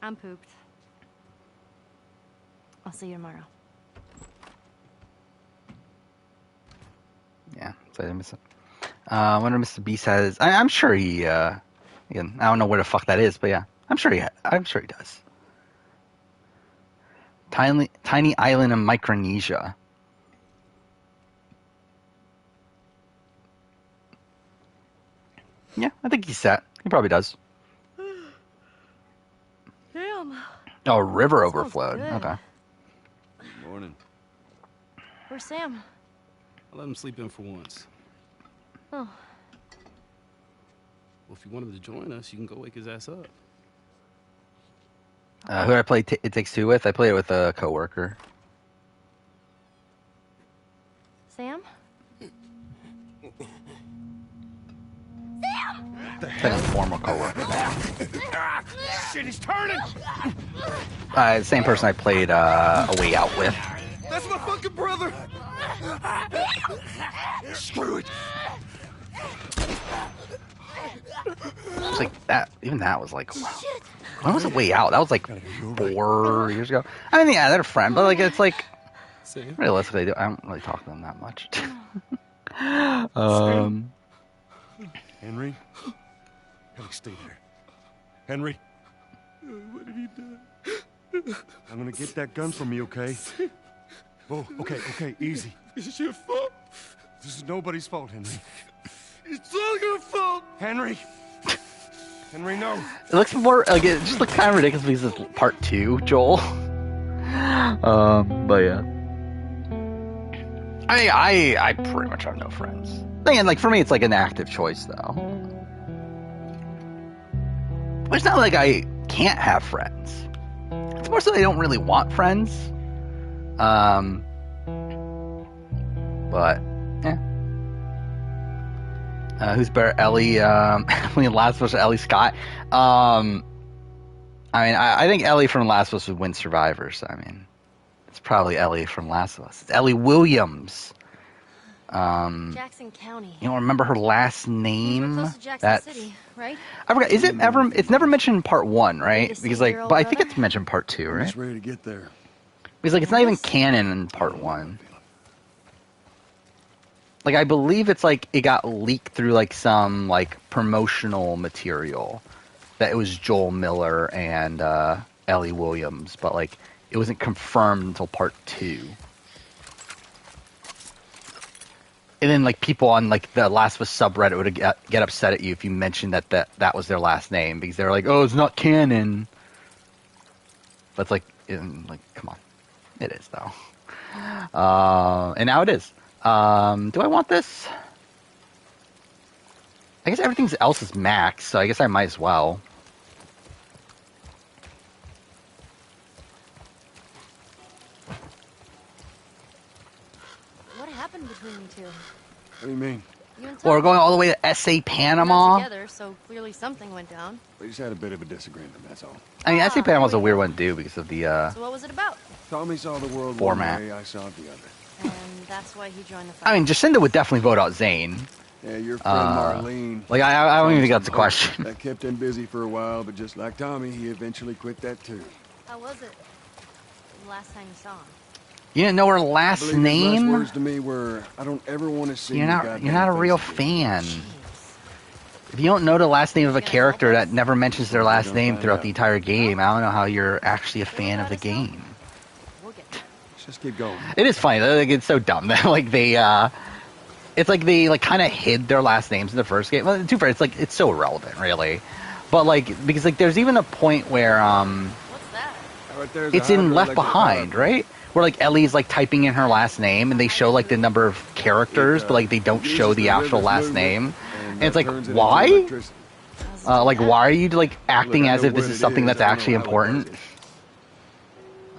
I'm pooped. I'll see you tomorrow. Yeah, so I didn't miss it. I wonder if Mr. Beast has... I'm sure he... again, I don't know where the fuck that is, but yeah. I'm sure he does. Tiny island in Micronesia. Yeah, I think he's set. He probably does. Damn. Oh, river overflowed. good. Okay. Good morning. Where's Sam? I'll let him sleep in for once. Oh. Well, if you want him to join us, you can go wake his ass up. Who I play It Takes Two with? I play it with a coworker. Sam? It's like a former coworker. Shit, he's turning! Same person I played A Way Out with. That's my fucking brother! Screw it! It's like that. Even that was like, wow. When was A Way Out? That was like 4 years ago. I mean, yeah, they're a friend, but like it's like realistically, I don't really talk to them that much. Henry? Henry, stay there. Henry? What have you done? I'm gonna get that gun from you, okay? Oh, okay, easy. This is your fault. This is nobody's fault, Henry. It's all your fault. Henry! Henry, no! It looks more like it just looks kind of ridiculous because it's part 2, Joel. But yeah. I pretty much have no friends. Again, like for me, it's like an active choice though. But it's not like I can't have friends. It's more so I don't really want friends. But yeah. Who's better, Ellie? Ellie in Last of Us or Ellie Scott? I mean, I think Ellie from Last of Us would win Survivors. I mean, it's probably Ellie from Last of Us. It's Ellie Williams. Jackson County. You don't remember her last name? Close to Jackson City, right? I forgot. Is it ever? It's never mentioned in part 1, right? Because like, but I think it's mentioned in part 2, I'm right? just ready to get there. Because like, it's not even canon in part 1. Like, I believe it's like it got leaked through like some like promotional material that it was Joel Miller and Ellie Williams, but like it wasn't confirmed until part 2. And then like people on like the Last of Us subreddit would get upset at you if you mentioned that was their last name because they're like, oh, it's not canon. But it's like, come on, it is though. And now it is. Do I want this? I guess everything else is max, so I guess I might as well. What happened between you two? What do you mean? You and Well, we're Tom going all the way to S.A. Panama. got together, so clearly something went down. We just had a bit of a disagreement, that's all. I mean, S.A. Panama's a weird one to do because of the So what was it about? Tommy saw the world format. one way, I saw it the other. And that's why he joined the fight. I mean, Jacinda would definitely vote out Zane. Yeah, your friend Marlene. Like, I don't even think that's a question. That kept him busy for a while, but just like Tommy, he eventually quit that too. How was it? The last time you saw him? You didn't know her I last believe his name? last words to me were, I don't ever want to see You're your not goddamn a real face fan. If you don't know the last name of a character that never mentions their last name throughout the entire game, I don't know how you're actually a fan of the game. Let's just keep going. It is funny. Like, it's so dumb that like they, it's like they like kind of hid their last names in the first game. Well, too fair, it's like it's so irrelevant, really. But like because like there's even a point where Right there's it's a in Left hydroelectric Behind, power right? Where like Ellie's like typing in her last name and they show like the number of characters, but like they don't show the actual last name. And it's like, why? Like, why are you like acting as if this is something that's actually important?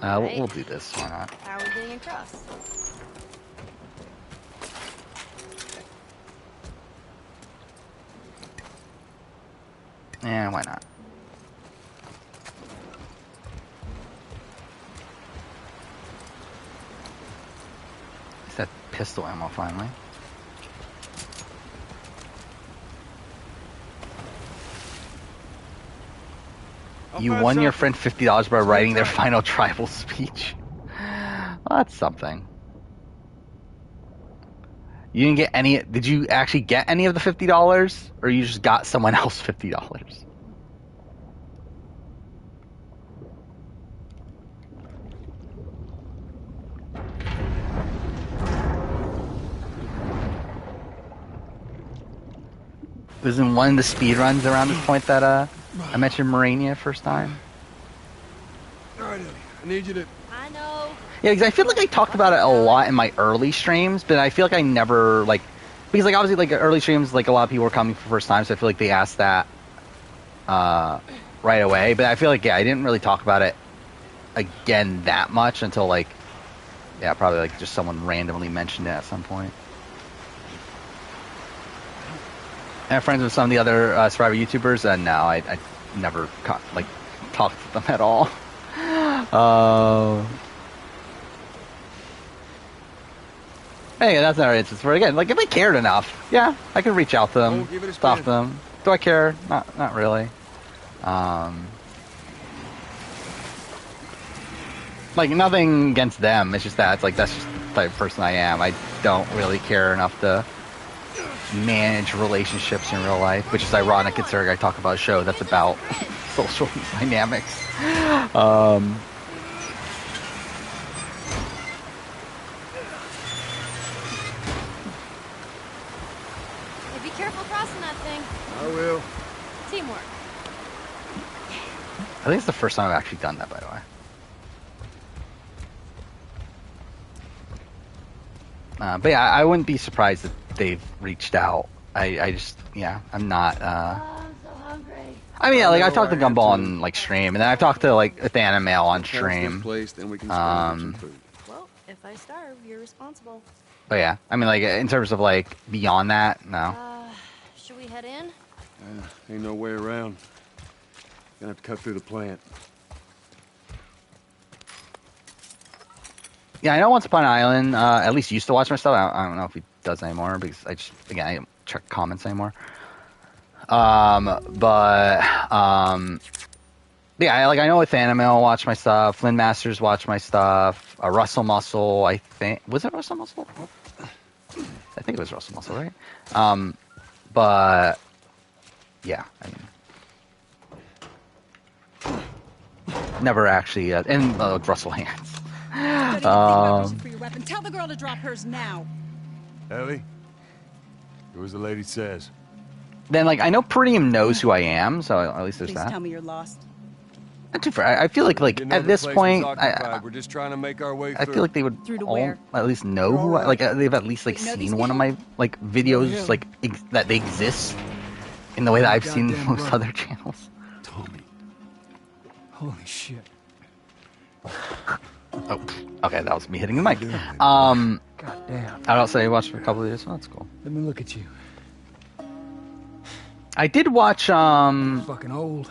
We'll do this. Why not? How are we getting across? Yeah, why not? Is that pistol ammo finally? You won your friend $50 by writing their final tribal speech. Well, that's something. You didn't get any. Did you actually get any of the $50, or you just got someone else $50? It was in one of the speed runs around this point that I mentioned Morania first time. All right, Ellie, I need you to... I know. Yeah, because I feel like I talked about it a lot in my early streams, but I feel like I never, like... Because, like, obviously, like, early streams, like, a lot of people were coming for the first time, so I feel like they asked that right away. But I feel like, yeah, I didn't really talk about it again that much until, like... Yeah, probably, like, just someone randomly mentioned it at some point. And I'm friends with some of the other Survivor YouTubers, and no, I never talked to them at all. Hey, that's another instance where, again, like, if I cared enough, yeah, I could reach out to them, talk to them. Do I care? Not really. Like, nothing against them. It's just that it's like that's just the type of person I am. I don't really care enough to manage relationships in real life, which is ironic considering I talk about a show that's about social dynamics. Hey, be careful crossing that thing. I will. Teamwork. I think it's the first time I've actually done that, by the way. But yeah, I wouldn't be surprised if they've reached out. I just, yeah, I'm not, I'm so hungry. I mean, yeah, like, I've talked to Gumball on, like, stream, and then I've talked to, like, Athanimail on stream. Well, if I starve, you're responsible. But yeah, I mean, like, in terms of, like, beyond that, no. Should we head in? Ain't no way around. Gonna have to cut through the plant. Yeah, I know Once Upon an Island, at least used to watch my stuff. I don't know if he does anymore, because I just, again, I don't check comments anymore. Yeah, I know Athanimail watched my stuff, Flynn Masters watched my stuff, Russell Muscle, I think. Was it Russell Muscle? I think it was Russell Muscle, right? But, yeah, I mean, never actually, and Russell Hands. For your weapon. Tell the girl to drop hers now. Ellie, do as the lady says. Then, like, I know Peridium knows who I am, so at least there's Please that. tell me you're lost. Not too far. I feel like at this point, we're just trying to make our way through. I feel like they would Through to all where? at least know who I, like they've at least like Wait, know these seen one of my like videos like that they exist in the way that I've seen Goddamn most brother. other channels. Tommy. Holy shit. Oh, okay, that was me hitting the mic. Goddamn. I also I watched a couple of these. Oh, that's cool. Let me look at you. I did watch Fucking old.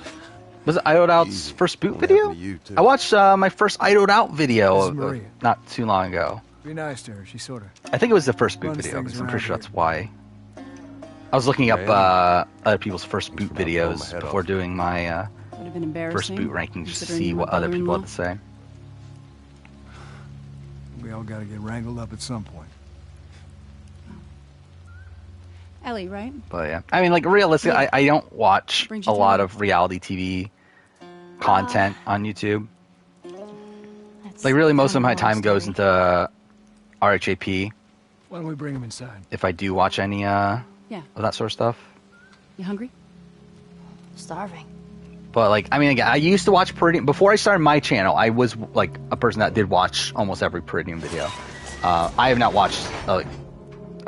was it Idoed Out's first boot video? I watched my first Idoed Out This video is Maria. not too long ago. Be nice to her. She sort of. I think it was the first boot Runs video things because I'm around pretty sure here. that's why. I was looking up other people's first boot videos before doing my Would have been first embarrassing. boot rankings just to considering see you're what my other people had brother-in-law. to say. We all got to get wrangled up at some point. Ellie, right? But yeah, I mean, like realistically, I don't watch Brings you a lot down. of reality TV content on YouTube. Like really, most of my time goes into RHAP. Why don't we bring him inside? If I do watch any Yeah. of that sort of stuff. You hungry? Starving. But like, I mean, again, I used to watch Peridium before I started my channel. I was like a person that did watch almost every Peridium video. I have not watched a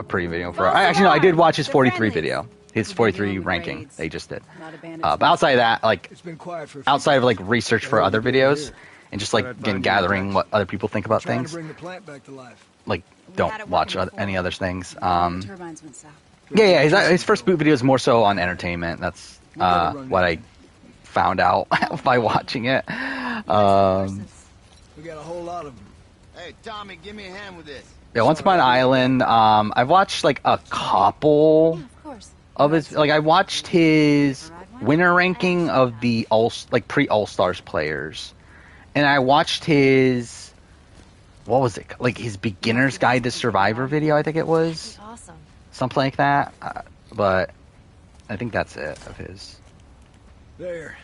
Peridium video for. I did watch his 43 video. his 43 ranking raids. they just did. A lot of bandits. But outside of that, like It's been quiet for a few outside of like days. research for What are other we doing videos here? and just like Thought I'd again find you gathering next. what other people think about Trying things, to bring the plant back to life. like We had don't it watch working any before. other things. The turbines went south. Yeah, his first boot video is more so on entertainment. That's what I found out by watching it. We got a whole lot of them. Hey, Tommy, give me a hand with this. Yeah, Once Upon an Island. I've watched like a couple of his. Like I watched his winner ranking of the pre All Stars players, and I watched his what was it like his beginner's guide to Survivor video. I think it was Awesome. something like that. But I think that's it of his. There.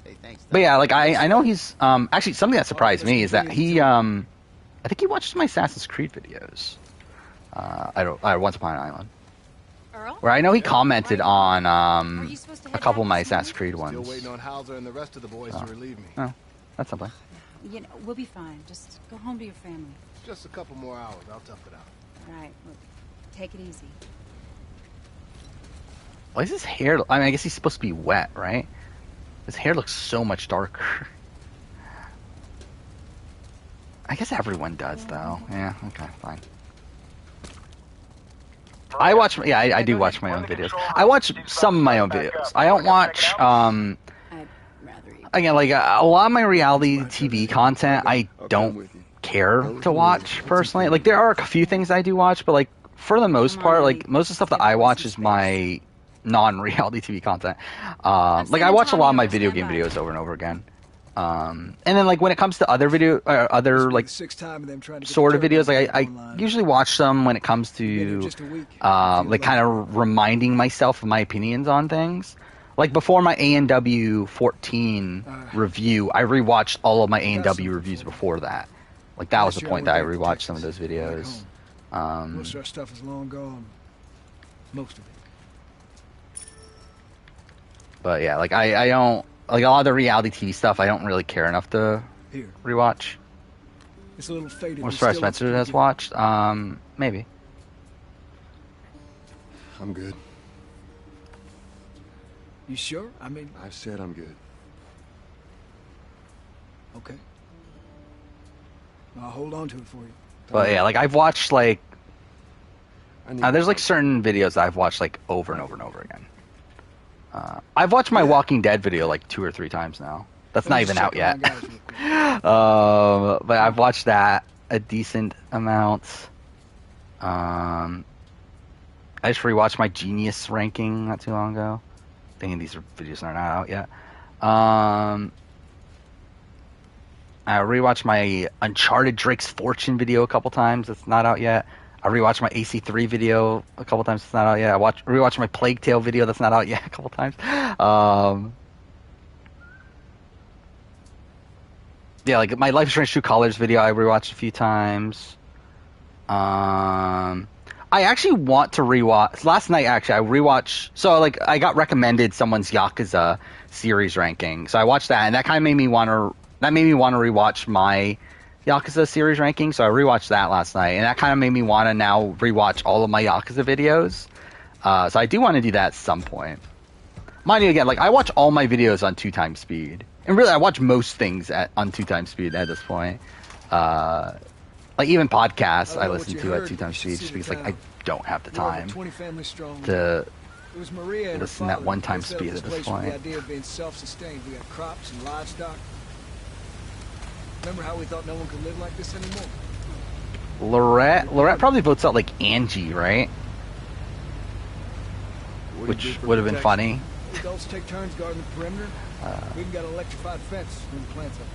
Hey, thanks. But yeah, like I know he's actually something that surprised me is that he I think he watches my Assassin's Creed videos. Once Upon an Island. Earl? Where I know he commented on you supposed to a head couple of out my this Assassin's morning? Creed Still ones. waiting on Hauser and the rest of the boys to relieve me. Oh, that's something. You know, we'll be fine. Just go home to your family. Just a couple more hours. I'll tough it out. All right. Well, take it easy. Why is his hair? I mean, I guess he's supposed to be wet, right? His hair looks so much darker. I guess everyone does, though. Yeah, okay, fine. I do watch my own videos. I watch some of my own videos. I don't watch, again, like a lot of my reality TV content, I don't care to watch, personally. Like, there are a few things I do watch, but, like, for the most part, like, most of the stuff that I watch is my non-reality TV content. Like, I watch a lot of my video game videos over and over again. And then, like, when it comes to other like sort of videos, like I usually watch them when it comes to like kind of reminding myself of my opinions on things. Like before my ANW 14 review, I rewatched all of my ANW reviews before that. Like that was the point that I rewatched some of those videos. Most of our stuff is long gone. Most of it. But yeah, like I don't. Like a lot of the reality TV stuff, I don't really care enough to rewatch. It's a little faded. I'm surprised Spencer has watched. Maybe. I'm good. You sure? I mean, I said I'm good. okay. I'll hold on to it for you. But yeah, like I've watched like there's like certain videos that I've watched like over and over and over again. I've watched my Walking Dead video like 2 or 3 times now. That's not even out yet. But I've watched that a decent amount. I just rewatched my Genius ranking not too long ago. Thinking these videos are not out yet. I rewatched my Uncharted Drake's Fortune video a couple times. That's not out yet. I rewatched my AC3 video a couple times. It's not out yet. I rewatched my Plague Tale video. That's not out yet. A couple times. Yeah, like my Life is Strange True Colors video, I rewatched a few times. I actually want to rewatch. Last night, actually, I rewatched. So, like, I got recommended someone's Yakuza series ranking. So I watched that, and that kind of made me want to. That made me want to rewatch my Yakuza series ranking, so I rewatched that last night, and that kind of made me want to now rewatch all of my Yakuza videos. So I do want to do that at some point. Mind you, again, like I watch all my videos on 2x speed, and really I watch most things on 2x speed at this point. Like even podcasts I listen to at 2x speed just because like I don't have the time to listen at 1x speed at this point. The idea of being self-sustained. We got crops and livestock. Remember how we thought no one could live like this anymore? Lorette probably votes out like Angie, right? Which would have been funny. Adults take turns guarding the perimeter. We even got an electrified fence when the plant's up.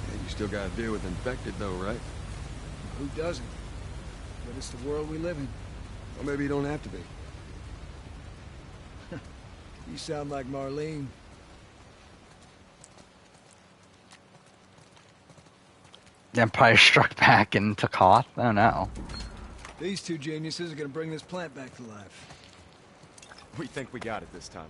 Yeah, you still gotta deal with infected though, right? Who doesn't? But it's the world we live in. Well, maybe you don't have to be. You sound like Marlene. The Empire Struck Back and took off? I don't know. These two geniuses are gonna bring this plant back to life. We think we got it this time.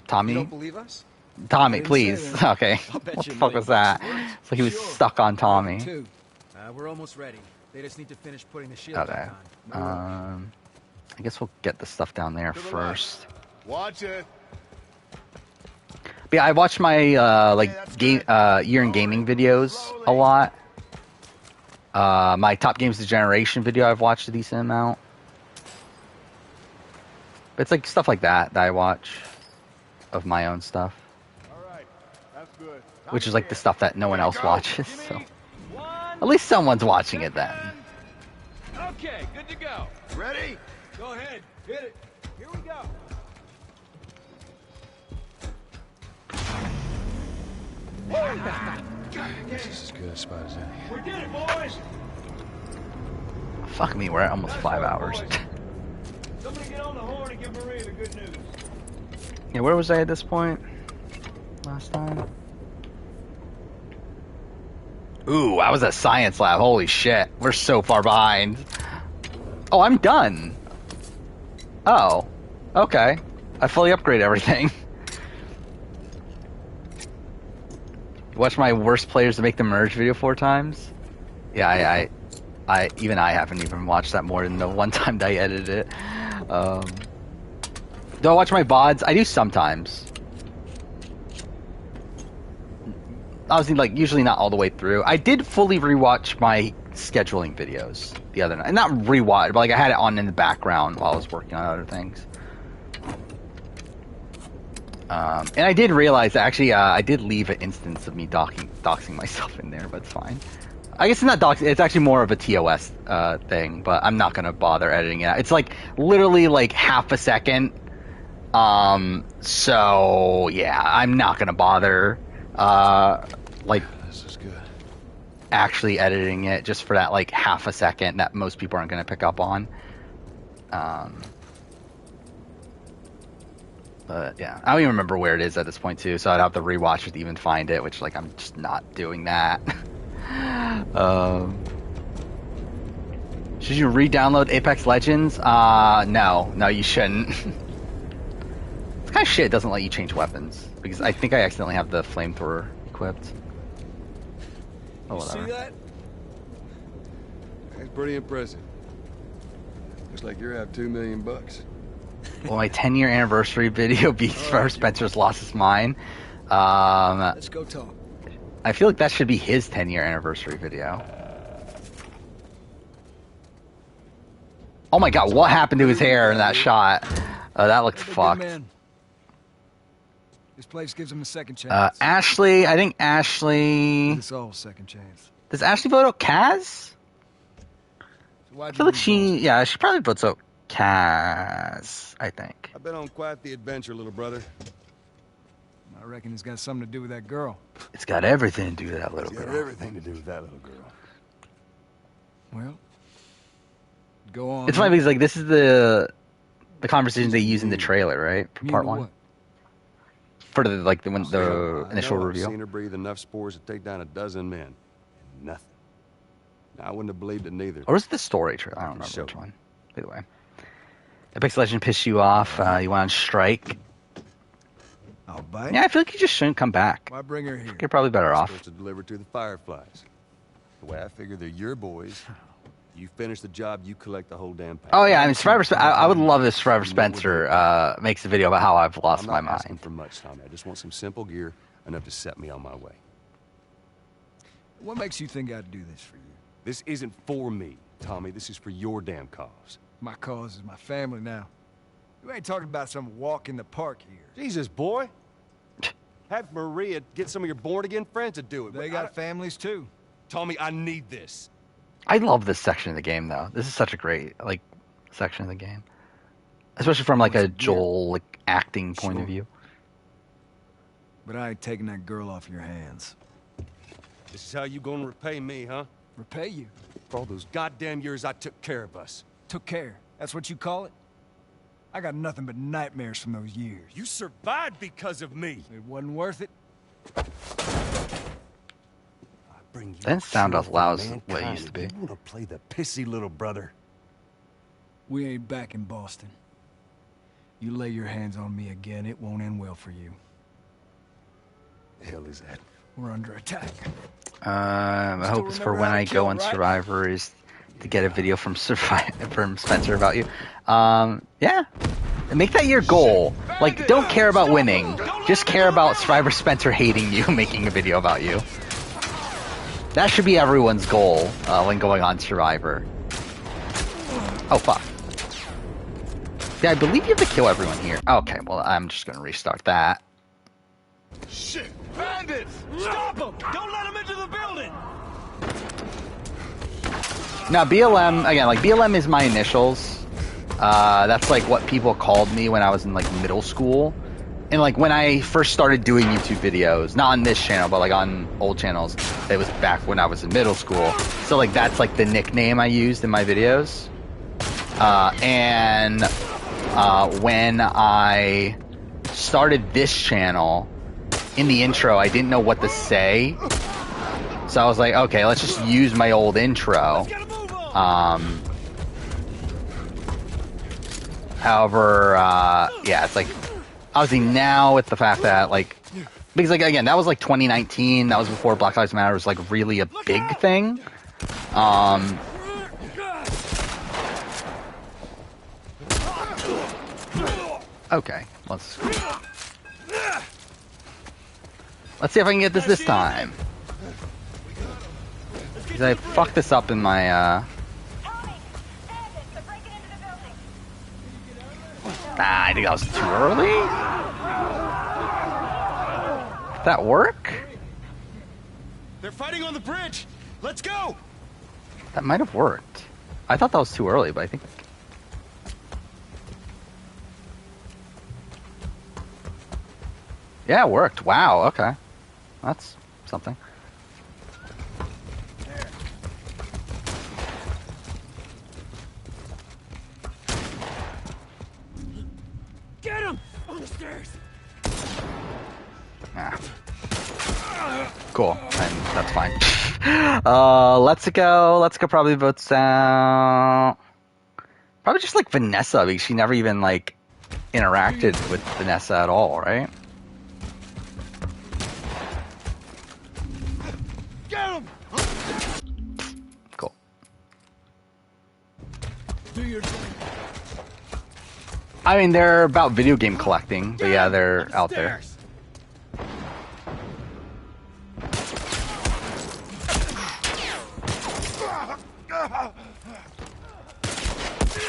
Tommy? You don't believe us? Tommy, please. Okay. I'll bet What you the fuck was that? So he was stuck on Tommy. We're almost ready. They just need to finish putting the shield Okay. on. I guess we'll get the stuff down there first. Watch it. But yeah, I watch my game year in gaming videos a lot. My top games of the generation video I've watched a decent amount. But it's like stuff like that I watch of my own stuff. All right, that's good. Which is like the stuff that no one else watches. So at least someone's watching it then. Okay, good to go. Ready? Go ahead, hit it. Here we go. This is as good a spot as any. We did it, boys. Fuck me, we're at almost 5 hours. Somebody get on the horn and give Maria the good news. Yeah, where was I at this point? Last time? Ooh, I was at science lab. Holy shit. We're so far behind. Oh, I'm done. Oh. Okay. I fully upgraded everything. Watch my worst players to make the merge video 4 times? Yeah, I even I haven't even watched that more than the one time that I edited it. Do I watch my VODs? I do sometimes. Obviously, like, usually not all the way through. I did fully rewatch my scheduling videos the other night. Not rewatch, but like I had it on in the background while I was working on other things. And I did realize that actually I did leave an instance of me doxing myself in there, but it's fine. I guess it's not doxing, it's actually more of a TOS thing, but I'm not going to bother editing it. It's like literally like half a second. So yeah, I'm not going to bother like This is good. actually editing it just for that like half a second that most people aren't going to pick up on. But yeah, I don't even remember where it is at this point too, so I'd have to rewatch it to even find it, which like I'm just not doing that. Should you re-download Apex Legends? No, you shouldn't. It's kind of shit. It doesn't let you change weapons because I think I accidentally have the flamethrower equipped. Oh, You whatever. see that? That's pretty impressive. Looks like you're out $2 million. Well, my 10-year anniversary video beats Trevor Spencer's Lost Is Mine. Let's go talk. I feel like that should be his 10-year anniversary video. Oh my god, what happened to his hair in that shot? That looked fucked. This place gives him a second chance. Ashley, I think Ashley... It's all second chance. Does Ashley vote out Kaz? So I feel like she probably votes out Kaz, I think. I've been on quite the adventure, little brother. I reckon it's got something to do with that girl. It's got everything to do with that little It's got girl. everything to do with that little girl. Well, go on. It's funny because like this is the conversation they use in the trailer, right? For You part know 1. what? For the like the initial I've reveal. seen her breathe enough spores to take down 12 men. And nothing. Now, I wouldn't have believed it neither. Or was it the story trailer? I don't remember which one. Either way. Apex Legend pissed you off. You went on strike. I'll bite. Yeah, I feel like you just shouldn't come back. Why bring her here? You're probably better off. Supposed to deliver to the Fireflies. The way I figure they're your boys. You finish the job, you collect the whole damn package. Oh yeah, I mean, I would love if Trevor Spencer makes a video about how I've lost I'm my not asking mind. for much, Tommy. I just want some simple gear, enough to set me on my way. What makes you think I'd do this for you? This isn't for me, Tommy. This is for your damn cause. My cause is my family now. You ain't talking about some walk in the park here. Jesus, boy. Have Maria get some of your born-again friends to do it. They got families too. Tommy, I need this. I love this section of the game though. This is such a great like section of the game, especially from like a Joel like acting point of view. But I ain't taking that girl off your hands. This is how you gonna repay me, huh? Repay you? For all those goddamn years I took care of us. Took care. That's what you call it? I got nothing but nightmares from those years. You survived because of me. It wasn't worth it. Bring you Didn't sound as loud as mankind. what it used to be. You wanna play the pissy little brother? We ain't back in Boston. You lay your hands on me again, it won't end well for you. The hell is that? We're under attack. I hope it's for when I go on Survivor is to get a video from Spencer about you. Yeah. Make that your goal. Like, don't care about winning. Just care about Survivor Spencer hating you, making a video about you. That should be everyone's goal when going on Survivor. Oh, fuck. Yeah, I believe you have to kill everyone here. Okay, well, I'm just gonna restart that. Shit! Bandits! Stop them! Don't let them into the building! Now, BLM, again, like, BLM is my initials. That's, like, what people called me when I was in, like, middle school. And, like, when I first started doing YouTube videos, not on this channel, but, like, on old channels, it was back when I was in middle school. So, like, that's, like, the nickname I used in my videos. When I started this channel, in the intro, I didn't know what to say. So I was like, okay, let's just use my old intro. However, yeah, it's like, obviously now with the fact that, like, because, like, again, that was, like, 2019, that was before Black Lives Matter was, like, really a big thing. Okay, let's see if I can get this time. Because I fucked this up in my, I think that was too early? Did that work? They're fighting on the bridge! Let's go! That might have worked. I thought that was too early, but I think... Yeah, it worked. Wow, okay. That's something. Get him! On the stairs! Ah. Cool, and that's fine. Let's go probably votes out. Probably just like Vanessa, because she never even like interacted with Vanessa at all, right? Get him! Cool. Do your thing. I mean, they're about video game collecting, but yeah, they're out there.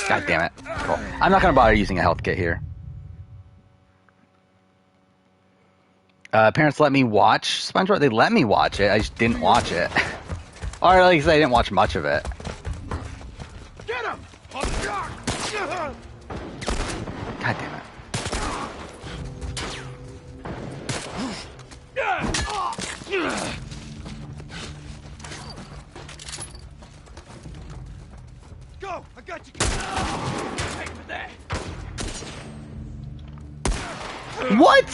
God damn it. Cool. I'm not gonna bother using a health kit here. Parents let me watch SpongeBob. They let me watch it. I just didn't watch it. Or at least I didn't watch much of it. Get him! God damn it. Go! I got you. Pay for that. What?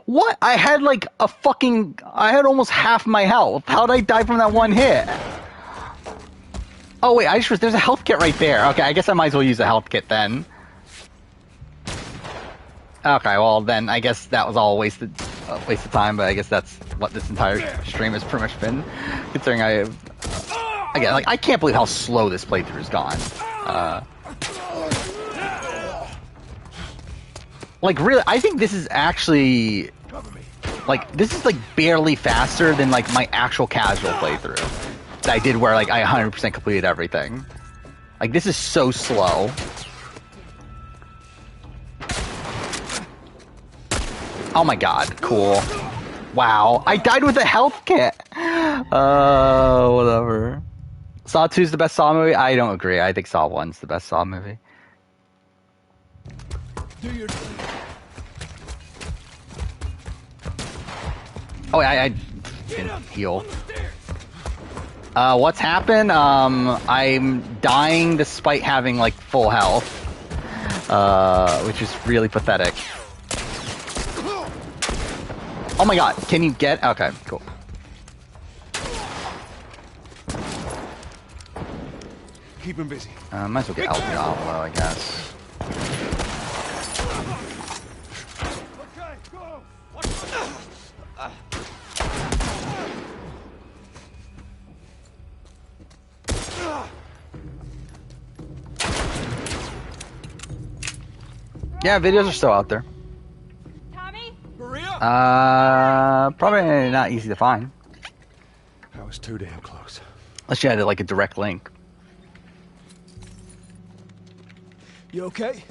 What? I had like a fucking... I had almost half my health. How'd I die from that one hit? Oh wait, I just... There's a health kit right there. Okay, I guess I might as well use a health kit then. Okay, well then I guess that was all a waste of time, but I guess that's what this entire stream has pretty much been. Considering again, like, I can't believe how slow this playthrough has gone. Like, really, I think this is actually... Like, this is, like, barely faster than, like, my actual casual playthrough. That I did where, like, I 100% completed everything. Like, this is so slow. Oh my god, cool. Wow, I died with a health kit! Whatever. Saw 2's the best Saw movie? I don't agree. I think Saw 1's the best Saw movie. Do your Oh, I didn't heal. What's happened? I'm dying despite having, like, full health. Which is really pathetic. Oh my god, can you get... Okay, cool. Keep him busy. Might as well get El Diablo, I guess. Okay, go! Yeah, videos are still out there. Maria? Probably not easy to find. I was too damn close. Unless you had like a direct link. You okay?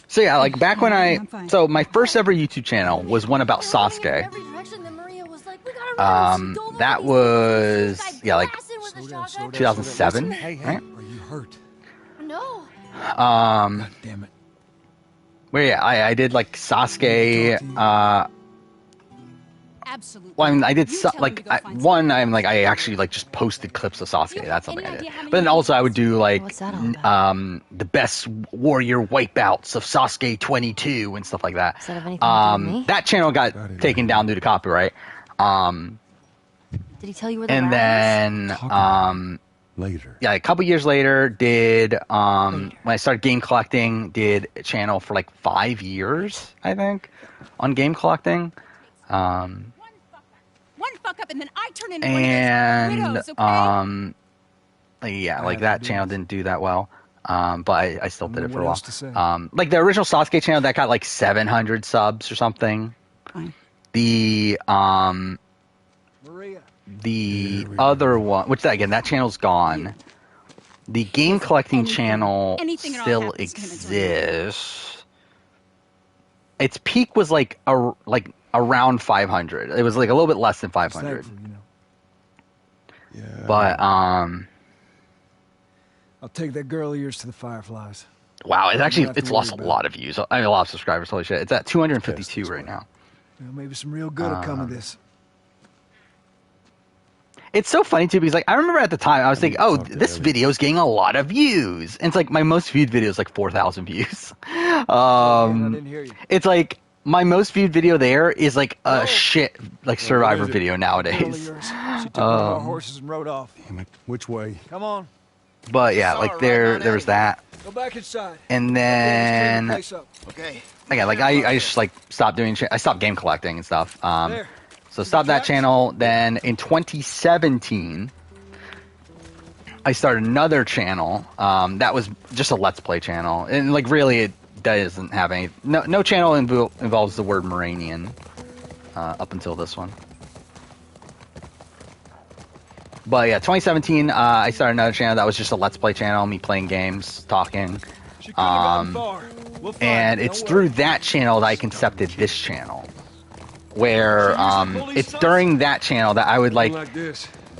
So yeah, like back when so my first ever YouTube channel was one about Sasuke. That was like 2007, Hey, right? are you hurt? No. God damn it. Where yeah, I did like Sasuke. Absolutely. Well, I mean, I did I actually like just posted clips of Sasuke. That's something I did. But then also I would do like the best warrior wipeouts of Sasuke 22 and stuff like that. That channel got taken down due to copyright. Did he tell you where the And then later. Yeah, a couple years later did when I started game collecting, did a channel for like 5 years, I think, on game collecting. One fuck up and then I turn into one of those widows, okay? Yeah, like that channel didn't do that well. But I still did it for a while. Like the original Sasuke channel that got like 700 subs or something. Fine. The Maria. the other one, which again that channel's gone. The game collecting channel still exists. Its peak was like around 500. It was like a little bit less than 500. Yeah. But I'll take that girl of yours to the Fireflies. wow, it's lost a lot of views. I mean, a lot of subscribers. Holy shit, it's at 252 right now. Well, maybe some real good will come of this. It's so funny too because like I remember at the time I was thinking, oh, this video is getting a lot of views. And it's like my most viewed video is like 4,000 views. I didn't hear you. It's like my most viewed video there is like a shit like Survivor video nowadays. She took one of our horses and rode off. Damn it. Which way? Come on. But yeah, like there was that. Go back inside. And then Okay. again, like I just like stopped doing I stopped game collecting and stuff. So stopped that channel. Then in 2017, I started another channel. That was just a Let's Play channel, and like really, it doesn't have any. No channel involves the word Moranian up until this one. But yeah, 2017, I started another channel that was just a Let's Play channel, me playing games, talking. And it's through that channel that I concepted this channel. Where it's during that channel that I would like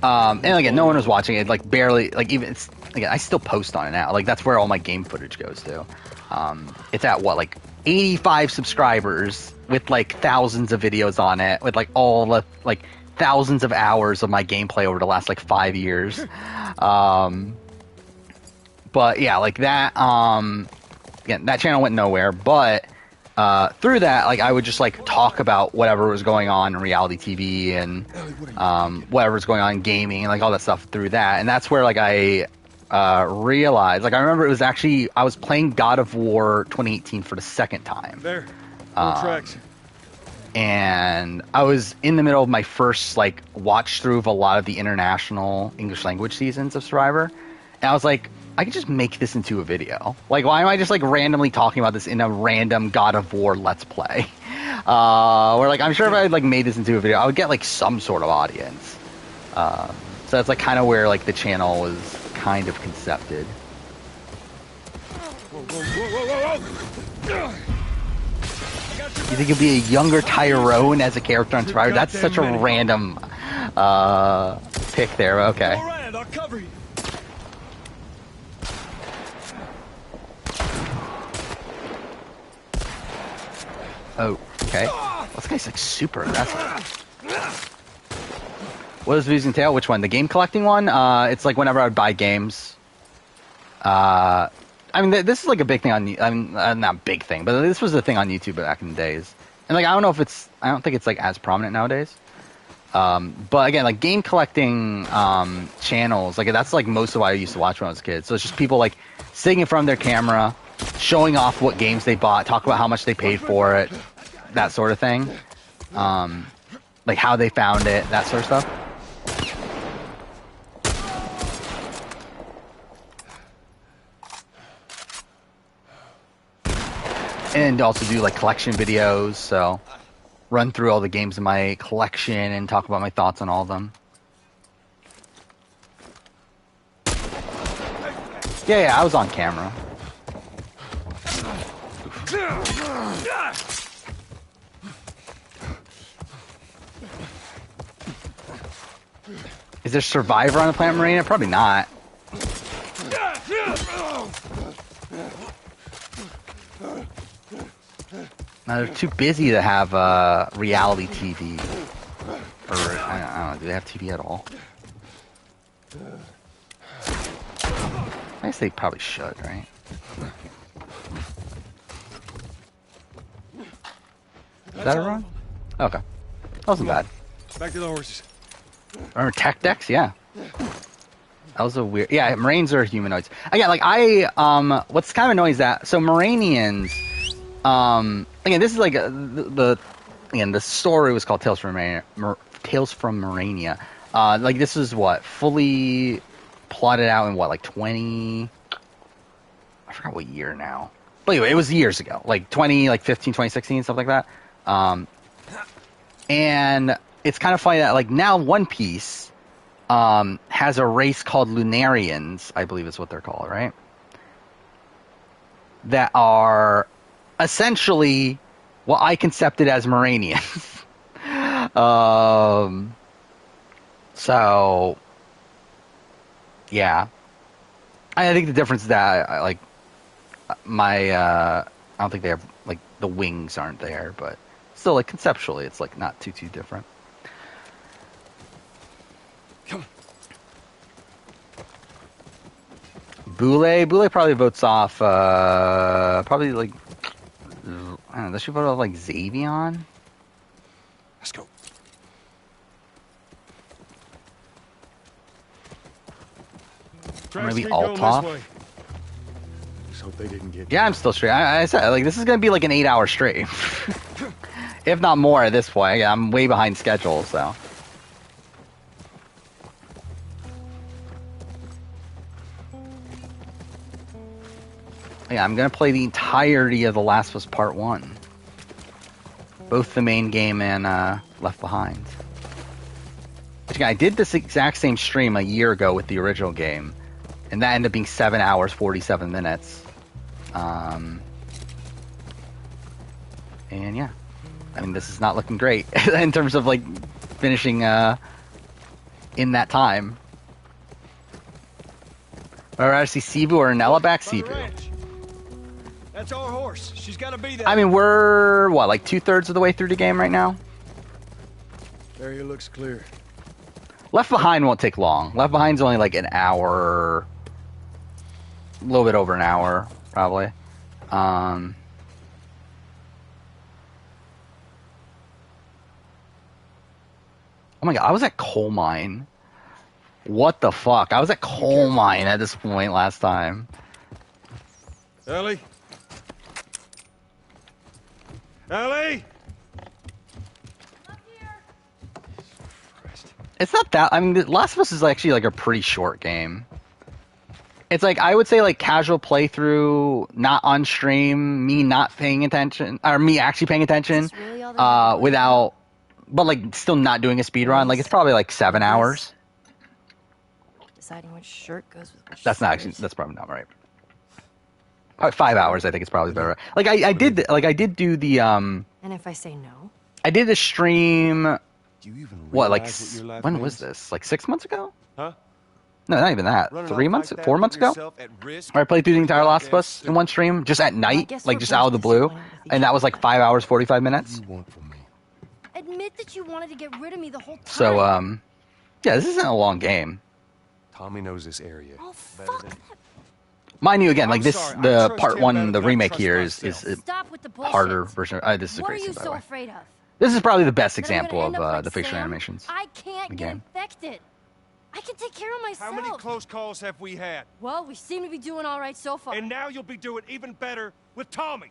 and again no one was watching it, like barely, like even it's again I still post on it now, like that's where all my game footage goes to. It's at what, like 85 subscribers with like thousands of videos on it with like all the like thousands of hours of my gameplay over the last like 5 years. But yeah, like that again that channel went nowhere, but through that, like I would just like talk about whatever was going on in reality TV and whatever was going on in gaming and like all that stuff through that. And that's where like I realized, like I remember it was actually I was playing God of War 2018 for the second time. There. Tracks. And I was in the middle of my first like watch through of a lot of the international English language seasons of Survivor, and I was like, I could just make this into a video. Like, why am I just like randomly talking about this in a random God of War Let's Play? Where like I'm sure if I like made this into a video, I would get like some sort of audience. So that's like kind of where like the channel was kind of concepted. You think you'll be a younger Tyrone as a character on Survivor? That's such a random pick there. Okay. All right, I'll cover you. Oh, okay. Well, this guy's like super aggressive. What is Losing Tail? Which one? The game collecting one? It's like whenever I would buy games. I mean, this is like a big thing on. I mean, not a big thing, but this was a thing on YouTube back in the days. And like, I don't know if it's. I don't think it's like as prominent nowadays. But again, like game collecting channels, like that's like most of what I used to watch when I was a kid. So it's just people like sitting in front of their camera, showing off what games they bought, talk about how much they paid for it, that sort of thing. Like how they found it, that sort of stuff. and also do like collection videos. So run through all the games in my collection and talk about my thoughts on all of them. Yeah, I was on camera. Is there Survivor on the Planet Marina? Probably not. No, they're too busy to have reality TV. Or, I don't know, do they have TV at all? I guess they probably should, right? Is that a run? Okay. That wasn't bad. Back to the horses. Remember Tech Decks? Yeah. That was a weird... Yeah, Marines are humanoids. Again, like, what's kind of annoying is that... So, Maranians... again, this is like... the story was called Tales from Marania. Like, this is what? Fully plotted out in what? Like, 20... I forgot what year now. But anyway, it was years ago. Like, 2015, 2016, stuff like that. And it's kind of funny that, like, now One Piece has a race called Lunarians, I believe is what they're called, right? That are essentially what I concepted as Maranians. So, yeah. I think the difference is that, I don't think they have, like, the wings aren't there, but still, like, conceptually, it's, like, not too different. Boule probably votes off, probably, like, I don't know, does she vote off, like, Xavion? Let's go. Or maybe Althoff? Just hope they didn't get... Yeah, I'm still straight. I said, like, this is going to be, like, an 8-hour stream. If not more at this point. I'm way behind schedule, so... Yeah, I'm going to play the entirety of The Last of Us Part 1. Both the main game and Left Behind. Which, again, I did this exact same stream a year ago with the original game. And that ended up being 7 hours, 47 minutes. And yeah. I mean, this is not looking great in terms of, like, finishing in that time. I'd rather see Cebu or Nella back? Cebu. That's our horse. She's got to be there. I mean, we're, what, like 2/3 of the way through the game right now? Area looks clear. Left Behind won't take long. Left Behind's only like an hour, a little bit over an hour, probably. Oh my god, I was at Coal Mine. What the fuck? I was at Coal Mine at this point last time. Ellie? Ellie? It's not that... I mean, The Last of Us is actually, like, a pretty short game. It's, like, I would say, like, casual playthrough, not on stream, me not paying attention, or me actually paying attention, really without... But, like, still not doing a speedrun. Like, it's probably, like, 7 hours. Deciding which shirt goes with which That's not actually... That's probably not right. Probably 5 hours, I think, is probably better. Like, I did do the... And if I say no? I did a stream... Do you even what, like, what when was this? Like 6 months ago? Huh? No, not even that. 3 months? 4 months ago? Where I played through the entire Last of Us in one stream, just at night, like just out of the blue, and that was like 5 hours, 45 minutes. Admit that you wanted to get rid of me the whole time. So, yeah, this isn't a long game. Tommy knows this area. Oh, fuck that. Mind you, again, like this, the part 1, the remake here is a harder version. This is a what great are you scene, by so the way. afraid of? This is probably the best example That I'm of gonna end up the like facial Sam? animations. I can't get game. infected. I can take care of myself. How many close calls have we had? Well, we seem to be doing all right so far. And now you'll be doing even better with Tommy.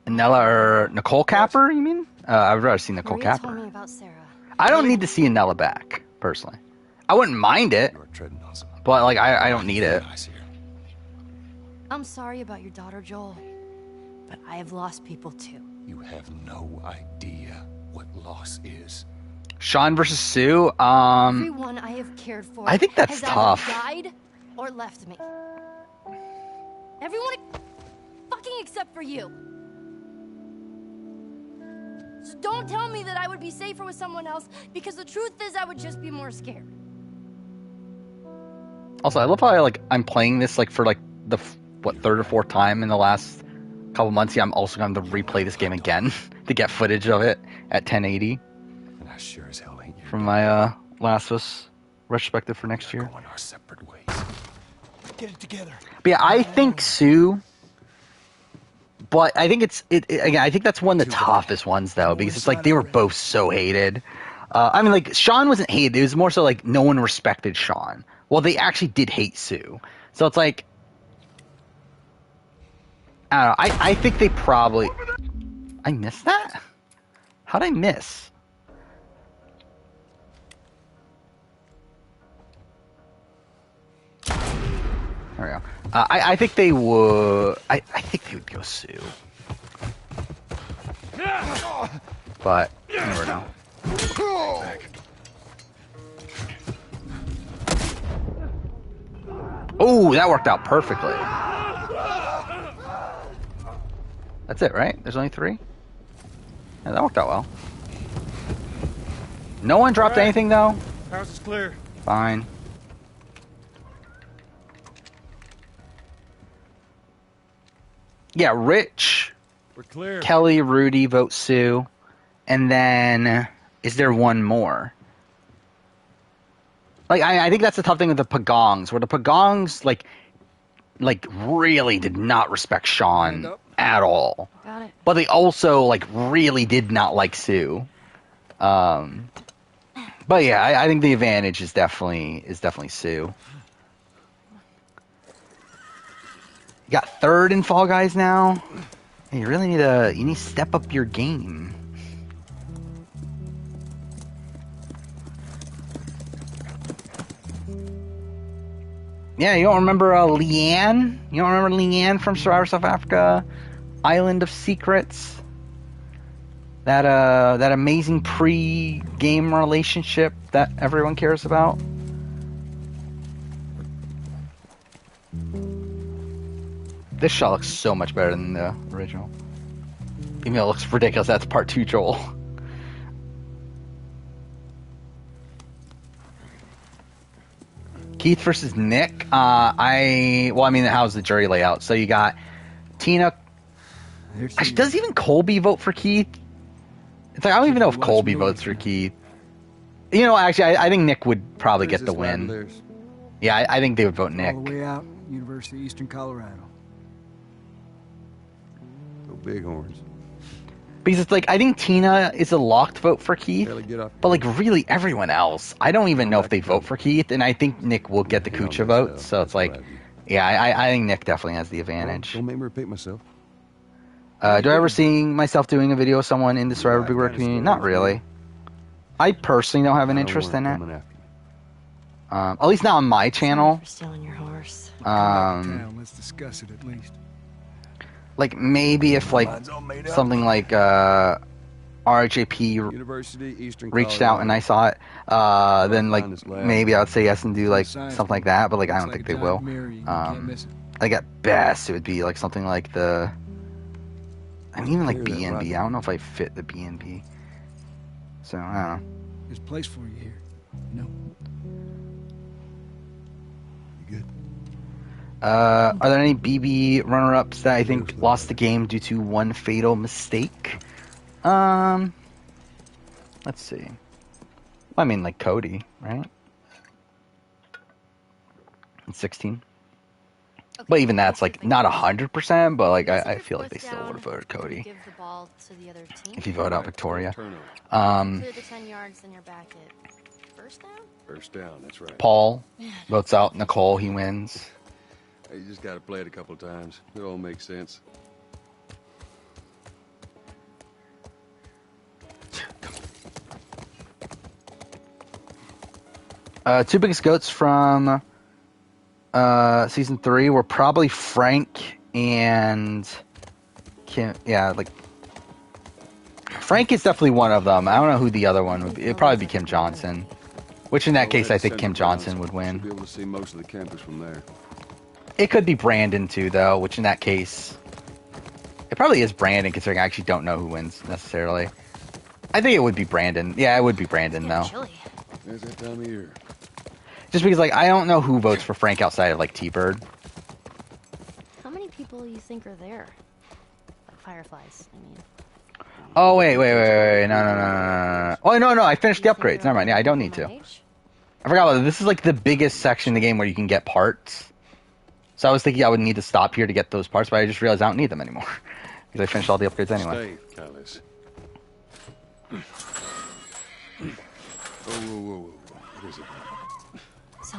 Nella or Nicole Capper, you mean? I'd rather see Nicole Maria Capper. told me about Sarah. I don't need to see Nella back, personally. I wouldn't mind it, but, like, I don't need it. I'm sorry about your daughter, Joel. But I have lost people too. You have no idea what loss is. Sean versus Sue. Everyone I have cared for I think that's has tough. either died or left me. Everyone fucking except for you. So don't tell me that I would be safer with someone else, because the truth is I would just be more scared. Also, I love how I'm playing this for the third or fourth time in the last couple months. Yeah, I'm also going to replay this game again to get footage of it at 1080. And I sure as hell ain't from my Last of Us retrospective for next year. going our separate ways. Get it together. But yeah, I think Sue. But I think again. I think that's one of the toughest ones though, because it's they were both so hated. I mean, Sean wasn't hated. It was more so no one respected Sean. Well, they actually did hate Sue. So it's I don't know. I think they probably. I missed that? How'd I miss? There we go. I think they would. I think they would go Sue. But you never know. Oh, that worked out perfectly. That's it, right? There's only 3? Yeah, that worked out well. No one dropped anything, though? House is clear. Fine. Yeah, Rich, We're clear. Kelly, Rudy vote Sue. And then, is there one more? I think that's the tough thing with the Pagongs, where the Pagongs, really did not respect Sean at all. Got it. But they also, really did not like Sue. But yeah, I think the advantage is definitely Sue. You got 3rd in Fall Guys now. You really need to step up your game. Yeah, you don't remember Leanne? You don't remember Leanne from Survivor South Africa? Island of Secrets? That amazing pre-game relationship that everyone cares about? This shot looks so much better than the original. Even though it looks ridiculous, that's part 2 Joel. Keith versus Nick. How's the jury layout? So you got Tina. Actually, does even Colby vote for Keith? It's I don't even know if Colby votes for Keith. Actually, I think Nick would probably get the win. Yeah, I think they would vote Nick. All the way out, University of Eastern Colorado. Go Bighorns. Because it's I think Tina is a locked vote for Keith, but really everyone else, I don't even know if they vote for Keith, and I think Nick will get the Kucha vote. So it's yeah, I think Nick definitely has the advantage. Don't make me repeat myself. Do I ever see myself doing a video of someone in the Survivor Big Red community? Not really. I personally don't have an interest in it. At least not on my channel. For stealing your horse. Let's discuss it at least. Maybe if something like RHAP reached out and I saw it, then maybe I would say yes and do something like that. But I don't think they will. At best it would be something like the. Even BNB. I don't know if I fit the BNB. So I don't know. There's a place for you here. Are there any BB runner-ups that I think lost the game due to one fatal mistake? Let's see. Well, Cody, right? In 16. Okay. But even that's not 100%, but I feel like they still would have voted Cody. Give the ball to the other team. If you vote out Victoria. Clear the 10 yards, then you're back at first down? First down, that's right. Paul votes out Nicole, he wins. You just got to play it a couple times. It all makes sense. Two biggest goats from season 3 were probably Frank and Kim. Yeah, like Frank is definitely one of them. I don't know who the other one would be. It'd probably be Kim Johnson. Which in that case, I think Kim Johnson would win. Be able to see most of the campus from there. It could be Brandon too, though. Which in that case, it probably is Brandon, considering I actually don't know who wins necessarily. I think it would be Brandon. Yeah, it would be Brandon though. There's that time of year. Just because, like, I don't know who votes for Frank outside of like T-Bird. How many people you think are there? Like fireflies, I mean. Oh wait, no. Oh no, I finished the upgrades. Never mind. Yeah, I don't need to. I forgot about it. This is like the biggest section in the game where you can get parts. So I was thinking I would need to stop here to get those parts, but I just realized I don't need them anymore because I finished all the upgrades anyway. Stay, Callus. Whoa. What is it?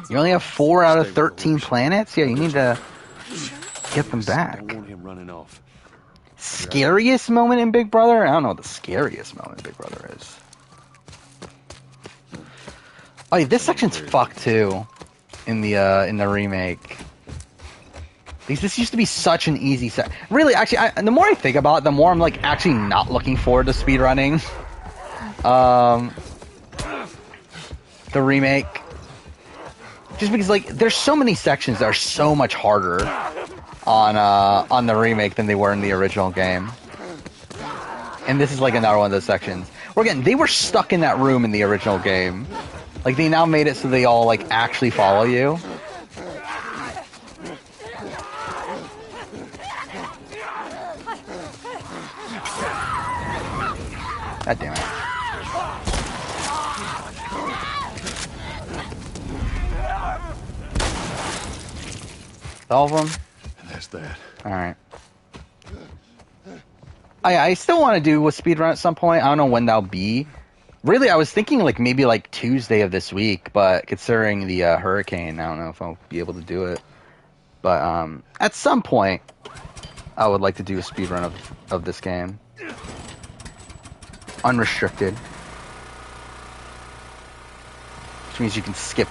You only have 4 out of 13 planets? Yeah, you need to get them back. Don't want him running off. Scariest moment in Big Brother? I don't know what the scariest moment in Big Brother is. Oh, yeah, this section's fucked too in the remake. This used to be such an easy set. Really, actually, the more I think about it, the more I'm like actually not looking forward to speedrunning. The remake. Just because like there's so many sections that are so much harder on the remake than they were in the original game. And this is like another one of those sections. Where again, they were stuck in that room in the original game. Like they now made it so they all like actually follow you. God damn it. All of them? And that's that. Alright. I still want to do a speedrun at some point. I don't know when that'll be. Really, I was thinking like maybe like Tuesday of this week, but considering the hurricane, I don't know if I'll be able to do it. But at some point, I would like to do a speedrun of this game. Unrestricted. Which means you can skip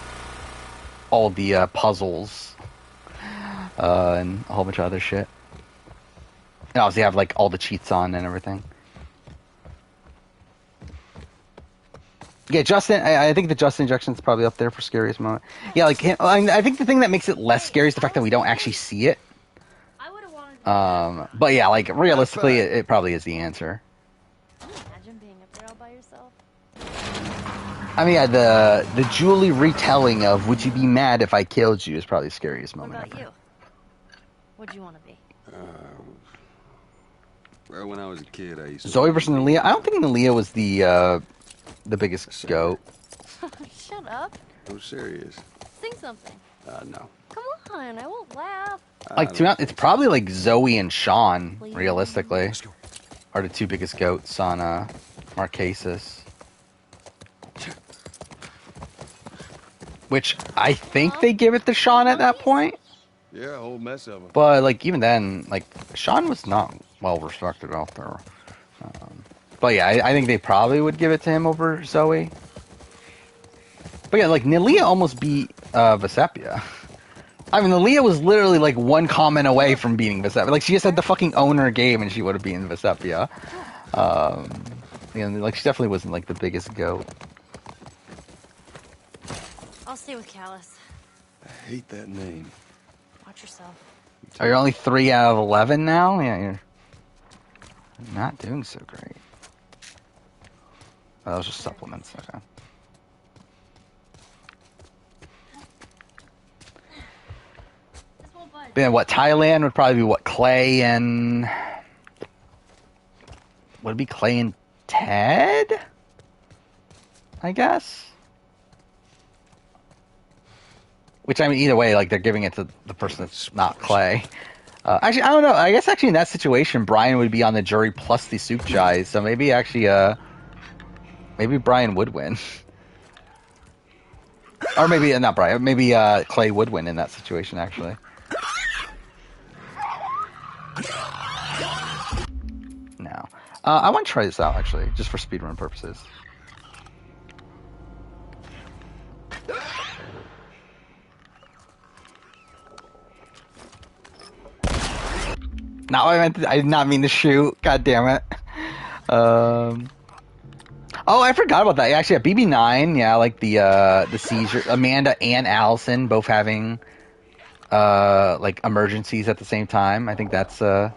all the puzzles and a whole bunch of other shit. And obviously have like all the cheats on and everything. Yeah, Justin, I think the Justin injection is probably up there for scariest moment. Yeah, like I think the thing that makes it less scary is the fact that we don't actually see it. But yeah, like realistically, it probably is the answer. Imagine being up there all by yourself. I mean, yeah, the Julie retelling of "Would you be mad if I killed you?" is probably the scariest What moment about ever. you? What'd you want to be? Well, when I was a kid, I used to... Zoe versus Nalia. I don't think Nalia was the biggest goat. Shut up. I'm serious. Sing something. No. Come on, I won't laugh. Like, to be honest, it's probably like Zoe and Sean, realistically, are the two biggest goats on Marquesas. Which I think they give it to Sean at that point. Yeah, a whole mess of them. But like even then, like Sean was not well respected out there. But yeah, I think they probably would give it to him over Zoe. But yeah, like Nalia almost beat Vesepia. I mean, Nalia was literally like one comment away from beating Vesepia. Like she just had to fucking own her game and she would have beaten Vesepia. Like she definitely wasn't like the biggest goat. I'll stay with Callus. I hate that name. Watch yourself. Are you only 3 out of 11 now? Yeah, you're not doing so great. Oh, that was just supplements. Okay. Then what? Thailand would probably be what? Clay and would it be Clay and Ted? I guess. Which, I mean, either way, like, they're giving it to the person that's not Clay. Actually, I don't know. I guess actually in that situation, Brian would be on the jury plus the soup chai. So maybe actually, maybe Brian would win. Or maybe, not Brian, maybe Clay would win in that situation, actually. No. I want to try this out, actually, just for speedrun purposes. No, I did not mean to shoot. God damn it. Oh, I forgot about that. Actually, at BB9, yeah, like the seizure. Amanda and Allison both having like emergencies at the same time. I think that's a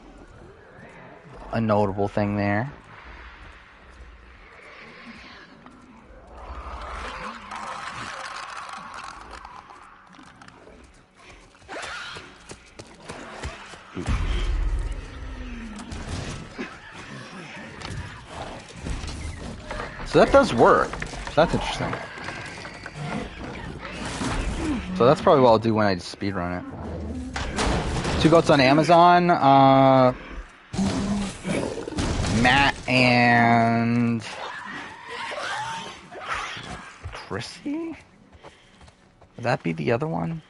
notable thing there. So that does work. That's interesting. So that's probably what I'll do when I speedrun it. 2 Goats on Amazon. Matt and Chrissy? Would that be the other one?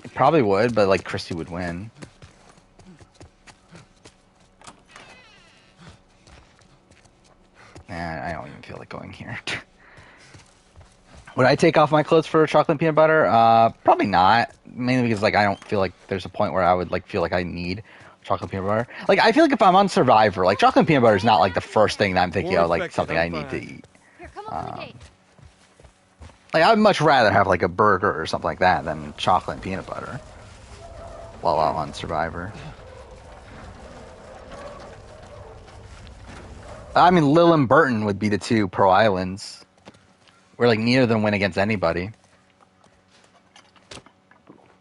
It probably would, but like Chrissy would win. I don't even feel like going here. Would I take off my clothes for chocolate and peanut butter? Probably not. Mainly because like I don't feel like there's a point where I would like feel like I need chocolate and peanut butter. Like I feel like if I'm on Survivor, like chocolate and peanut butter is not like the first thing that I'm thinking of, like something I need to eat. Here, come open the gate. Like I'd much rather have like a burger or something like that than chocolate and peanut butter while I'm on Survivor. I mean, Lil and Burton would be the 2 pro islands. Where like neither of them win against anybody.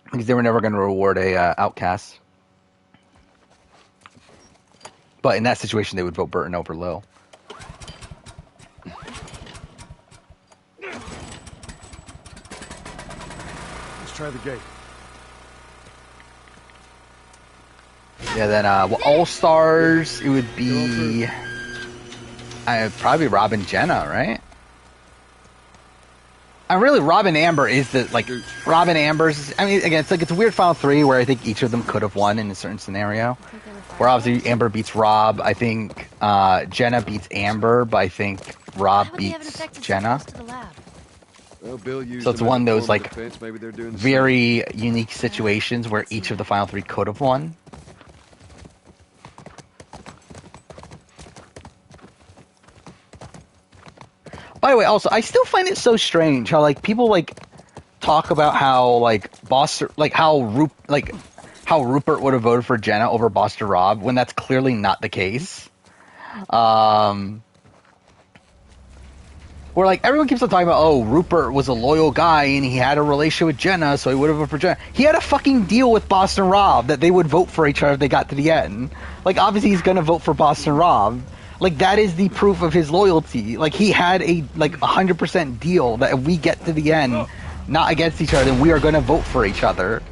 Because they were never going to reward a outcast. But in that situation, they would vote Burton over Lil. Let's try the gate. Yeah, then well, All Stars, it would be probably Rob and Jenna, right? And really, Rob and Amber is the like Rob and Amber's. I mean, again, it's a weird final 3 where I think each of them could have won in a certain scenario. Where obviously Amber beats Rob. I think Jenna beats Amber, but I think Rob beats Jenna. Well, Bill So it's one of those like very unique situations where each of the final 3 could have won. By the way, also, I still find it so strange how like people like talk about how like how Rupert would have voted for Jenna over Buster Rob when that's clearly not the case. Where like everyone keeps on talking about, oh, Rupert was a loyal guy and he had a relationship with Jenna, so he would have voted for Jenna. He had a fucking deal with Boston Rob that they would vote for each other if they got to the end. Like obviously he's gonna vote for Boston Rob. Like that is the proof of his loyalty. Like he had a like 100% deal that if we get to the end, not against each other, then we are gonna vote for each other.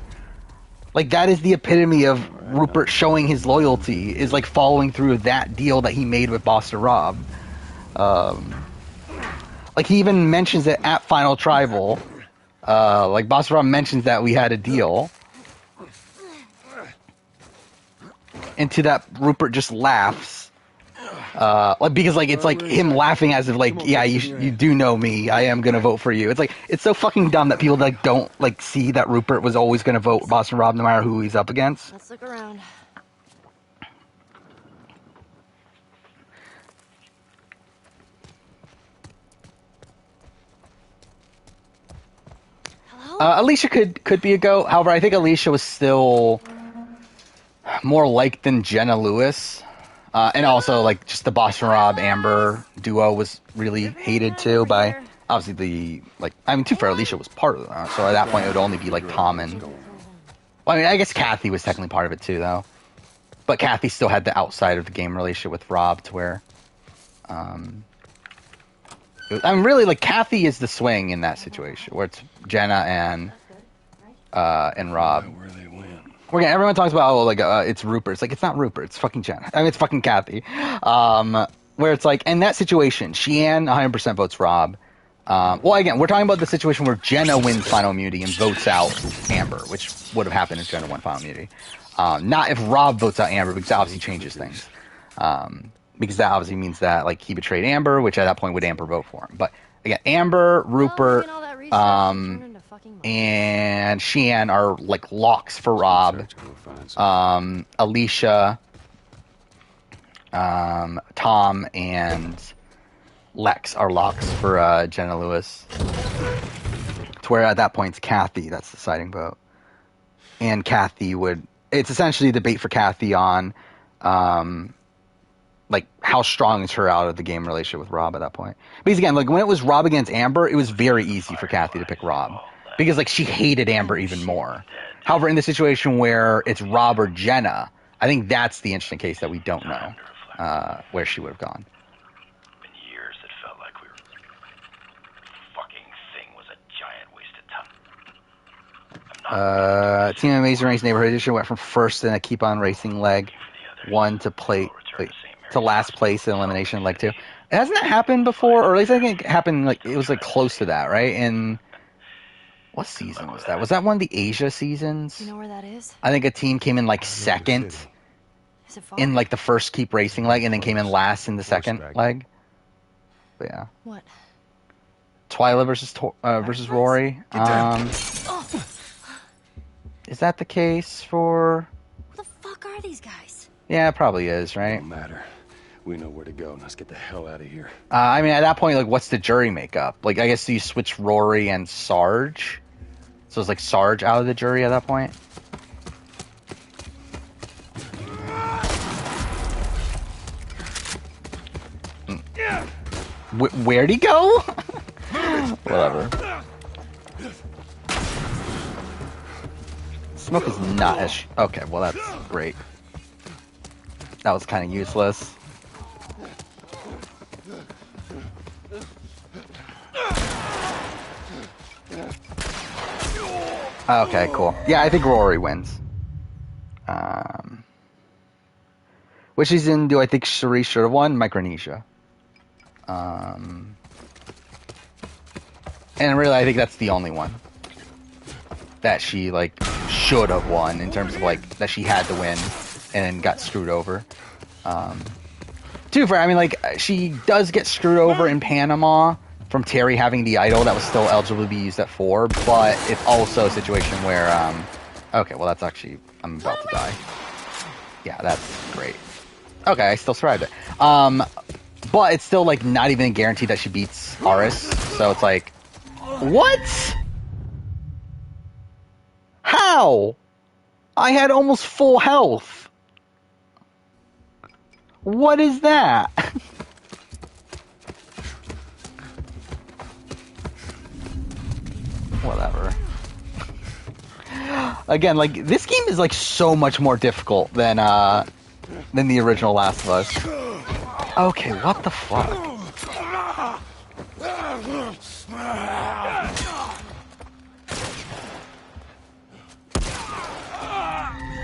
Like that is the epitome of Rupert showing his loyalty, is like following through that deal that he made with Boston Rob. Like he even mentions it at Final Tribal. Like Boston Rob mentions that we had a deal. And to that, Rupert just laughs. Like because like it's like him laughing as if like, yeah, you do know me, I am gonna vote for you. It's like it's so fucking dumb that people like don't like see that Rupert was always gonna vote Boston Rob no matter who he's up against. Let's look around. Hello? Alicia could be a go. However, I think Alicia was still more liked than Jenna Lewis. And also, like, just the Boston Rob Amber duo was really hated too by obviously the like. I mean, Too Fair Alicia was part of that, so at that point it would only be like Tom and. Well, I mean, I guess Kathy was technically part of it too, though. But Kathy still had the outside of the game relationship with Rob, to where, I'm really like Kathy is the swing in that situation where it's Jenna and Rob. Again, everyone talks about it's Rupert. It's like it's not Rupert. It's fucking Jenna. I mean, it's fucking Kathy. Where it's like in that situation, Sheehan 100% votes Rob. Well, again, we're talking about the situation where Jenna wins final immunity and votes out Amber, which would have happened if Jenna won final immunity. Not if Rob votes out Amber, because that obviously changes things. Because that obviously means that like he betrayed Amber, which at that point would Amber vote for him. But again, Amber, Rupert, fucking mind. and Sheehan are like locks for Rob. Alicia, Tom, and Lex are locks for Jenna Lewis. To where at that point it's Kathy that's the deciding vote. And Kathy it's essentially the bait for Kathy on like how strong is her out of the game relationship with Rob at that point. Because again, like when it was Rob against Amber, it was very easy for Kathy to pick Rob. Because like she hated Amber even more. However, in the situation where it's Rob or Jenna, I think that's the interesting case that we don't know where she would have gone. Years it felt like we were fucking thing was a giant waste of time. Team Amazing Race Neighborhood Edition went from first in a keep on racing leg 1 to last place in elimination leg 2. Hasn't that happened before? Or at least I think it happened like it was like close to that, right? In what season was that? Was that one of the Asia seasons? You know where that is? I think a team came in like second Is it far? in like the first keep racing leg, and then came in last in the second leg. But yeah. What? Twyla versus Rory. Is that the case for? Who the fuck are these guys? Yeah, it probably is, right? Don't matter. We know where to go. Let's get the hell out of here. I mean, at that point, like, what's the jury makeup? Like, I guess you switch Rory and Sarge. So it's like Sarge out of the jury at that point. Where'd he go? Whatever. Smoke is not as... Okay, well, that's great. That was kind of useless. Okay, cool. Yeah, I think Rory wins. Which season do I think Cherie should have won? Micronesia. And really, I think that's the only one that she, like, should have won in terms of, like, that she had to win and then got screwed over. Too fair, I mean, like, she does get screwed over in Panama from Terry having the idol that was still eligible to be used at 4, but it's also a situation where, okay, well, that's actually, I'm about to die. Yeah, that's great. Okay, I still survived it. But it's still, like, not even a guarantee that she beats Aris, so it's like, what? How? I had almost full health. What is that? Whatever. Again, like, this game is, like, so much more difficult than the original Last of Us. Okay, what the fuck?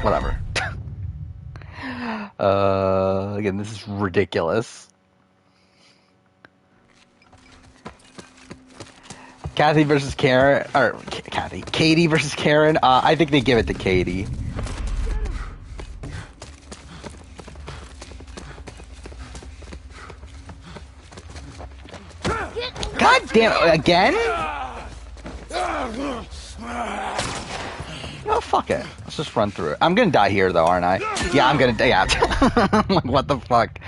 Whatever. Again, this is ridiculous. Kathy versus Karen, or Katie versus Karen. I think they give it to Katie. God damn it, again? Oh, fuck it. Let's just run through it. I'm gonna die here, though, aren't I? Yeah, I'm gonna die. Yeah. Like, what the fuck?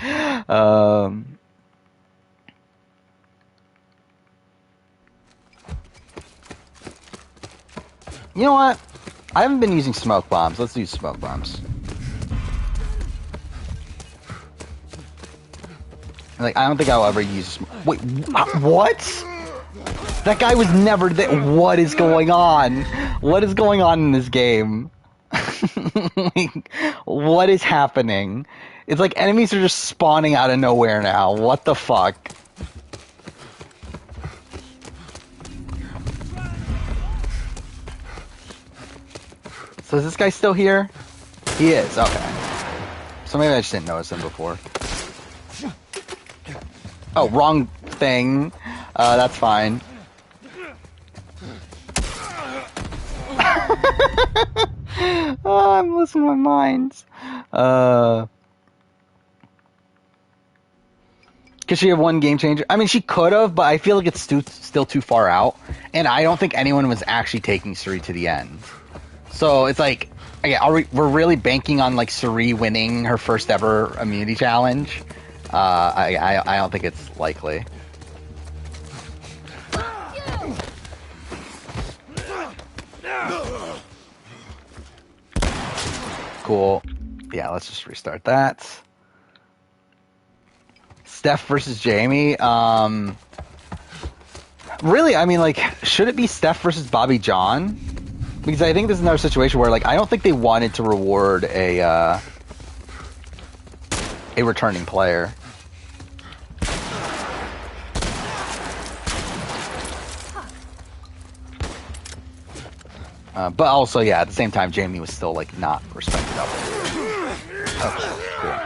You know what? I haven't been using smoke bombs. Let's use smoke bombs. Like, I don't think I'll ever use... Wait, what? That guy was never there. What is going on? What is going on in this game? Like, what is happening? It's like enemies are just spawning out of nowhere now. What the fuck? So is this guy still here? He is, okay. So maybe I just didn't notice him before. Oh, wrong thing. That's fine. Oh, I'm losing my mind. Because Could she have won Game Changer? I mean, she could have, but I feel like it's still too far out. And I don't think anyone was actually taking Suri to the end. So it's like, okay, we're really banking on like Suri winning her first ever immunity challenge. I don't think it's likely. Cool. Yeah, let's just restart that. Steph versus Jamie. Really, I mean, like, should it be Steph versus Bobby John? Because I think this is another situation where, like, I don't think they wanted to reward a returning player. But also, yeah, at the same time, Jamie was still, like, not respected up. Okay, cool.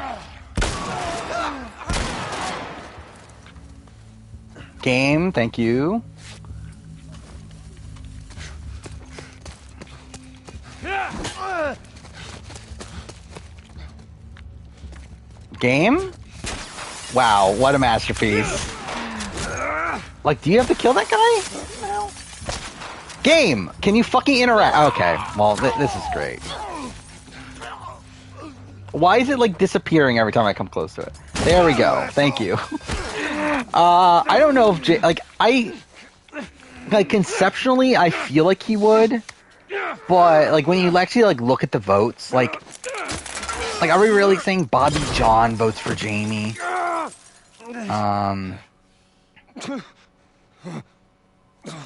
Game, thank you. Game? Wow, what a masterpiece. Like, do you have to kill that guy? No. Game, can you fucking interact? Okay, well, this is great. Why is it, like, disappearing every time I come close to it? There we go. Thank you. I don't know if conceptually, I feel like he would, but, like, when you actually, like, look at the votes, like, are we really saying Bobby John votes for Jamie? And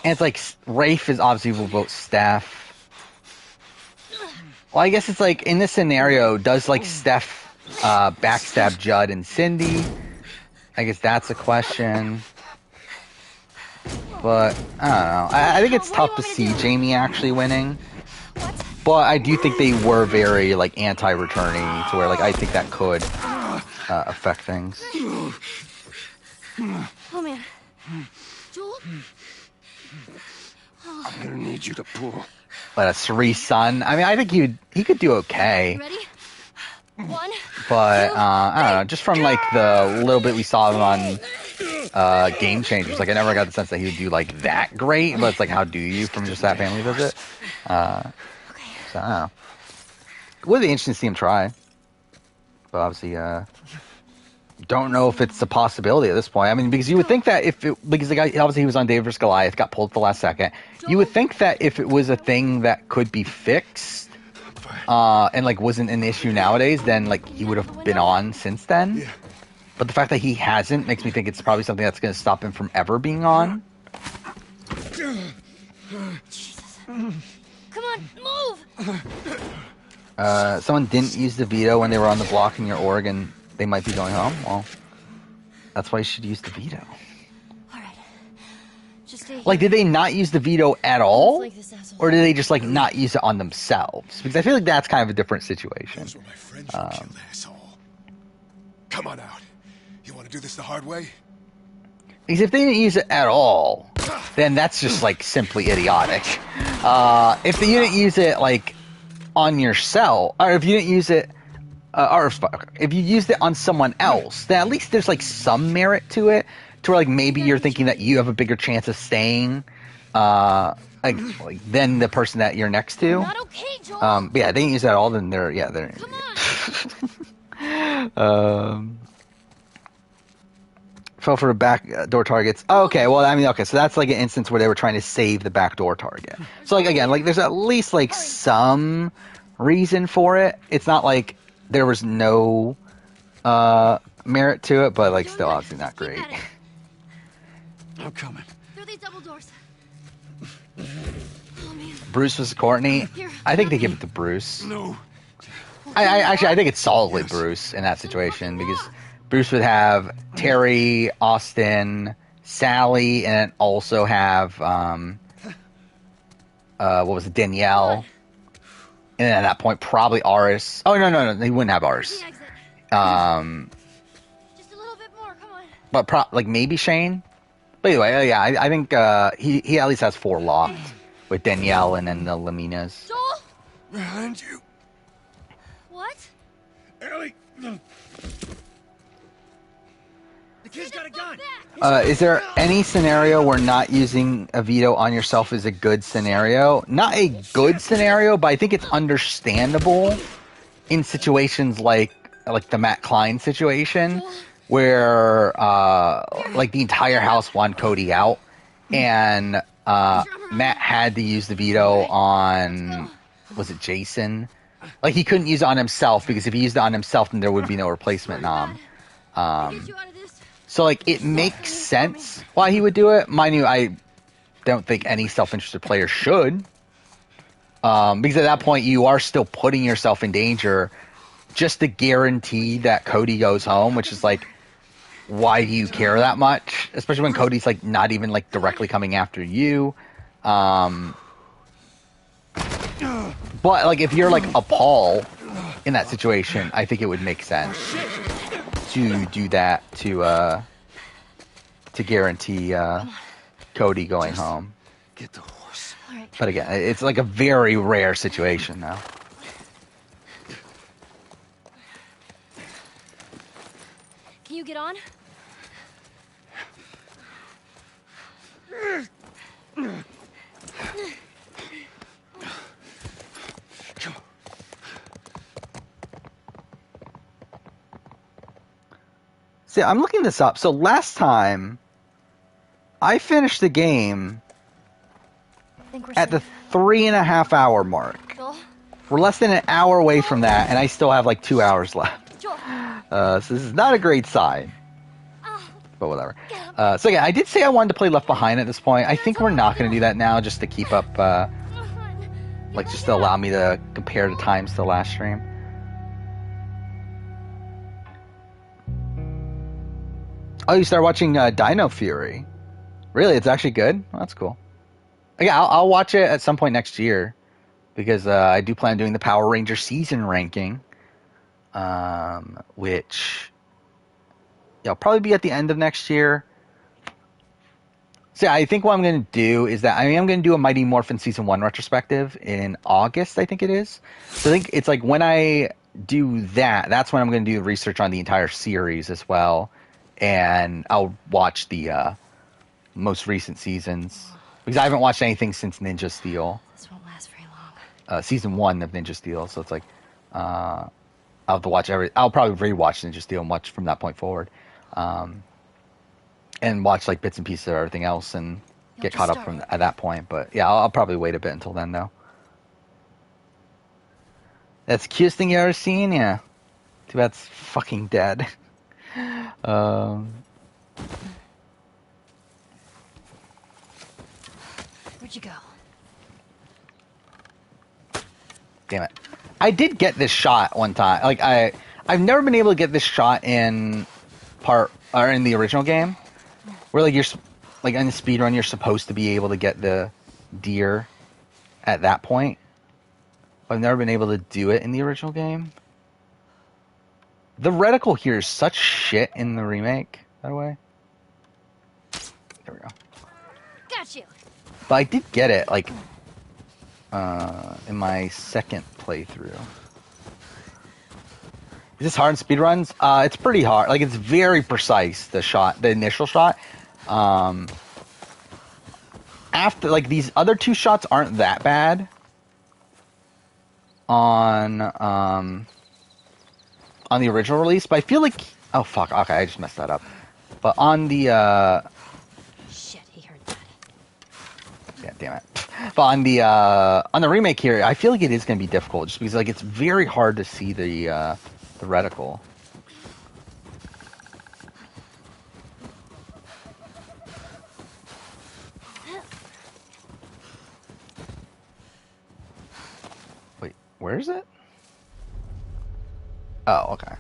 it's like, Rafe is obviously will vote Steph. Well, I guess it's like, in this scenario, does, like, Steph backstab Judd and Cindy? I guess that's a question. But, I don't know. I think it's tough to see Jamie actually winning. But I do think they were very, like, anti-returning, to where, like, I think that could affect things. Oh, man. Joel? I'm gonna need you to pull. But a Suri Sun, I mean, I think he could do okay. Ready? 1, but I don't know, just from like the little bit we saw him on Game Changers, like I never got the sense that he would do like that great, but it's like, how do you from just that family visit? So I don't know. It would be interesting to see him try, but obviously don't know if it's a possibility at this point. I mean, because you would think that because the guy, obviously he was on David vs. Goliath, got pulled at the last second, you would think that if it was a thing that could be fixed, and like wasn't an issue nowadays, then like he would have been on since then. Yeah. But the fact that he hasn't makes me think it's probably something that's going to stop him from ever being on. Jesus. Come on, move! Someone didn't use the veto when they were on the block in your org, and they might be going home. Well, that's why you should use the veto. Like, did they not use the veto at all? Or did they just, like, not use it on themselves? Because I feel like that's kind of a different situation. Those were my friends you killed, asshole. Come on out. You want to do this the hard way? Because if they didn't use it at all, then that's just, like, simply idiotic. If you didn't use it, like, on yourself, or if you didn't use it, or if you used it on someone else, then at least there's, like, some merit to it. To where, like, maybe you're thinking that you have a bigger chance of staying, like than the person that you're next to. Not okay, Joel. But yeah, they didn't use that at all. Then they're Come on. Fell for the back door targets. Oh, okay, well, I mean, okay, so that's like an instance where they were trying to save the back door target. So, like, again, like, there's at least like some reason for it. It's not like there was no merit to it, but like, still, obviously not great. I'm coming. Through these double doors. Bruce was Courtney. I think they give it to Bruce. No. I think it's solidly Bruce in that situation, because Bruce would have Terry, Austin, Sally, and also have what was it, Danielle. And then at that point, probably Aris. Oh no, they wouldn't have Aris. Just a little bit more, come on. But like maybe Shane. But anyway, yeah, I think he at least has 4 locked with Danielle and then the Laminas. Joel? Behind you. What? Ellie. The kid's got a gun. Is there any scenario where not using a veto on yourself is a good scenario? Not a good scenario, but I think it's understandable in situations like the Matt Klein situation, where like the entire house wanted Cody out, and Matt had to use the veto on, was it Jason? Like, he couldn't use it on himself, because if he used it on himself, then there would be no replacement nom. So, like, it makes sense why he would do it. Mind you, I don't think any self-interested player should. Because at that point, you are still putting yourself in danger just to guarantee that Cody goes home, which is, like, why do you care that much? Especially when Cody's, like, not even, like, directly coming after you. But, like, if you're, like, a Paul in that situation, I think it would make sense to do that to guarantee Cody going home. Get the horse. But again, it's like a very rare situation now. Can you get on? See, I'm looking this up. So last time, I finished the game at the 3.5 hour mark. We're less than an hour away from that, and I still have like 2 hours left. So this is not a great sign. But whatever. So yeah, I did say I wanted to play Left Behind at this point. I think we're not going to do that now, just to keep up, like, just to allow me to compare the times to the last stream. Oh, you start watching Dino Fury. Really? It's actually good? Well, that's cool. Yeah, I'll watch it at some point next year, because I do plan on doing the Power Ranger season ranking, which will probably be at the end of next year. So yeah, I think what I'm going to do is that I am going to do a Mighty Morphin Season 1 retrospective in August, I think it is. So I think it's like when I do that, that's when I'm going to do research on the entire series as well. And I'll watch the most recent seasons, because I haven't watched anything since Ninja Steel. This won't last very long. Season 1 of Ninja Steel, so it's like I'll have to watch I'll probably rewatch Ninja Steel and watch from that point forward, and watch like bits and pieces of everything else and get caught up from at that point. But yeah, I'll probably wait a bit until then, though. That's the cutest thing you ever seen? Yeah. Too bad it's fucking dead. Where'd you go? Damn it. I did get this shot one time. Like, I've never been able to get this shot in in the original game, where like you're like on the speedrun you're supposed to be able to get the deer at that point. But I've never been able to do it in the original game. The reticle here is such shit in the remake, by the way. There we go. Got you. But I did get it, like, in my second playthrough. Is this hard in speedruns? It's pretty hard. Like, it's very precise, the initial shot. After, like, these other two shots aren't that bad on the original release, but I feel like... Oh, fuck. Okay, I just messed that up. But on the... Shit, he heard that. Yeah, damn it. But on the remake here, I feel like it is going to be difficult, just because like it's very hard to see the reticle. Wait, where is it? Oh, okay.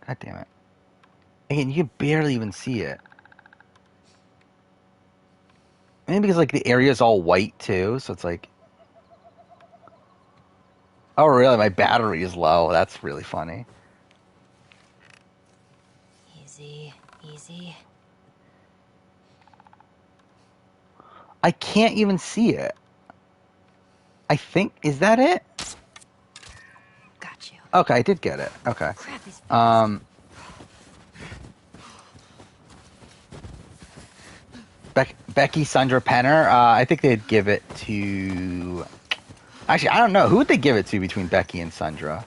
God damn it. Again, you can barely even see it. Maybe because like the area is all white too, so it's like... Oh really, my battery is low. That's really funny. Easy, easy. I can't even see it. I think, is that it? Got you. Okay, I did get it. Okay. Becky, Sandra, Penner. I think they'd give it to. Actually, I don't know. Who would they give it to between Becky and Sandra?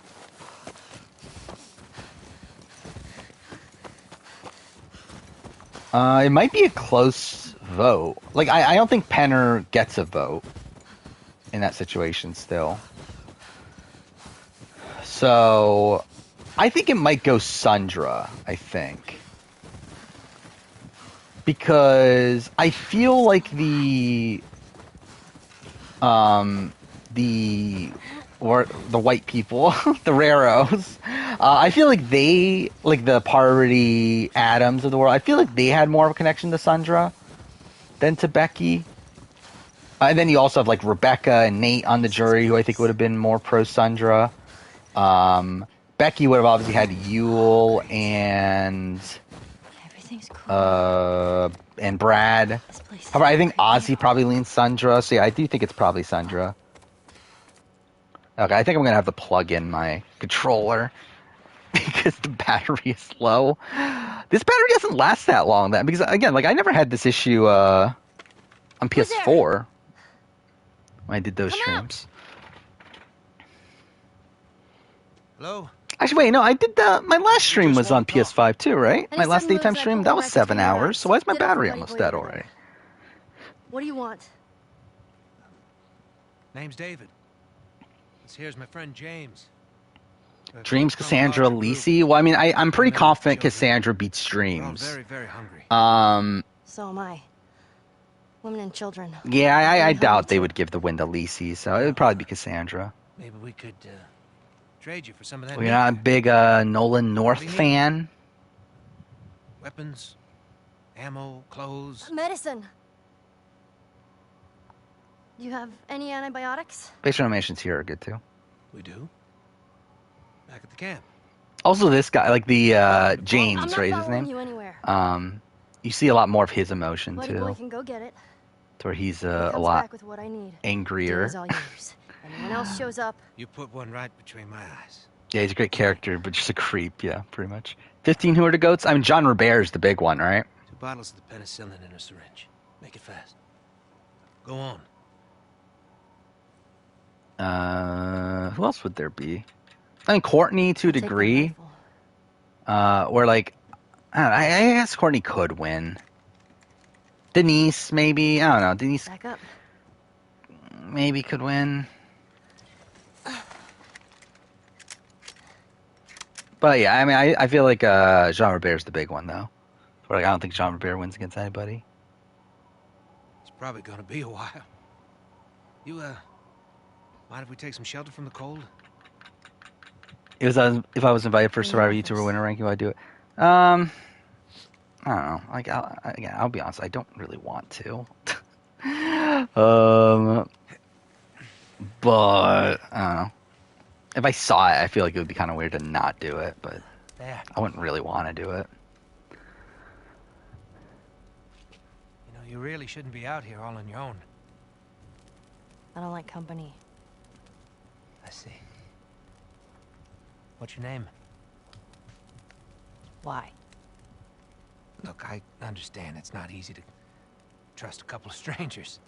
It might be a close vote. Like, I don't think Penner gets a vote in that situation still. So, I think it might go Sandra, I think. Because I feel like the white people, the Raros, I feel like they, like the Parvati Adams of the world, I feel like they had more of a connection to Sandra than to Becky. And then you also have like Rebecca and Nate on the jury, who I think would have been more pro Sandra. Becky would have obviously had Yule and and Brad. However, I think Ozzy probably leans Sandra. So yeah, I do think it's probably Sandra. Okay, I think I'm gonna have to plug in my controller because the battery is low. This battery doesn't last that long. Because again, like I never had this issue on PS4 when I did those streams. Hello? Actually, wait, no, I did my last stream was on PS5 too, right? My last daytime stream, that was 7 hours. So why is my battery almost dead already? What do you want? Name's David. Here's my friend James. Dreams, Cassandra, Lisi. Well, I mean, I'm pretty confident Cassandra beats Dreams. Very, very hungry. So am I. Women and children. Yeah, I doubt they would give the win to Lisi, so it would probably be Cassandra. Maybe we could trade you for some of that. Well, you're not a big Nolan North fan? Weapons, ammo, clothes. Medicine. Do you have any antibiotics? Facial animations here are good too. We do. Back at the camp. Also, this guy, like the James, right? Is his name? You anywhere. You see a lot more of his emotion Bloody too. boy can go get it. To where he's When he a comes lot back with what I need. angrier. Deal is all yours. Anyone else shows up. You put one right between my eyes. Yeah, he's a great character, but just a creep. Yeah, pretty much. 15 Who Are the Goats? I mean, John Robert's the big one, right? 2 bottles of the penicillin in a syringe. Make it fast. Go on. Who else would there be? I mean, Courtney to a degree. Where like, I don't know, I guess Courtney could win. Denise, maybe. I don't know. Denise Back up. maybe could win. But yeah, I mean, I feel like Jean Robert's the big one though. But like, I don't think Jean Robert wins against anybody. It's probably gonna be a while. You mind if we take some shelter from the cold? If I was invited for Survivor YouTuber winner ranking, would I do it? I don't know. Like, I'll be honest. I don't really want to. But I don't know. If I saw it, I feel like it would be kind of weird to not do it. But I wouldn't really want to do it. You know, you really shouldn't be out here all on your own. I don't like company. I see. What's your name? Why? Look, I understand it's not easy to trust a couple of strangers.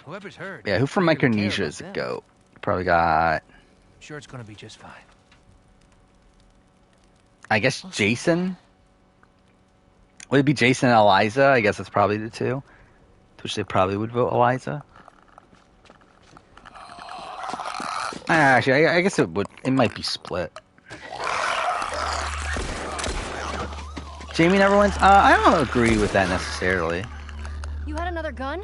Whoever's heard. Yeah, who from Micronesia is a goat? Probably got. I'm sure it's gonna be just fine. I guess Jason. Would it be Jason and Eliza? I guess that's probably the two. To which they probably would vote Eliza. Actually, I guess it would. It might be split. Jamie never wins. I don't agree with that necessarily. You had another gun?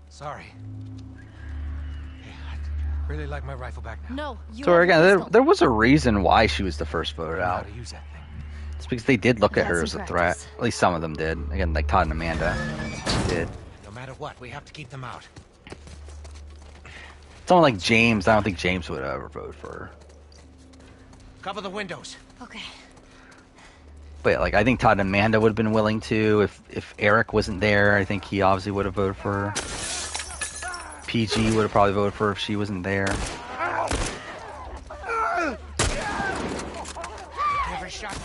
Sorry. Hey, I'd really like my rifle back now. No, you. So again, there was a reason why she was the first voted out. How to use that thing. It's because they did look at her as a threat. At least some of them did. Again, like Todd and Amanda did. No matter what, we have to keep them out. Someone like James, I don't think James would ever vote for her. Cover the windows. Okay. But yeah, like I think Todd and Amanda would have been willing to if Eric wasn't there. I think he obviously would have voted for her. PG would have probably voted for her if she wasn't there. Every shot.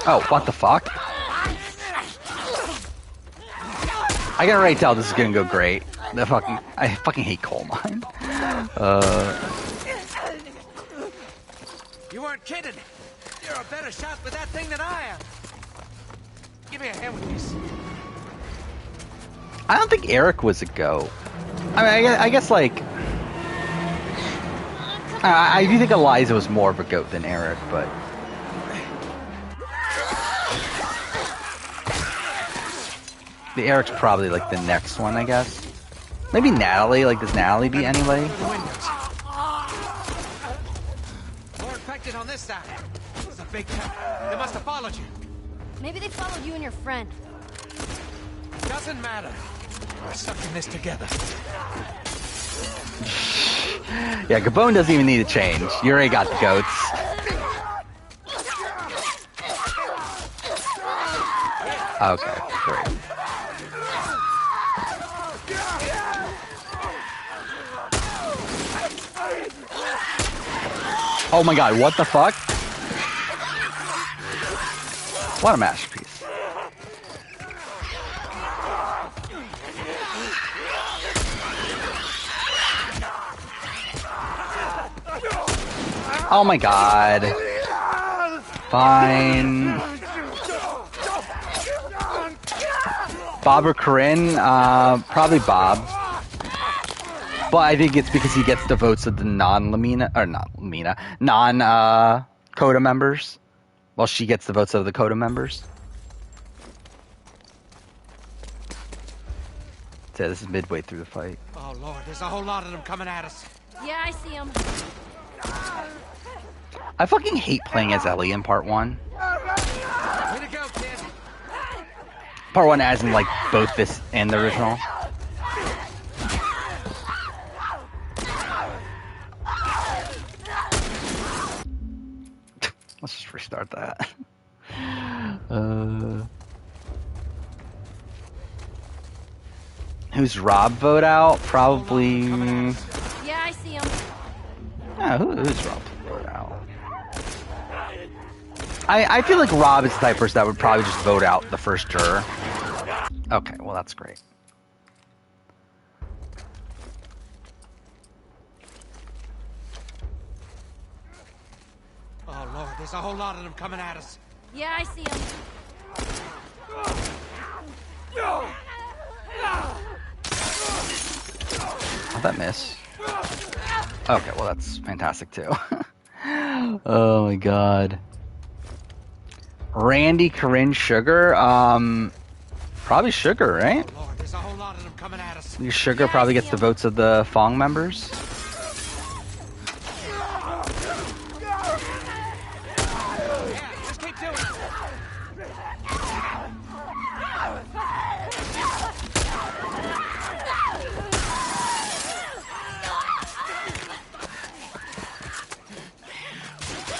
Oh, what the fuck? I can already tell this is gonna go great. I fucking hate coal mine. You weren't kidding. You're a better shot with that thing than I am. Give me a hand with this. I don't think Eric was a go. I mean, I guess like I do think Eliza was more of a goat than Eric, but. The Eric's probably like the next one, I guess. Maybe Natalie. Like, does Natalie beat anybody? More infected on this side. It's a big town. They must have followed you. Maybe they followed you and your friend. Doesn't matter. We're stuck in this together. Yeah, Gabon doesn't even need to change. You already got the goats. Okay, great. Oh my god, what the fuck? What a masterpiece. Oh my god. Fine. Bob or Corinne? Probably Bob. But I think it's because he gets the votes of the non-Coda members, while she gets the votes of the Coda members. So this is midway through the fight. Oh Lord, there's a whole lot of them coming at us. Yeah, I see him. I fucking hate playing as Ellie in Part 1. Way to go, kid. Part 1 as in like both this and the original. Let's just restart that. Who's Rob vote out? Probably. Yeah, I see him. Yeah, who's Rob vote out? I feel like Rob is the type of person that would probably just vote out the first juror. Okay, well that's great. Oh Lord, there's a whole lot of them coming at us. Yeah, I see him. How'd that miss? Okay, well that's fantastic too. Oh my god. Randy, Corinne, Sugar? Probably Sugar, right? Oh Lord, there's a whole lot of them coming at us. Sugar probably gets the votes of the Fong members.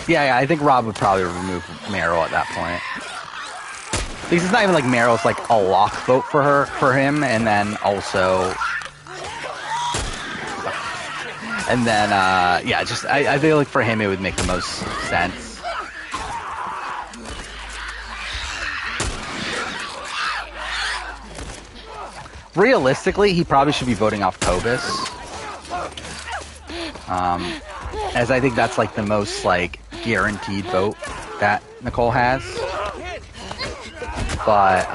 Yeah, I think Rob would probably remove Meryl at that point. Because it's not even like Meryl's like a lock vote for him, and then also, yeah, just I feel like for him it would make the most sense. Realistically, he probably should be voting off Cobus. As I think that's like the most like guaranteed vote that Nicole has. But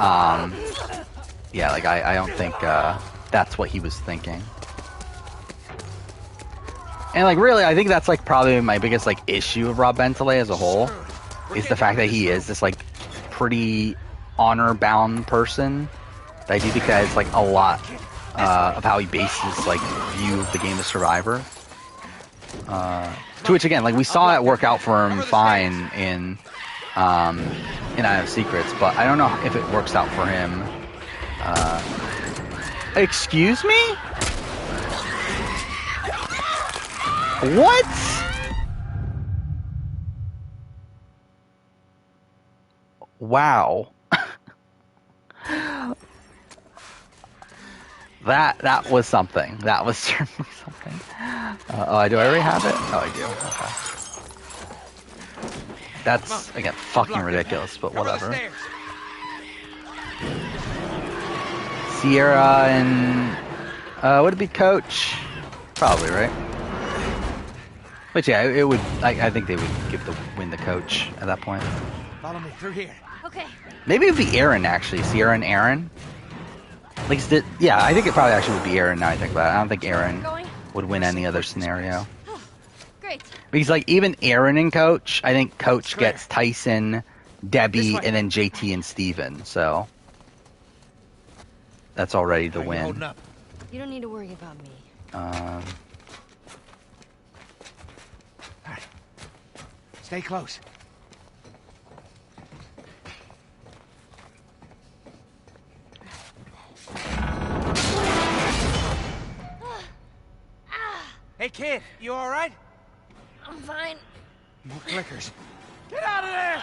yeah, like I don't think that's what he was thinking. And like really, I think that's like probably my biggest like issue of Rob Bentley as a whole is the fact that he is this like pretty honor-bound person. That I do think that it's like a lot of how he bases like view of the game of Survivor. To which again, like we saw it work out for him fine in Eye of Secrets, but I don't know if it works out for him. Excuse me? What? Wow. That was something. That was certainly something. Oh, do I already have it? Oh, I do. Okay. That's, again, fucking ridiculous, but whatever. Sierra and... would it be Coach? Probably, right? But yeah, it would... I think they would give the win to Coach at that point. Follow me through here. Okay. Maybe it would be Aaron, actually. Sierra and Aaron. Like, yeah, I think it probably actually would be Aaron now I think about it. I don't think Aaron would win any other scenario. Great. Because, like, even Aaron and Coach, I think Coach gets Tyson, Debbie, and then JT and Steven, so... That's already the win. You don't need to worry about me. All right. Stay close. Hey, kid, you all right? I'm fine. More clickers. Get out of there!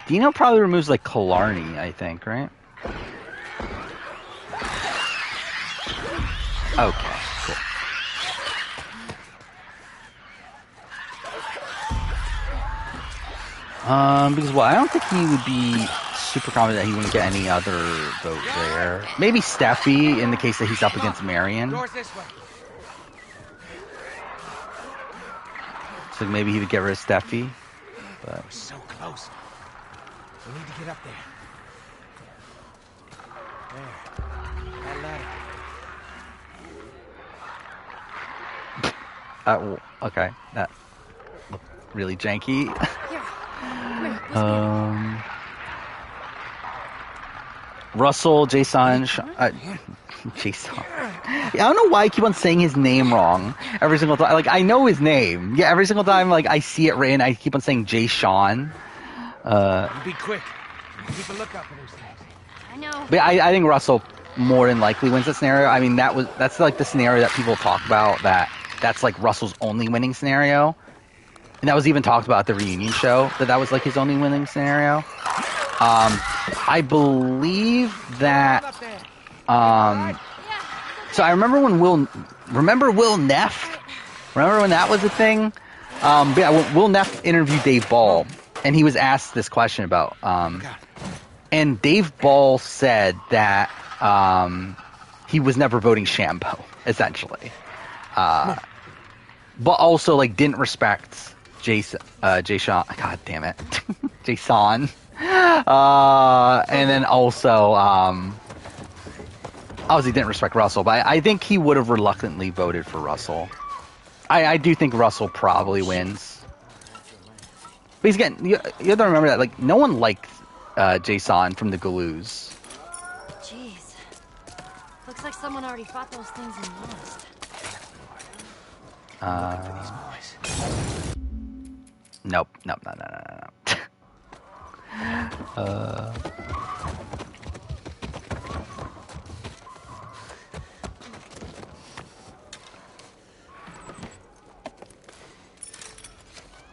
Dino probably removes, like, Killarney, I think, right? Okay, cool. Because, well, I don't think he would be super confident that he wouldn't get any other vote there. Maybe Steffi, in the case that he's up against Marion. Doors this way. So maybe he would get rid of Steffi. But... We're so close. We need to get up there. There. That ladder. Okay. That looked really janky. Russell, Jason, Jason. I don't know why I keep on saying his name wrong every single time. Like, I know his name. Yeah, every single time, like, I see it written, I keep on saying Jay Sean. Be quick. Keep a lookout for those things. I know. But I think Russell more than likely wins that scenario. I mean, that's like the scenario that people talk about. That's like Russell's only winning scenario, and that was even talked about at the reunion show. That was like his only winning scenario. I believe that. So I remember when Will Neff. Remember when that was a thing? But yeah, when Will Neff interviewed Dave Ball, and he was asked this question about. And Dave Ball said that he was never voting Shambo, essentially. But also, like, didn't respect Jason. God damn it. Jason. And then also, obviously didn't respect Russell, but I think he would have reluctantly voted for Russell. I do think Russell probably wins. But he's getting, you have to remember that, like, no one liked Jason from the Galoos. Jeez. Looks like someone already fought those things and lost. Nope. No.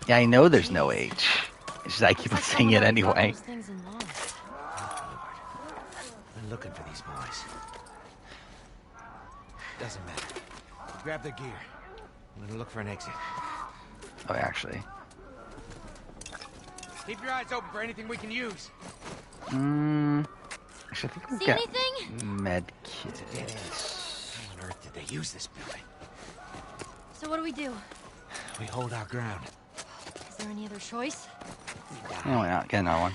Yeah, I know there's no H. It's just I keep on saying it anyway. I'm looking for these boys. Doesn't matter. Grab their gear. I'm gonna look for an exit. Oh, actually. Keep your eyes open for anything we can use. Actually, I think we'll See get anything? med kit. How on earth did they use this building? So what do we do? We hold our ground. Is there any other choice? No, why not? Get another one.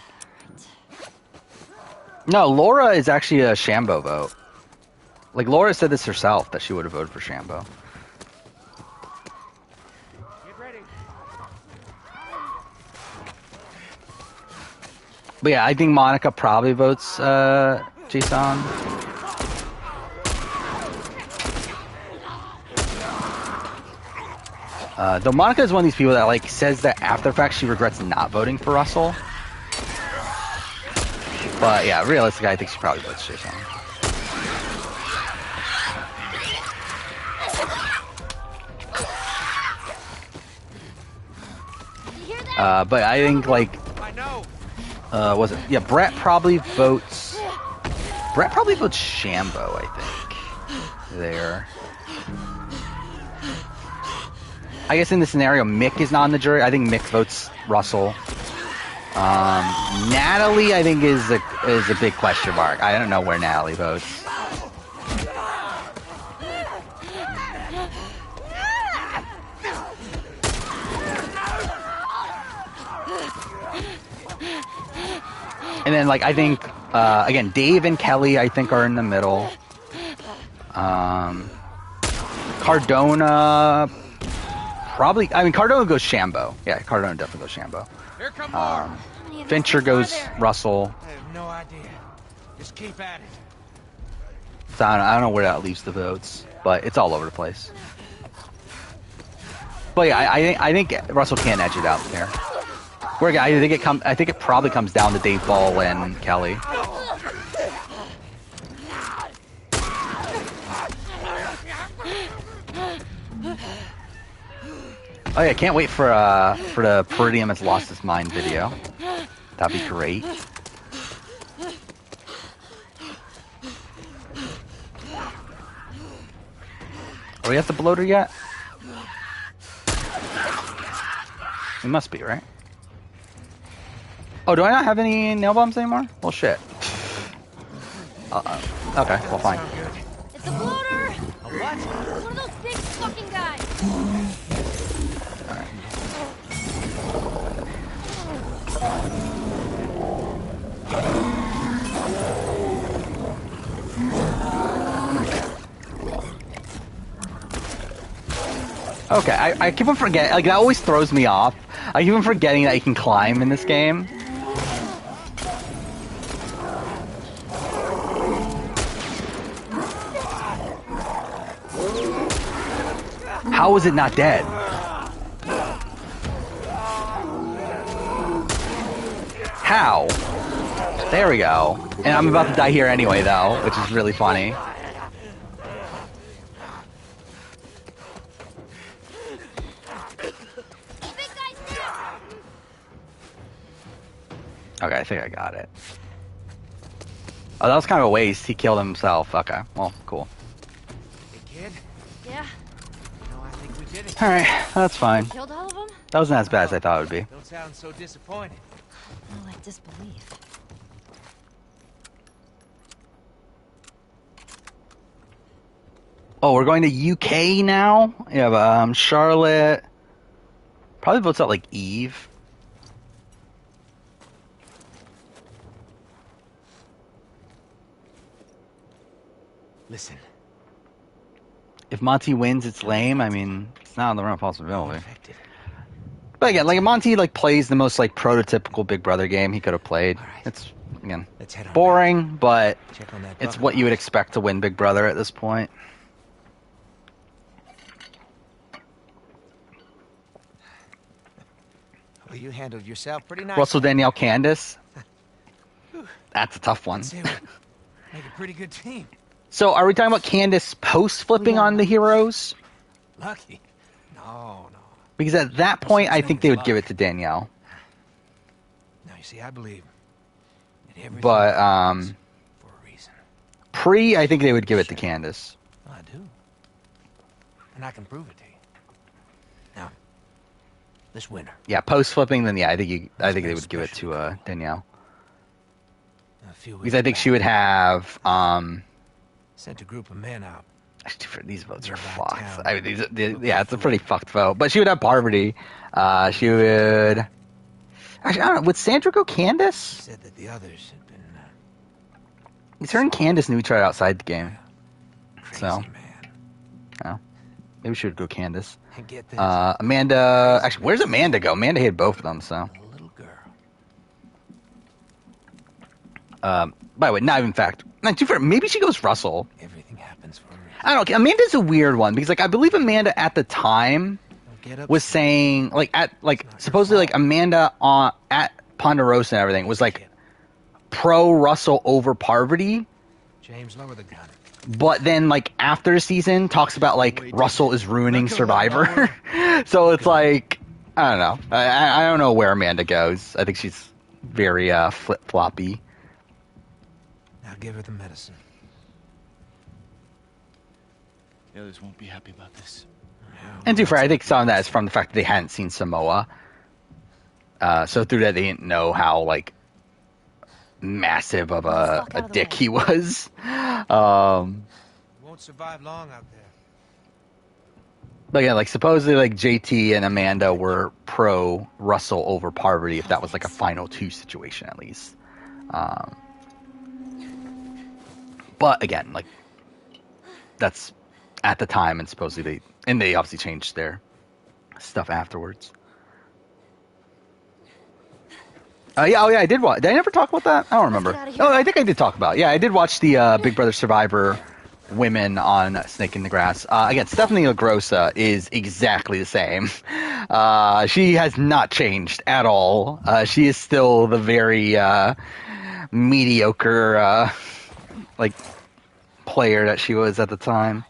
No, Laura is actually a Shambo vote. Like, Laura said this herself, that she would have voted for Shambo. Get ready. But yeah, I think Monica probably votes Jason. Though Monica is one of these people that, like, says that after the fact she regrets not voting for Russell. But yeah, realistically, I think she probably votes Jason. But I think like, was it? Yeah, Brett probably votes Shambo. I think there. I guess in this scenario, Mick is not on the jury. I think Mick votes Russell. Natalie, I think, is a big question mark. I don't know where Natalie votes. And then, like, I think, again, Dave and Kelly, I think, are in the middle. Cardona, probably. I mean, Cardona goes Shambo. Yeah, Cardona definitely goes Shambo. Fincher goes Russell. I have no idea. Just keep at it. So I don't know where that leaves the votes, but it's all over the place. But yeah, I think Russell can edge it out there. Where I think it probably comes down to Dave Ball and Kelly. Oh yeah, can't wait for the Peridium has lost his mind video. That'd be great. Are we at the bloater yet? We must be, right? Oh, do I not have any nail bombs anymore? Well, shit. Okay, well, fine. It's a bloater! A what? It's one of those big fucking guys. Okay, I keep on forgetting. Like, that always throws me off. I keep on forgetting that you can climb in this game. How is it not dead? How? There we go. And I'm about to die here anyway, though, which is really funny. Okay, I think I got it. Oh, that was kind of a waste. He killed himself. Okay, well, cool. Hey, kid. Yeah. No, I think we did it. All right, that's fine. You killed all of them? That wasn't as bad as I thought it would be. Don't sound so disappointed. More like disbelief. Oh, we're going to UK now? You have Charlotte. Probably votes out like Eve. Listen. If Monty wins, it's lame. I mean, it's not on the realm of possibility. But again, like Monty like plays the most like prototypical Big Brother game he could have played. Right. It's again boring, but it's what you would expect to win Big Brother at this point. Well, you handled yourself pretty nice. Russell, Danielle, Candace. That's a tough one. Make a pretty good team. So, are we talking about Candace post flipping on the heroes? Lucky. No. Because at that point, I think they would give it to Danielle. Now you see, I believe that everything but happens for a reason. Pre, I think they would give it to Candace. Well, I do, and I can prove it to you. Now, this winner. Yeah, post flipping, then yeah, I think they would give it to Danielle. Because I think she would have. Sent a group of men out. These votes are fucked. I mean, yeah, it's a pretty fucked vote. But she would have Parvati. She would. Actually, I don't know. Would Sandra go Candace? Said that the others had been. It's her and Candace knew each other outside the game. Crazy so. Man. Yeah. Maybe she would go Candace. And get this. Amanda. Actually, where's Amanda go? Amanda hated both of them, so. A little girl. By the way, not even fact. Not too fair. Maybe she goes Russell. Everything happens for a reason. I don't know. Amanda's a weird one because, like, I believe Amanda at the time was saying, supposedly, Amanda at Ponderosa and everything was like pro Russell over Parvati. James, lower the gun. But then, like, after the season, talks about like Russell is ruining Survivor. So it's like, I don't know. I don't know where Amanda goes. I think she's very flip-floppy. Now give her the medicine. The others won't be happy about this. And to be fair, I think some of that is from the fact that they hadn't seen Samoa. So through that, they didn't know how, like, massive of a dick he was. Won't survive long out there. But yeah, like, supposedly, like, JT and Amanda were pro Russell over Parvati, if that was, like, a final two situation, at least. But, again, like, that's at the time, and supposedly they obviously changed their stuff afterwards. Yeah, I did watch. Did I never talk about that? I don't remember. Oh, I think I did talk about it. Yeah, I did watch the Big Brother Survivor women on Snake in the Grass. Again, Stephanie LaGrossa is exactly the same. She has not changed at all. She is still the very mediocre like player that she was at the time.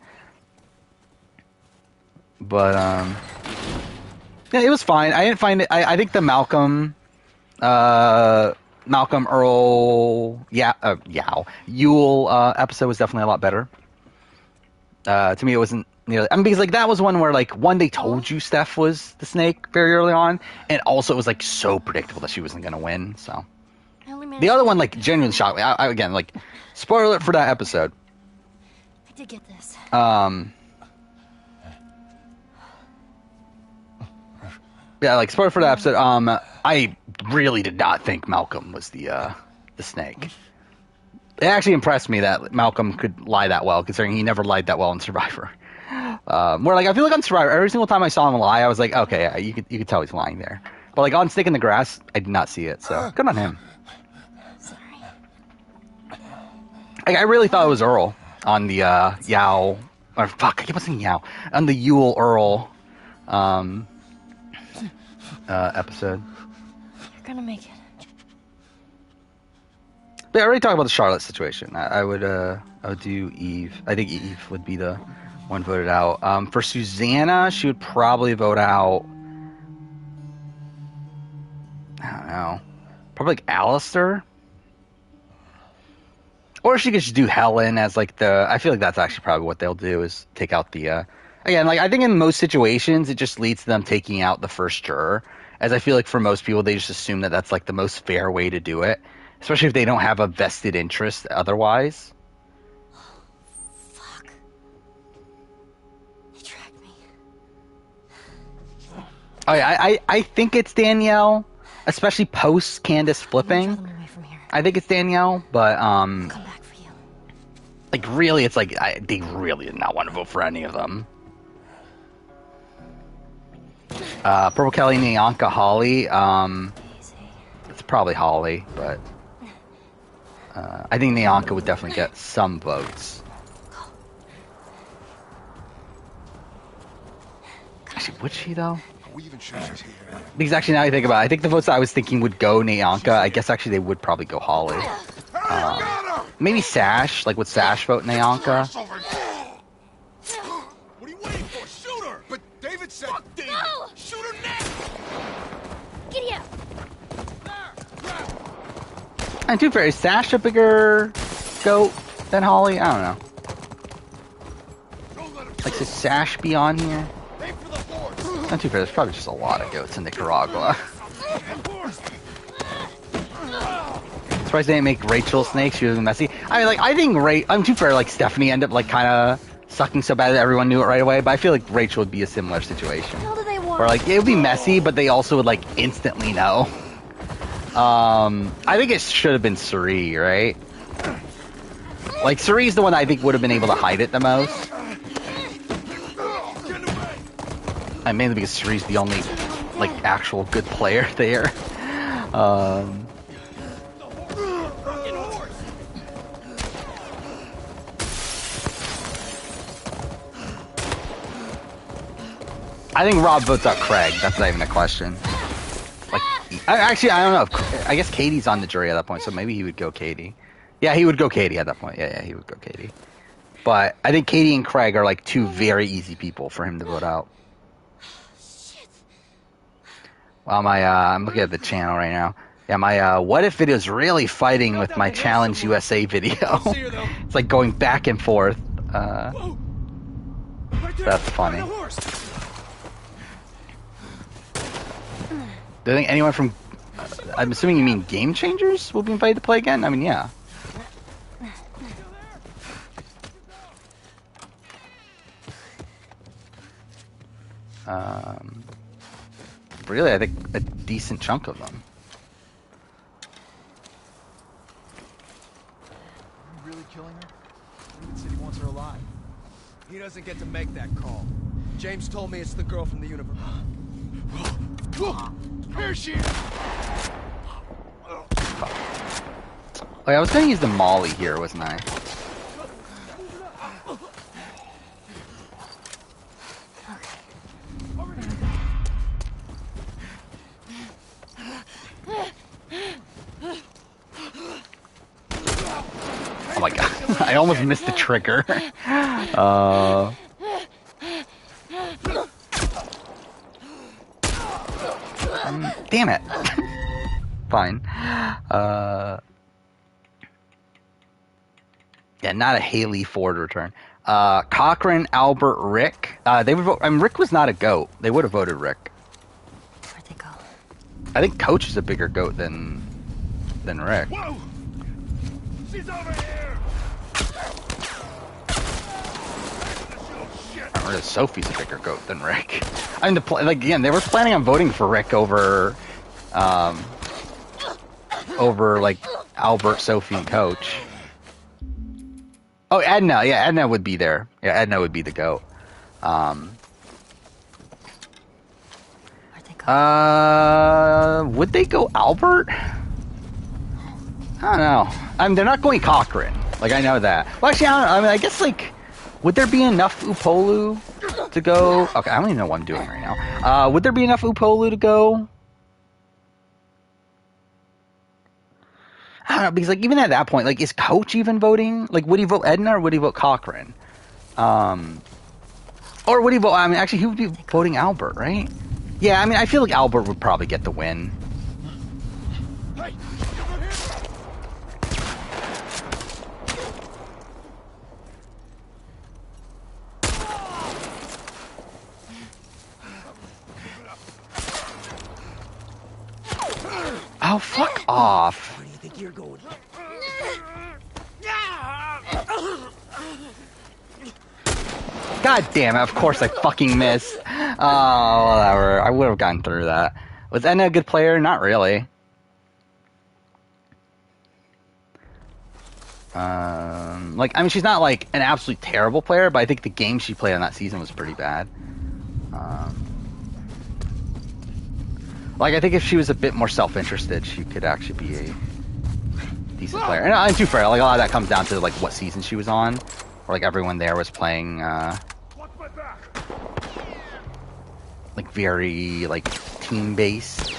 But yeah, it was fine. I didn't find it. I think the Malcolm Earl Yule episode was definitely a lot better. To me, it wasn't nearly. I mean, because like that was one where like one they told you Steph was the snake very early on, and also it was like so predictable that she wasn't going to win. So the other one like genuinely shocked me. I again, like, spoiler alert for that episode. I did get this. Yeah, like, spoiler for that episode. I really did not think Malcolm was the snake. It actually impressed me that Malcolm could lie that well, considering he never lied that well in Survivor. Where, like, I feel like on Survivor, every single time I saw him lie, I was like, okay, yeah, you could tell he's lying there. But, like, on Snake in the Grass, I did not see it, so good on him. Like, I really thought it was Earl on the Yao, or fuck, I keep on saying Yao, on the Yule Earl episode. You're gonna make it. But I already talked about the Charlotte situation. I would do Eve. I think Eve would be the one voted out. For Susanna, she would probably vote out. I don't know. Probably like Alistair. Or she could just do Helen as like the. I feel like that's actually probably what they'll do is take out the. Again, like I think in most situations it just leads to them taking out the first juror. As I feel like for most people they just assume that that's like the most fair way to do it. Especially if they don't have a vested interest otherwise. Fuck. They tracked me. Oh yeah, I think it's Danielle, especially post Candace flipping. I think it's Danielle, but Come back for you. like really, it's like they really did not want to vote for any of them. Purple Kelly, Nyanka, Holly. It's probably Holly, but I think Nyanka would definitely get some votes. Actually, would she though? Because actually, now I think about it, I think the votes that I was thinking would go Nyanka. I guess actually they would probably go Holly. Maybe Sash. Like, would Sash vote Nyanka? What are you waiting for? Shoot her! But David said... Fuck David! No! Shoot her next! Giddy up! And to be fair, is Sash a bigger goat than Holly? I don't know. Like, should Sash be on here? Not too fair, there's probably just a lot of goats in Nicaragua. Surprised they didn't make Rachel snake. She was messy. I mean, like, I think I'm too fair. Like, Stephanie ended up like kind of sucking so bad that everyone knew it right away. But I feel like Rachel would be a similar situation, where like it would be messy, but they also would like instantly know. I think it should have been Suri, right? Like, Suri's the one I think would have been able to hide it the most. And mainly because Suri's the only like actual good player there. I think Rob votes out Craig. That's not even a question. Like, I don't know. I guess Katie's on the jury at that point, so maybe he would go Katie. Yeah, he would go Katie at that point. Yeah, he would go Katie. But I think Katie and Craig are like two very easy people for him to vote out. Well, I'm looking at the channel right now. Yeah, my what if video is really fighting with my Challenge USA video. It's like going back and forth. That's funny. Do you think anyone from... I'm assuming you mean Game Changers will be invited to play again? I mean, yeah. Really, I think a decent chunk of them. Are you really killing her? David said he wants her alive. He doesn't get to make that call. James told me it's the girl from the universe. Look! Here she is! Oh, yeah, I was going to use the Molly here, wasn't I? Oh my god, I almost missed the trigger. Damn it. Fine. Yeah, not a Haley Ford return. Cochran, Albert, Rick. They would vote. I mean, Rick was not a goat. They would have voted Rick. Where'd they go? I think Coach is a bigger goat than Rick. Whoa! She's over here! Or Sophie's a bigger goat than Rick. I mean, again, they were planning on voting for Rick over like Albert, Sophie, and Coach. Oh, Edna. Yeah, Edna would be there. Yeah, Edna would be the goat. Would they go Albert? I don't know. I mean, they're not going Cochran. Like, I know that. Well, actually, I don't know. I mean, I guess, like, would there be enough Upolu to go? Okay, I don't even know what I'm doing right now. Would there be enough Upolu to go? I don't know, because, like, even at that point, like, is Coach even voting? Like, would he vote Edna or would he vote Cochran? Or would he vote... I mean, actually, he would be voting Albert, right? Yeah, I mean, I feel like Albert would probably get the win. Hey! Oh, fuck off. Where do you think you're going? God damn it, of course I fucking missed. Oh, whatever. I would have gotten through that. Was Edna a good player? Not really. Like, I mean, she's not, like, an absolutely terrible player, but I think the game she played on that season was pretty bad. Like, I think if she was a bit more self-interested, she could actually be a decent player. And I'm too fair. Like, a lot of that comes down to, like, what season she was on. Or, like, everyone there was playing, like, very, like, team-based.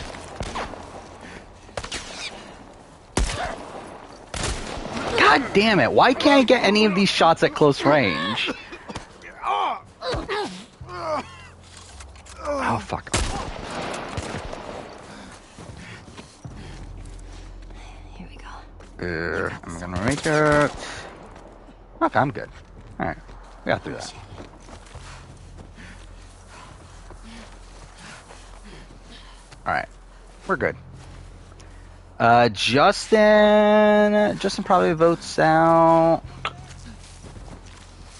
God damn it. Why can't I get any of these shots at close range? Oh, fuck. Here we go. I'm gonna make it. Okay, I'm good. Alright. We got through that. Alright. We're good. Justin probably votes out.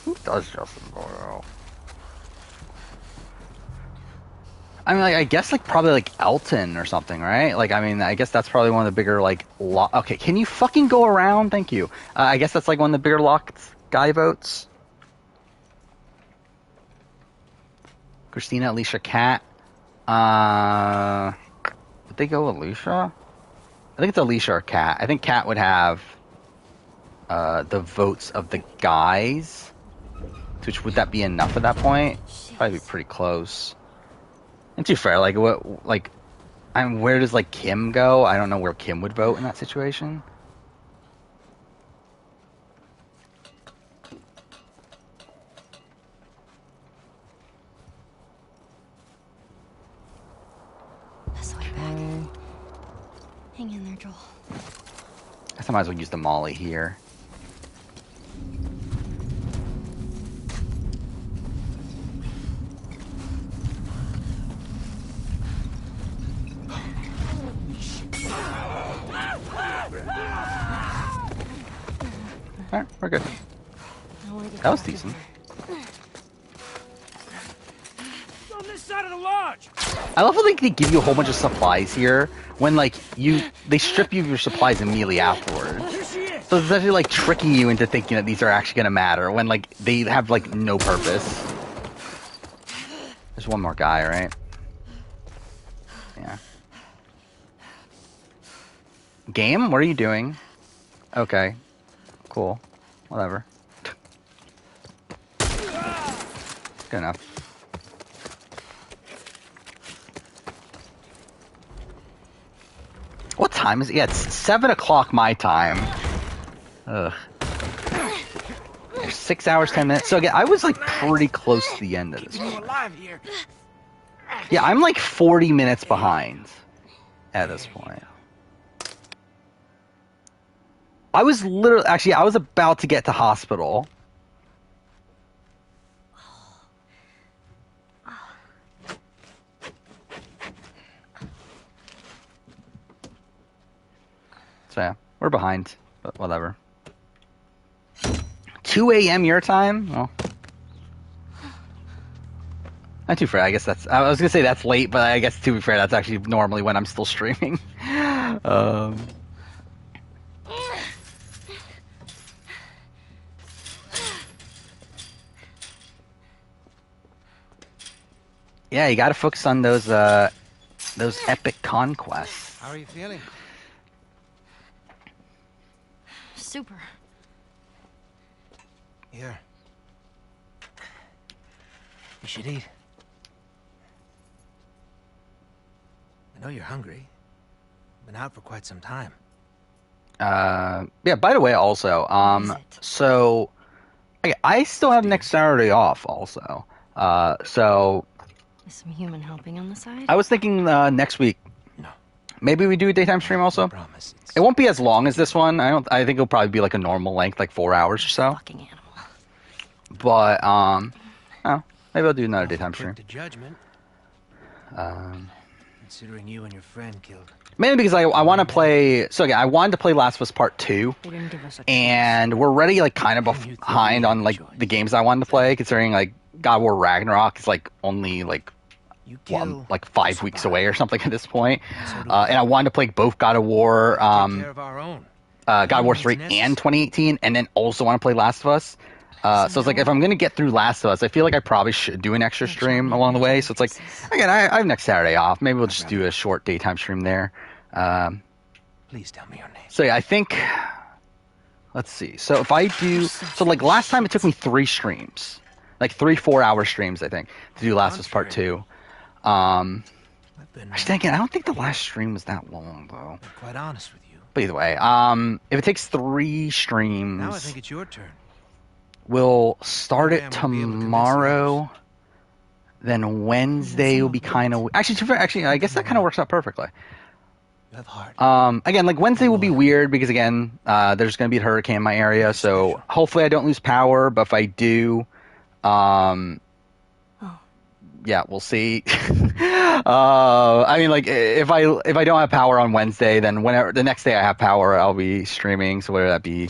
Who does Justin vote out? I mean, like, I guess, like, probably, like, Elton or something, right? Like, I mean, I guess that's probably one of the bigger, like, okay, can you fucking go around? Thank you. I guess that's, like, one of the bigger locked guy votes. Christina, Alicia, Kat. Would they go Alicia? I think it's Alicia or Kat. I think Kat would have the votes of the guys. Which, would that be enough at that point? Probably be pretty close. And to be fair, like, what, like, I mean, where does, like, Kim go? I don't know where Kim would vote in that situation. This way. Hang in there, Joel. Guess I might as well use the molly here. Alright, we're good. That was decent. On this side of the lodge. I love how they give you a whole bunch of supplies here when like they strip you of your supplies immediately afterwards. So it's actually like tricking you into thinking that these are actually gonna matter when like they have like no purpose. There's one more guy, right? Yeah. Game? What are you doing? Okay. Cool. Whatever. Good enough. What time is it? Yeah, it's 7 o'clock my time. Ugh. 6 hours, 10 minutes. So again, I was like pretty close to the end of this one. Yeah, I'm like 40 minutes behind at this point. I was literally, actually, I was about to get to hospital. So yeah, we're behind, but whatever. 2 a.m. your time? Well, not too fair. I guess that's, I was gonna say that's late, but I guess to be fair, that's actually normally when I'm still streaming. Yeah, you gotta focus on those epic conquests. How are you feeling? Super. Here. You should eat. I know you're hungry. Been out for quite some time. Yeah, by the way, also, so I still have next Saturday off also. So Is some human helping on the side? I was thinking next week. No. Maybe we do a daytime stream also. Promise. It won't be as long as this one. I think it'll probably be like a normal length, like 4 hours or so. Fucking animal. But oh, maybe I'll do another daytime stream. To judgment. Considering you and your friend killed. Mainly because I want to play. So again, I wanted to play Last of Us Part 2, and we're already like kind of behind on like the games I wanted to play. Considering like God of War Ragnarok is like only like 5 weeks away or something at this point, and I wanted to play both God of War, God of War 3 and 2018, and then also want to play Last of Us. So it's like if I'm gonna get through Last of Us, I feel like I probably should do an extra stream along the way. So it's like again, I have next Saturday off. Maybe we'll just do a short daytime stream there. Please tell me your name. So yeah, I think. Let's see. So if I do, so like last time it took me 3 streams, like 3 4-hour streams, I think, to do Last of Us Part 2. Actually, again, I don't think the last stream was that long though. Quite honest with you. But either way, if it takes 3 streams, Now I think it's your turn. We'll start it tomorrow. Then Wednesday will be kind of actually. I guess that kind of works out perfectly. You have heart. Again, like Wednesday will be weird because again, there's going to be a hurricane in my area, so hopefully I don't lose power. But if I do, yeah, we'll see. I mean, like if I don't have power on Wednesday, then whenever the next day I have power, I'll be streaming. So whether that be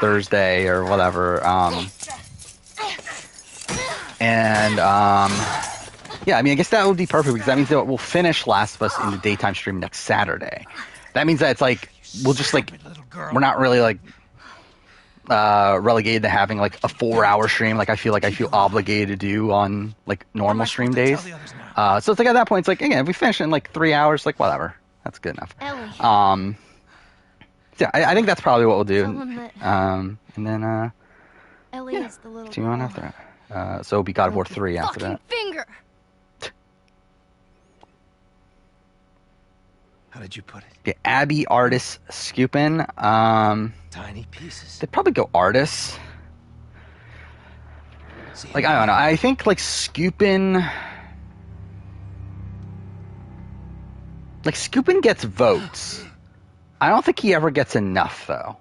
Thursday or whatever. Yeah, I mean, I guess that would be perfect because that means that we'll finish Last of Us in the daytime stream next Saturday. That means that it's like we'll just like we're not really like relegated to having like a 4-hour stream like I feel obligated to do on like normal stream days. So it's like at that point it's like again if we finish it in like 3 hours, like whatever, that's good enough. Ellie. Yeah, I think that's probably what we'll do. Tell him that And then Ellie is the little see you on girl. after that. So it'll be God of War 3 after Fucking that. finger. How did you put it? Yeah, Abby, Artis, Skupin. Tiny pieces. They'd probably go Artis. Like I don't know. I think like Skupin. Like Skupin gets votes, I don't think he ever gets enough, though.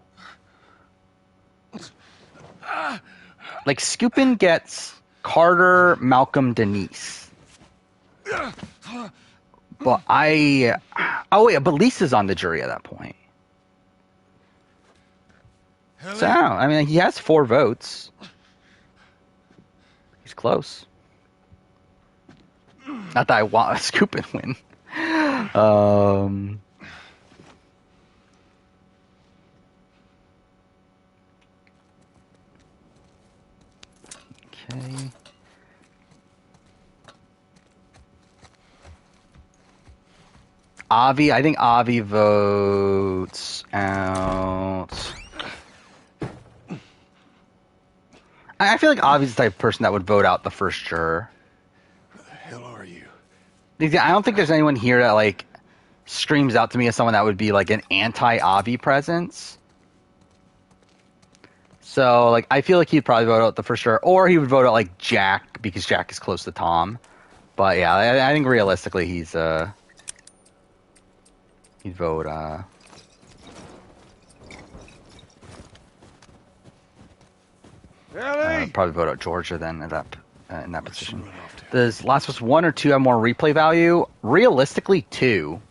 Like, Skupin gets Carter, Malcolm, Denise. But oh wait, but Lisa's on the jury at that point. So, I mean, he has 4 votes. He's close. Not that I want a Skupin win. Okay. Avi, I think Avi votes out. I feel like Avi's the type of person that would vote out the first juror. Who the hell are you? I don't think there's anyone here that like screams out to me as someone that would be like an anti-Avi presence. So like I feel like he'd probably vote out the first juror, or he would vote out like Jack because Jack is close to Tom. But yeah, I think realistically he'd vote probably vote out Georgia then at that in that position. Does Last of Us 1 or 2 have more replay value? Realistically, 2.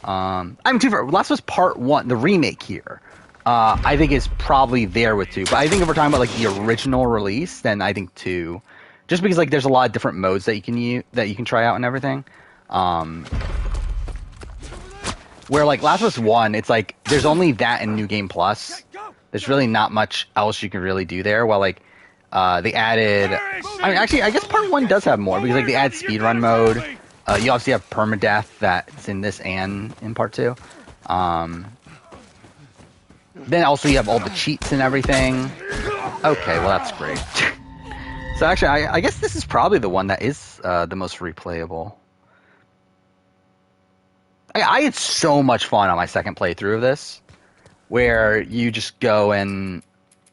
I mean, 2 for Last of Us Part 1, the remake here. I think is probably there with 2. But I think if we're talking about like the original release, then I think 2. Just because like there's a lot of different modes that you can try out and everything. Where like Last of Us 1, it's like there's only that in New Game Plus. There's really not much else you can really do there. While like they added, I mean, actually, I guess Part 1 does have more because like they add speedrun mode. You obviously have permadeath that's in this and in Part 2. Then also you have all the cheats and everything. Okay, well that's great. So actually, I guess this is probably the one that is the most replayable. I had so much fun on my second playthrough of this, where you just go and,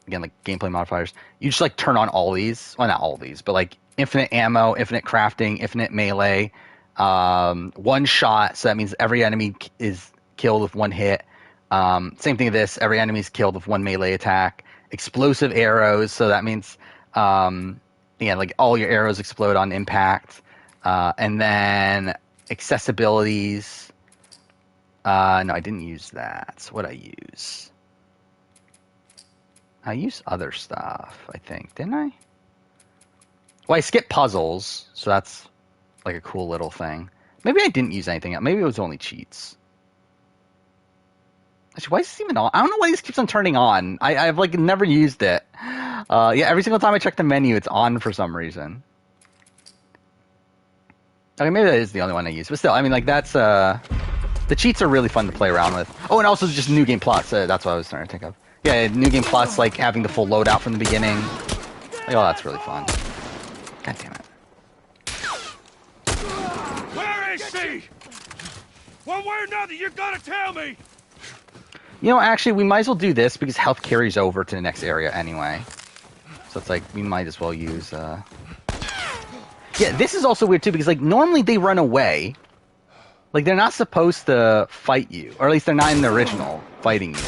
again, like gameplay modifiers, you just like turn on all these, well not all these, but like infinite ammo, infinite crafting, infinite melee, one shot, so that means every enemy is killed with one hit. Same thing with this, every enemy is killed with one melee attack. Explosive arrows, so that means, like all your arrows explode on impact. And then accessibilities. No, I didn't use that. So what I use? I used other stuff, I think, didn't I? Well, I skipped puzzles, so that's like a cool little thing. Maybe I didn't use anything else. Maybe it was only cheats. Actually, why is this even on? I don't know why this keeps on turning on. I've like never used it. Yeah, every single time I check the menu, it's on for some reason. Okay, maybe that is the only one I use. But still, I mean, like that's the cheats are really fun to play around with. Oh, and also just New Game Plus. That's what I was trying to think of. Yeah, New Game Plus, like having the full loadout from the beginning. Like, oh, that's really fun. God damn it. Where is she? One way or another, you gotta tell me. You know, actually, we might as well do this because health carries over to the next area anyway. So it's like we might as well use. Yeah, this is also weird too because like normally they run away. Like, they're not supposed to fight you. Or at least they're not in the original fighting you.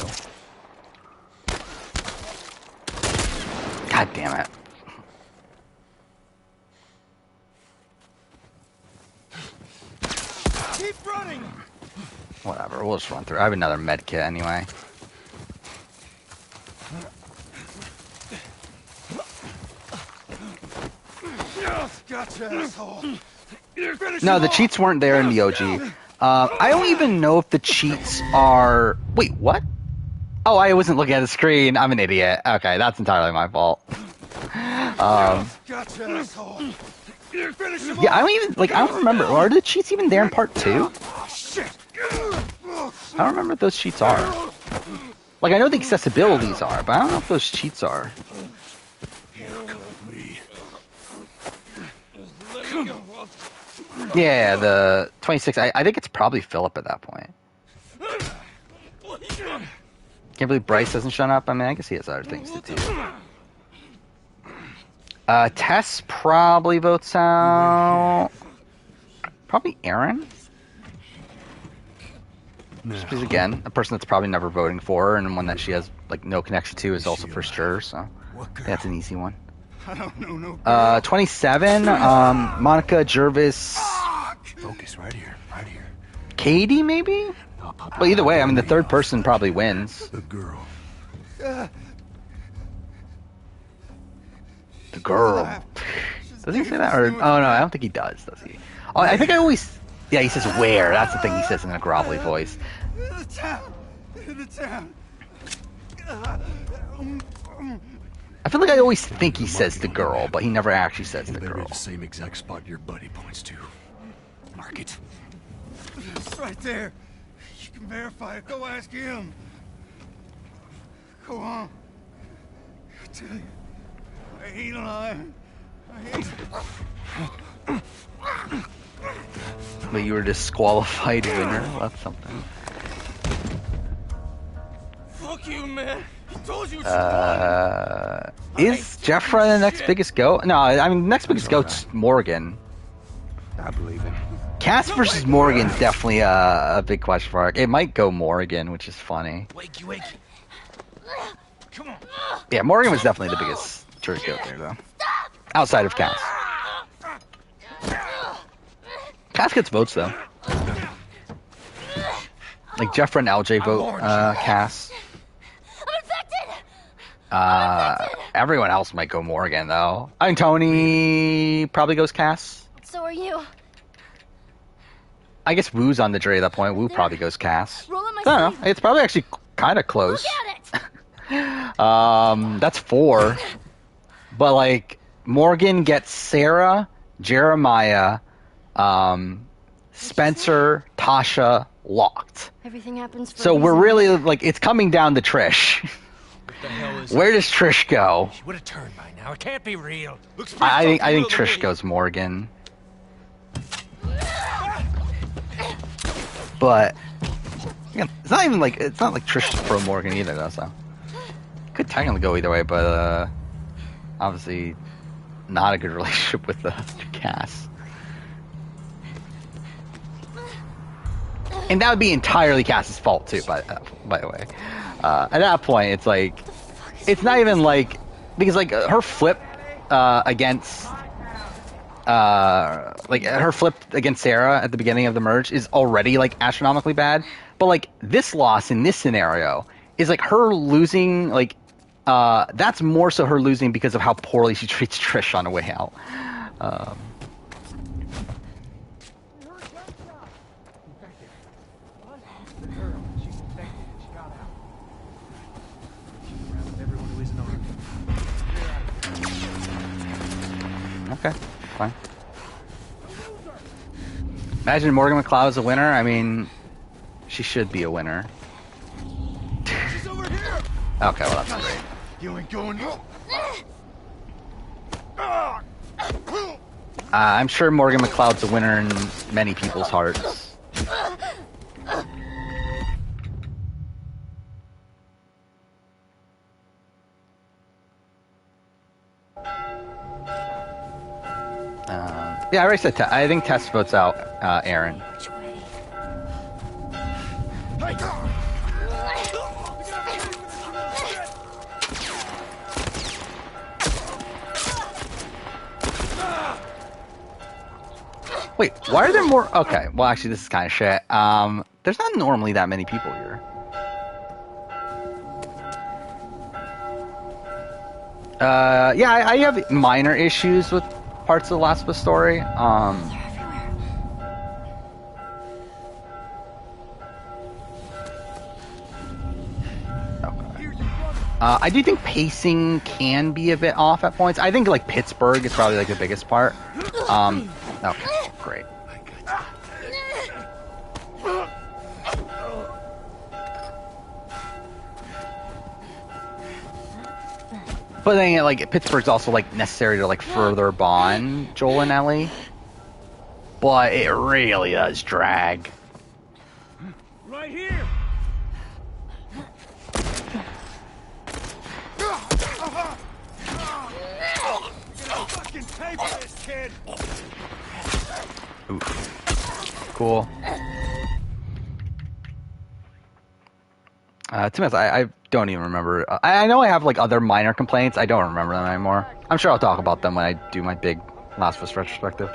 God damn it. Keep running. Whatever, we'll just run through. I have another med kit anyway. Gotcha, asshole. No, the cheats weren't there in the OG. I don't even know if the cheats are... Wait, what? Oh, I wasn't looking at the screen. I'm an idiot. Okay, that's entirely my fault. Gotcha, asshole. Yeah, I don't even... Like, I don't remember. Are the cheats even there in Part 2? I don't remember what those cheats are. Like, I know the accessibilities are, but I don't know if those cheats are. Yeah, the 26. I think it's probably Philip at that point. Can't believe Bryce hasn't shown up. I mean, I guess he has other things to do. Tess probably votes out. Probably Aaron. She's, again, a person that's probably never voting for her, and one that she has like no connection to is also for sure. So that's an easy one. I don't know no 27. Monica Jervis. Focus right here, right here. Katie, maybe. Well, either way, I mean, the third person probably wins. The girl. The girl. Does he say that? Or oh no, I don't think he does he? Oh, I think I always. Yeah, he says where. That's the thing he says in a grovelly voice. The town. The town. I feel like I always think he says the girl, but he never actually says the girl. The same exact spot your buddy points to. Mark it. It's right there. You can verify it. Go ask him. Go on. I tell you, I ain't lying. I ain't. But you were disqualified winner. That's something. Fuck you, man. He told you. Is Jeffra the next biggest goat? No, I mean, the next biggest goat's Morgan. I believe it. Cass versus Morgan is definitely a big question mark. It might go Morgan, which is funny. Wakey, wakey. Come on. Yeah, Morgan was definitely the biggest church goat there, though. Outside of Cass. Cass gets votes, though. Like, Jeffra and LJ vote Cass. Everyone else might go Morgan, though. I mean, Tony probably goes Cass. So are you. I guess Woo's on the jury at that point. Woo probably goes Cass. Roll up my I don't know. It's probably actually kind of close. Look at it. That's 4. But, like, Morgan gets Sarah, Jeremiah, Spencer, Tasha, locked. Everything happens for So a we're reason. really, like, it's coming down to Trish. Where does Trish go? She would have turned by now. It can't be real. I think Trish goes Morgan. But again, it's not like Trish is pro Morgan either, though. So could technically go either way, but obviously not a good relationship with the Cass. And that would be entirely Cass's fault too, by the way. At that point, it's like it's not even like because like her flip against. Like her flip against Sarah at the beginning of the merge is already like astronomically bad, but like this loss in this scenario is like her losing. Like that's more so her losing because of how poorly she treats Trish on the way out. Okay. Fine. Imagine Morgan McLeod is a winner. I mean, she should be a winner. She's over here. Okay, well that's great. You ain't going. I'm sure Morgan McLeod's a winner in many people's hearts. Yeah, I already said I think Tess votes out Aaron. Wait, why are there more? Okay, well actually this is kind of shit. There's not normally that many people here. Yeah, I have minor issues with parts of the Last of Us story. I do think pacing can be a bit off at points. I think like Pittsburgh is probably like the biggest part. Okay, great. But then, like, Pittsburgh's also, like, necessary to, like, further bond Joel and Ellie. But it really does drag. Right here. Fucking pay for this, kid. Oof. Cool. To be honest, I don't even remember. I know I have like other minor complaints. I don't remember them anymore. I'm sure I'll talk about them when I do my big Last of Us retrospective.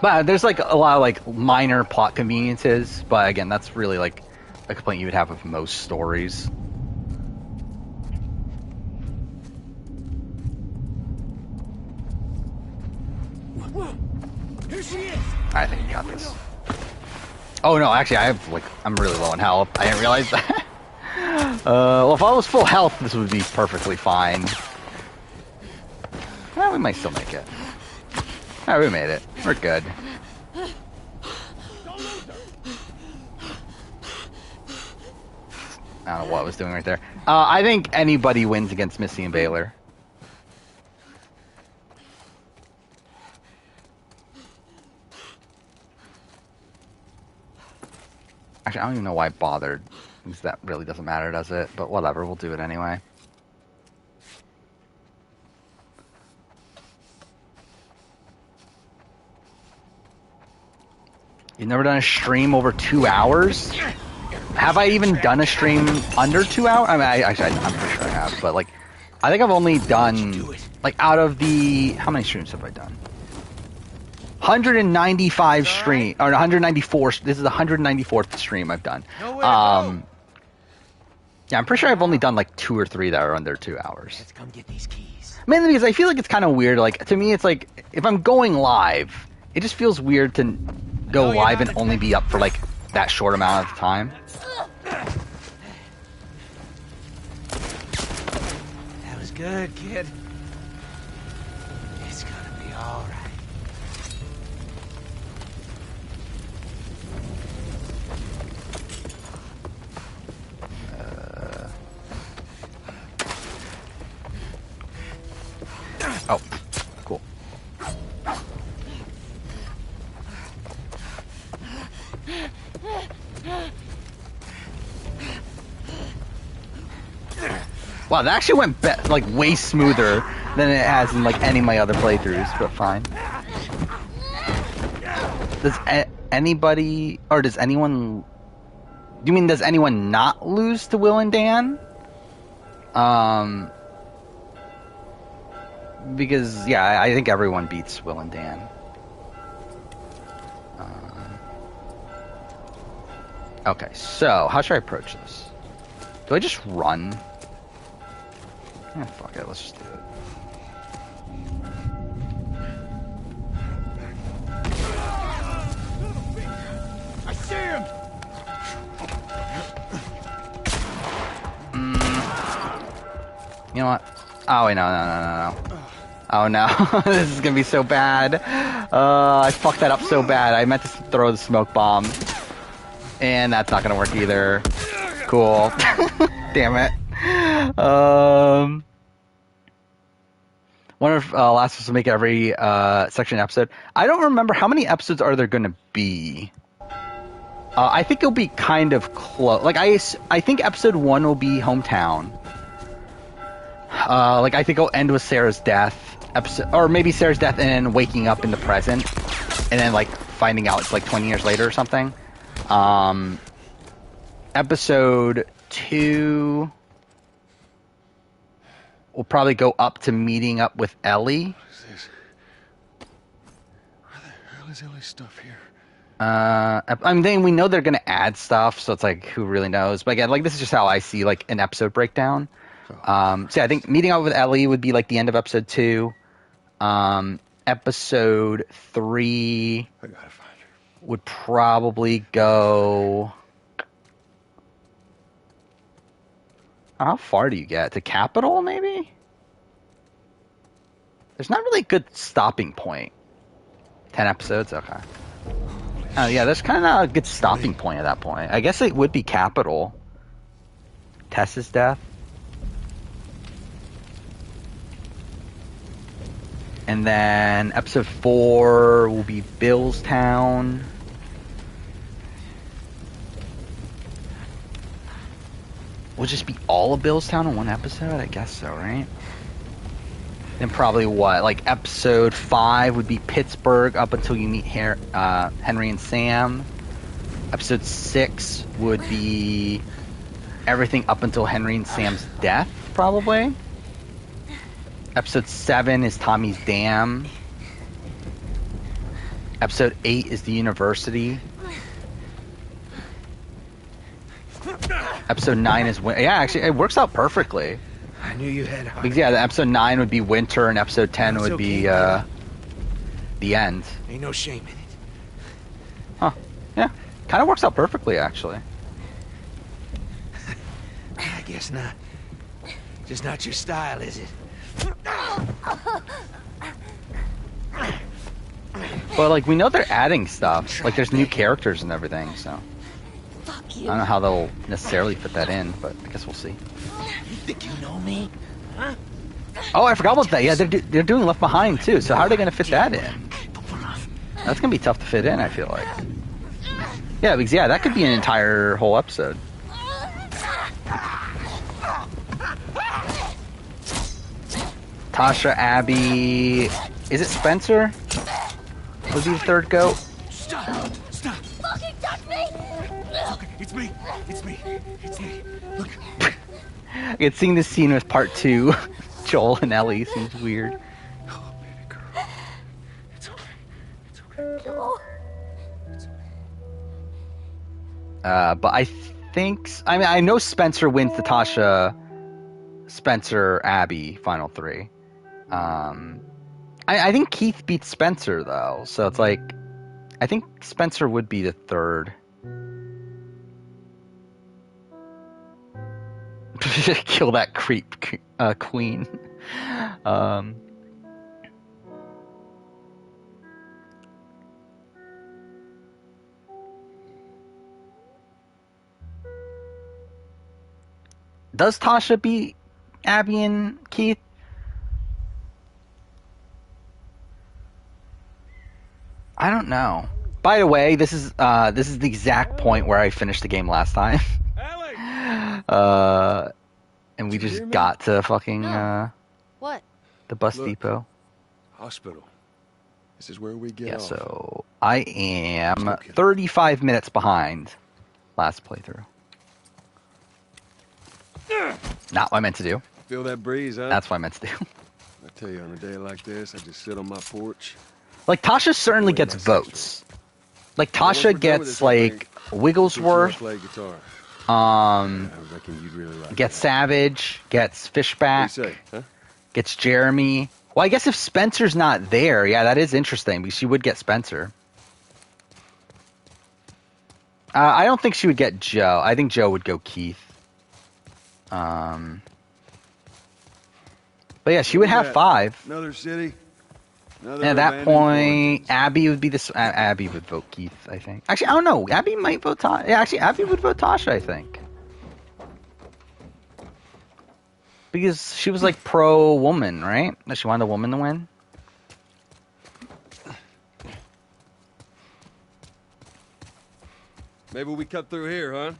But there's like a lot of like minor plot conveniences. But again, that's really like a complaint you would have with most stories. Here she is. I think you got this. Oh no, actually, I'm really low on health. I didn't realize that. Well, if I was full health, this would be perfectly fine. Well, we might still make it. Alright, we made it. We're good. I don't know what I was doing right there. I think anybody wins against Missy and Baylor. Actually, I don't even know why I bothered, because that really doesn't matter, does it? But whatever, we'll do it anyway. You've never done a stream over 2 hours? Have I even done a stream under 2 hours? I mean, I'm pretty sure I have, but like, I think I've only done, like, out of the, how many streams have I done? 195 stream, or 194, this is the 194th stream I've done. Yeah, I'm pretty sure I've only done like 2 or 3 that are under 2 hours. Let's come get these keys. Mainly because I feel like it's kind of weird, like, to me it's like, if I'm going live, it just feels weird to go live and only be up for like that short amount of time. That was good, kid. It's gonna be all right. Oh, cool. Wow, that actually went like way smoother than it has in like any of my other playthroughs, but fine. Does anybody, or does anyone, do you mean does anyone not lose to Will and Dan? Because, yeah, I think everyone beats Will and Dan. Okay, so, how should I approach this? Do I just run? Yeah, fuck it, let's just do it. I see him. You know what? Oh, wait, no. Oh no, this is gonna be so bad. I fucked that up so bad. I meant to throw the smoke bomb. And that's not gonna work either. Cool. Damn it. Wonder if Last of Us will make every section episode. I don't remember how many episodes are there gonna be. I think it'll be kind of close. Like I think episode 1 will be hometown. Like I think it'll end with Sarah's death. Or maybe Sarah's death and then waking up in the present, and then like finding out it's like 20 years later or something. Episode 2 will probably go up to meeting up with Ellie. What is this? Where the hell is Ellie's stuff here? I mean, we know they're gonna add stuff, so it's like, who really knows? But again, like this is just how I see like an episode breakdown. So yeah, I think meeting up with Ellie would be like the end of episode 2. Episode 3 I gotta find her. Would probably go. How far do you get? To Capital, maybe? There's not really a good stopping point. 10 episodes? Okay. Yeah, there's kind of a good stopping point at that point. I guess it would be Capital. Tess's death. And then episode 4 will be Billstown. Will just be all of Billstown in one episode? I guess so, right? Then probably what? Like episode 5 would be Pittsburgh up until you meet Henry and Sam. Episode 6 would be everything up until Henry and Sam's death, probably. Episode 7 is Tommy's dam. Episode 8 is the university. Episode 9 is yeah, actually, it works out perfectly. I knew you had heart. Because, yeah, episode 9 would be winter, and episode 10 would be the end. Ain't no shame in it. Huh? Yeah, kind of works out perfectly, actually. I guess not. Just not your style, is it? But, like, we know they're adding stuff. Like, there's new characters and everything, so. I don't know how they'll necessarily fit that in, but I guess we'll see. You think you know me? Huh? Oh, I forgot about that. Yeah, they're doing Left Behind, too, so how are they going to fit that in? That's going to be tough to fit in, I feel like. Yeah, because, yeah, that could be an entire whole episode. Tasha, Abby... Is it Spencer? Was he the third goat? Stop! Stop! Fucking touch me! It's me! It's me! It's me! Look! I get seeing this scene with part 2. Joel and Ellie seems weird. Oh, baby girl. It's okay. It's okay. Joel. But I think... I mean, I know Spencer wins the Tasha... Spencer, Abby final 3. I think Keith beats Spencer, though. So it's like... I think Spencer would be the third. Kill that creep queen. Does Tasha beat Abby and Keith? I don't know. By the way, this is the exact point where I finished the game last time. And we just got to fucking What? the bus depot. Hospital. This is where we get Yeah, off. so I am 35 minutes behind last playthrough. Not what I meant to do. Feel that breeze, huh? That's what I meant to do. I tell you, on a day like this, I just sit on my porch. Like, Tasha certainly gets votes. Like, Tasha gets, like, Wigglesworth, Play guitar. I reckon you'd really like gets Savage, gets Fishback, What do you say, huh? gets Jeremy. Well, I guess if Spencer's not there, yeah, that is interesting, because she would get Spencer. I don't think she would get Joe. I think Joe would go Keith. But yeah, she would have 5. Another city. And at that point, Abby would be this. Abby would vote Keith, I think. Actually, I don't know. Abby might vote Tasha. Yeah, actually, Abby would vote Tasha, I think. Because she was like pro-woman, right? She wanted a woman to win. Maybe we cut through here, huh?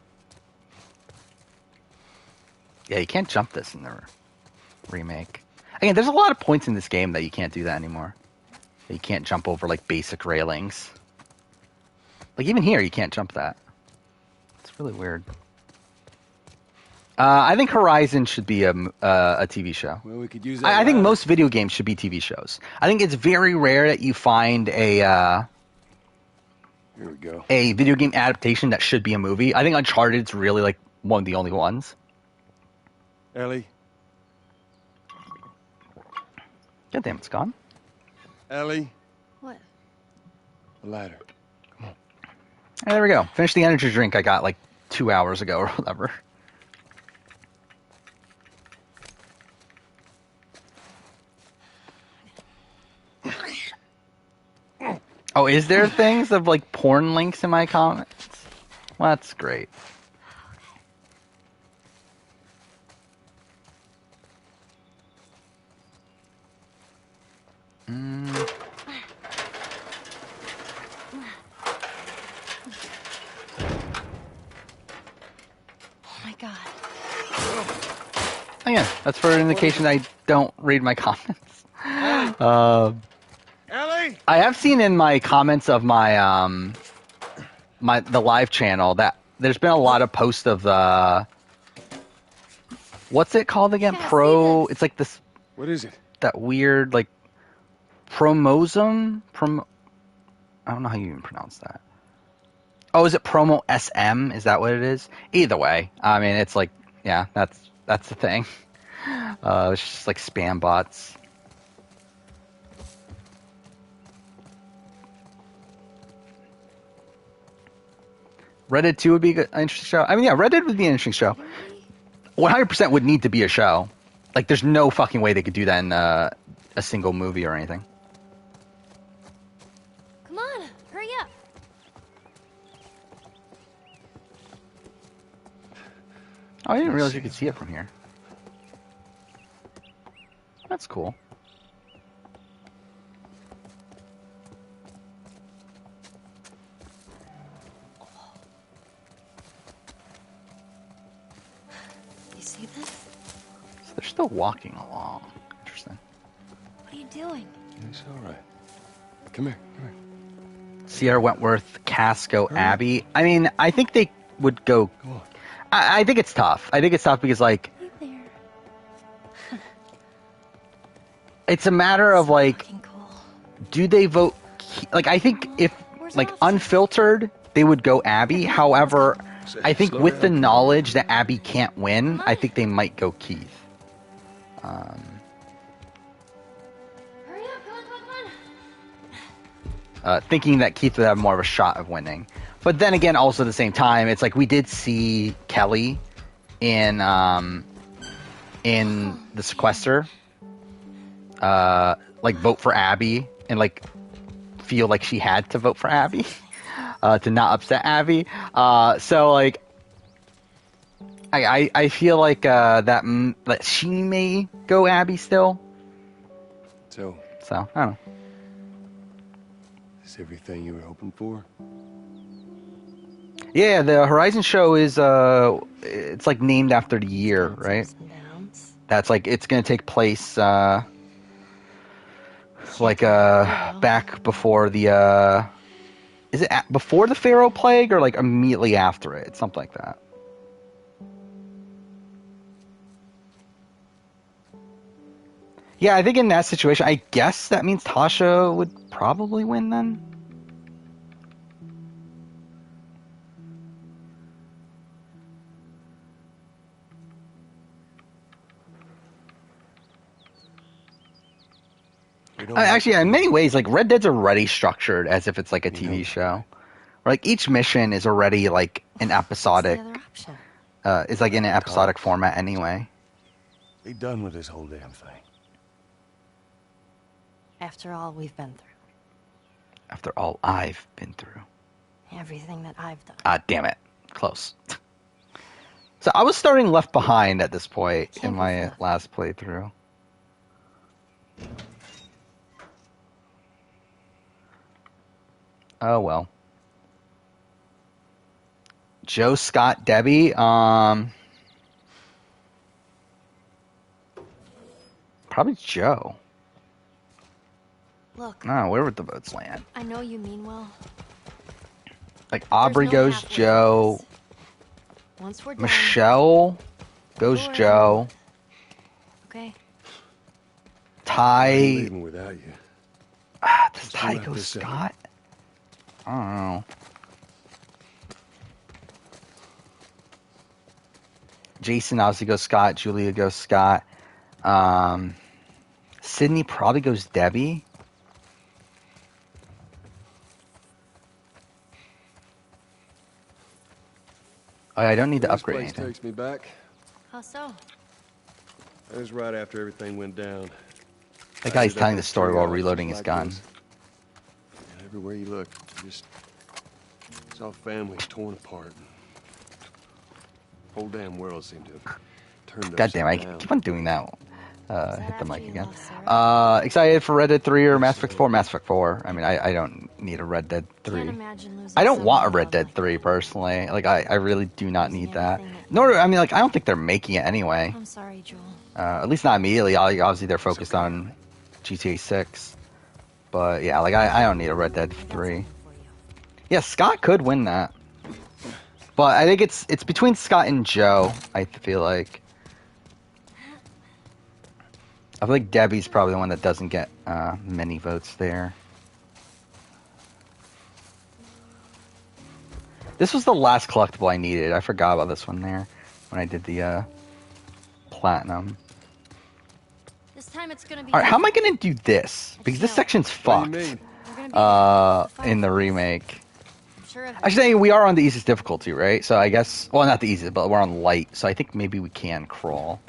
Yeah, you can't jump this in the remake. Again, there's a lot of points in this game that you can't do that anymore. You can't jump over, like, basic railings. Like, even here, you can't jump that. It's really weird. I think Horizon should be a TV show. Well, we could use that. I think most video games should be TV shows. I think it's very rare that you find Here we go. a video game adaptation that should be a movie. I think Uncharted's really, like, one of the only ones. Ellie. God damn, it's gone. Ellie. What? The ladder. And there we go. Finished the energy drink I got like 2 hours ago or whatever. Oh, is there things of like porn links in my comments? Well, that's great. Oh my god. Oh yeah, that's for an indication I don't read my comments. Ellie! I have seen in my comments of my the live channel that there's been a lot of posts of the what's it called again? It's like this. What is it? That weird like promosum. I don't know how you even pronounce that. Oh, is it Promo SM? Is that what it is? Either way, I mean, it's like, yeah, that's the thing. It's just like spam bots. Red Dead 2 would be an interesting show. I mean, yeah, Red Dead would be an interesting show. 100% would need to be a show. Like, there's no fucking way they could do that in a single movie or anything. Come on, hurry up. Oh, I didn't realize you could see it from here. That's cool. You see this? So they're still walking along. Interesting. What are you doing? It's all right. Come here. Sierra Wentworth, Casco, Abby. I mean, I think they would go. Go on. I think it's tough. I think it's tough because, like, it's a matter of, like, do they vote? Like, I think if, like, unfiltered, they would go Abby. However, I think with the knowledge that Abby can't win, I think they might go Keith. Thinking that Keith would have more of a shot of winning. But then again, also at the same time, it's like we did see Kelly in the sequester, like vote for Abby and like feel like she had to vote for Abby to not upset Abby. So like, I feel like that she may go Abby still. So I don't know. Is everything you were hoping for? Yeah, the Horizon show is it's like named after the year, right? That's like it's gonna take place like back before the is it before the Pharaoh Plague or like immediately after it? It's something like that. Yeah, I think in that situation, I guess that means Tasha would probably win then. Actually, in many ways, like Red Dead's already structured as if it's like a TV show. Or, like each mission is already like an episodic. It's like in an episodic format anyway. Be done with this whole damn thing. After all we've been through. After all I've been through. Everything that I've done. Ah, damn it. Close. So I was starting Left Behind at this point in my last playthrough. Oh well. Joe, Scott, Debbie. Probably Joe. Look. No, where would the votes land? I know you mean well. Like Aubrey goes Joe. Once we're done, Michelle goes Joe. Okay. Ty. Leaving without you. Does Ty go Scott? I don't know. Jason obviously goes Scott. Julia goes Scott. Sydney probably goes Debbie. Oh, I don't need to upgrade anything. Takes me back. How so? That was right after everything went down. That guy's telling the story while reloading his gun. And everywhere you look, you just saw families torn apart. Whole damn world seemed to have turned. God damn, I keep on doing that. Hit the mic again. Excited for Red Dead 3 or Mass Effect 4? Mass Effect 4. I mean, I don't need a Red Dead 3. I don't want a Red Dead 3 personally. Like, I really do not need that. Nor, I mean, like, I don't think they're making it anyway. I'm sorry, Joel. At least not immediately. Obviously, they're focused on GTA 6. But yeah, like, I don't need a Red Dead 3. Yeah, Scott could win that. But I think it's between Scott and Joe, I feel like. I feel like Debbie's probably the one that doesn't get many votes there. This was the last collectible I needed. I forgot about this one there when I did the platinum. This time it's gonna be. All right, how am I gonna do this? Because this section's fucked. In the remake. Actually, we are on the easiest difficulty, right? So I guess, well, not the easiest, but we're on light. So I think maybe we can crawl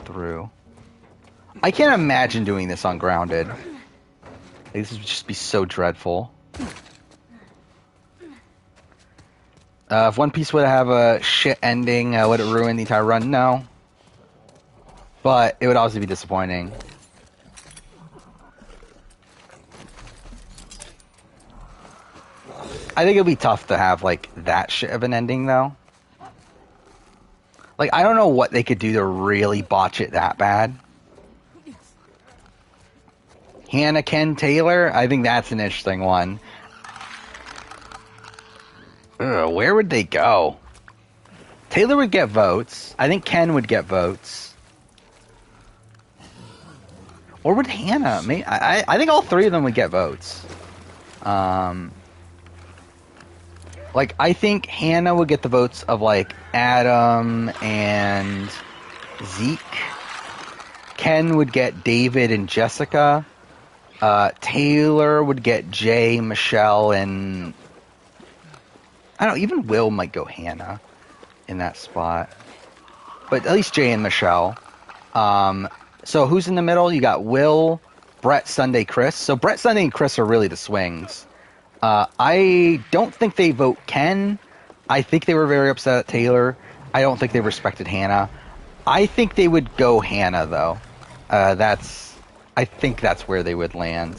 through. I can't imagine doing this on grounded. Like, this would just be so dreadful. If One Piece would have a shit ending, would it ruin the entire run? No. But it would obviously be disappointing. I think it would be tough to have, like, that shit of an ending, though. Like, I don't know what they could do to really botch it that bad. Hannah, Ken, Taylor? I think that's an interesting one. Ugh, where would they go? Taylor would get votes. I think Ken would get votes. Or would Hannah? Maybe, I think all three of them would get votes. Like, I think Hannah would get the votes of, like, Adam and Zeke. Ken would get David and Jessica. Taylor would get Jay, Michelle, and... I don't know, even Will might go Hannah in that spot. But at least Jay and Michelle. So who's in the middle? You got Will, Brett, Sunday, Chris. So Brett, Sunday, and Chris are really the swings. I don't think they vote Ken. I think they were very upset at Taylor. I don't think they respected Hannah. I think they would go Hannah, though. I think that's where they would land.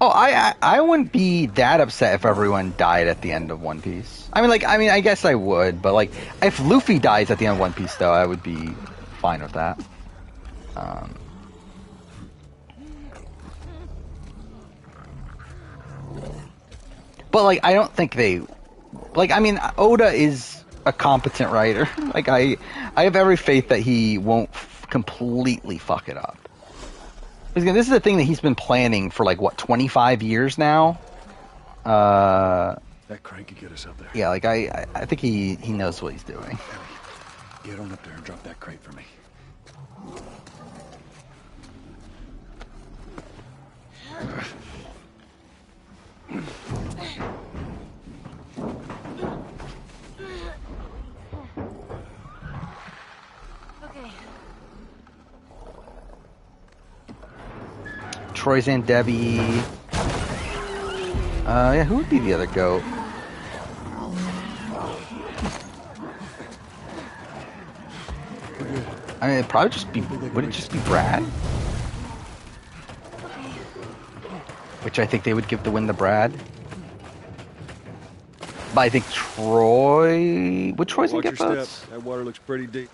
Oh, I wouldn't be that upset if everyone died at the end of One Piece. I guess I would, but like, if Luffy dies at the end of One Piece, though, I would be fine with that. But like, I don't think they, like, I mean, Oda is a competent writer. Like, I have every faith that he won't completely fuck it up. Because this is the thing that he's been planning for, like, what, 25 years now? That crane could get us up there. Yeah, like, I think he knows what he's doing. Get on up there and drop that crate for me. Troyzan, Debbie. Yeah, who would be the other goat? I mean, it'd probably just be. Would it just be Brad? Which I think they would give the win to Brad. But I think Troy. Would Troyzan get votes? Step. That water looks pretty deep.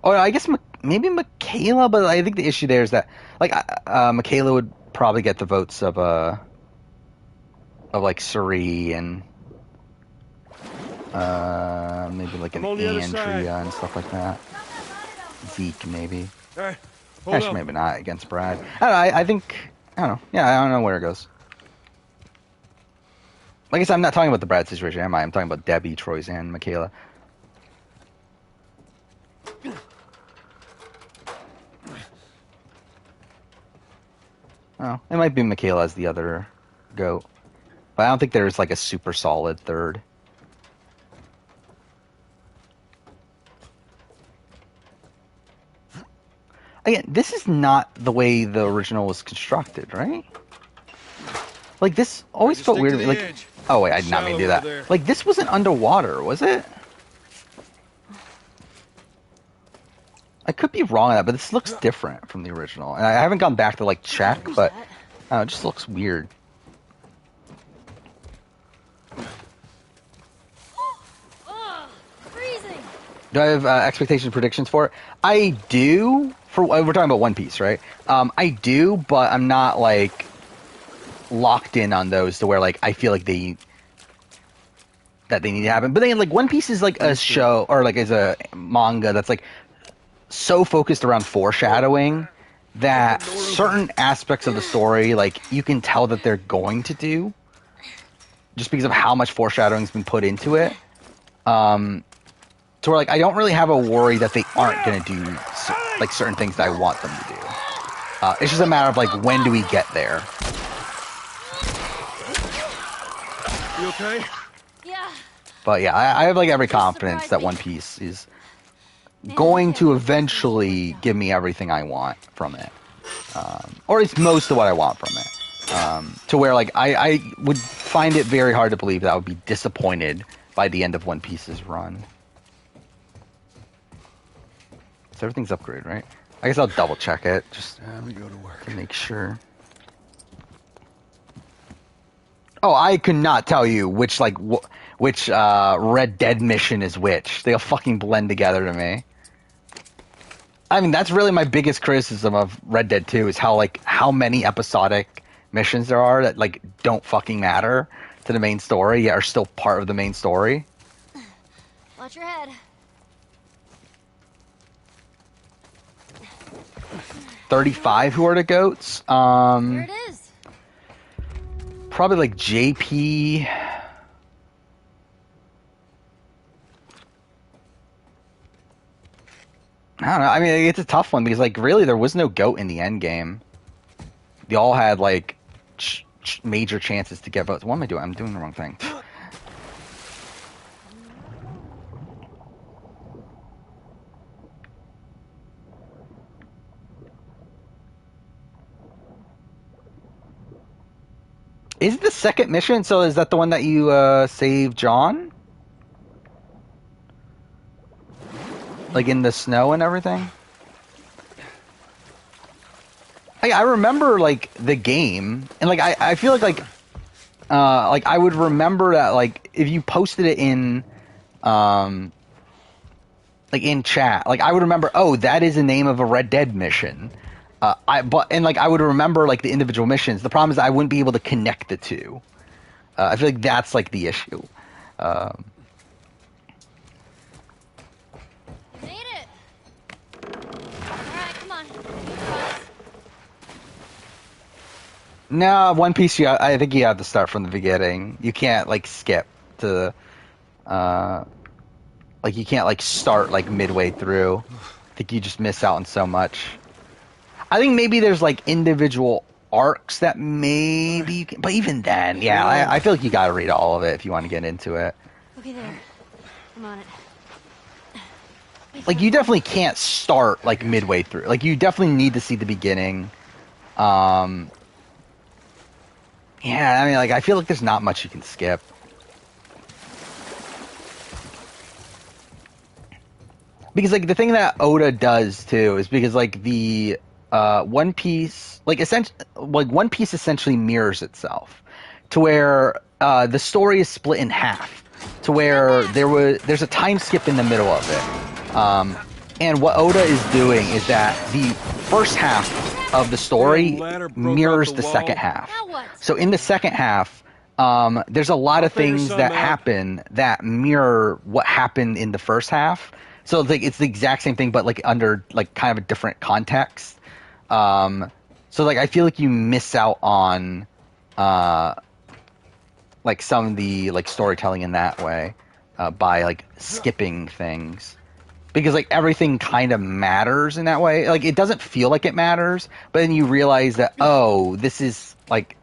Oh, I guess maybe Michaela, but I think the issue there is that, like, Michaela would probably get the votes of like Suri and maybe like an Andrea and stuff like that. Zeke maybe. Right, actually, maybe not against Brad. I don't know. I think I don't know. Yeah, I don't know where it goes. Like I said, I'm not talking about the Brad situation, am I? I'm talking about Debbie, Troyzan, Michaela. Oh, it might be Michaela as the other goat. But I don't think there's like a super solid third. Again, this is not the way the original was constructed, right? Like, this always felt weird to me. Like, oh wait, I did not mean to do that. Like, this wasn't underwater, was it? I could be wrong on that, but this looks different from the original. And I haven't gone back to, like, check, but it just looks weird. Do I have expectation predictions for it? I do. We're talking about One Piece, right? I do, but I'm not like locked in on those to where like I feel like they need to happen. But then like One Piece is like a show or like is a manga that's like so focused around foreshadowing that certain aspects of the story like you can tell that they're going to do just because of how much foreshadowing's been put into it. So we're like, I don't really have a worry that they aren't going to do like certain things that I want them to do. It's just a matter of like, when do we get there? You okay? Yeah. But yeah, I have like every confidence that One Piece is going to eventually give me everything I want from it. Or at least most of what I want from it. To where like, I would find it very hard to believe that I would be disappointed by the end of One Piece's run. So everything's upgraded, right? I guess I'll double check it just Time to go to work. to make sure. Oh, I could not tell you which like which Red Dead mission is which. They all fucking blend together to me. I mean, that's really my biggest criticism of Red Dead 2 is how many episodic missions there are that like don't fucking matter to the main story yet are still part of the main story. Watch your head. 35 Who Are the Goats? Here it is. Probably like JP. I don't know. I mean, it's a tough one because like really there was no goat in the end game. They all had like major chances to get votes. What am I doing? I'm doing the wrong thing. Is it the second mission? So is that the one that you save John? Like in the snow and everything? I remember like the game, and like I feel like I would remember that like if you posted it in like in chat, like I would remember, oh, that is the name of a Red Dead mission. I would remember like the individual missions. The problem is I wouldn't be able to connect the two. I feel like that's like the issue. You made it. All right, come on. No, One Piece. I think you have to start from the beginning. You can't like skip to, like you can't like start like midway through. I think you just miss out on so much. I think maybe there's like individual arcs that maybe you can, but even then, yeah, I feel like you gotta read all of it if you want to get into it. Okay, there. I'm on it. Like you definitely can't start like midway through. Like you definitely need to see the beginning. Yeah, I mean, like I feel like there's not much you can skip. Because like the thing that Oda does too is because like the One Piece, like One Piece essentially mirrors itself, to where the story is split in half, to where there's a time skip in the middle of it, and what Oda is doing is that the first half of the story mirrors the second half. So in the second half, there's a lot of things that happen that mirror what happened in the first half. So it's like it's the exact same thing, but like under like kind of a different context. So like I feel like you miss out on like some of the like storytelling in that way by like skipping things, because like everything kind of matters in that way. Like it doesn't feel like it matters, but then you realize that, oh, this is like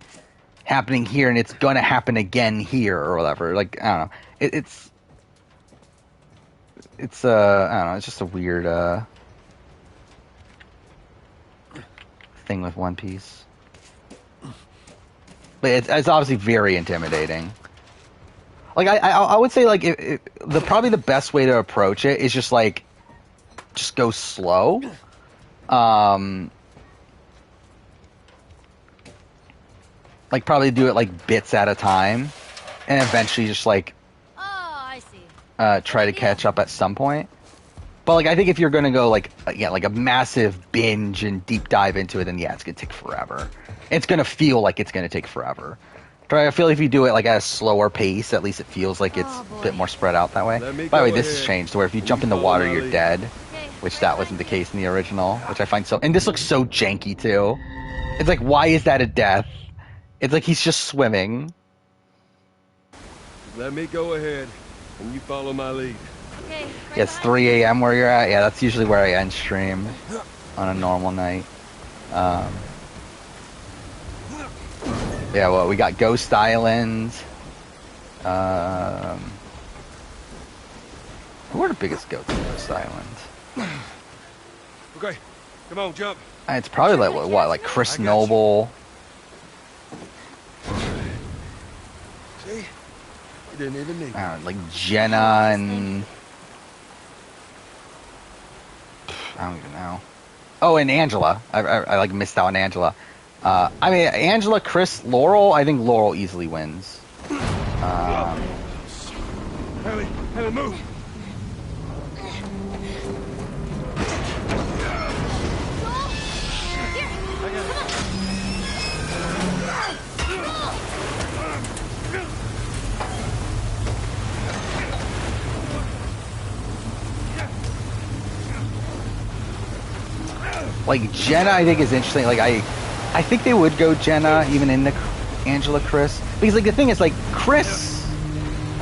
happening here and it's going to happen again here or whatever. Like I don't know, it's I don't know, it's just a weird thing with One Piece. But it's obviously very intimidating. Like I would say like probably the best way to approach it is just go slow. Like probably do it like bits at a time, and eventually just like try to catch up at some point. But like, I think if you're gonna go like a massive binge and deep dive into it, then yeah, it's gonna take forever. It's gonna feel like it's gonna take forever. I feel like if you do it like at a slower pace, at least it feels like it's a bit more spread out that way. By the way, this has changed where if you jump in the water, you're dead, which that wasn't the case in the original, which I find so. And this looks so janky too. It's like, why is that a death? It's like he's just swimming. Let me go ahead, and you follow my lead. Okay. Yeah, it's 3 a.m. where you're at. Yeah, that's usually where I end stream on a normal night. Yeah, well, we got Ghost Island. Who are the biggest goats in Ghost Island? Okay, come on, jump. It's probably like what, like Chris Noble. See, you didn't even need. Like Jenna and I don't even know. Oh, and Angela. I like missed out on Angela. I mean, Angela, Chris, Laurel. I think Laurel easily wins. Ellie, move. Like Jenna, I think is interesting. Like I think they would go Jenna even in the Angela Chris, because like the thing is like Chris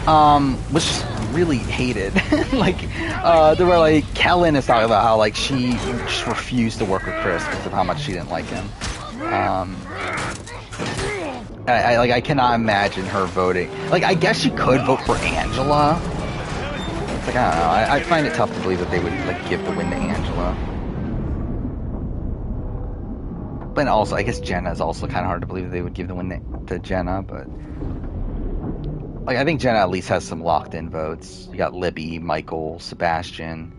was just really hated. Like there were like Kellen is talking about how like she just refused to work with Chris because of how much she didn't like him. I cannot imagine her voting. Like I guess she could vote for Angela. It's like I don't know. I find it tough to believe that they would like give the win to Angela. But also, I guess Jenna is also kind of hard to believe that they would give the win to Jenna, but like I think Jenna at least has some locked-in votes. You got Libby, Michael, Sebastian.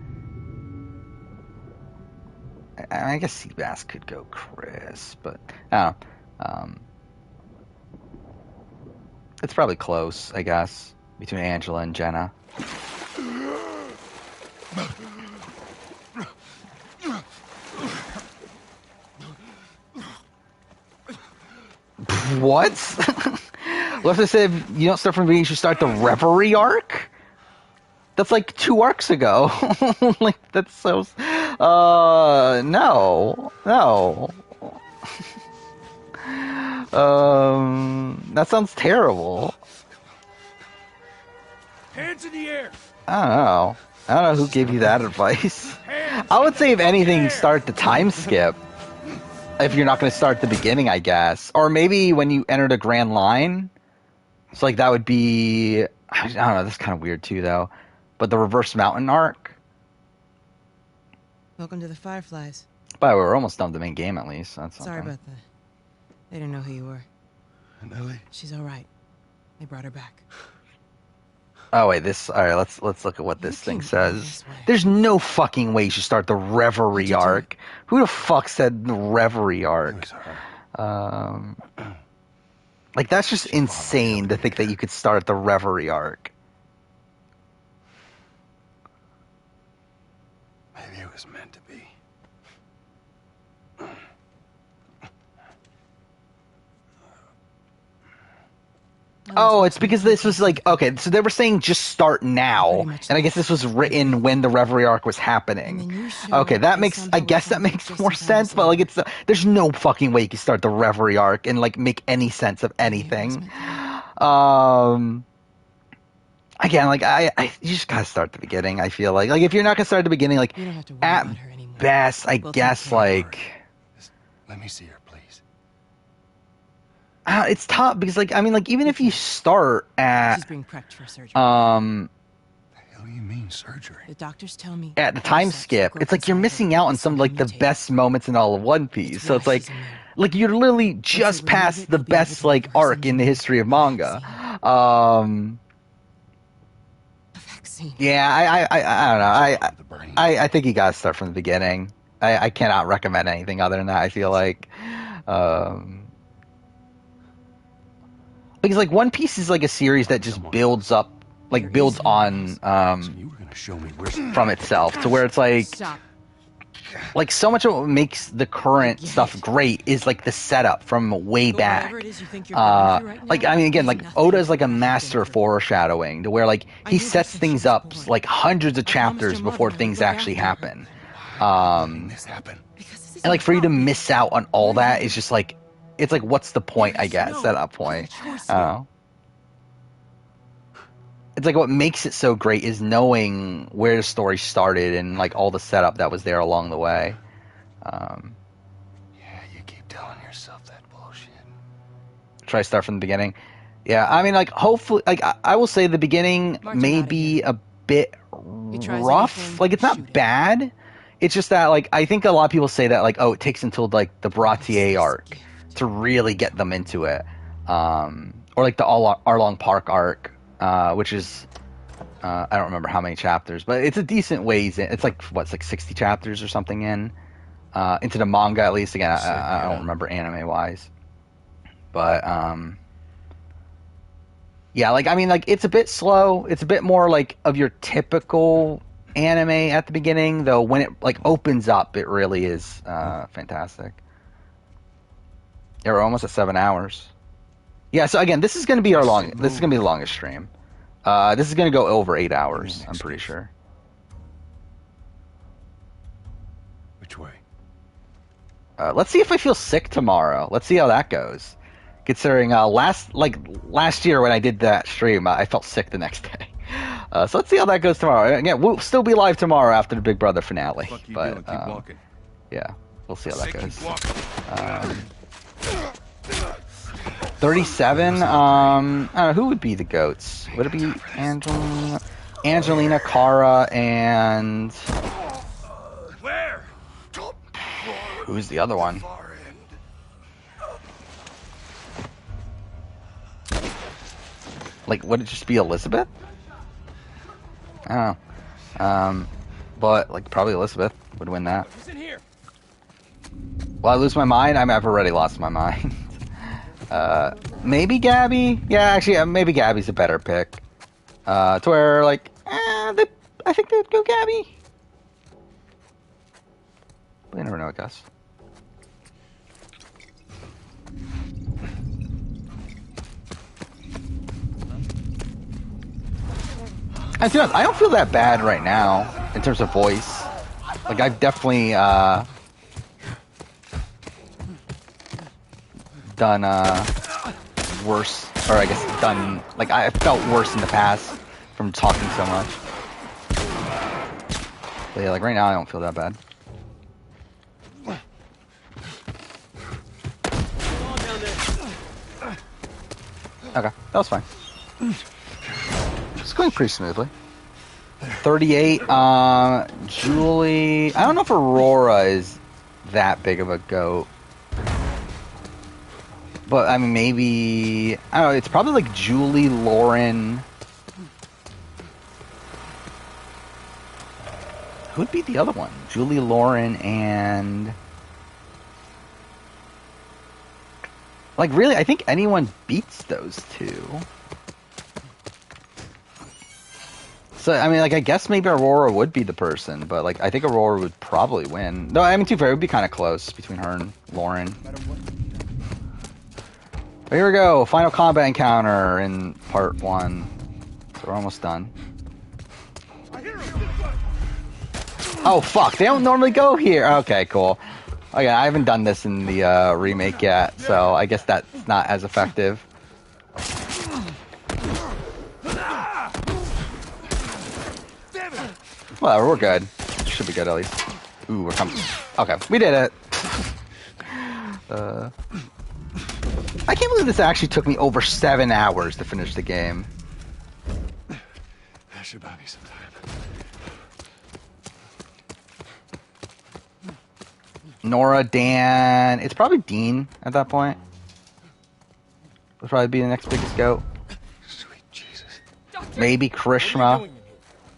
I guess Seabass could go Chris, but I don't know. It's probably close, I guess, between Angela and Jenna. What? Left said you don't start from the beginning, you should start the Reverie arc? That's like 2 arcs ago. Like, that's so... No. That sounds terrible. Hands in the air. I don't know who gave you that advice. I would say if anything, start the time skip. If you're not going to start the beginning, I guess. Or maybe when you enter the Grand Line. So, like, that would be... I don't know, that's kind of weird, too, though. But the Reverse Mountain arc? Welcome to the Fireflies. By the way, we're almost done with the main game, at least. That's Sorry something. about that. They didn't know who you were. And Ellie? She's all right. They brought her back. Oh, wait, alright, let's look at what this thing says. There's no fucking way you should start the Reverie arc. Who the fuck said the Reverie arc? Like, that's just insane to think that you could start the Reverie arc. Maybe it was meant to be. Oh, it's because this was like, okay, so they were saying just start now, and I guess this was written when the Reverie arc was happening. Okay, I guess that makes more sense, but like there's no fucking way you can start the Reverie arc and like make any sense of anything. Again, like you just gotta start the beginning, I feel like if you're not gonna start at the beginning, like at best, I guess like... Let me see her. It's tough because, like, I mean, like, even if you start at... She's being prepped for surgery. The hell do you mean surgery? The doctors tell me... At the time skip, it's like you're missing out on some, like, the best moments in all of One Piece. So it's like you're literally just past the best, like, arc in the history of manga. Yeah, I don't know. I think you gotta start from the beginning. I cannot recommend anything other than that, I feel like. Because, like, One Piece is, like, a series that just builds up like builds on from itself to where it's like so much of what makes the current stuff great is like the setup from way back. Like I mean, again, like Oda is like a master of foreshadowing to where like he sets things up like hundreds of chapters before things actually happen. And like for you to miss out on all that is just like, it's like, what's the point? I guess at that point, I don't know. It's like what makes it so great is knowing where the story started and like all the setup that was there along the way. Yeah, you keep telling yourself that bullshit. Try to start from the beginning. Yeah, I mean, like hopefully, like I will say the beginning may be a bit rough. Like it's not bad. It's just that like I think a lot of people say that like, oh, it takes until like the Baratier arc to really get them into it, or like the Arlong Park arc. Which is, I don't remember how many chapters, but it's a decent ways in. It's like, what's like 60 chapters or something into the manga at least. Again, I don't remember anime-wise. But, yeah, like, I mean, like, it's a bit slow. It's a bit more, like, of your typical anime at the beginning, though when it, like, opens up, it really is fantastic. Yeah, we're almost at 7 hours. Yeah, so again, this is going to be this is going to be the longest stream. This is going to go over 8 hours, I'm pretty sure. Which way? Let's see if I feel sick tomorrow. Let's see how that goes. Considering last year when I did that stream, I felt sick the next day. So let's see how that goes tomorrow. Again, we'll still be live tomorrow after the Big Brother finale. But yeah, we'll see how that goes. 37. I don't know, who would be the goats? Would it be Angelina, Kara, and Where? who's the other one? Like, would it just be Elizabeth? I don't know. But like probably Elizabeth would win that. Will I lose my mind? I've already lost my mind. Maybe Gabby? Yeah, actually, maybe Gabby's a better pick. To where, like, I think they'd go Gabby. But you never know, I guess. I don't feel that bad right now in terms of voice. Like, I've definitely, done worse, or I guess done, like I felt worse in the past from talking so much. But yeah, like right now I don't feel that bad. Okay, that was fine. It's going pretty smoothly. 38, Julie, I don't know if Aurora is that big of a goat. But, I mean, maybe... I don't know, it's probably like Julie, Lauren... Who'd be the other one? Julie, Lauren, and... Like, really, I think anyone beats those two. So, I mean, like, I guess maybe Aurora would be the person, but, like, I think Aurora would probably win. No, I mean, to be fair, it would be kind of close between her and Lauren. Here we go, final combat encounter in part 1. So we're almost done. Oh fuck, they don't normally go here. Okay, cool. Okay, I haven't done this in the remake yet, so I guess that's not as effective. Well, we're good. Should be good at least. Ooh, we're coming. Okay, we did it. I can't believe this actually took me over 7 hours to finish the game. That should buy me some time. Nora, Dan... It's probably Dean at that point. Would probably be the next biggest goat. Sweet Jesus. Maybe Karishma.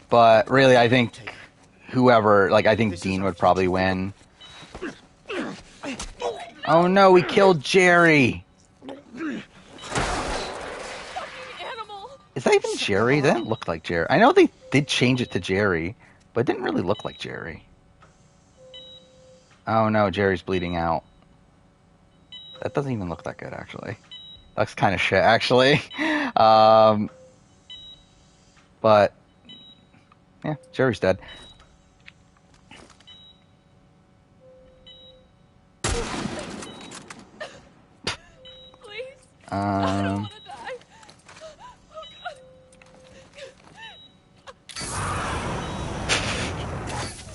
But really, I think whoever... Like, I think Dean would probably win. Oh no, we killed Jerry! Is Is that even Jerry? That didn't look like Jerry. I know they did change it to Jerry, but it didn't really look like Jerry. Oh no, Jerry's bleeding out. That doesn't even look that good, actually. Looks kind of shit, actually. But yeah, Jerry's dead.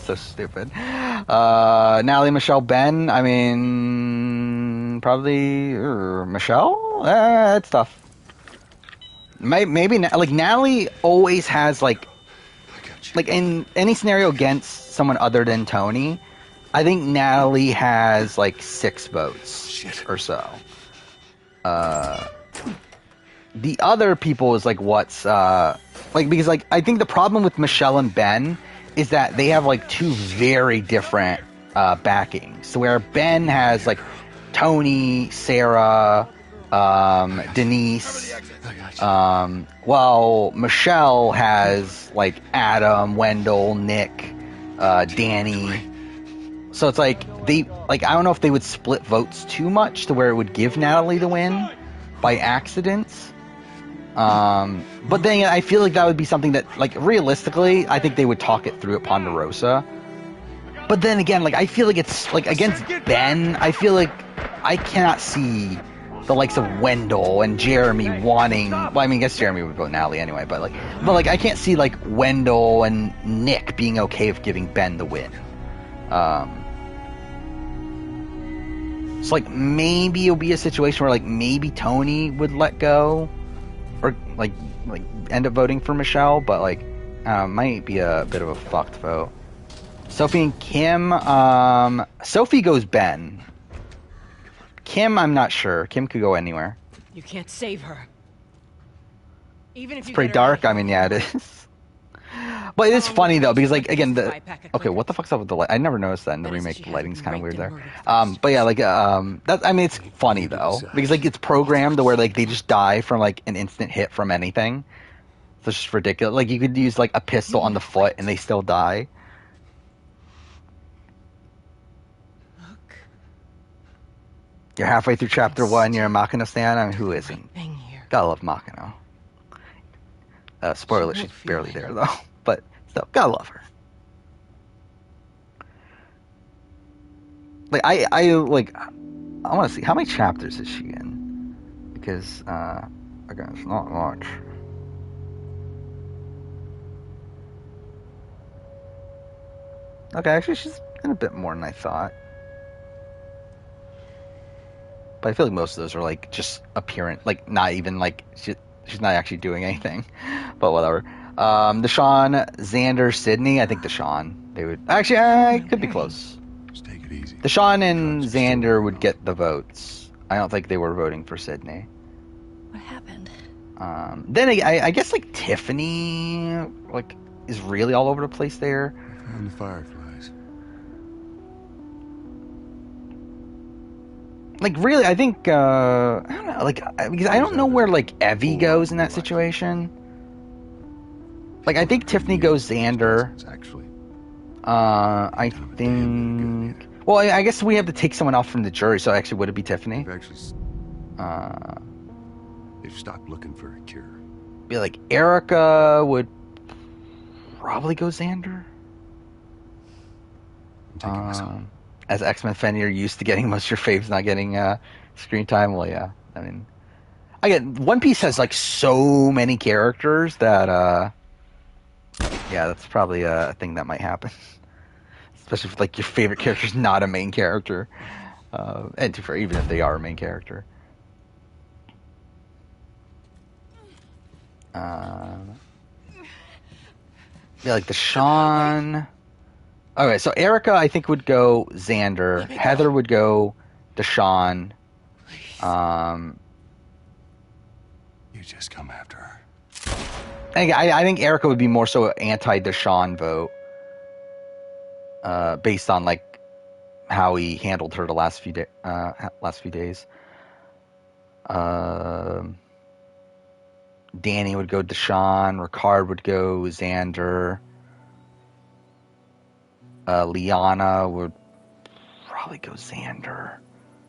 So stupid. Natalie, Michelle, Ben. I mean, probably Michelle. It's tough. Maybe like Natalie always has like in any scenario against someone other than Tony. I think Natalie has like 6 votes or so. The other people is like what's like, because like I think the problem with Michelle and Ben is that they have like 2 very different backings. So where Ben has like Tony, Sarah, Denise, while Michelle has like Adam, Wendell, Nick, Danny. So it's like I don't know if they would split votes too much to where it would give Natalie the win by accidents. But then I feel like that would be something that, like, realistically, I think they would talk it through at Ponderosa. But then again, like, I feel like it's like against Ben, I feel like I cannot see the likes of Wendell and Jeremy wanting. Well, I mean, I guess Jeremy would vote Natalie anyway, but I can't see like Wendell and Nick being okay with giving Ben the win. So like maybe it'll be a situation where like maybe Tony would let go, or like end up voting for Michelle, but like might be a bit of a fucked vote. Sophie and Kim. Sophie goes Ben. Kim, I'm not sure. Kim could go anywhere. You can't save her. Even if It's you pretty get her out dark. of here. I mean, yeah, it is. But it is funny though, because like again, okay, what the fuck's up with the light? I never noticed that in the remake. The lighting's kind of weird there. But yeah, like that. I mean, it's funny though, because like it's programmed to where like they just die from like an instant hit from anything. So it's just ridiculous. Like you could use like a pistol on the foot and they still die. You're halfway through chapter 1. You're a Machina stan. I mean, who isn't? Gotta love Machina. Spoiler: she's barely there though, but still, gotta love her. Like I want to see how many chapters is she in, because again, it's not much. Okay, actually, she's in a bit more than I thought. But I feel like most of those are like just apparent, like not even like she's not actually doing anything. But whatever. Deshaun, Xander, Sydney. I think Deshaun. They would actually. I could be close. Just take it easy. Deshaun and Xander would get the votes. I don't think they were voting for Sydney. What happened? Then I guess like Tiffany like is really all over the place there. And the fireflies. Like really, I think I don't know, like because I don't know where like Evie goes in that situation. Like I think Tiffany goes Xander. I think. Well, I guess we have to take someone off from the jury. So actually, would it be Tiffany? They've stopped looking for a cure. Be like Erica would probably go Xander. As X-Men fan, you're used to getting most of your faves not getting screen time. Well, yeah. I mean, One Piece has like so many characters that, yeah, that's probably a thing that might happen. Especially if like your favorite character's not a main character, and for even if they are a main character. Yeah, like Deshaun. Okay, so Erica, I think, would go Xander. Heather would go Deshaun. You just come after her. I think Erica would be more so anti-Deshaun vote, based on like how he handled her the last few days. Danny would go Deshaun. Ricard would go Xander. Liana would probably go Xander.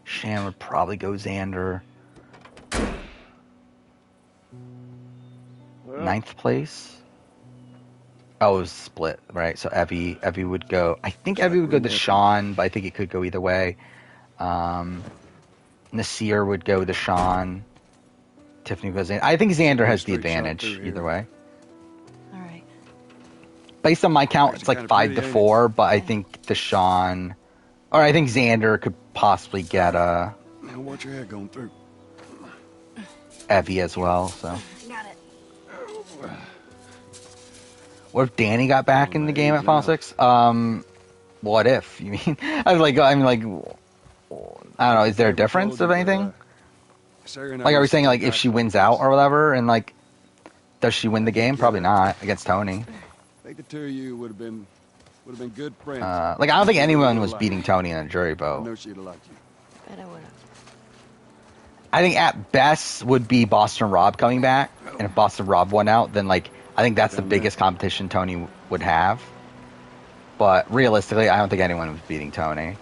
Shan would probably go Xander. Well, 9th place. Oh, it was split, right? So Evie would go. I think Evie would go Deshaun, but I think it could go either way. Nasir would go Deshaun. Tiffany goes in. I think Xander has the advantage either way. All right. Based on my count, it's like 5-4, but I think Deshaun, or I think Xander could possibly get Now watch your head going through. Evie as well. So. Got it. What if Danny got back in the game at Final Six? What if? You mean? I mean, like, I don't know. Is there a difference of anything? Like, are we saying like if she wins out or whatever, and like, does she win the game? Probably not against Tony. I think the two of you would have been good friends. Like, I don't think anyone was beating Tony in a jury I vote. know she'd have liked you. Bet I would have. I think at best would be Boston Rob coming back, and if Boston Rob won out, then like I think that's the biggest competition Tony would have. But realistically, I don't think anyone was beating Tony.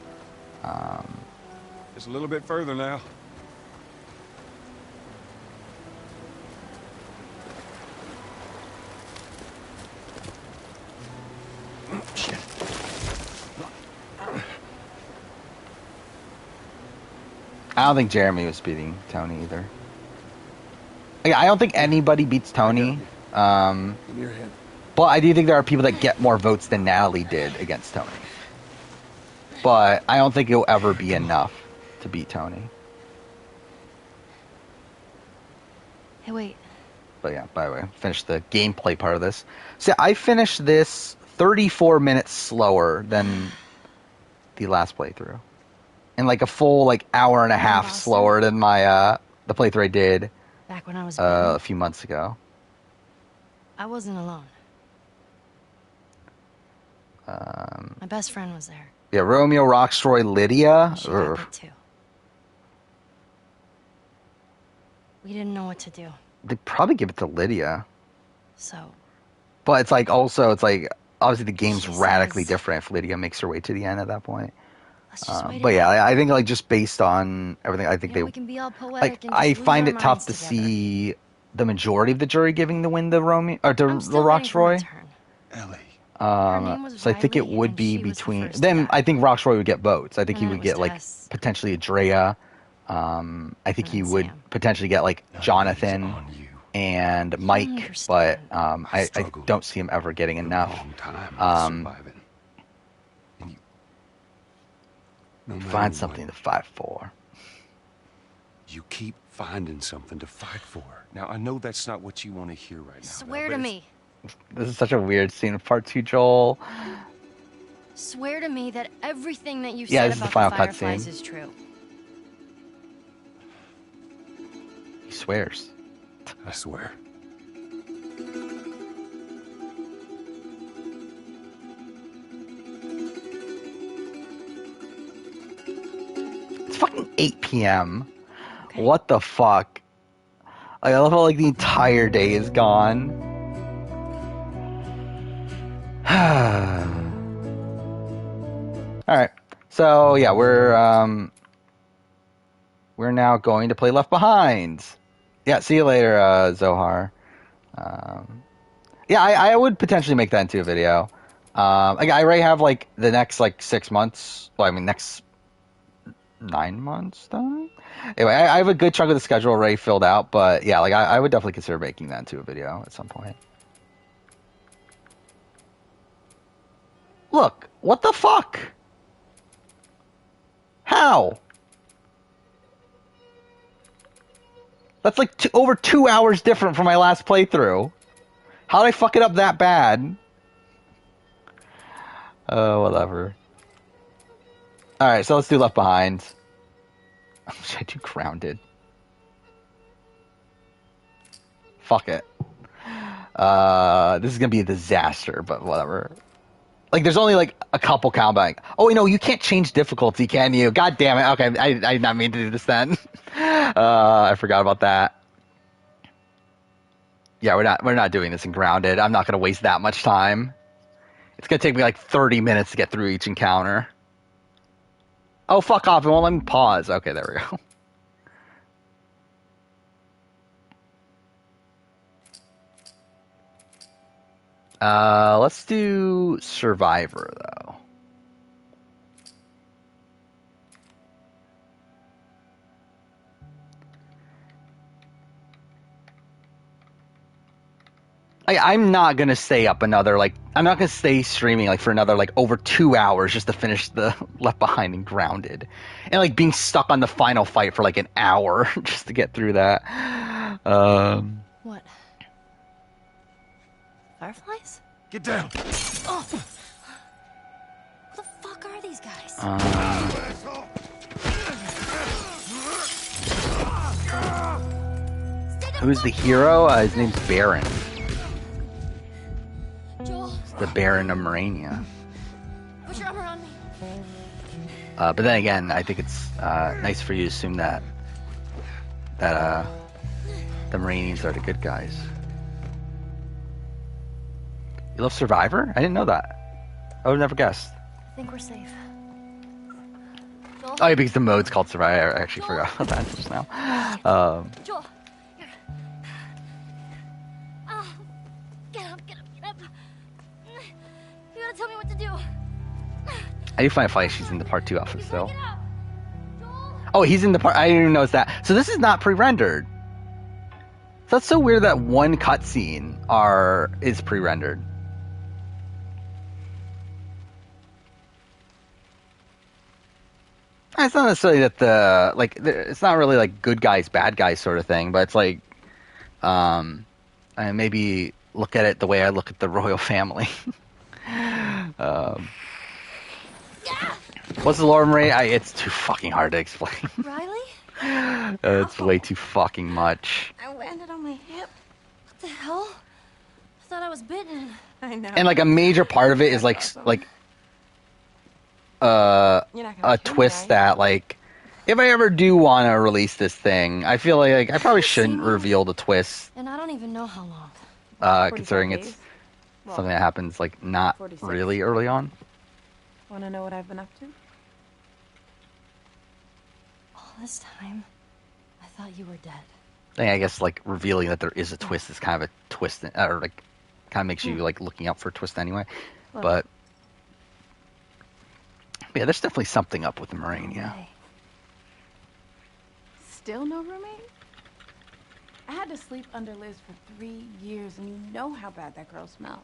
Just a little bit further now. I don't think Jeremy was beating Tony either. Like, I don't think anybody beats Tony. But I do think there are people that get more votes than Natalie did against Tony. But I don't think it'll ever be enough to beat Tony. Hey, wait. But yeah, by the way, finish the gameplay part of this. So I finished this 34 minutes slower than the last playthrough. And like a full like hour and a half slower than my the playthrough I did Back when I was a few months ago. I wasn't alone. My best friend was there. Yeah, Romeo, Rocksroy, Lydia. She got it too. We didn't know what to do. They'd probably give it to Lydia. So. But it's like also it's like obviously the game's radically different if Lydia makes her way to the end at that point. But yeah, I think like just based on everything, I think we can be all poetic like and I just lose find our it tough minds to together. see the majority of the jury giving the win to Romeo or to I'm still waiting for my Rocksroy. turn. So I think it would be between then. I think Rocksroy would get votes. I think he would get like potentially Andrea. I think he would potentially get like Jonathan and Mike, but I don't see him ever getting enough. Find something to fight for. You keep finding something to fight for. Now, I know that's not what you want to hear right now. Swear to me. This is such a weird scene of part 2, Joel. Swear to me that everything that you Yeah, said this is the about final the cut Fireflies scene. is true. He swears. I swear. It's fucking 8 p.m. What the fuck? Like, I love how like the entire day is gone. All right. So yeah, we're now going to play Left Behind. Yeah, see you later, Zohar. Yeah, I would potentially make that into a video. Like I already have like the next like 6 months. Well, I mean next 9 months done. Anyway, I have a good chunk of the schedule already filled out, but yeah, like I would definitely consider making that into a video at some point. Look, what the fuck? How? That's like over 2 hours different from my last playthrough. How did I fuck it up that bad? Whatever. Alright, so let's do Left Behind. Should I do Grounded? Fuck it. This is gonna be a disaster, but whatever. Like, there's only like a couple combat. Oh, no, you can't change difficulty, can you? God damn it. Okay, I did not mean to do this then. I forgot about that. Yeah, we're not doing this in Grounded. I'm not gonna waste that much time. It's gonna take me like 30 minutes to get through each encounter. Oh, fuck off. It won't let me pause. Okay, there we go. Let's do Survivor, though. I'm not gonna stay up another, like, I'm not gonna stay streaming, like, for another, like, over 2 hours just to finish the Left Behind and Grounded. And, like, being stuck on the final fight for, like, an hour just to get through that. What? Fireflies? Get down! Oh! Who the fuck are these guys? Who's the hero? His name's Baron. Joel, The Baron of Morania. put your arm around me. But then again, I think it's nice for you to assume that the Moranians are the good guys. You love Survivor? I didn't know that. I would have never guessed. I think we're safe. Joel? Oh, yeah, because the mode's called Survivor. I actually forgot about that just now. Joel, here. Oh, get up. You gotta tell me what to do. I do find it funny she's in the part 2 outfit still. Oh, he's in the part... I didn't even notice that. So this is not pre-rendered. So that's so weird that one cutscene is pre-rendered. It's not necessarily that it's not really like good guys, bad guys sort of thing, but it's like, and maybe look at it the way I look at the royal family. What's the lore of Marie? It's too fucking hard to explain. Riley? It's way too fucking much. I landed on my hip. What the hell? I thought I was bitten. I know. And like a major part of it is like a twist that, like, if I ever do want to release this thing, I feel like I probably shouldn't reveal the twist, And I don't even know how long. considering it's something that happens like not 46. really early on. Want to know what I've been up to? All this time, I thought you were dead. I guess like revealing that there is a twist is kind of a twist, or like kind of makes you like looking out for a twist anyway. But yeah, there's definitely something up with the Morania. Still no roommate? I had to sleep under Liz for 3 years, and you know how bad that girl smelled.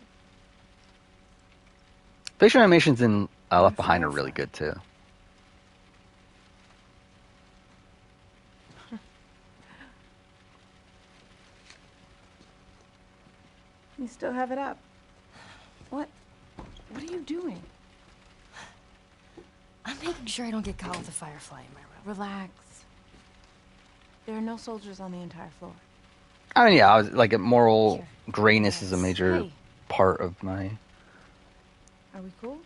Facial animations in Left Behind are really good too. You still have it up. What are you doing? I'm making sure I don't get caught with a firefly in my room. Relax. There are no soldiers on the entire floor. I mean, yeah, I was like, moral grayness is a major part of my Are we cool?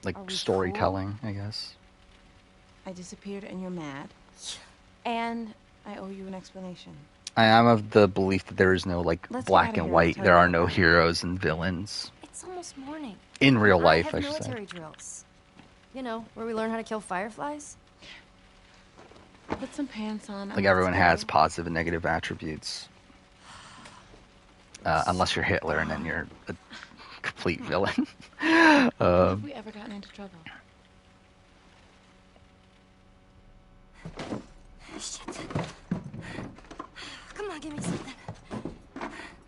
like Are we storytelling, I guess. I disappeared and you're mad. And I owe you an explanation. I am of the belief that there is no like Let's get black outta and here white. and There tell are you no about it. heroes and villains. It's almost morning. In real life, I I have should say. military drills. You know, where we learn how to kill fireflies. Put some pants on. Like everyone has positive and negative attributes. Unless you're Hitler, and then you're a complete villain. Have we ever gotten into trouble? Shit. Come on, give me something.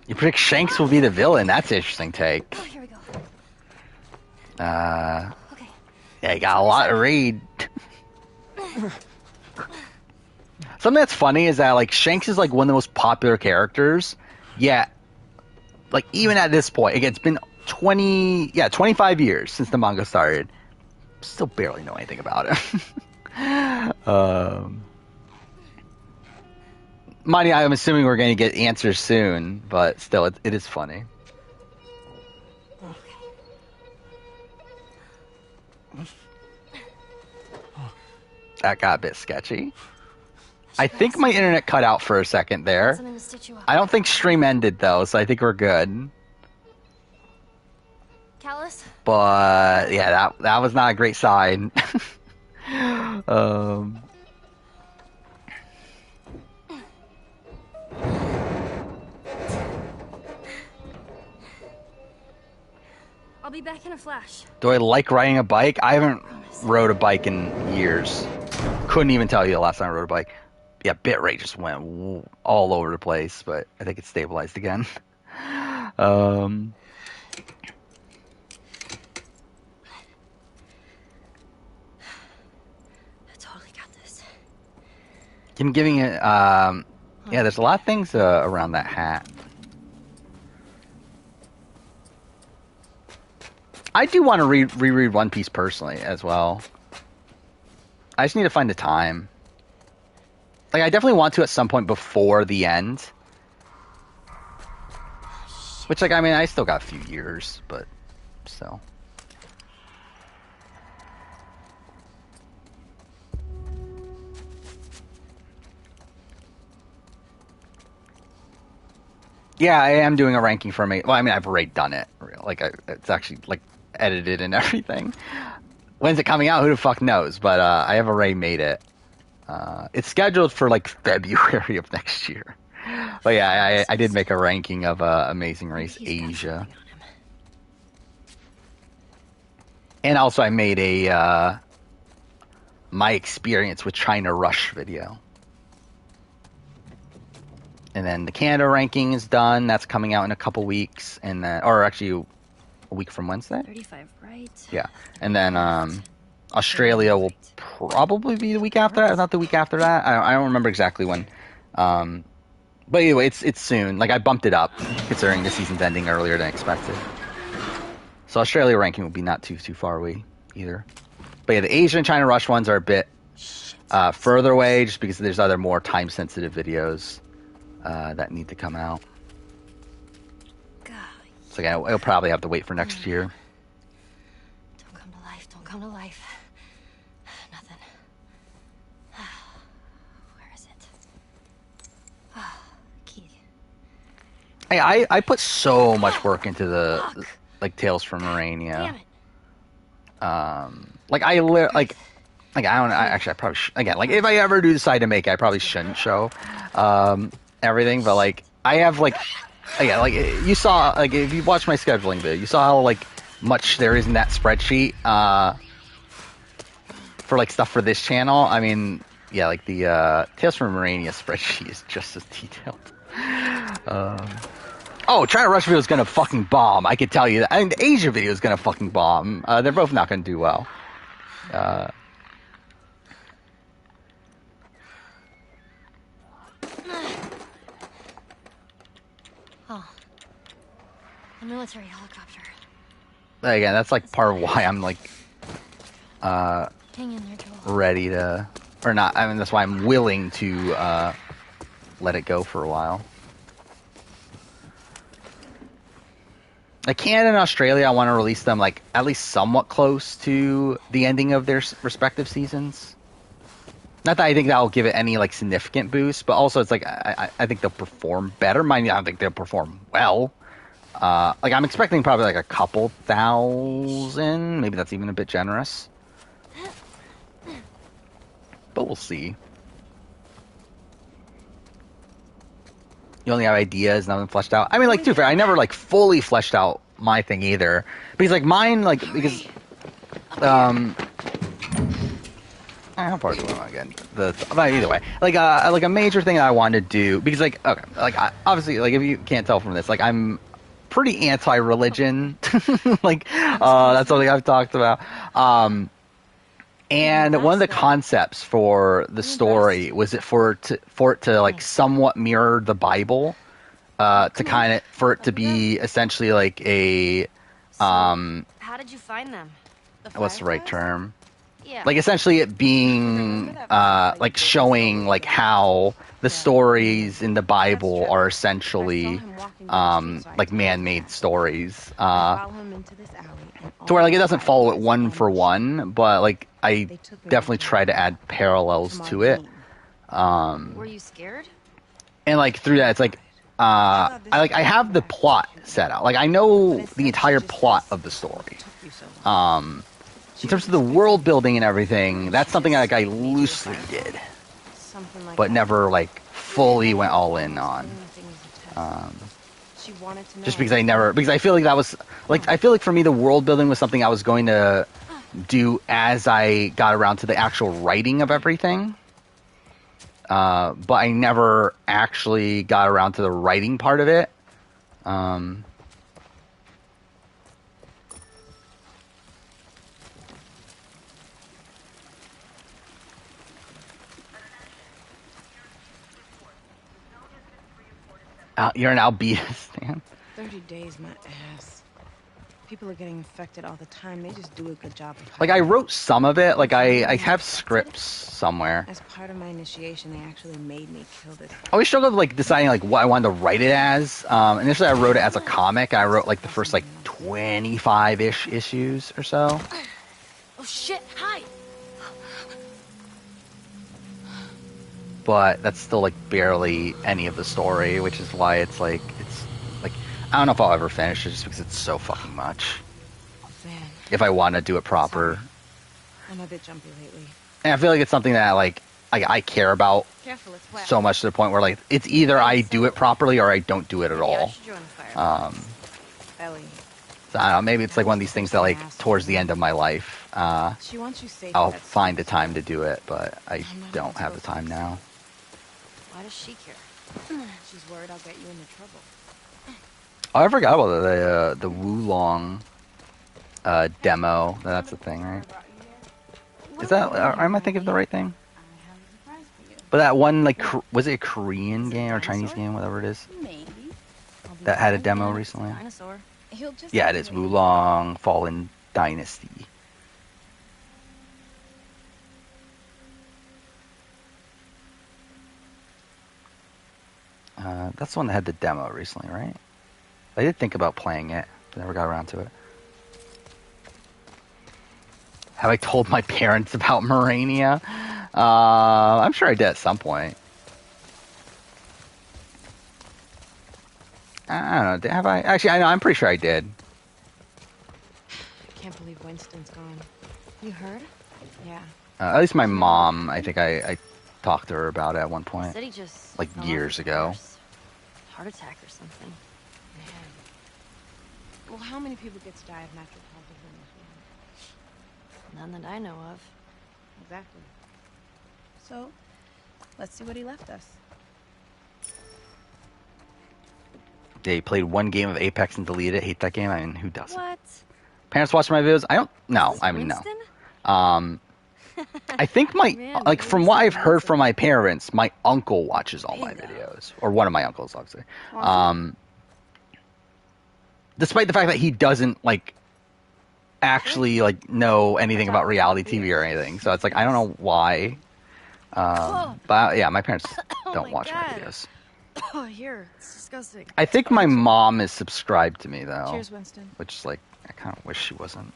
You predict Shanks will be the villain. That's an interesting take. Oh, here we go. Okay. Yeah, you got a lot to read. Something that's funny is that like Shanks is like one of the most popular characters. Yeah. Like even at this point, again, it's been 25 years since the manga started. Still barely know anything about him. Mind you, I'm assuming we're going to get answers soon, but still, it is funny. That got a bit sketchy. I think my internet cut out for a second there. Something to stitch you up. I don't think stream ended though, so I think we're good. Callus? But yeah, that was not a great sign. I'll be back in a flash. Do I like riding a bike? I haven't rode a bike in years. Couldn't even tell you the last time I rode a bike. Yeah, bitrate just went all over the place, but I think it's stabilized again. I totally got this. I'm giving it. Yeah, there's a lot of things around that hat. I do want to reread One Piece personally as well. I just need to find the time. Like, I definitely want to at some point before the end. Which, like, I mean, I still got a few years, but still. Yeah, I am doing a ranking for me. Well, I mean, I've already done it. Like, it's actually, like, edited and everything. When's it coming out? Who the fuck knows? But I have already made it. It's scheduled for, like, February of next year. But yeah, I did make a ranking of Amazing Race Asia. And also I made a my experience with China Rush video. And then the Canada ranking is done. That's coming out in a couple weeks. And then, or actually a week from Wednesday? 35, right? Yeah. And then Australia will probably be the week after that, if not the week after that. I don't remember exactly when. But anyway, it's soon. Like, I bumped it up, considering the season's ending earlier than expected. So Australia ranking will be not too far away either. But yeah, the Asia and China Rush ones are a bit further away, just because there's other more time-sensitive videos that need to come out. So yeah, it'll probably have to wait for next year. Don't come to life. Don't come to life. Nothing. Where is it? Oh, key. Hey, I put so much work into the like Tales from Morania. Damn it. Like I don't know. Actually, I probably again, like, if I ever do decide to make it, I probably shouldn't show everything. But like, I have like. Yeah, like, you saw, like, if you watched my scheduling video, you saw how, like, much there is in that spreadsheet, for, like, stuff for this channel. I mean, yeah, like, the, Tales from Morania spreadsheet is just as detailed. Oh, China Rush video is gonna fucking bomb, I can tell you that. I mean, the Asia video is gonna fucking bomb. They're both not gonna do well. A military helicopter. Again, that's like part of why I'm like Hang in there, Joel. ready to, or not. I mean, that's why I'm willing to let it go for a while. Like Canada and Australia, I want to release them like at least somewhat close to the ending of their respective seasons. Not that I think that will give it any like significant boost, but also it's like I think they'll perform better. Mind you, I don't think they'll perform well. Like, I'm expecting probably like a couple thousand. Maybe that's even a bit generous. But we'll see. You only have ideas, nothing fleshed out. I mean, like, to be fair, I never like fully fleshed out my thing either. Because like mine, like, because how far do I again? Either way, like a major thing that I wanted to do, because like, okay, like obviously, like, if you can't tell from this, like, I'm pretty anti-religion. Like, that's something I've talked about. And one of the concepts for the story was for it to like somewhat mirror the Bible, for it to be essentially like a How did you find them? what's the right term? Yeah. Like, essentially it being like showing like how the stories in the Bible are essentially like man-made stories, to where like it doesn't follow it one for one, but like I definitely try to add parallels to it, Were you scared? And like through that, it's like I have the plot set out. Like I know the entire plot of the story. In terms of the world building and everything, that's something like I loosely did, but never like fully went all in on. Just because I feel like that was like I feel like for me the world building was something I was going to do as I got around to the actual writing of everything. But I never actually got around to the writing part of it. You're an Albedo stan? 30 days, my ass. People are getting infected all the time. They just do a good job of Like, I wrote some of it. Like, I have scripts somewhere. As part of my initiation, they actually made me kill this. I always struggled with, like, deciding, like, what I wanted to write it as. Initially, I wrote it as a comic. I wrote, like, the first, like, 25-ish issues or so. Oh, shit. Hi. But that's still, like, barely any of the story, which is why it's, like, I don't know if I'll ever finish it just because it's so fucking much. Man. If I want to do it proper. I'm a bit jumpy lately. And I feel like it's something that, like, I care about so much to the point where, like, it's either I do it properly or I don't do it at all. Ellie. So, I don't know, maybe it's, like, one of these things that, like, towards the end of my life, She wants you safe. I'll find the time to do it, but I don't have the time now. Why does she care? She's worried I'll get you into trouble. Oh, I forgot about the Wulong demo. That's the thing, right? Is that? Am I thinking of the right thing? But that one, like, was it a Korean game or Chinese game, whatever it is? That had a demo recently. Yeah, it is Wulong Fallen Dynasty. That's the one that had the demo recently, right? I did think about playing it, but never got around to it. Have I told my parents about Morania? I'm sure I did at some point. I don't know. Have I? Actually, I know. I'm pretty sure I did. I can't believe Winston's gone. You heard? Yeah. At least my mom, I think I talked to her about it at one point. Said he just like fell years off the ago. horse. Heart attack or something. Man. Well, how many people get to die of natural causes in this world? None that I know of. Exactly. So, let's see what he left us. Yeah, he played one game of Apex and deleted it. Hate that game. I mean, who doesn't? What? Parents watch my videos? I don't. No, I mean, no. I think like from what I've heard from my parents, my uncle watches all my videos, or one of my uncles, obviously. Despite the fact that he doesn't like actually like know anything about reality TV or anything, so it's like I don't know why. But yeah, my parents don't watch my videos. Oh, here. It's disgusting. I think my mom is subscribed to me though. Cheers, Winston. Which is like I kind of wish she wasn't.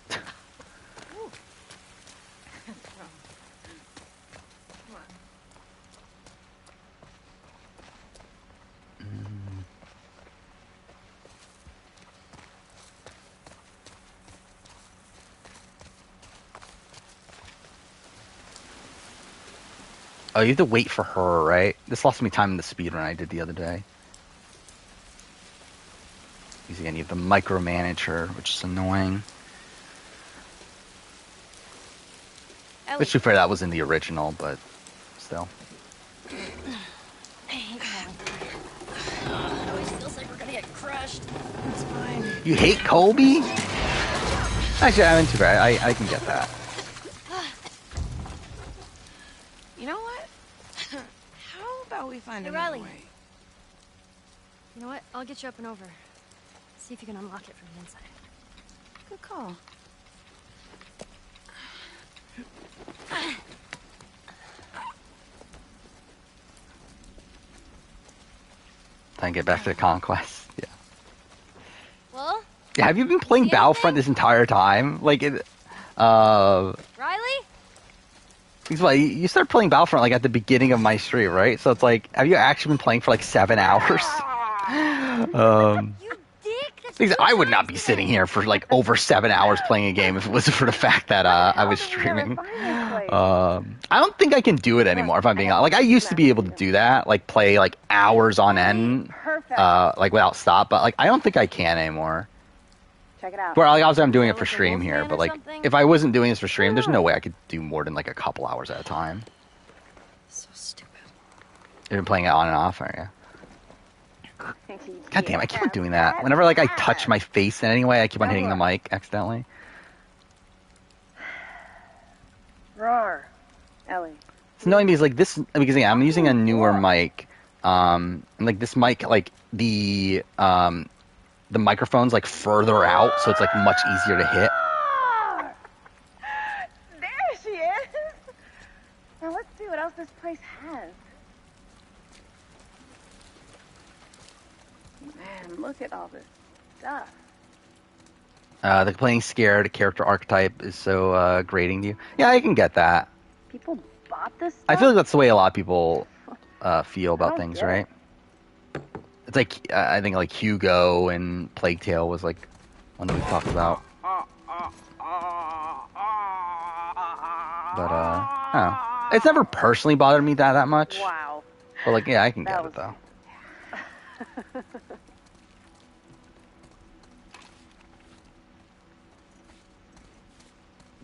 Oh, you have to wait for her, right? This lost me time in the speedrun I did the other day. Because again, you have to micromanage her, which is annoying. Which, to be fair, that was in the original, but still. I hate Colby. It always feels like we're gonna get crushed. It's fine. You hate Colby? Actually, I'm too bad. I can get that. You know what? How about we find Hey, another Riley. way? You know what? I'll get you up and over. See if you can unlock it from the inside. Good call. Then get back to the conquest. Yeah. Well? Yeah, have you been playing Battlefront this entire time? Like, Riley? Because well, you started playing Battlefront like at the beginning of my stream, right? So it's like, have you actually been playing for like 7 hours? Because I would not be sitting here for like over 7 hours playing a game if it wasn't for the fact that I was streaming. I don't think I can do it anymore if I'm being honest. Like I used to be able to do that, like play like hours on end, like without stop. But like I don't think I can anymore. Check it out. Well, like, obviously I'm doing it for stream here, but like if I wasn't doing this for stream, there's no way I could do more than like a couple hours at a time. So stupid. You've been playing it on and off, aren't you? God damn, I keep on doing that. Whenever like I touch my face in any way, I keep on hitting the mic accidentally. Roar, Ellie. It's annoying because like this, because yeah, I'm using a newer mic, and like this mic, like the microphone's like further out, so it's like much easier to hit. There she is. Now let's see what else this place has. Man, look at all this stuff. The playing scared character archetype is so grating to you. Yeah, I can get that. People bought this stuff? I feel like that's the way a lot of people feel about things, right? It's like I think like Hugo and Plague Tale was like one that we talked about. But I don't know. It's never personally bothered me that much. Wow. But like, yeah, I can get it though.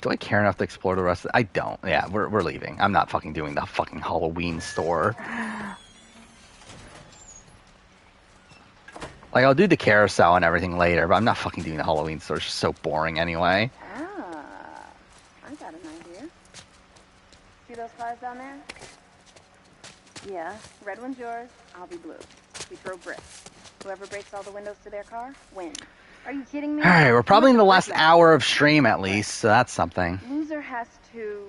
Do I care enough to explore the rest of it? I don't. Yeah, we're leaving. I'm not fucking doing the fucking Halloween store. Like, I'll do the carousel and everything later, but I'm not fucking doing the Halloween store. It's just so boring anyway. Ah, I got an idea. See those cars down there? Yeah, red one's yours, I'll be blue. We throw bricks. Whoever breaks all the windows to their car, wins. Are you kidding me? Alright, we're probably in the last hour of stream at least, so that's something. Loser has to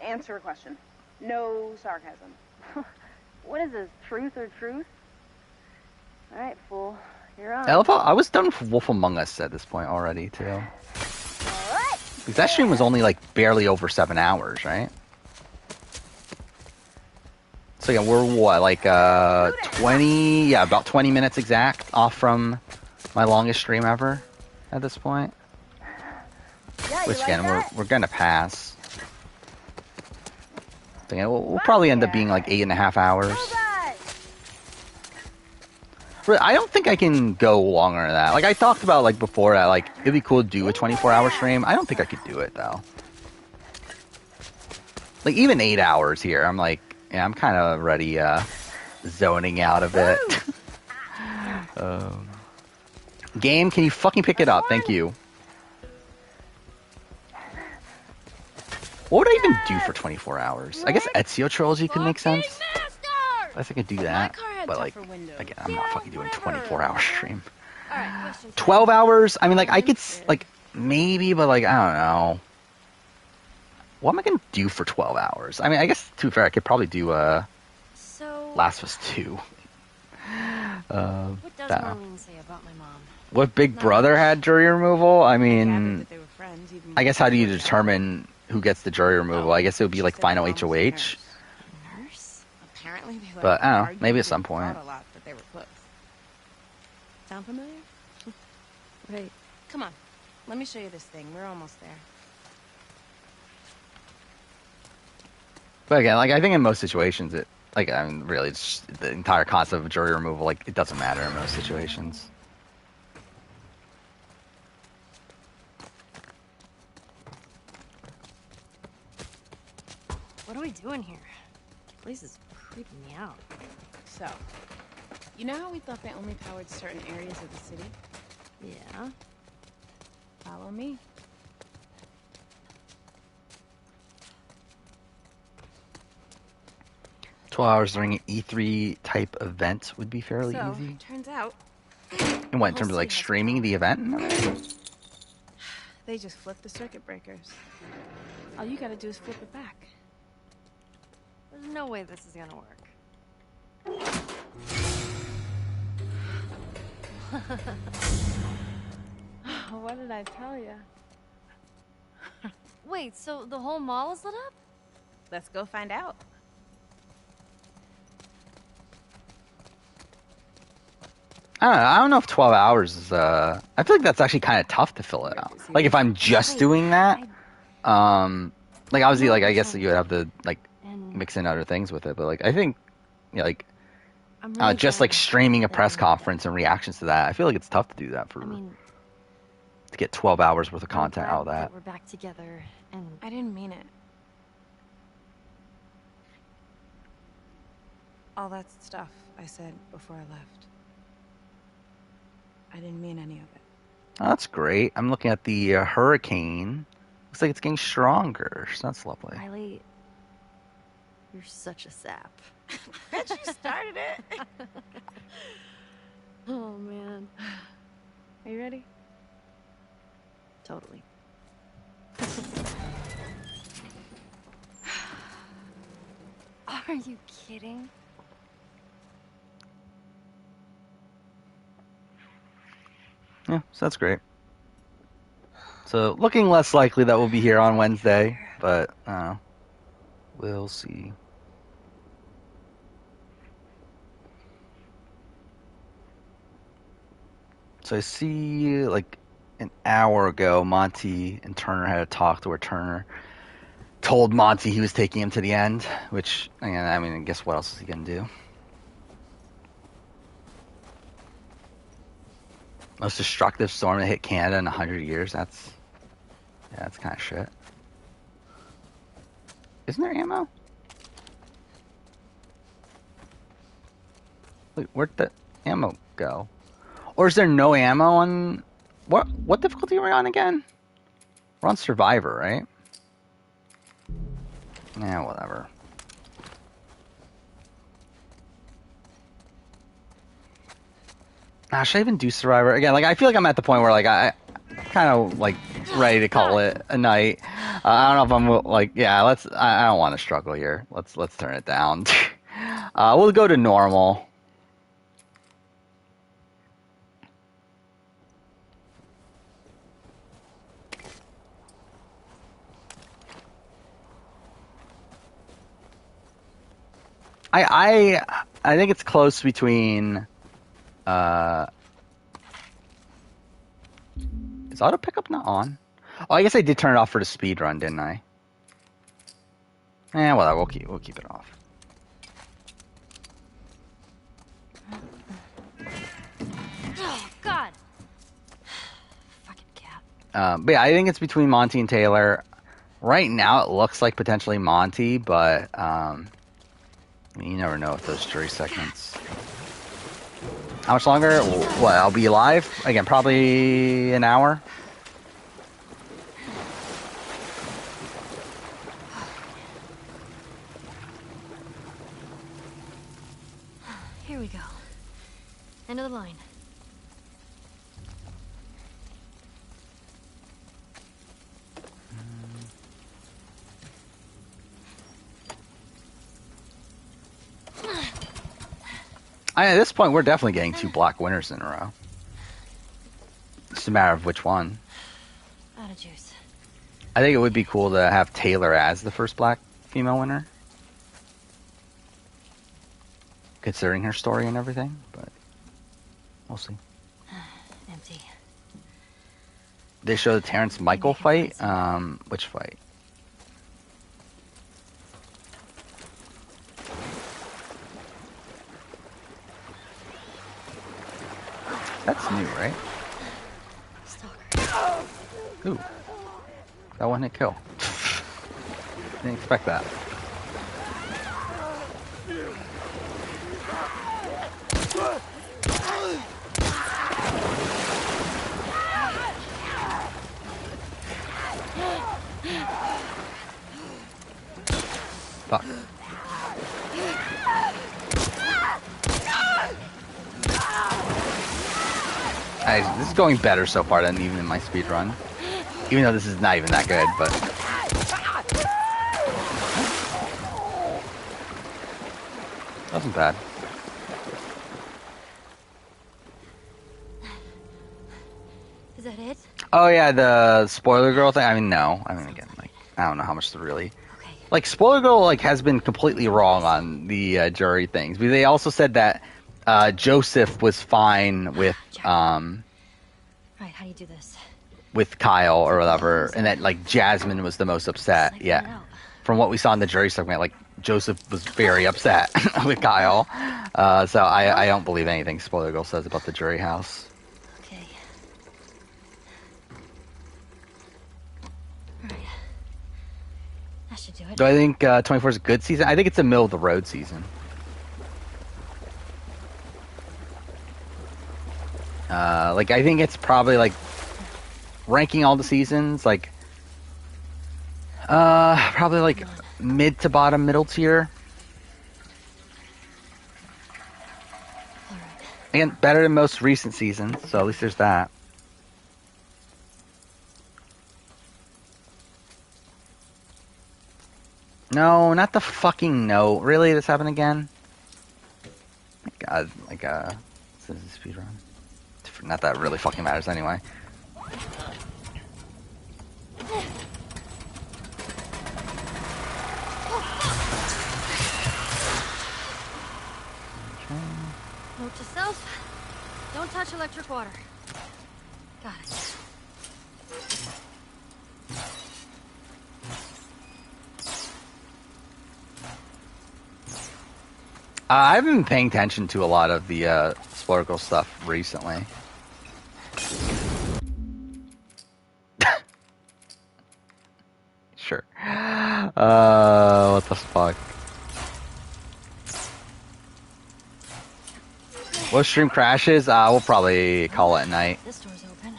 answer a question. No sarcasm. What is this, truth or truth? Alright, fool. You're on. I was done with Wolf Among Us at this point already, too. Alright. Because that stream was only like barely over 7 hours, right? So yeah, we're what, like 20, yeah, about 20 minutes exact off from my longest stream ever at this point. Yeah, which again, we're gonna pass. So, yeah, we'll probably end up being like 8.5 hours. I don't think I can go longer than that. Like I talked about like before that, like it'd be cool to do a 24-hour stream. I don't think I could do it though. Like even 8 hours here, I'm like, yeah, I'm kind of already zoning out of it. Game, can you fucking pick it up? Thank you. What would I even do for 24 hours? I guess Ezio Trilogy could make sense. I guess I could do that. But like, again, I'm not fucking doing 24-hour stream. 12 hours? I mean, like, I could, like, maybe, but like, I don't know. What am I gonna do for 12 hours? I mean, I guess, to be fair, I could probably do, Last of Us 2. What does Marlene say about my mom? What Big Brother had jury removal? I mean, I guess how do you determine who gets the jury removal? I guess it would be like final HOH. Nurse? Apparently they But I don't know, maybe at some point. a lot, but they were close. Sound familiar? Right. Come on. Let me show you this thing. We're almost there. But again, like I think in most situations, it like I mean, really, it's just the entire concept of jury removal. Like it doesn't matter in most situations. What are we doing here? This place is creeping me out. So, you know how we thought they only powered certain areas of the city? Yeah. Follow me. $12 during an E3 type event would be fairly easy. Turns out And what, in terms of like streaming the event and everything? they just flipped the circuit breakers. All you gotta do is flip it back. There's no way this is gonna work. What did I tell you? Wait, so the whole mall is lit up? Let's go find out. I don't know if 12 hours is, I feel like that's actually kind of tough to fill it out. Like, if I'm just doing that, like, obviously, like, I guess you would have to, like, mix in other things with it, but, like, I think, you know, like, just, like, streaming a press conference and reactions to that, I feel like it's tough to do that to get 12 hours worth of content out of that. We're back together, and I didn't mean it. All that stuff I said before I left. I didn't mean any of it. Oh, that's great. I'm looking at the hurricane. Looks like it's getting stronger. So that's lovely. Riley, you're such a sap. Bet you started it. Oh, man. Are you ready? Totally. Are you kidding? Yeah, so that's great. So, looking less likely that we'll be here on Wednesday, but we'll see. So I see, like, an hour ago, Monty and Turner had a talk to where Turner told Monty he was taking him to the end, which, I mean, I guess what else is he going to do? Most destructive storm that hit Canada in 100 years. That's kind of shit. Isn't there ammo? Wait, where'd the ammo go? Or is there no ammo on... What difficulty are we on again? We're on Survivor, right? Yeah, whatever. Should I even do Survivor? Again, like, I feel like I'm at the point where, like, I kind of, like, ready to call it a night. I don't know if I'm, like, yeah, I don't want to struggle here. Let's turn it down. We'll go to normal. I think it's close between... is auto pickup not on? Oh, I guess I did turn it off for the speed run, didn't I? Well, we'll keep it off. Oh, God. Fucking cat. But yeah, I think it's between Monty and Taylor. Right now, it looks like potentially Monty, but you never know with those jury segments. How much longer? What, I'll be alive? Again, probably an hour. Here we go. End of the line. At this point, we're definitely getting 2 black winners in a row. It's just a matter of which one. Out of juice. I think it would be cool to have Taylor as the first black female winner, considering her story and everything, but we'll see. Empty. They show the Terrence Michael fight? Which fight? That's new, right? Stalker. Ooh. That one hit kill. Didn't expect that. Fuck. This is going better so far than even in my speed run. Even though this is not even that good, but... Wasn't bad. Is that it? Oh yeah, the spoiler girl thing? I mean, no. I mean, again, like, I don't know how much to really like Spoiler Girl like has been completely wrong on the jury things. But they also said that Joseph was fine with Right, how do you do this? with Kyle or whatever, and that like Jasmine was the most upset. Yeah, from what we saw in the jury segment, like Joseph was very upset with Kyle. So I don't believe anything Spoiler Girl says about the jury house. Okay. All right. That should do it. Do I think 24 is a good season? I think it's a middle of the road season. Like I think it's probably like ranking all the seasons, like probably like mid to bottom, middle tier. Again, better than most recent seasons, so at least there's that. No, not the fucking note. Really, this happened again? God, like this is a speedrun. Not that it really fucking matters anyway. Note to self, don't touch electric water. Got it. I've been paying attention to a lot of the Spoiler Girl stuff recently. Sure. What the fuck? What stream crashes? We'll probably call it at night. This door's open.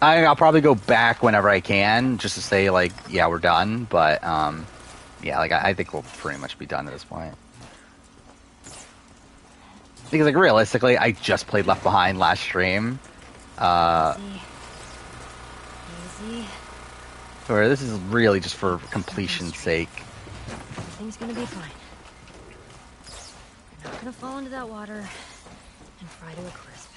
I'll probably go back whenever I can, just to say like, yeah, we're done. But yeah, like I think we'll pretty much be done at this point. Because like realistically, I just played Left Behind last stream. Easy. Where this is really just for completion's sake. Everything's gonna be fine. You're not gonna fall into that water and fry to a crisp.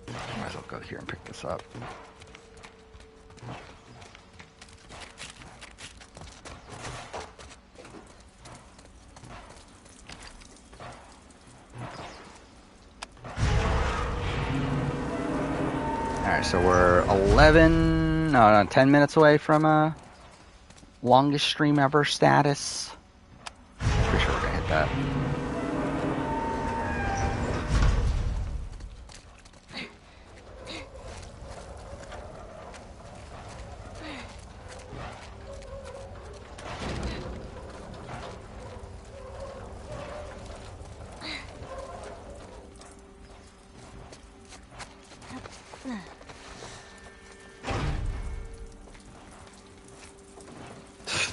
Might as well go here and pick this up. Alright, so we're 10 minutes away from longest stream ever status. Pretty sure we're gonna hit that.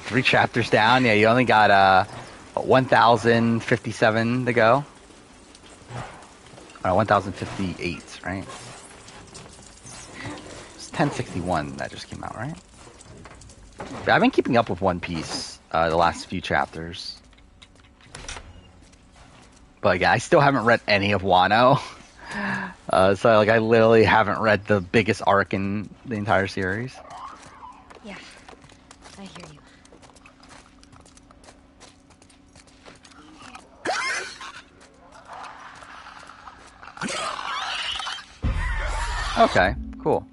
Three chapters down. Yeah, you only got 1,057 to go. 1,058, right? It's 1061 that just came out, right? But I've been keeping up with One Piece the last few chapters. But yeah, I still haven't read any of Wano. So like I literally haven't read the biggest arc in the entire series. Yeah, I hear you. Okay, cool.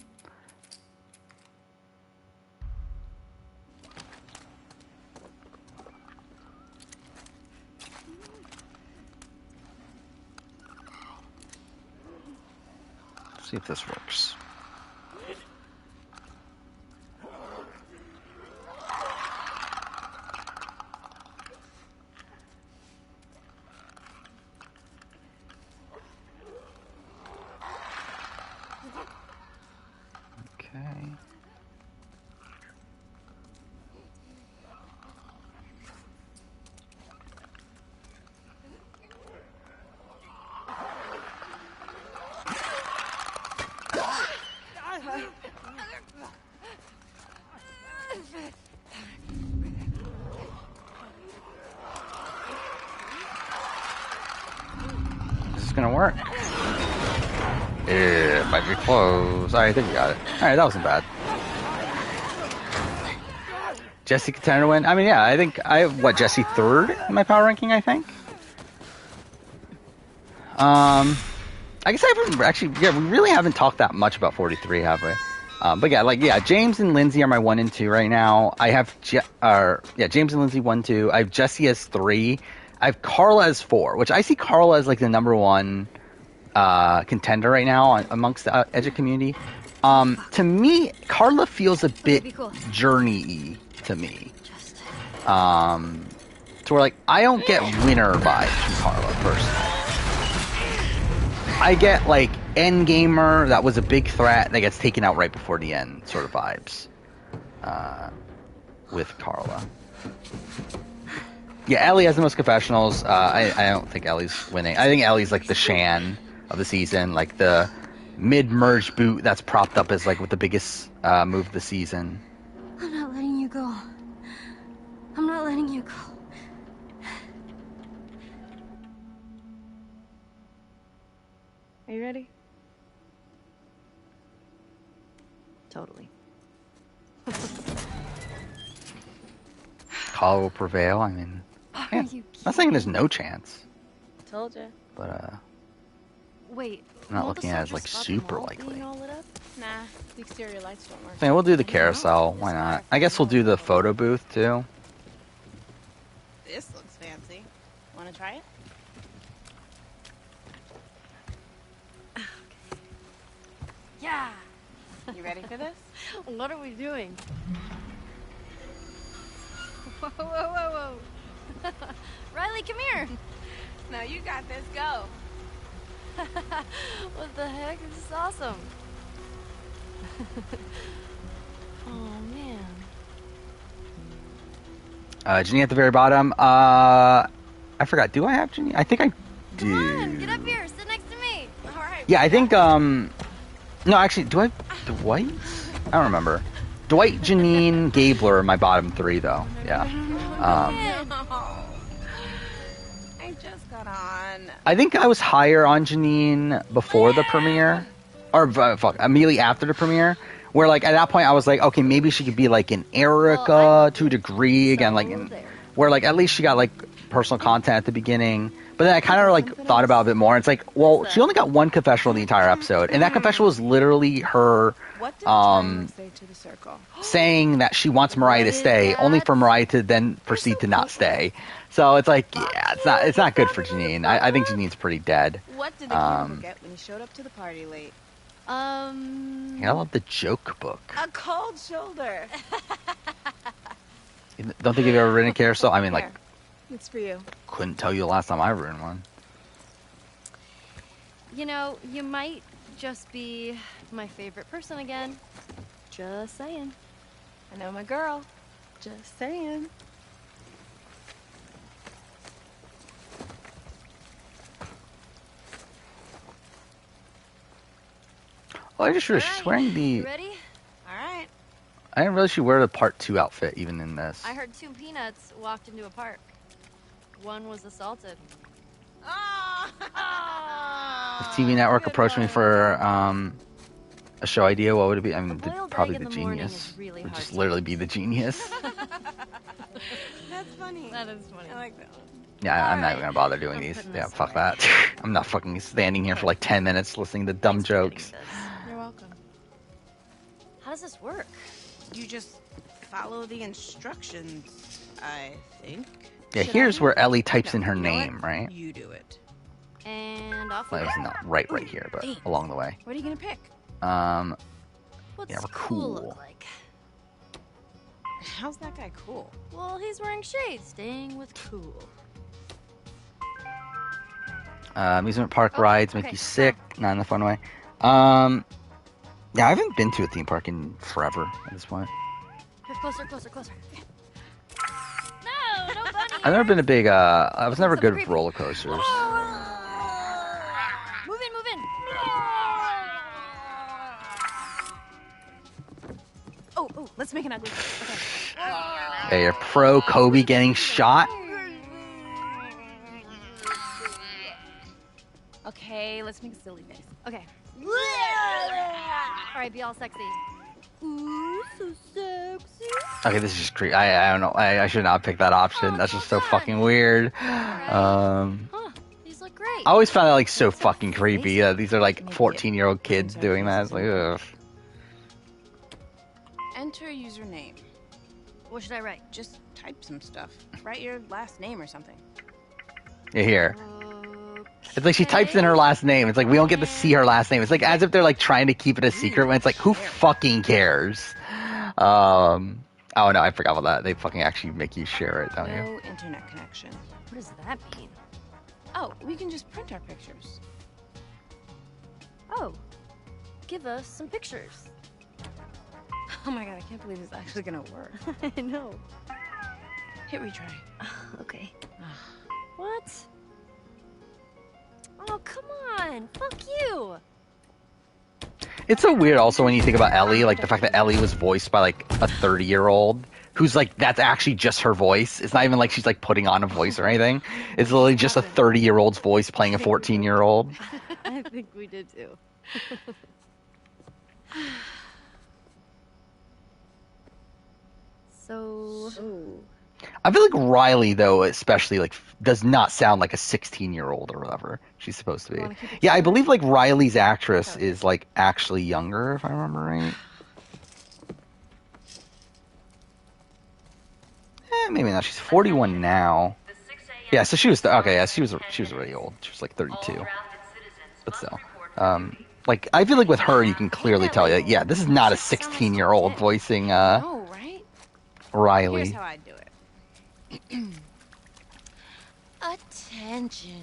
Let's see if this works. Okay. gonna work. It might be close. Alright, I think we got it. Alright, that wasn't bad. Jesse contender win? I mean, yeah, I think I have, what, Jesse third in my power ranking, I think? I guess I haven't actually, yeah, we really haven't talked that much about 43, have we? But yeah, like, yeah, James and Lindsay are my 1 and 2 right now. I have, James and Lindsay 1, 2. I have Jesse as 3. I have Carla as 4, which I see Carla as like the number 1 contender right now amongst the Edge community. To me, Carla feels a bit Journey-y to me. To where like I don't get winner vibes from Carla personally. I get like end gamer that was a big threat that gets taken out right before the end sort of vibes with Carla. Yeah, Ellie has the most confessionals. I don't think Ellie's winning. I think Ellie's like the Shan of the season, like the mid-merge boot that's propped up as like with the biggest move of the season. I'm not letting you go. I'm not letting you go. Are you ready? Totally. Carla will prevail. I mean, yeah, I'm not saying there's no chance, Told you. but Wait. I'm not looking at it as like super likely. Nah, the exterior lights don't work. So yeah, we'll do the carousel. Why not? I guess we'll do the photo booth too. This looks fancy. Want to try it? Yeah. You ready for this? What are we doing? Whoa, whoa, whoa, whoa. Riley, come here. No, you got this. Go. What the heck? This is awesome. Oh, man. Janine at the very bottom. I forgot. Do I have Janine? I think I do. Come on, get up here. Sit next to me. All right. Yeah, I think, no, actually, do I have Dwight? I don't remember. Dwight, Janine, Gabler are my bottom 3, though. Yeah. I just got on. I think I was higher on Janine before the premiere. Or, immediately after the premiere. Where, like, at that point, I was like, okay, maybe she could be, like, an Erica to a degree. Again, like, where, like, at least she got, like, personal content at the beginning. But then I kind of, like, thought about it a bit more. It's like, well, she only got one confessional in the entire episode. And that confessional was literally her, saying that she wants Mariah to stay, only for Mariah to then proceed to not stay. So it's like, yeah, it's not good for Janine. I think Janine's pretty dead. What did the camera get when he showed up to the party late? Yeah, I love the joke book. A cold shoulder. Don't think you've ever written a carousel? I mean, like, It's for you. couldn't tell you the last time I ruined one. You know, you might just be my favorite person again. Just saying. I know my girl. Just saying. Oh, I just realized she's wearing the... You ready? All right. I didn't realize she wore the part 2 outfit even in this. I heard 2 peanuts walked into a park. One was assaulted. If TV Network approached me for a show idea, what would it be? I mean, probably the Genius. Really would just literally be the Genius. That's funny. That is funny. I like that one. Yeah, I'm not even gonna bother doing these. Yeah, fuck that. I'm not fucking standing here for like 10 minutes listening to dumb jokes. You're welcome. How does this work? You just follow the instructions, I think. Yeah, here's where Ellie types in her name, right? You do it. And off Well, we it's go. not right here, but along the way. What are you gonna pick? What's yeah, we're cool cool. look like? How's that guy cool? Well, he's wearing shades. Staying with cool. Amusement park rides make okay. you sick, not in a fun way. Yeah, I haven't been to a theme park in forever at this point. Here, closer, closer, closer. No, no bunny. I've never been a big, I was never good with roller coasters. Move in, move in. Oh, let's make an ugly. Okay. Yeah, you're pro Kobe getting shot. Okay, let's make a silly face. Okay. All right, be all sexy. Ooh, so sexy. Okay, this is just creepy. I don't know. I should not pick that option. That's just so fucking weird. These look great. I always found that like so fucking creepy. These are like 14-year-old kids doing that. It's like, ugh. Enter username. What should I write? Just type some stuff. Write your last name or something. Yeah, here. It's like she types in her last name. It's like we don't get to see her last name. It's like as if they're like trying to keep it a secret when it's like, who fucking cares? Oh no, I forgot about that. They fucking actually make you share it, don't you? No internet connection. What does that mean? Oh, we can just print our pictures. Oh, give us some pictures. Oh my god, I can't believe it's actually gonna work. I know. Hit retry. Okay. What? Oh, come on. Fuck you. It's so weird also when you think about Ellie, like the fact that Ellie was voiced by like a 30-year-old who's like, that's actually just her voice. It's not even like she's like putting on a voice or anything. It's literally just a 30-year-old's voice playing a 14-year-old. I think we did too. So... I feel like Riley, though, especially, like, does not sound like a 16-year-old or whatever she's supposed to be. Yeah, I believe, like, Riley's actress is, like, actually younger, if I remember right. Maybe not. She's 41 now. Yeah, so she was, okay, yeah, she was already old. She was, like, 32. But still. Like, I feel like with her, you can clearly tell, like, yeah, this is not a 16-year-old voicing, Riley. Here's how I do it. Attention.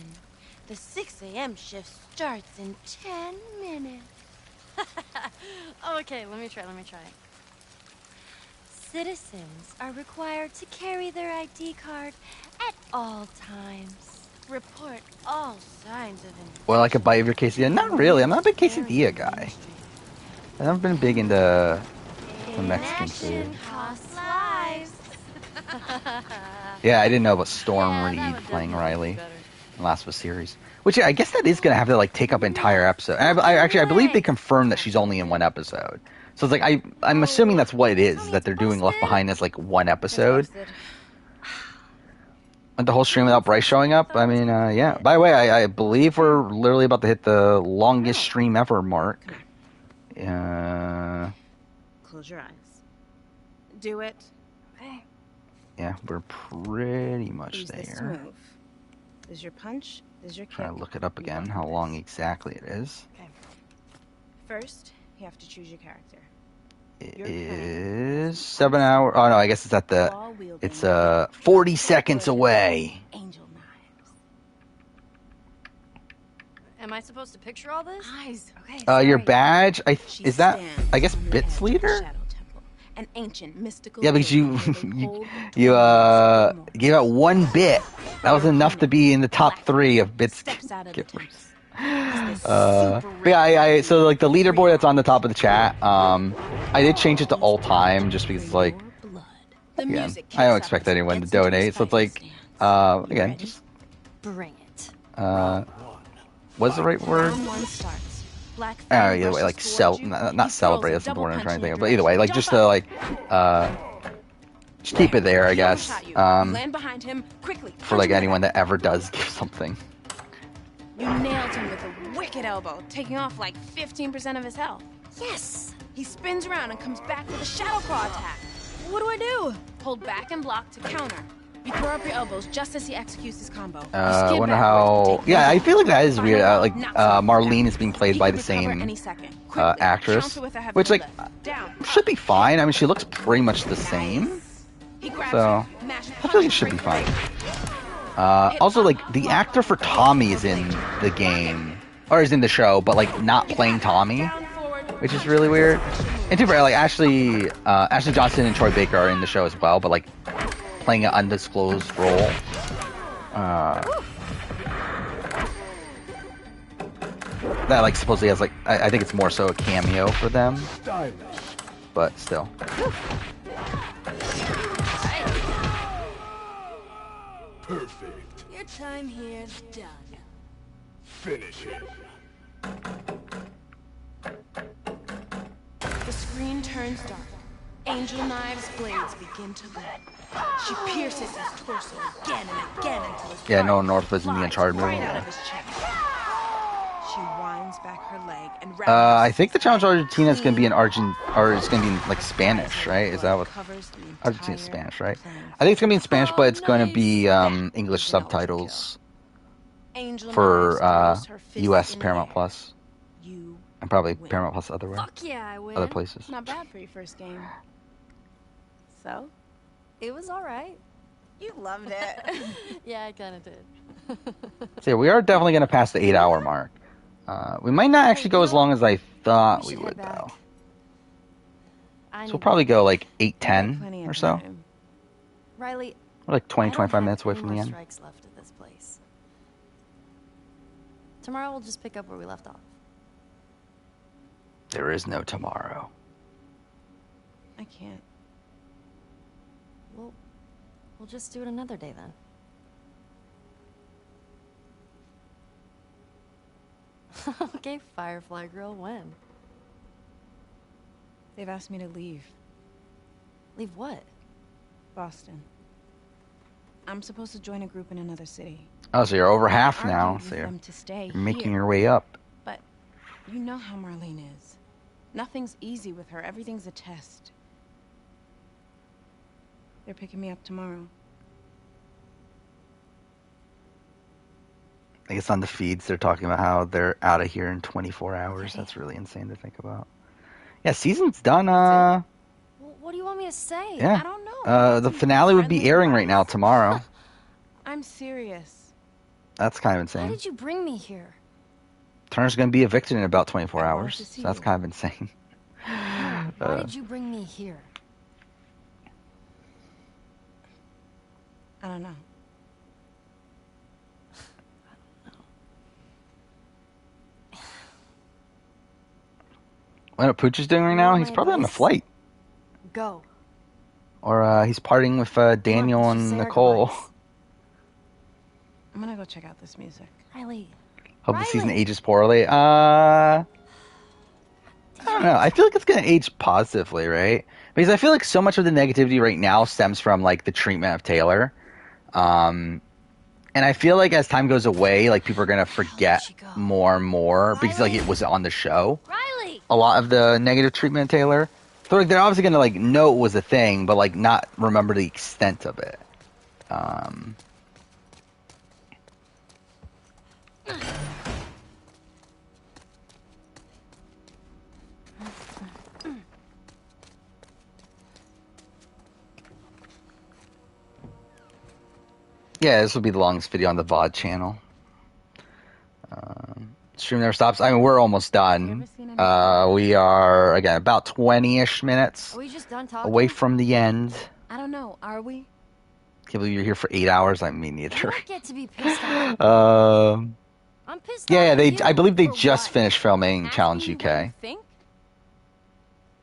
The 6 a.m. shift starts in 10 minutes. Okay, let me try. Citizens are required to carry their ID card at all times. Report all signs of Well, like a bite of your quesadilla? Not really. I'm not a big quesadilla guy. I've never been big into the Mexican food. costs lives. Yeah, I didn't know about Storm Reed playing Riley in Last of Us series. Which I guess that is going to have to like take up entire episode. I believe they confirmed that she's only in one episode. So it's like I'm assuming that's what it is, that they're doing Left Behind as like one episode. And the whole stream without Bryce showing up? I mean, yeah. By the way, I believe we're literally about to hit the longest stream ever mark. Close your eyes. Do it. Okay. Yeah, we're pretty much Use this to there. move. There's your punch. There's your kick. Trying to look it up again, how long exactly it is. Okay. First, you have to choose your character. It is 7 hours. Oh no, I guess it's at the. It's 40 seconds away. Angel knives. Am I supposed to picture all this? Eyes. Okay. Your badge, is that? I guess Bits Leader. An ancient mystical. Yeah, because you gave out one bit. That was enough to be in the top 3 of Bits givers. But yeah, so like the leaderboard that's on the top of the chat, I did change it to all time just because like, again, I don't expect anyone to donate, so it's like, again, just bring it. what's the right word? Either way, like not celebrate. That's the word I'm trying to think of. But either way, like just to like, just keep it there, I guess. Land behind him quickly. For like anyone that ever does give something. You nailed him with a wicked elbow, taking off like 15% of his health. Yes! He spins around and comes back with a Shadow Claw attack. What do I do? Hold back and block to counter. You throw up your elbows just as he executes his combo. I wonder how. Yeah, I feel like that is weird. Like Marlene is being played by the same actress, which like should be fine. I mean, she looks pretty much the same, so I feel like it should be fine. Also, like the actor for Tommy is in the game or is in the show, but like not playing Tommy, which is really weird. And too bad, like Ashley Johnson and Troy Baker are in the show as well, but like playing an undisclosed role. That like supposedly has like I think it's more so a cameo for them, but still. Perfect. Your time here's done. Finish him. screen turns dark. Angel Knives' blades begin to glow. She pierces his torso again and again until his Yeah, blood Nolan North was in the flies Uncharted movie. right out Yeah. of his chest. She winds back her leg and I think the challenge Argentina is going to be in or it's going to be in like Spanish, right? Is that what? Argentina's Spanish, right? I think it's going to be in Spanish, but it's going to be English subtitles for U.S. Paramount Plus, and probably Paramount Plus other Fuck yeah, I win. other places. Not bad for your first game. So? It was alright. You loved it. Yeah, I kinda did. So yeah, we are definitely going to pass the 8-hour mark. We might not actually go as long as I thought we would, though. So we'll probably go like 8:10 or so. Riley, We're like 20, I don't 25 have minutes away any from the more end. strikes left at this place. Tomorrow we'll just pick up where we left off. There is no tomorrow. I can't. We'll just do it another day then. Okay, Firefly Girl, when? They've asked me to leave. Leave what? Boston. I'm supposed to join a group in another city. Oh, so you're over half I now. argued So with you're them to stay making here. your way up. But you know how Marlene is. Nothing's easy with her. Everything's a test. They're picking me up tomorrow. I guess on the feeds they're talking about how they're out of here in 24 hours. That's really insane to think about. Yeah, season's done. Well, what do you want me to say? Yeah. I don't know. The finale would be airing right now tomorrow. I'm serious. That's kind of Why insane. did you bring me here? Turner's going to be evicted in about 24 hours. So that's kind of insane. Why did you bring me here? I don't know. What Pooch is doing right now? He's my probably on a advice? flight. Go. Or he's partying with Daniel and say our Nicole. goodbyes. I'm gonna go check out this music. Riley. Hope the season ages poorly. I don't know. I feel like it's going to age positively, right? Because I feel like so much of the negativity right now stems from like the treatment of Taylor. And I feel like as time goes away, like people are going to forget more and more because like it was on the show. Riley. A lot of the negative treatment of Taylor. So like they're obviously going to like know it was a thing, but like not remember the extent of it. Yeah, this will be the longest video on the VOD channel. Stream never stops. I mean, we're almost done. We are, again, about 20-ish minutes Are we just done talking? away from the end. I don't know. Are we? Can't believe you're here for 8 hours. I mean, You neither. don't get to be pissed off. I'm pissed Yeah, off they. at you. I believe they just finished filming Challenge UK. Think?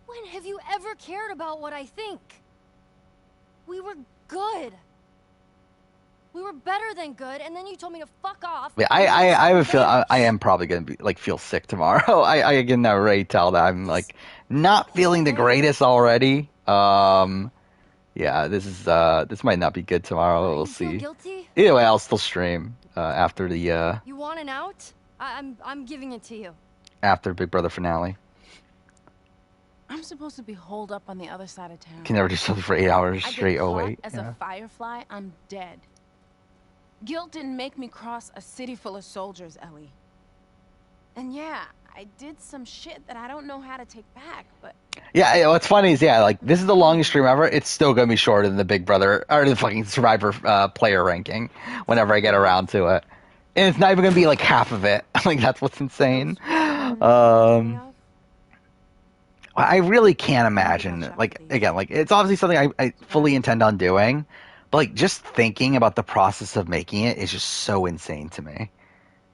When have you ever cared about what I think? We were good. We were better than good, and then you told me to fuck off. Yeah, I have a feel. I am probably gonna be like feel sick tomorrow. I can already tell that I'm like not feeling the greatest already. Yeah, this might not be good tomorrow. We'll see. Guilty? Either way, I'll still stream after the You want an out? I'm giving it to you. after Big Brother finale. I'm supposed to be holed up on the other side of town. Can never do something for 8 hours I get straight. Oh caught wait, as yeah. a firefly, I'm dead. Guilt didn't make me cross a city full of soldiers, Ellie. And yeah, I did some shit that I don't know how to take back, but Yeah, what's funny is like this is the longest stream ever. It's still gonna be shorter than the Big Brother or the fucking Survivor player ranking whenever I get around to it, and it's not even gonna be like half of it. Like that's what's insane. I really can't imagine. Like again, like it's obviously something I fully intend on doing, but like just thinking about the process of making it is just so insane to me.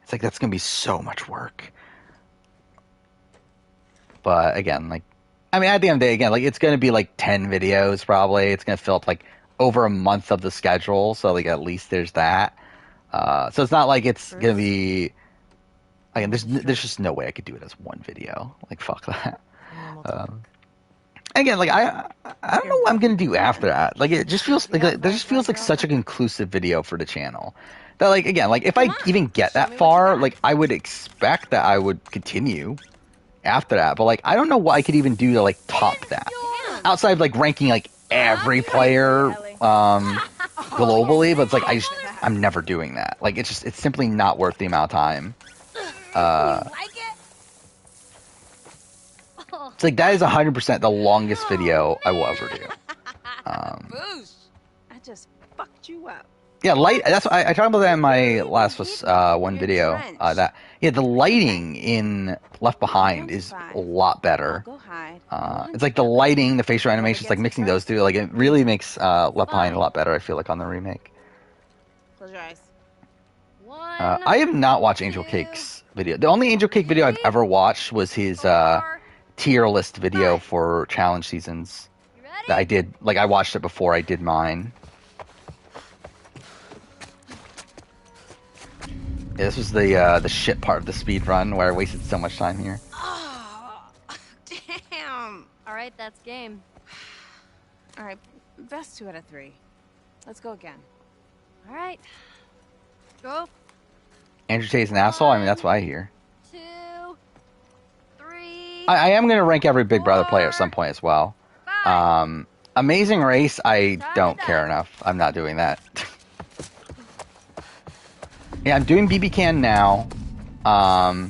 It's like that's gonna be so much work. But again, like, I mean, at the end of the day, again, like, it's going to be like 10 videos probably. It's going to fill up like over a month of the schedule. So, like, at least there's that. So it's not like it's going to be, again, there's just no way I could do it as one video. Like, fuck that. again, like I don't know what I'm gonna do after that. Like it just feels like there just feels like such a conclusive video for the channel. That like again, like if I even get that far, like I would expect that I would continue after that. But like I don't know what I could even do to like top that. Outside of like ranking like every player globally, but it's like I'm never doing that. Like it's simply not worth the amount of time. It's like that is 100% the longest video I will ever do. Boosh! I just fucked you up. Yeah, light. That's I talked about that in my last one video. The lighting in Left Behind is a lot better. It's like the lighting, the facial animations, like mixing those two. Like it really makes Left Behind a lot better. I feel like on the remake. Close your eyes. I have not watched Angel Cake's video. The only Angel Cake video I've ever watched was his tier list video for challenge seasons that I did. Like I watched it before I did mine. Yeah, this was the shit part of the speed run where I wasted so much time here. Oh, damn. All right, that's game. All right, best 2 out of 3. Let's go again. All right. Go. Andrew Tate's an asshole? I mean, that's what I hear. 2, 3. I am going to rank every Big Brother player at some point as well. Amazing Race, I don't care enough. I'm not doing that. Yeah, I'm doing BB Can now. I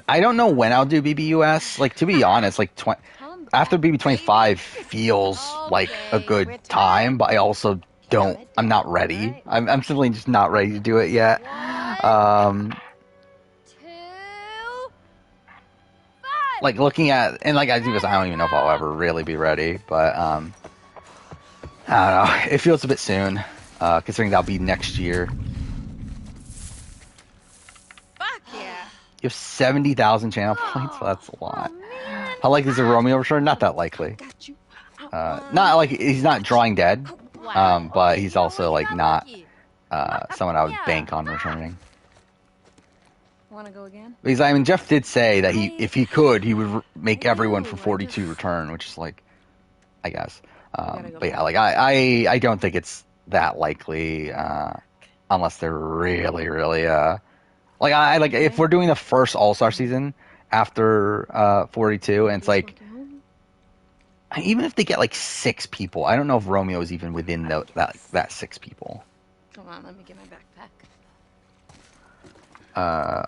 don't know when I'll do BBUS. Like, to be honest, like, after BB25 feels like a good time, but I also don't, I'm not ready. I'm simply just not ready to do it yet. 2, 5. Like, looking at, and like I do this, I don't even know if I'll ever really be ready, but, I don't know. It feels a bit soon. Considering that'll be next year. Fuck yeah. You have 70,000 channel points? Well, that's a lot. How likely is a Romeo return? Not that likely. Not like he's not drawing dead, but he's also like not someone I would bank on returning. Want to go again? Because I mean, Jeff did say that if he could, he would make everyone from 42 return, which is like, I guess. But yeah, like I don't think it's that likely unless they're really like if we're doing the first All-Star season after 42 and it's like even if they get like 6 people, I don't know if Romeo is even within that 6 people. Come on, let me get my backpack.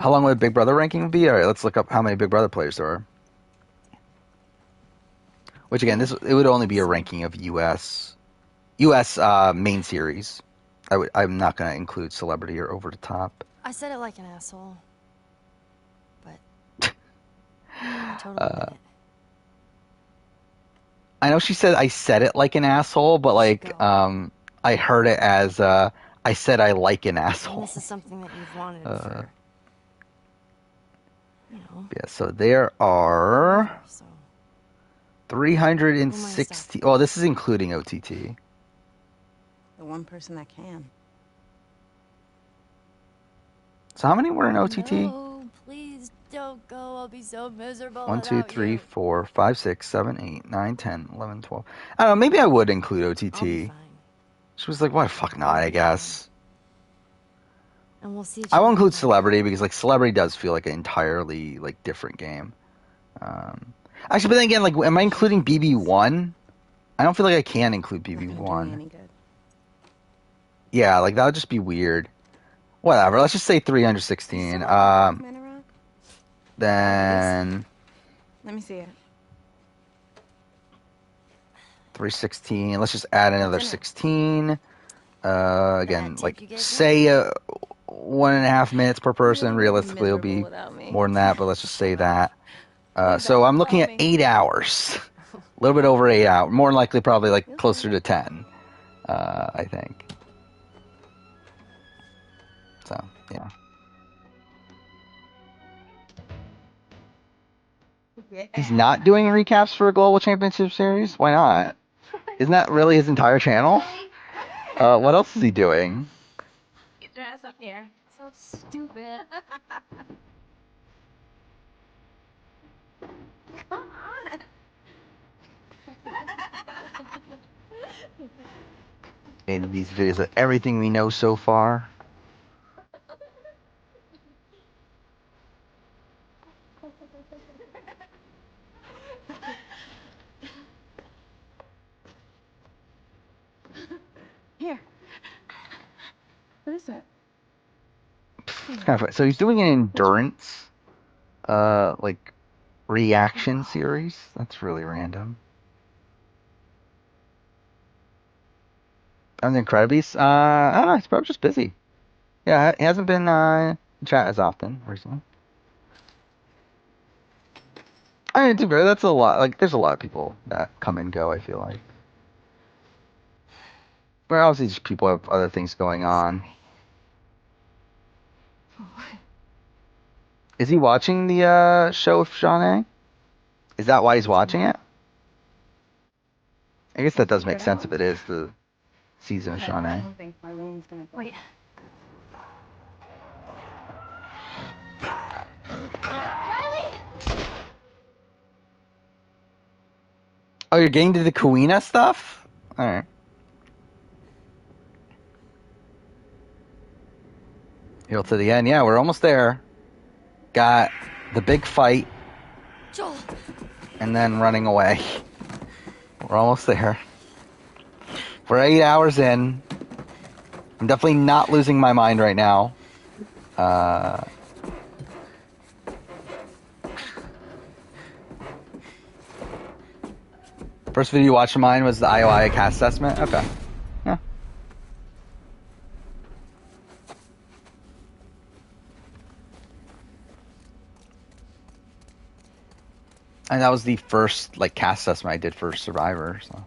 How long would Big Brother ranking be? All right, let's look up how many Big Brother players there are. Which again, it would only be a ranking of US main series. I'm not going to include celebrity or over the top. I said it like an asshole. But I totally did it. I know she said I said it like an asshole, but like I heard it as I said I like an asshole. This is something that you've wanted for, you know. Yeah, so there are 360. Oh, this is including OTT. The one person that can. So how many were in OTT? No, please don't go. I'll be so miserable. 1, 2, 3, 4, 5, 6, 7, 8, 9, 10, 11, 12. I don't know, maybe I would include OTT. She was like, why the fuck not, I guess. And we'll see. I won't include Celebrity because like Celebrity does feel like an entirely like different game. Actually, but then again, like, am I including BB1? I don't feel like I can include BB1. Yeah, like that would just be weird. Whatever. Let's just say 316. Then let me see it. 316. Let's just add another 16. Again, like say 1.5 minutes per person. Realistically, it'll be more than that, but let's just say that. So I'm looking at 8 hours. A little bit over 8 hours. More than likely, probably like closer to 10. I think. So yeah. He's not doing recaps for a Global Championship Series? Why not? Isn't that really his entire channel? What else is he doing? Get your ass up here. So stupid. Come on. Made these videos of everything we know so far. Here. What is that? It's kind of fun. So he's doing an endurance, like, reaction series. That's really random. And then Credibeast, I don't know, he's probably just busy. Yeah, he hasn't been in chat as often recently. I mean, to be fair, that's a lot. Like, there's a lot of people that come and go, I feel like. But obviously, just people have other things going on. Is he watching the show with Shawnee? Is that why he's watching it? I guess that does make sense if it is the season of Shawnee. I don't think my room's gonna go. Wait. Oh, you're getting to the Kuina stuff? Alright. Heal to the end. Yeah, we're almost there. Got the big fight. Joel. And then running away. We're almost there. We're 8 hours in. I'm definitely not losing my mind right now. First video you watched of mine was the IOI cast assessment? Okay. Yeah. And that was the first, like, cast assessment I did for Survivor, so.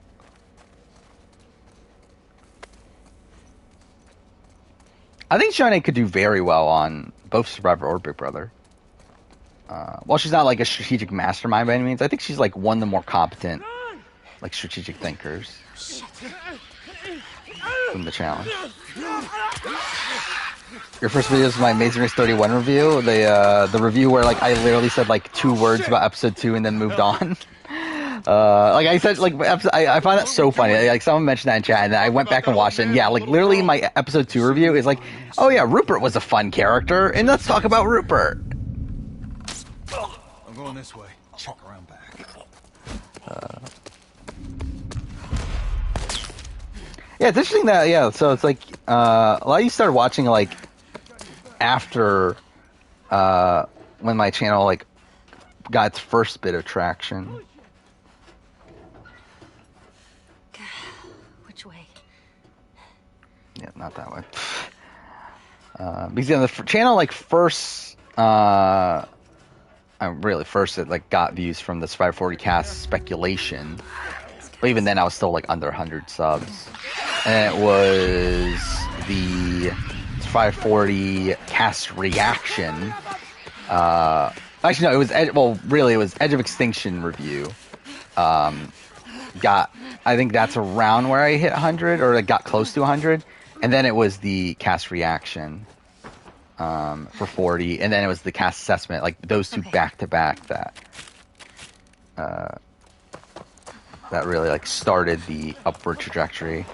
I think Shawnee could do very well on both Survivor or Big Brother. While she's not, like, a strategic mastermind by any means, I think she's, like, one of the more competent, like, strategic thinkers from the challenge. Your first video is my Amazing Race 31 review. The review where, like, I literally said, like, 2 words about episode 2 and then moved on. Like I said, like, I find that so funny. Like, someone mentioned that in chat, and I went back and watched it. And yeah, like, literally, my episode 2 review is like, oh yeah, Rupert was a fun character, and let's talk about Rupert. I'm going this way. Check around back. Yeah, it's interesting that, yeah, so it's like, a lot of you started watching, like, after, when my channel, like, got its first bit of traction. Which way? Yeah, not that way. Because, yeah, the channel, like, first, really, first it, like, got views from the Survivor 40 cast speculation. But even then, I was still, like, under 100 subs. And it was the 540 cast reaction. Actually, no, it was it was Edge of Extinction review. I think that's around where I hit 100, or it got close to 100. And then it was the cast reaction for 40, and then it was the cast assessment. Like, those two back to back that really, like, started the upward trajectory.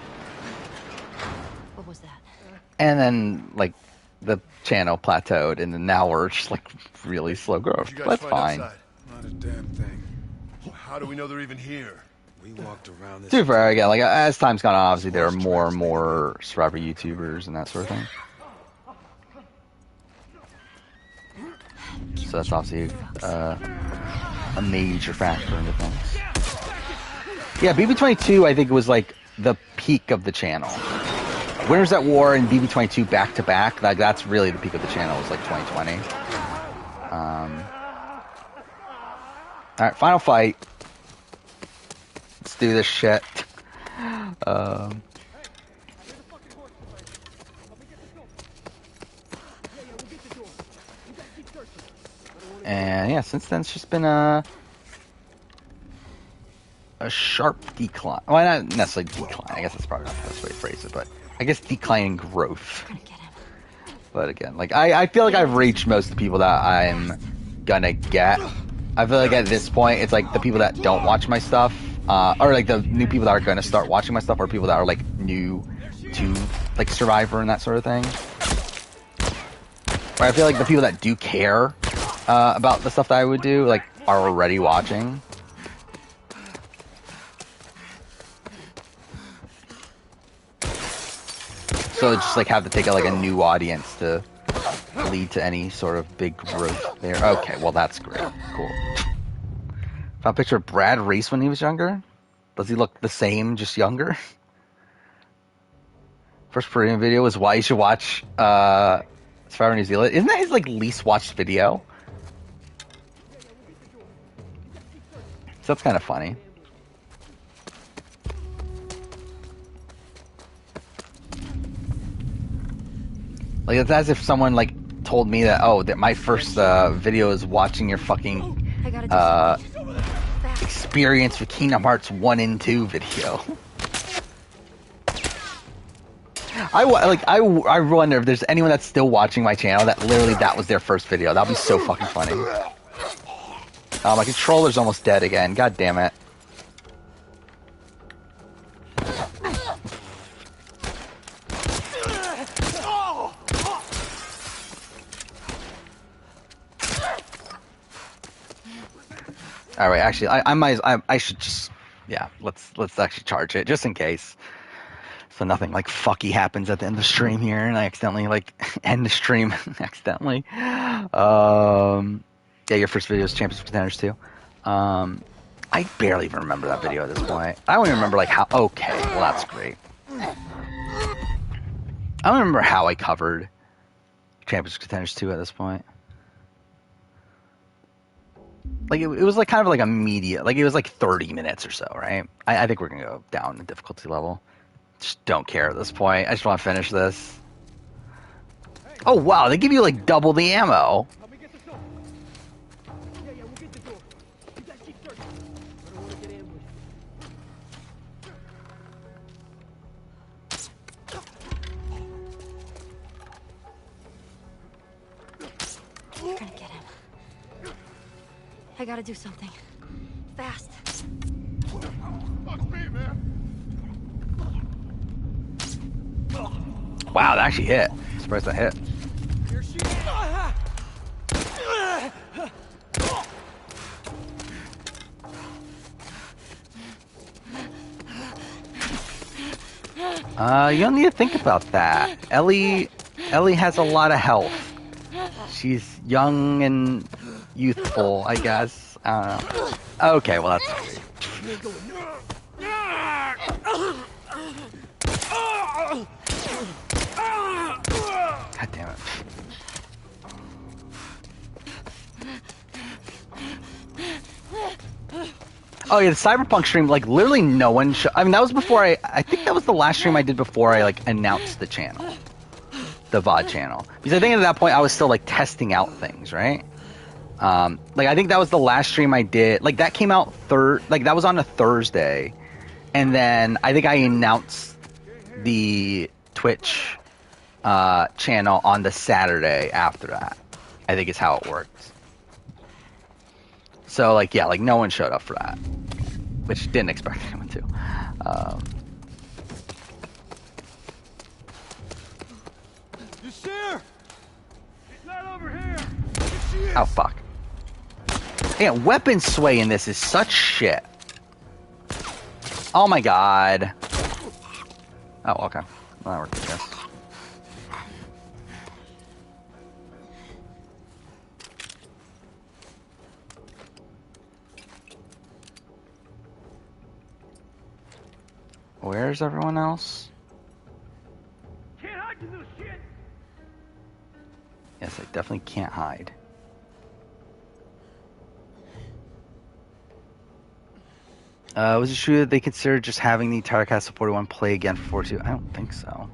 What was that? And then, like, the channel plateaued, and then now we're just, like, really slow growth. That's fine. Not a damn thing. How do we know they're even here? We walked around this. To be fair, again, like, as time's gone on, obviously there are more and more Survivor YouTubers and that sort of thing. So that's obviously a major factor in the things. Yeah, BB22, I think, was, like, the peak of the channel. Winners at War and BB22 back to back, like, that's really the peak of the channel, was like 2020. Alright, final fight. Let's do this shit. And yeah, since then it's just been a sharp decline. Well, not necessarily decline. I guess that's probably not the best way to phrase it, but I guess declining growth. But again, like, I feel like I've reached most of the people that I'm gonna get. I feel like at this point, it's like the people that don't watch my stuff or like the new people that are going to start watching my stuff, or people that are like new to like Survivor and that sort of thing. Right, I feel like the people that do care about the stuff that I would do, like, are already watching. So just like have to take like a new audience to lead to any sort of big growth there. Okay, well that's great. Cool. Found a picture of Brad Reese when he was younger. Does he look the same, just younger? First Peruvian video was why you should watch Survivor New Zealand. Isn't that his like least watched video? So that's kind of funny. Like, it's as if someone, like, told me that, oh, that my first video is watching your fucking experience with Kingdom Hearts 1 and 2 video. I wonder if there's anyone that's still watching my channel that literally that was their first video. That'd be so fucking funny. Oh, my controller's almost dead again. God damn it. All right, actually, I should just, yeah, let's actually charge it just in case, so nothing like fucky happens at the end of the stream here, and I accidentally like end the stream accidentally. Yeah, your first video is Champions of Contenders 2. I barely even remember that video at this point. I don't even remember like how. Okay, well that's great. I don't remember how I covered Champions of Contenders 2 at this point. Like, it was like kind of like a media, like it was like 30 minutes or so, right? I think we're going to go down the difficulty level. Just don't care at this point. I just want to finish this. Oh, wow, they give you like double the ammo. You're gonna get him. I gotta do something. Fast. Fuck me, man. Wow, that actually hit. Surprised that hit. Here she You don't need to think about that. Ellie has a lot of health. She's young and youthful, I guess. I don't know. Okay, well that's great. God damn it. Oh yeah, the Cyberpunk stream, like literally no one I mean, that was before I think that was the last stream I did before I like announced the channel. The VOD channel. Because I think at that point I was still like testing out things, right? Like I think that was the last stream I did. Like that came out like that was on a Thursday. And then I think I announced the Twitch channel on the Saturday after that. I think is how it worked. So like yeah, like no one showed up for that. Which didn't expect anyone to. You see her? She's not over here. Oh fuck. Yeah, weapon sway in this is such shit. Oh my god. Oh, okay. Well, that worked, I guess. Where's everyone else? Can't hide, you little shit. Yes, I definitely can't hide. Was it true that they considered just having the entire cast of 41 play again for 42? I don't think so.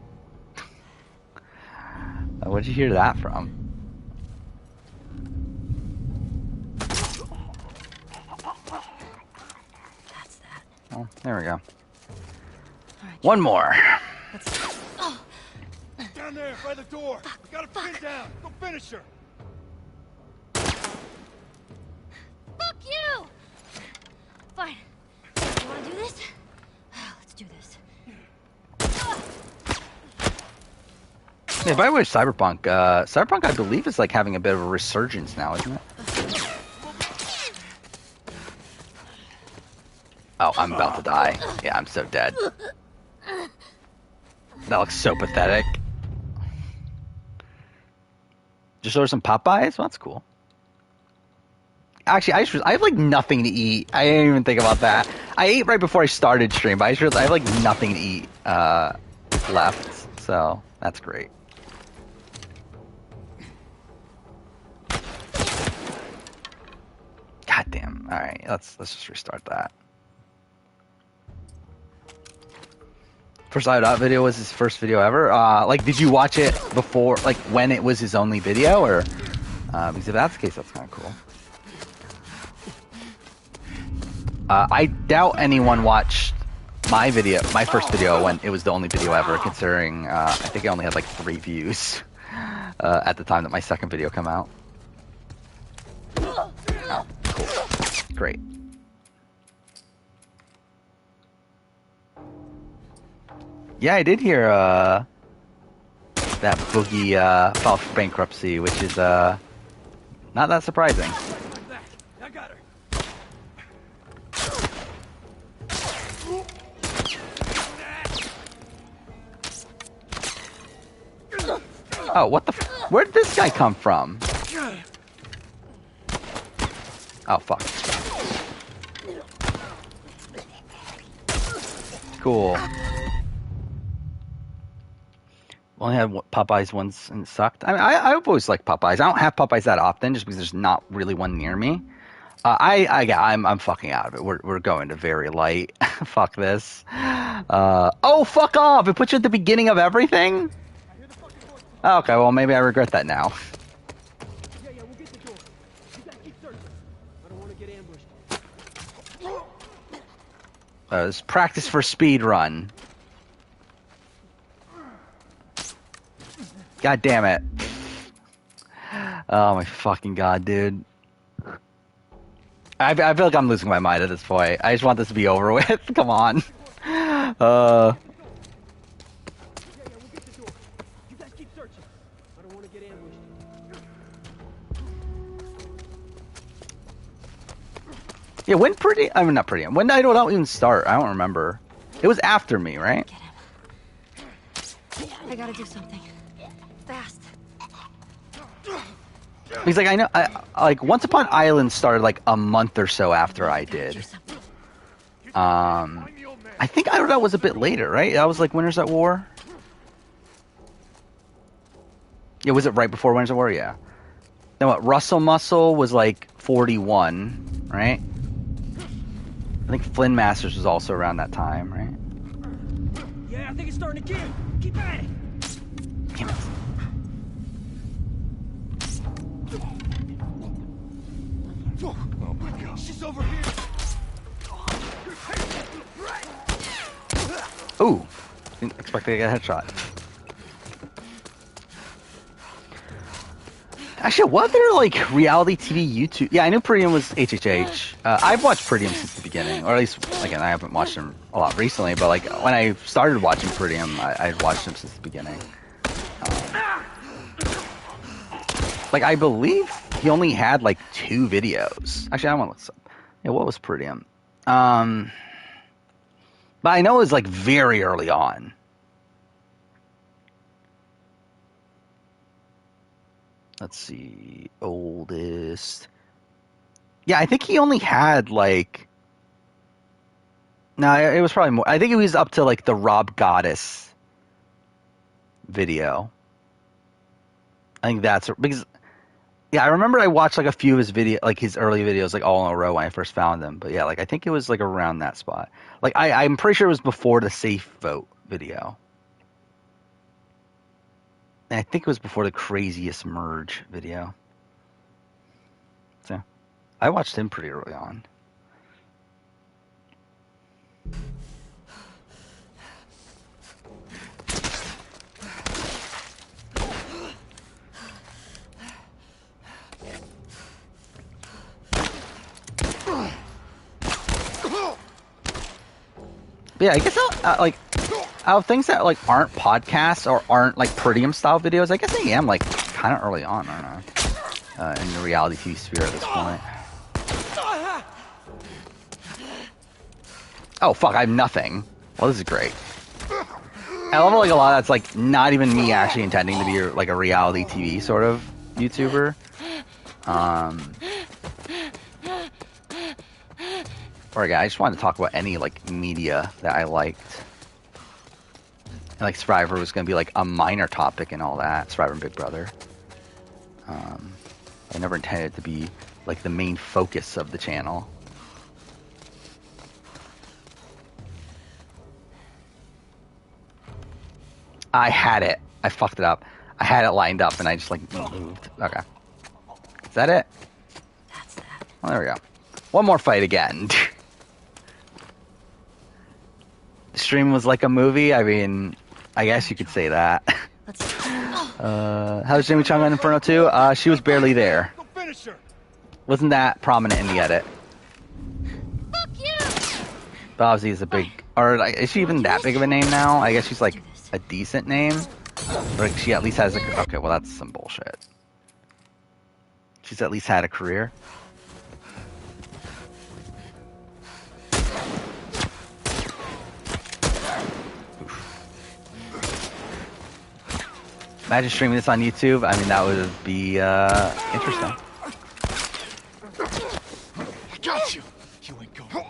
Where'd you hear that from? That's that. Oh, there we go. Right, one more. Down there, by the door. Got her pinned down. Go finish her. Fuck you! Fine. You wanna do this? Let's do this. Yeah, by the way, Cyberpunk, I believe is like having a bit of a resurgence now, isn't it? Oh, I'm about to die. Yeah, I'm so dead. That looks so pathetic. Just order some Popeyes? Well, that's cool. Actually, I have like nothing to eat. I didn't even think about that. I ate right before I started stream, but I have like nothing to eat left, so that's great. God damn. All right, let's just restart that. First Out video was his first video ever. Like, did you watch it before, like, when it was his only video, or? Because if that's the case, that's kind of cool. I doubt anyone watched my first video, when it was the only video ever, considering I think I only had like 3 views at the time that my second video came out. Oh, cool. Great. Yeah, I did hear that Boogie filed for bankruptcy, which is not that surprising. I got her. Oh, what the where did this guy come from? Oh, fuck. Cool. Only had Popeyes once and it sucked. I mean, I've always liked Popeyes. I don't have Popeyes that often just because there's not really one near me. I'm fucking out of it. We're going to very light. Fuck this. Oh, fuck off! It puts you at the beginning of everything? Okay, well, maybe I regret that now. Yeah, we'll get the door. You gotta keep searching. I don't want to get ambushed. It's practice for speed run. God damn it. Oh my fucking god, dude. I feel like I'm losing my mind at this point. I just want this to be over with. Come on. Yeah, when not pretty. When did I don't even start? I don't remember. It was after me, right? I gotta do something. Fast. Because like I know, like Once Upon Island started like a month or so after I did. I think Iron Out was a bit later, right? That was like Winners at War. Yeah, was it right before Winners at War? Yeah. Then what? Russell Muscle was like 41, right? I think Flynn Masters was also around that time, right? Yeah, I think it's starting to kill. Keep at it. Damn it. Oh my god. She's over here. Ooh. Didn't expect to get a headshot. Actually, what other like reality TV YouTube? Yeah, I knew Prettium was HHH. I've watched Prettium since the beginning, or at least again, I haven't watched him a lot recently. But like when I started watching Prettium, I'd watched him since the beginning. Like I believe he only had like 2 videos. Actually, I want to look up. Yeah, what was Prettium? But I know it was like very early on. Let's see, oldest. Yeah, I think he only had like. No, it was probably more. I think it was up to like the Rob Goddess video. I think that's because. Yeah, I remember I watched like a few of his like his early videos, like all in a row when I first found them. But yeah, like I think it was like around that spot. Like I'm pretty sure it was before the Safe Vote video. And I think it was before the Craziest Merge video. So I watched him pretty early on. Yeah, I guess like out of things that like aren't podcasts or aren't like Prettium style videos, I guess I am like kind of early on. I don't know, in the reality TV sphere at this point. Oh fuck! I have nothing. Well, this is great. I love like a lot of that's like not even me actually intending to be like a reality TV sort of YouTuber. Or again, I just wanted to talk about any like media that I liked. And like Survivor was going to be like a minor topic and all that. Survivor and Big Brother. I never intended it to be like the main focus of the channel. I had it. I fucked it up. I had it lined up and I just like moved. Okay. Is that it? That's that. Well, there we go. One more fight again. The stream was like a movie. I mean, I guess you could say that. How's Jimmy Chung on Inferno 2? She was barely there. Wasn't that prominent in the edit. Fuck you! But obviously is a big... Or like, is she even that big of a name now? I guess she's like a decent name. Like she at least has a... Okay, well that's some bullshit. She's at least had a career. Imagine streaming this on YouTube. I mean, that would be interesting. I got you. You ain't going.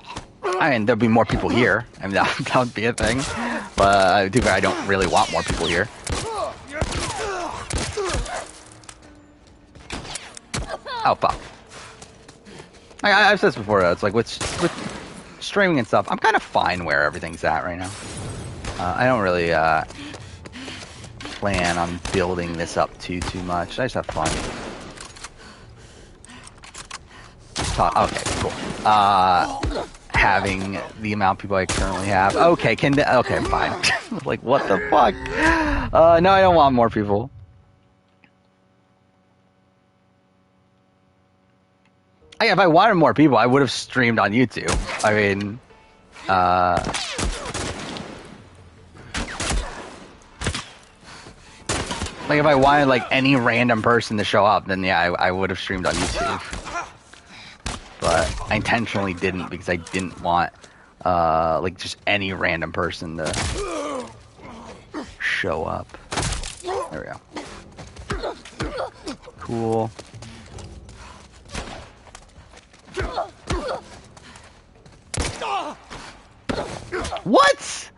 I mean, there'd be more people here. I mean, that would be a thing. But to be fair, I don't really want more people here. Oh, fuck. I've said this before, though. It's like with streaming and stuff, I'm kind of fine where everything's at right now. I don't really plan on building this up too much. I just have fun. Okay, cool. Having the amount of people I currently have. Okay, okay, fine. Like, what the fuck? No, I don't want more people. If I wanted more people, I would have streamed on YouTube. I mean, like if I wanted like any random person to show up, then yeah, I would have streamed on YouTube. But I intentionally didn't because I didn't want like just any random person to show up. There we go. Cool. What?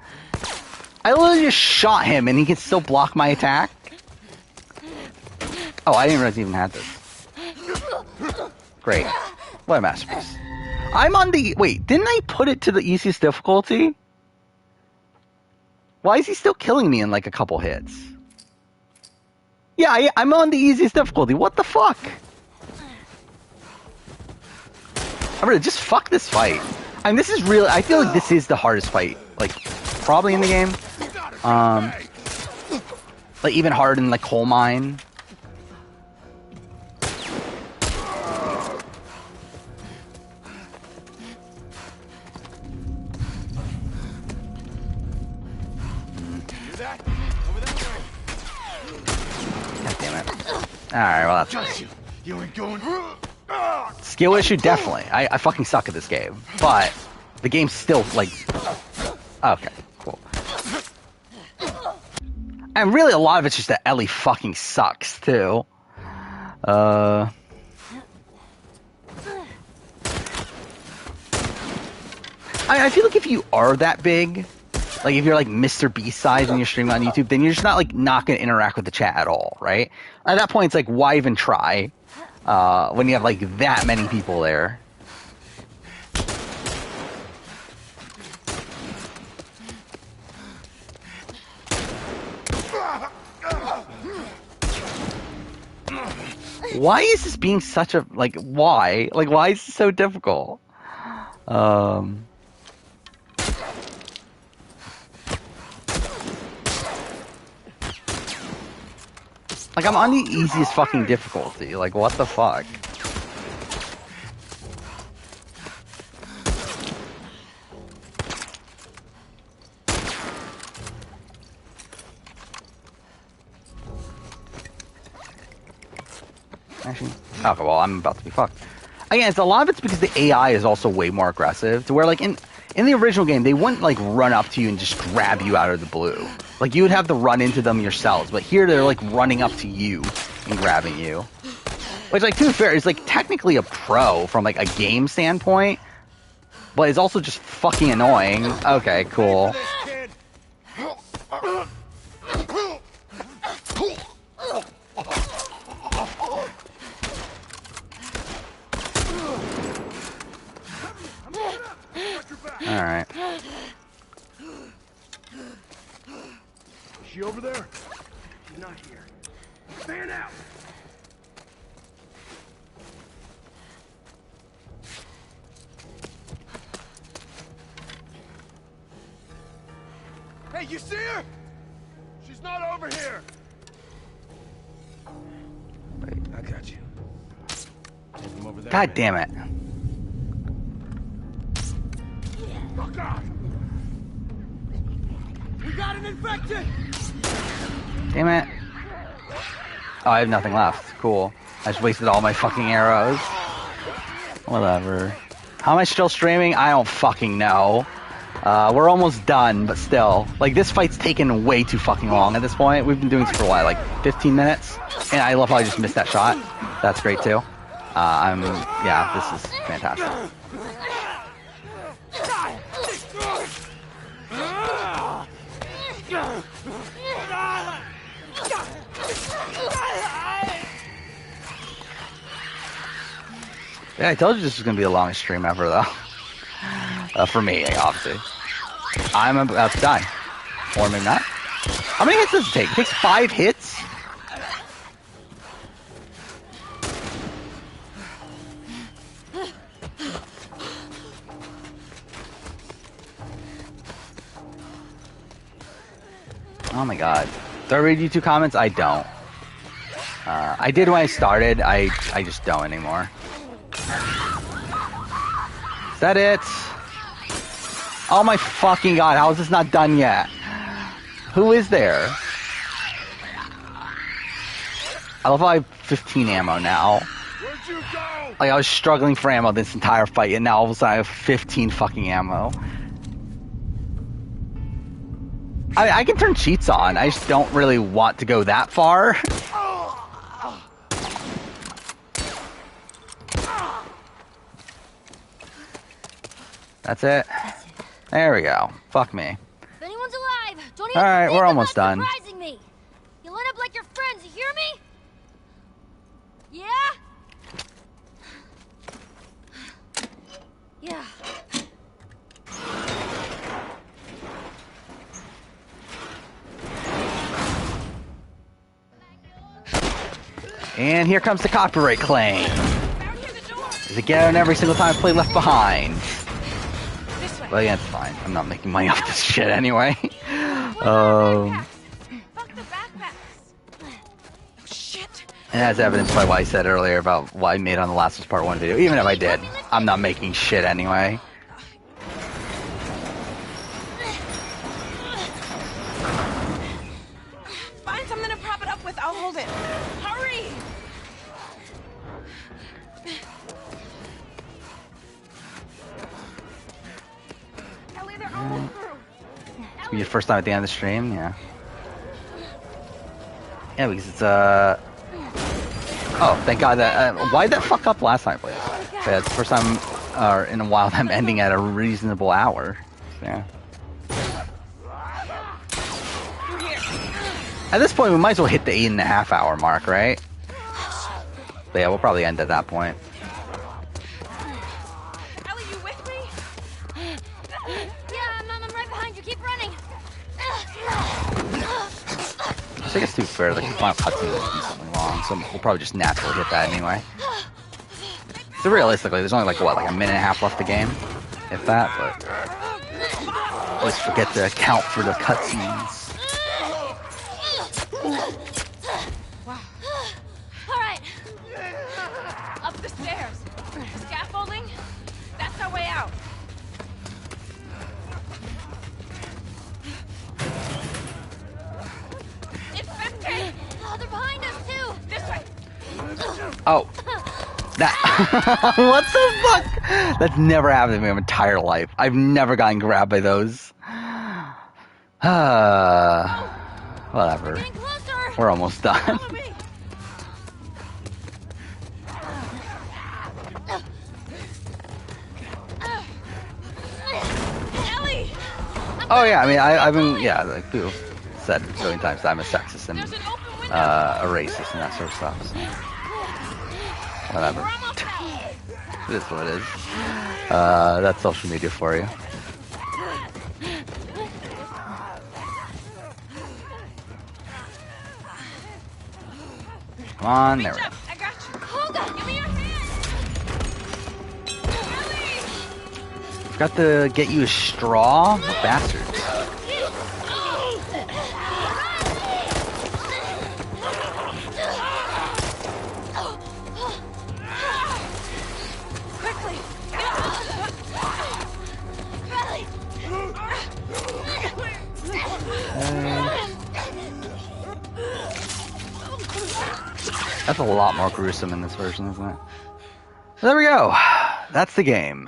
I literally just shot him and he can still block my attack? Oh, I didn't realize he even had this. Great. What a masterpiece. I'm on the... Wait, didn't I put it to the easiest difficulty? Why is he still killing me in like a couple hits? Yeah, I'm on the easiest difficulty. What the fuck? I'm gonna just fuck this fight. I mean, this is really... I feel like this is the hardest fight, like, probably in the game. Like, even harder than, like, Coal Mine. God damn it. Alright, well, that's... You ain't going... Skill issue, definitely. I fucking suck at this game. But the game's still, like... Okay, cool. And really a lot of it's just that Ellie fucking sucks, too. I feel like if you are that big, like if you're like Mr. Beast size and you're streaming on YouTube, then you're just not not going to interact with the chat at all, right? At that point, it's like, why even try? When you have like that many people there. Why is this being such a, like, why? Like, why is this so difficult? Like, I'm on the easiest fucking difficulty. Like, what the fuck? Actually, okay, well, I'm about to be fucked. Again, a lot of it's because the AI is also way more aggressive. To where, like, in the original game, they wouldn't, like, run up to you and just grab you out of the blue. Like, you would have to run into them yourselves. But here, they're, like, running up to you and grabbing you. Which, like, to be fair, is, like, technically a pro from, like, a game standpoint. But it's also just fucking annoying. Okay, cool. Alright. She over there? She's not here. Fan out! Hey, you see her? She's not over here! Wait, I got you. Take him over there. God damn it. Fuck off! We got an infected! Damn it. Oh, I have nothing left. Cool. I just wasted all my fucking arrows. Whatever. How am I still streaming? I don't fucking know. We're almost done, but still. Like, this fight's taken way too fucking long at this point. We've been doing this for, what, like 15 minutes? And I love how I just missed that shot. That's great, too. Yeah, this is fantastic. Yeah, I told you this was going to be the longest stream ever, though. For me, obviously. I'm about to die. Or maybe not. How many hits does it take? It takes 5 hits? Oh my god. Do I read you 2 comments? I don't. I did when I started. I just don't anymore. Is that it? Oh my fucking god, how is this not done yet? Who is there? I love how I have 15 ammo now. Like, I was struggling for ammo this entire fight, and now all of a sudden I have 15 fucking ammo. I can turn cheats on, I just don't really want to go that far. That's it. There we go. Fuck me. If anyone's alive, don't even Alright, think we're almost about done. surprising me. You line up like your friends, you hear me? Yeah? Yeah. And here comes the copyright claim. Is it get out every single time I play Left Behind? Well, yeah, it's fine. I'm not making money off this shit anyway. And as evidenced by what I said earlier about what I made on the Last of Us Part 1 video. Even if I did, I'm not making shit anyway. Find something to prop it up with. I'll hold it. Hurry! Ellie, they're almost through. It's gonna be your first time at the end of the stream, yeah. Yeah, because it's oh, thank God that. Why did that fuck up last time I played? Yeah, it's the first time in a while that I'm ending at a reasonable hour. Yeah. At this point, we might as well hit the 8.5 hour mark, right? But yeah, we'll probably end at that point. Ellie, you with me? Yeah, I'm right behind you. Keep running. I think it's too fair. The final cutscene is decently long, so we'll probably just naturally hit that anyway. So realistically, there's only like what, like a minute and a half left the game, if that. But always forget to account for the cutscenes. Wow. All right. Up the stairs. Scaffolding? That's our way out. Infected! Oh, they're behind us too. This way. Oh. That. What the fuck? That's never happened to me in my entire life. I've never gotten grabbed by those. Whatever. We're almost done. Oh yeah, I mean, I've been, yeah, like people said a billion times that I'm a sexist and a racist and that sort of stuff. So. Whatever. It is what it is. That's social media for you. Come on, there we go. I got you. Hold on, give me your hand. Forgot to get you a straw? What bastards. Quickly. That's a lot more gruesome in this version, isn't it? So there we go. That's the game.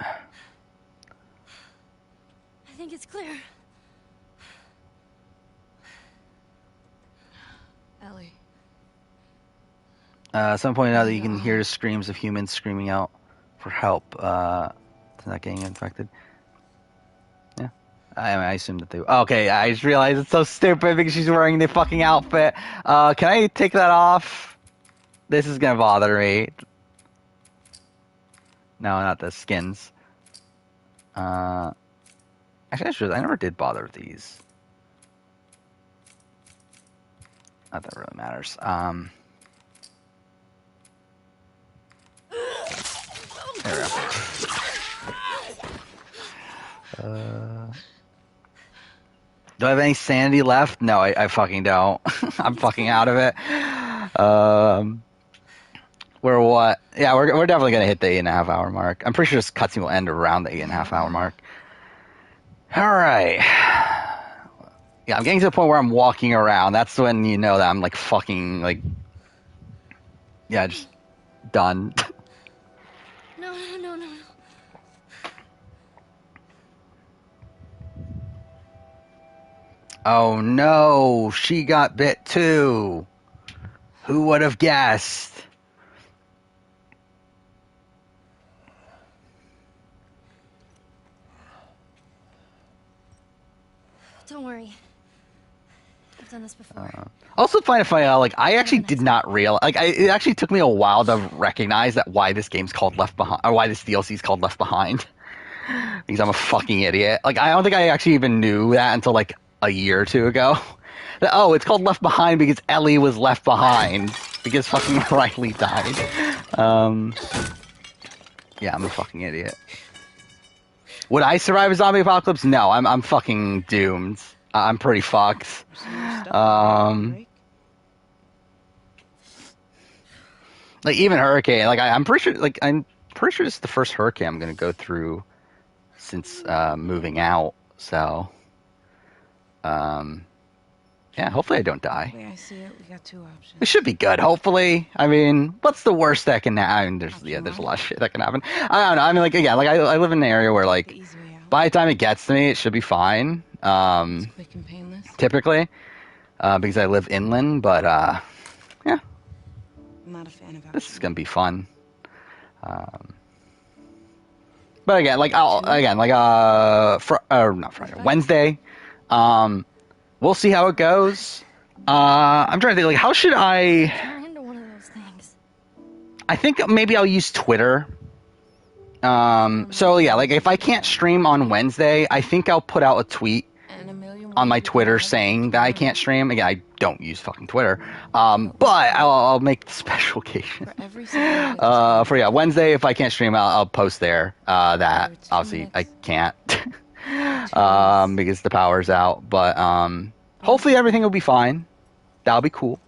I think it's clear. Ellie. Someone pointed out that you can hear the screams of humans screaming out for help to not getting infected. Yeah. I assume that they... Okay, I just realized it's so stupid because she's wearing the fucking outfit. Can I take that off? This is gonna bother me. No, not the skins. Actually, I never did bother with these. Not that it really matters. There we go. Do I have any sanity left? No, I fucking don't. I'm fucking out of it. We're what? Yeah, we're definitely gonna hit the 8.5 hour mark. I'm pretty sure this cutscene will end around the 8.5 hour mark. All right. Yeah, I'm getting to the point where I'm walking around. That's when you know that I'm like fucking like, yeah, just done. No. Oh no, she got bit too. Who would have guessed? Don't worry. I've done this before. Also find it funny how, like, I actually did not realize, like, it actually took me a while to recognize that why this game's called Left Behind, or why this DLC is called Left Behind. Because I'm a fucking idiot. Like, I don't think I actually even knew that until, like, a year or two ago. That, oh, it's called Left Behind because Ellie was left behind. Because fucking Riley died. Yeah, I'm a fucking idiot. Would I survive a zombie apocalypse? No, I'm fucking doomed. I'm pretty fucked. Like even Hurricane, like I'm pretty sure this is the first Hurricane I'm gonna go through since moving out. So, yeah, hopefully I don't die. The way I see it, we got two options. It should be good, hopefully. I mean, what's the worst that can happen? I mean, there's a lot of shit that can happen. I don't know. I mean, like, again, like I live in an area where, like, by the time it gets to me, it should be fine. It's quick and painless. Typically, because I live inland, but yeah. I'm not a fan of this is gonna be fun. But again, like not Friday, Wednesday. We'll see how it goes. I'm trying to think, like, how should I? Turn into one of those things. I think maybe I'll use Twitter. So yeah, like if I can't stream on Wednesday, I think I'll put out a tweet on my Twitter saying that I can't stream. Again, I don't use fucking Twitter. But I'll make the special occasion. For Wednesday, if I can't stream, I'll post there that obviously I can't because the power's out. But hopefully everything will be fine. That'll be cool.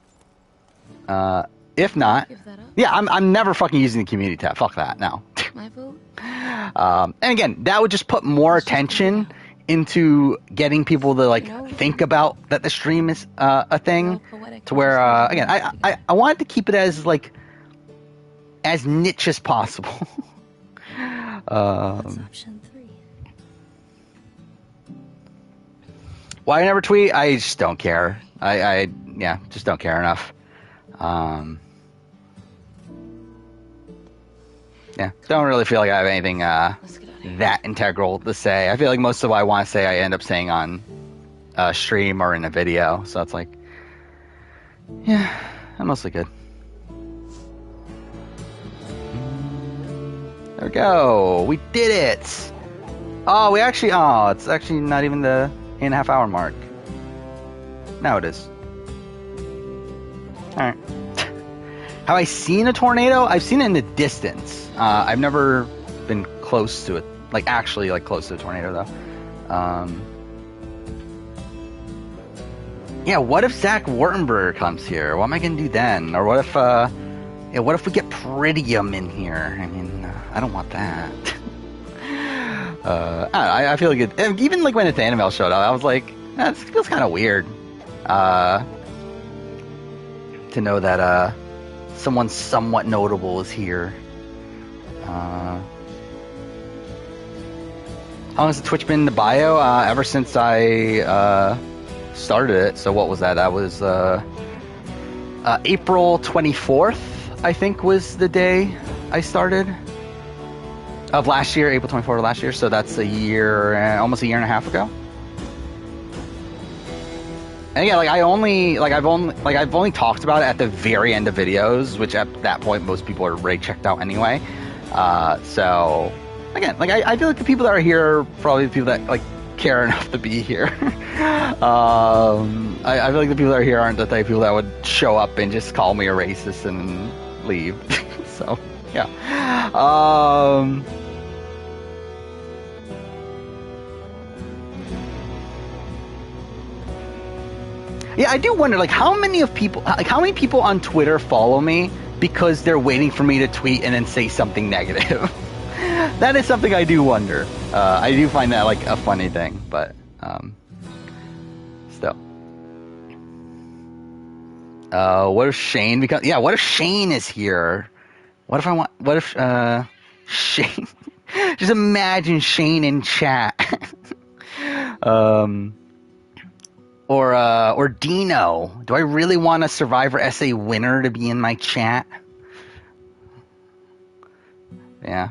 If not, yeah, I'm never fucking using the community tab. Fuck that. No. My vote. And again, that would just put more attention into getting people to like think about that the stream is a thing, to where again I wanted to keep it as like as niche as possible. That's option 3. Why I never tweet? I just don't care. I just don't care enough. Don't really feel like I have anything that integral to say. I feel like most of what I want to say I end up saying on stream or in a video. So it's like, yeah, I'm mostly good. There we go. We did it. Oh, it's actually not even the 8.5 hour mark. Now it is. Alright. Have I seen a tornado? I've seen it in the distance. I've never been close to it. Like, actually, like, close to a tornado, though. Yeah, what if Zach Wartenberg comes here? What am I going to do then? Or what if we get Pritium in here? I mean, I don't want that. I feel like it... Even, like, when Nathaniel showed up, I was like, it feels kind of weird. To know that, someone somewhat notable is here. How long has the Twitch been in the bio? Ever since I started it. So what was that? That was April 24th, I think, was the day I started. Of last year, April 24th of last year. So that's a year, almost a year and a half ago. And yeah, I've only talked about it at the very end of videos, which at that point most people are already checked out anyway. So again, I feel like the people that are here are probably the people that like care enough to be here. I feel like the people that are here aren't the type of people that would show up and just call me a racist and leave. So yeah. Yeah, I do wonder, like, how many people on Twitter follow me because they're waiting for me to tweet and then say something negative? That is something I do wonder. I do find that, like, a funny thing, but, still. What if Shane becomes... Yeah, what if Shane is here? What if Shane... Just imagine Shane in chat. Or Dino. Do I really want a Survivor SA winner to be in my chat? Yeah.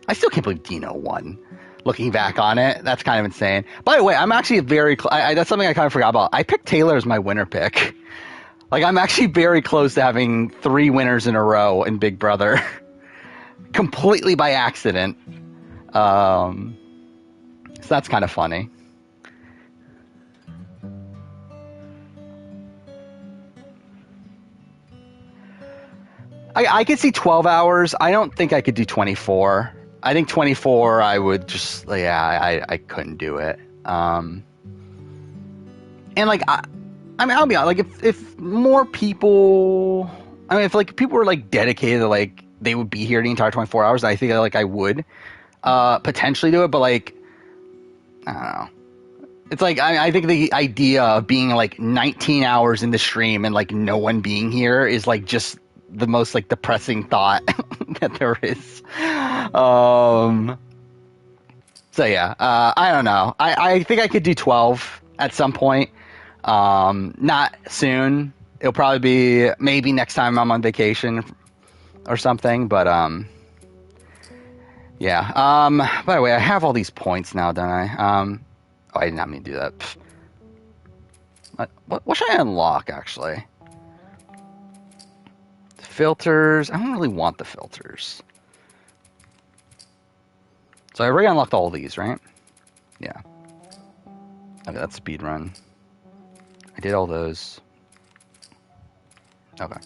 I still can't believe Dino won. Looking back on it, that's kind of insane. By the way, I'm actually that's something I kind of forgot about. I picked Taylor as my winner pick. Like, I'm actually very close to having 3 winners in a row in Big Brother. Completely by accident. So that's kind of funny. I could see 12 hours. I don't think I could do 24. I think 24 I would just... Yeah, I couldn't do it. And, like, I mean, I'll be honest. Like, if more people... I mean, if, like, people were, like, dedicated to, like, they would be here the entire 24 hours, I think, like, I would potentially do it. But, like, I don't know. It's like, I think the idea of being, like, 19 hours in the stream and, like, no one being here is, like, just... the most like depressing thought that there is. So yeah, I don't know. I think I could do 12 at some point. Not soon. It'll probably be maybe next time I'm on vacation or something. But yeah. By the way, I have all these points now, don't I? Oh, I did not mean to do that. What should I unlock actually? Filters. I don't really want the filters. So I already unlocked all these, right? Yeah. Okay, that's speed run. I did all those. Okay.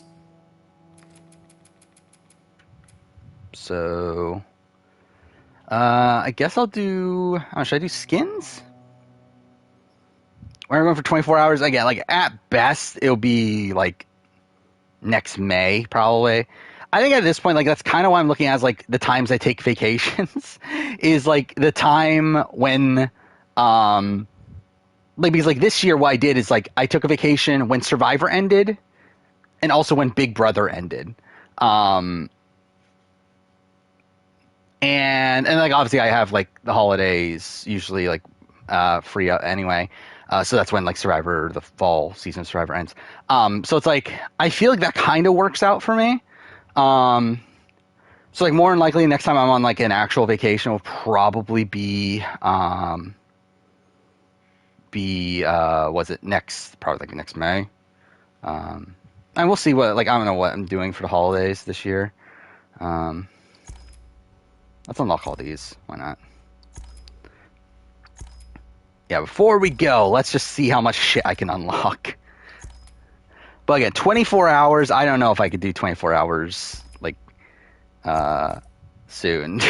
So I guess I'll do... should I do skins? We're going for 24 hours. Again, like, at best, it'll be, like, next May, probably. I think at this point, like, that's kind of why I'm looking at as, like, the times I take vacations is, like, the time when, like, because, like, this year what I did is, like, I took a vacation when Survivor ended and also when Big Brother ended. and like obviously I have like the holidays usually like free up anyway. So that's when like Survivor, the fall season of Survivor ends. So it's like I feel like that kind of works out for me. So like more than likely next time I'm on like an actual vacation will probably be was it probably like next May. And we'll see what like I don't know what I'm doing for the holidays this year. Let's unlock all these. Why not? Yeah, before we go, let's just see how much shit I can unlock. But again, 24 hours, I don't know if I could do 24 hours, like, soon.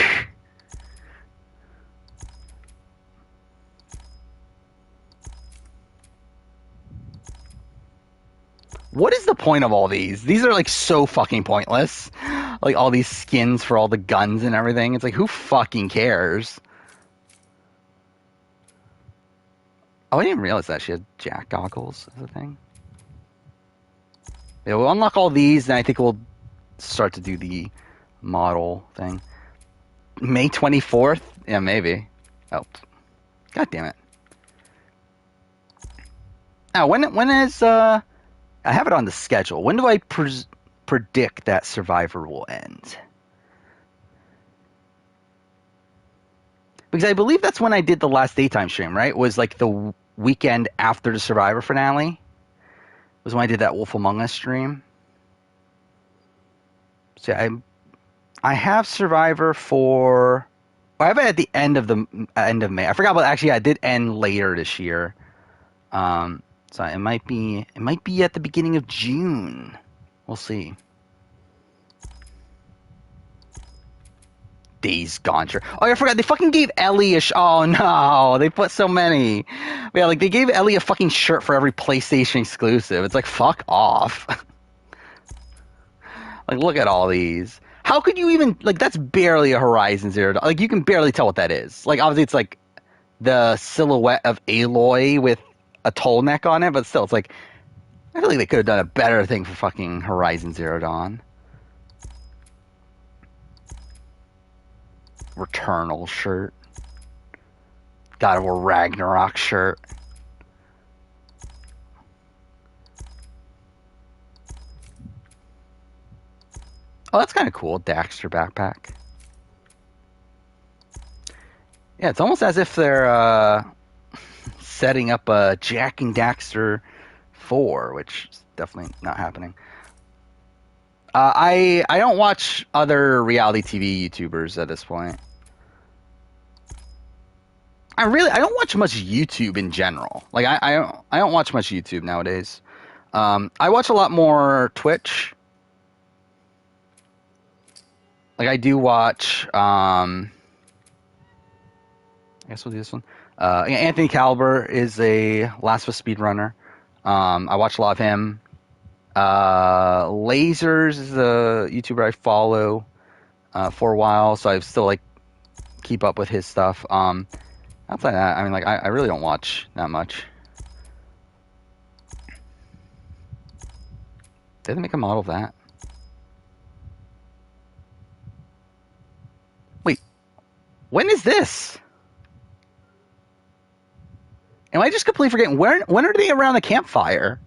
What is the point of all these? These are, like, so fucking pointless. Like, all these skins for all the guns and everything. It's like, who fucking cares? Oh, I didn't realize that she had Jack goggles as a thing. Yeah, we'll unlock all these, and I think we'll start to do the model thing. May 24th? Yeah, maybe. Oh, god damn it. Now, when is I have it on the schedule. When do I predict that Survivor will end? Because I believe that's when I did the last daytime stream, right? It was like the weekend after the Survivor finale. It was when I did that Wolf Among Us stream. So I have Survivor for... I have it at the end of May. I forgot, but actually I did end later this year. So it might be at the beginning of June. We'll see. Days Gone. Sure. Oh, I forgot. They fucking gave Ellie a... Oh, no. They put so many. Yeah, like, they gave Ellie a fucking shirt for every PlayStation exclusive. It's like, fuck off. Like, look at all these. How could you even... Like, that's barely a Horizon Zero Dawn. Like, you can barely tell what that is. Like, obviously, it's like the silhouette of Aloy with a toll neck on it, but still, it's like... I feel like they could have done a better thing for fucking Horizon Zero Dawn. Returnal shirt. God of War Ragnarok shirt. Oh, that's kind of cool. Daxter backpack. Yeah, it's almost as if they're setting up a Jak and Daxter 4, which is definitely not happening. I don't watch other reality TV YouTubers at this point. I don't watch much YouTube in general. Like I don't watch much YouTube nowadays. I watch a lot more Twitch. Like I do watch I guess we'll do this one. Anthony Caliber is a Last of Us speedrunner. I watch a lot of him. Lasers is a YouTuber I follow for a while, so I still like keep up with his stuff. Outside that, I mean, like I really don't watch that much. Did they make a model of that? Wait, when is this? Am I just completely forgetting? When are they around the campfire?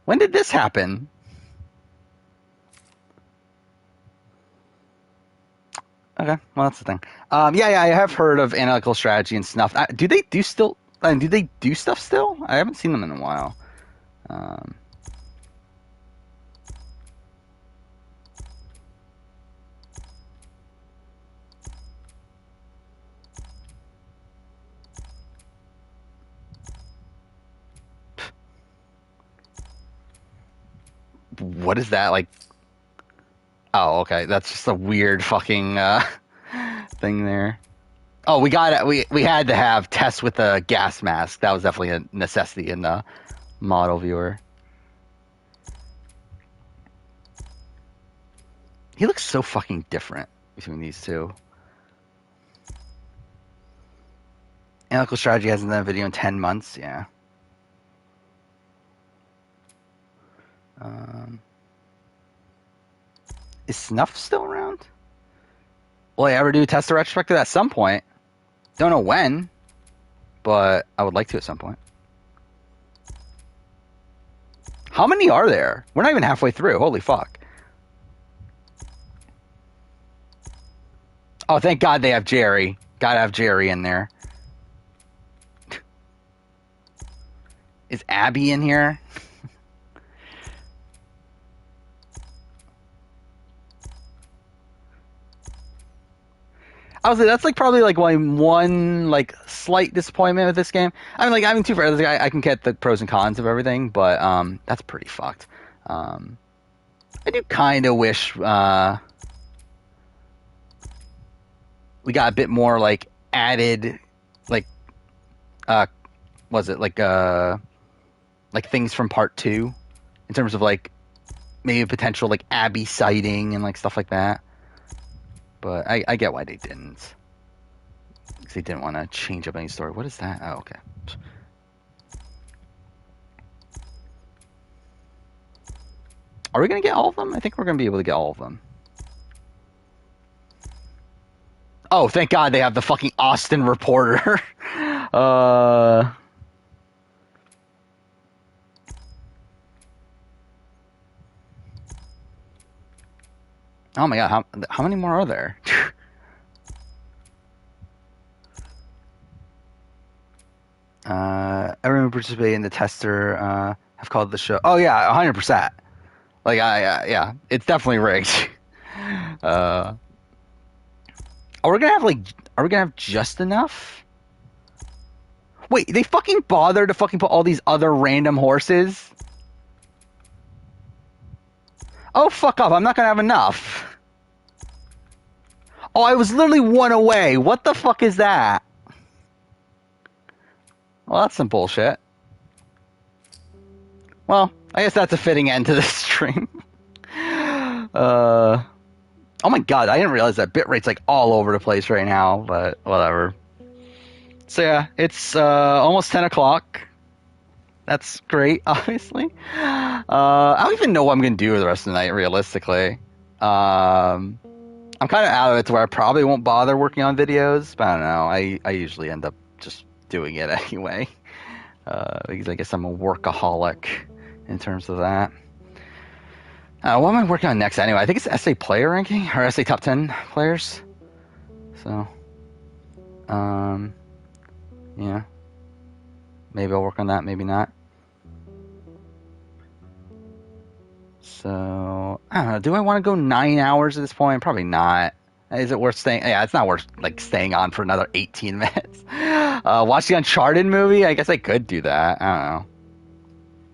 When did this happen? Okay, well that's the thing. Yeah, I have heard of Analytical Strategy and Snuff. Do they do stuff still? I haven't seen them in a while. What is that, like? Oh, okay. That's just a weird fucking thing there. Oh, we had to have Tess with a gas mask. That was definitely a necessity in the model viewer. He looks so fucking different between these two. Analytical Strategy hasn't done a video in 10 months. Yeah. Is Snuff still around? Will I ever do Test the Retrospective at some point? Don't know when, but I would like to at some point. How many are there? We're not even halfway through. Holy fuck. Oh, thank God they have Jerry. Gotta have Jerry in there. Is Abby in here? I would say that's like probably like my one like slight disappointment with this game. I mean, like having two friends, I can get the pros and cons of everything, but that's pretty fucked. I do kind of wish we got a bit more like added, like was it like things from part 2 in terms of like maybe a potential like Abby sighting and like stuff like that. But I get why they didn't. Because they didn't want to change up any story. What is that? Oh, okay. Are we going to get all of them? I think we're going to be able to get all of them. Oh, thank God they have the fucking Austin Reporter. Oh my God, how many more are there? Everyone who participated in the tester have called the show. Oh yeah, 100%. Like yeah, it's definitely rigged. Are we gonna have just enough? Wait, they fucking bother to fucking put all these other random horses? Oh, fuck off. I'm not going to have enough. Oh, I was literally one away. What the fuck is that? Well, that's some bullshit. Well, I guess that's a fitting end to this stream. Oh my God, I didn't realize that bitrate's like all over the place right now, but whatever. So yeah, it's almost 10 o'clock. That's great, obviously. I don't even know what I'm going to do the rest of the night, realistically. I'm kind of out of it to where I probably won't bother working on videos, but I don't know. I usually end up just doing it anyway. Because I guess I'm a workaholic in terms of that. What am I working on next anyway? I think it's SA player ranking, or SA top 10 players. So, yeah. Maybe I'll work on that, maybe not. So, I don't know. Do I want to go 9 hours at this point? Probably not. Is it worth staying? Yeah, it's not worth like staying on for another 18 minutes. Watch the Uncharted movie? I guess I could do that. I don't know.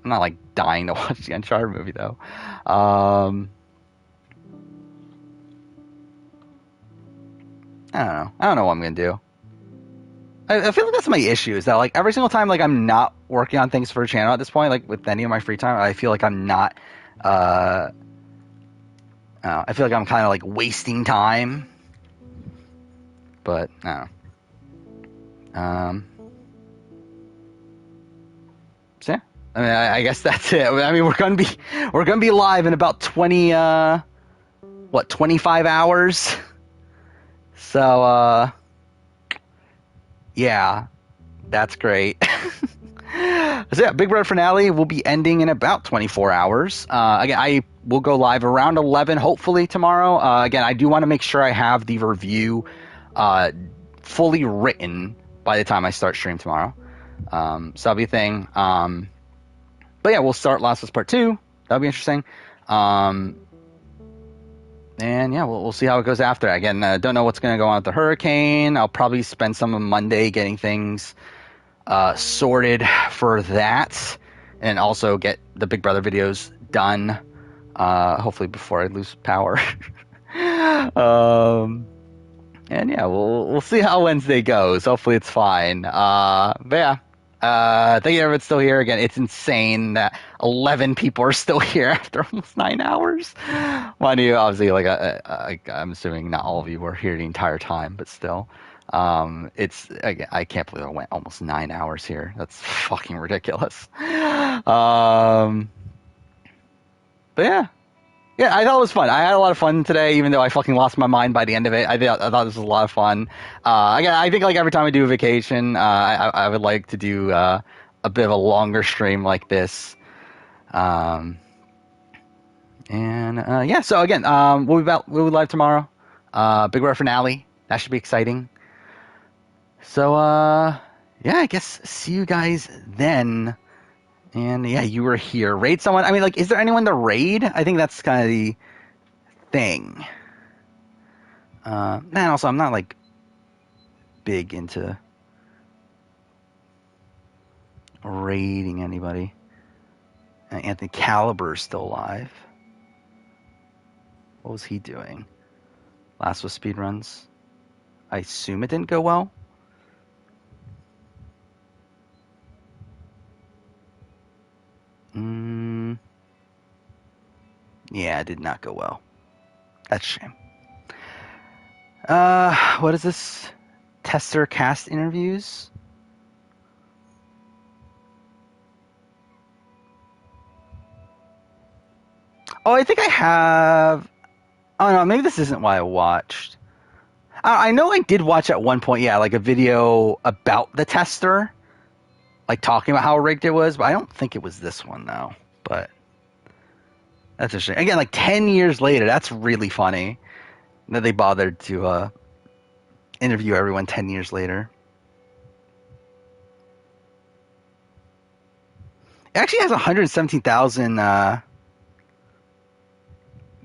I'm not like dying to watch the Uncharted movie though. I don't know. I don't know what I'm gonna do. I feel like that's my issue, is that like every single time like I'm not working on things for a channel at this point, like with any of my free time, I feel like I'm not I feel like I'm kind of like wasting time. But I don't know. So yeah. I mean, I guess that's it. I mean, we're gonna be live in about 25 hours. So yeah, that's great. So yeah, Big Brother finale will be ending in about 24 hours. Again, I will go live around 11, hopefully tomorrow. Again, I do want to make sure I have the review fully written by the time I start stream tomorrow. So that'll be a thing. But yeah, we'll start Last of Us Part 2. That'll be interesting. And yeah, we'll see how it goes after. Again, don't know what's going to go on with the hurricane. I'll probably spend some of Monday getting things sorted for that, and also get the Big Brother videos done, hopefully before I lose power. And yeah, we'll see how Wednesday goes. Hopefully it's fine. But yeah, thank you everyone's still here. Again, it's insane that 11 people are still here after almost 9 hours. Mind you, obviously, like I'm assuming not all of you were here the entire time, but still. It's, again, I can't believe I went almost 9 hours here. That's fucking ridiculous. But yeah, Yeah, I thought it was fun. I had a lot of fun today, even though I fucking lost my mind by the end of it. I thought this was a lot of fun. Again, I think like every time I do a vacation, I would like to do a bit of a longer stream like this. Yeah. So again, we'll be live tomorrow. Big Red finale. That should be exciting. So yeah, I guess see you guys then. And yeah, you were here. Raid someone. I mean, like, is there anyone to raid? I think that's kind of the thing. And also, I'm not like big into raiding anybody. Anthony Caliber is still alive. What was he doing? Last was speedruns. I assume it didn't go well. Yeah, it did not go well. That's a shame. What is this? Tester cast interviews? Oh, I think I have... Oh, no, maybe this isn't what I watched. I know I did watch at one point, yeah, like a video about the tester. Like, talking about how rigged it was, but I don't think it was this one, though. But that's a shame. Again, like, 10 years later, that's really funny that they bothered to interview everyone 10 years later. It actually has 117,000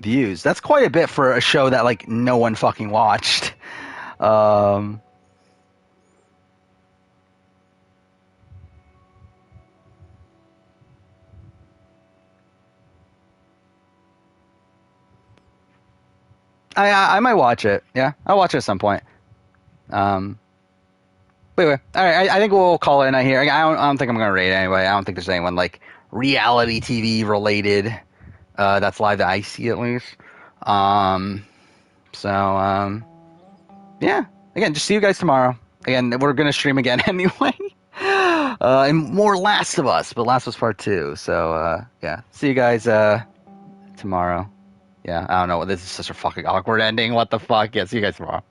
views. That's quite a bit for a show that, like, no one fucking watched. I might watch it. Yeah, I'll watch it at some point. Anyway, all right. I think we'll call it a night here. I don't think I'm gonna rate it anyway. I don't think there's anyone like reality TV related that's live that I see at least. Yeah. Again, just see you guys tomorrow. Again, we're gonna stream again anyway. And more Last of Us, but Last of Us Part 2. So yeah, see you guys tomorrow. Yeah, I don't know. This is such a fucking awkward ending. What the fuck? Yeah, see you guys tomorrow.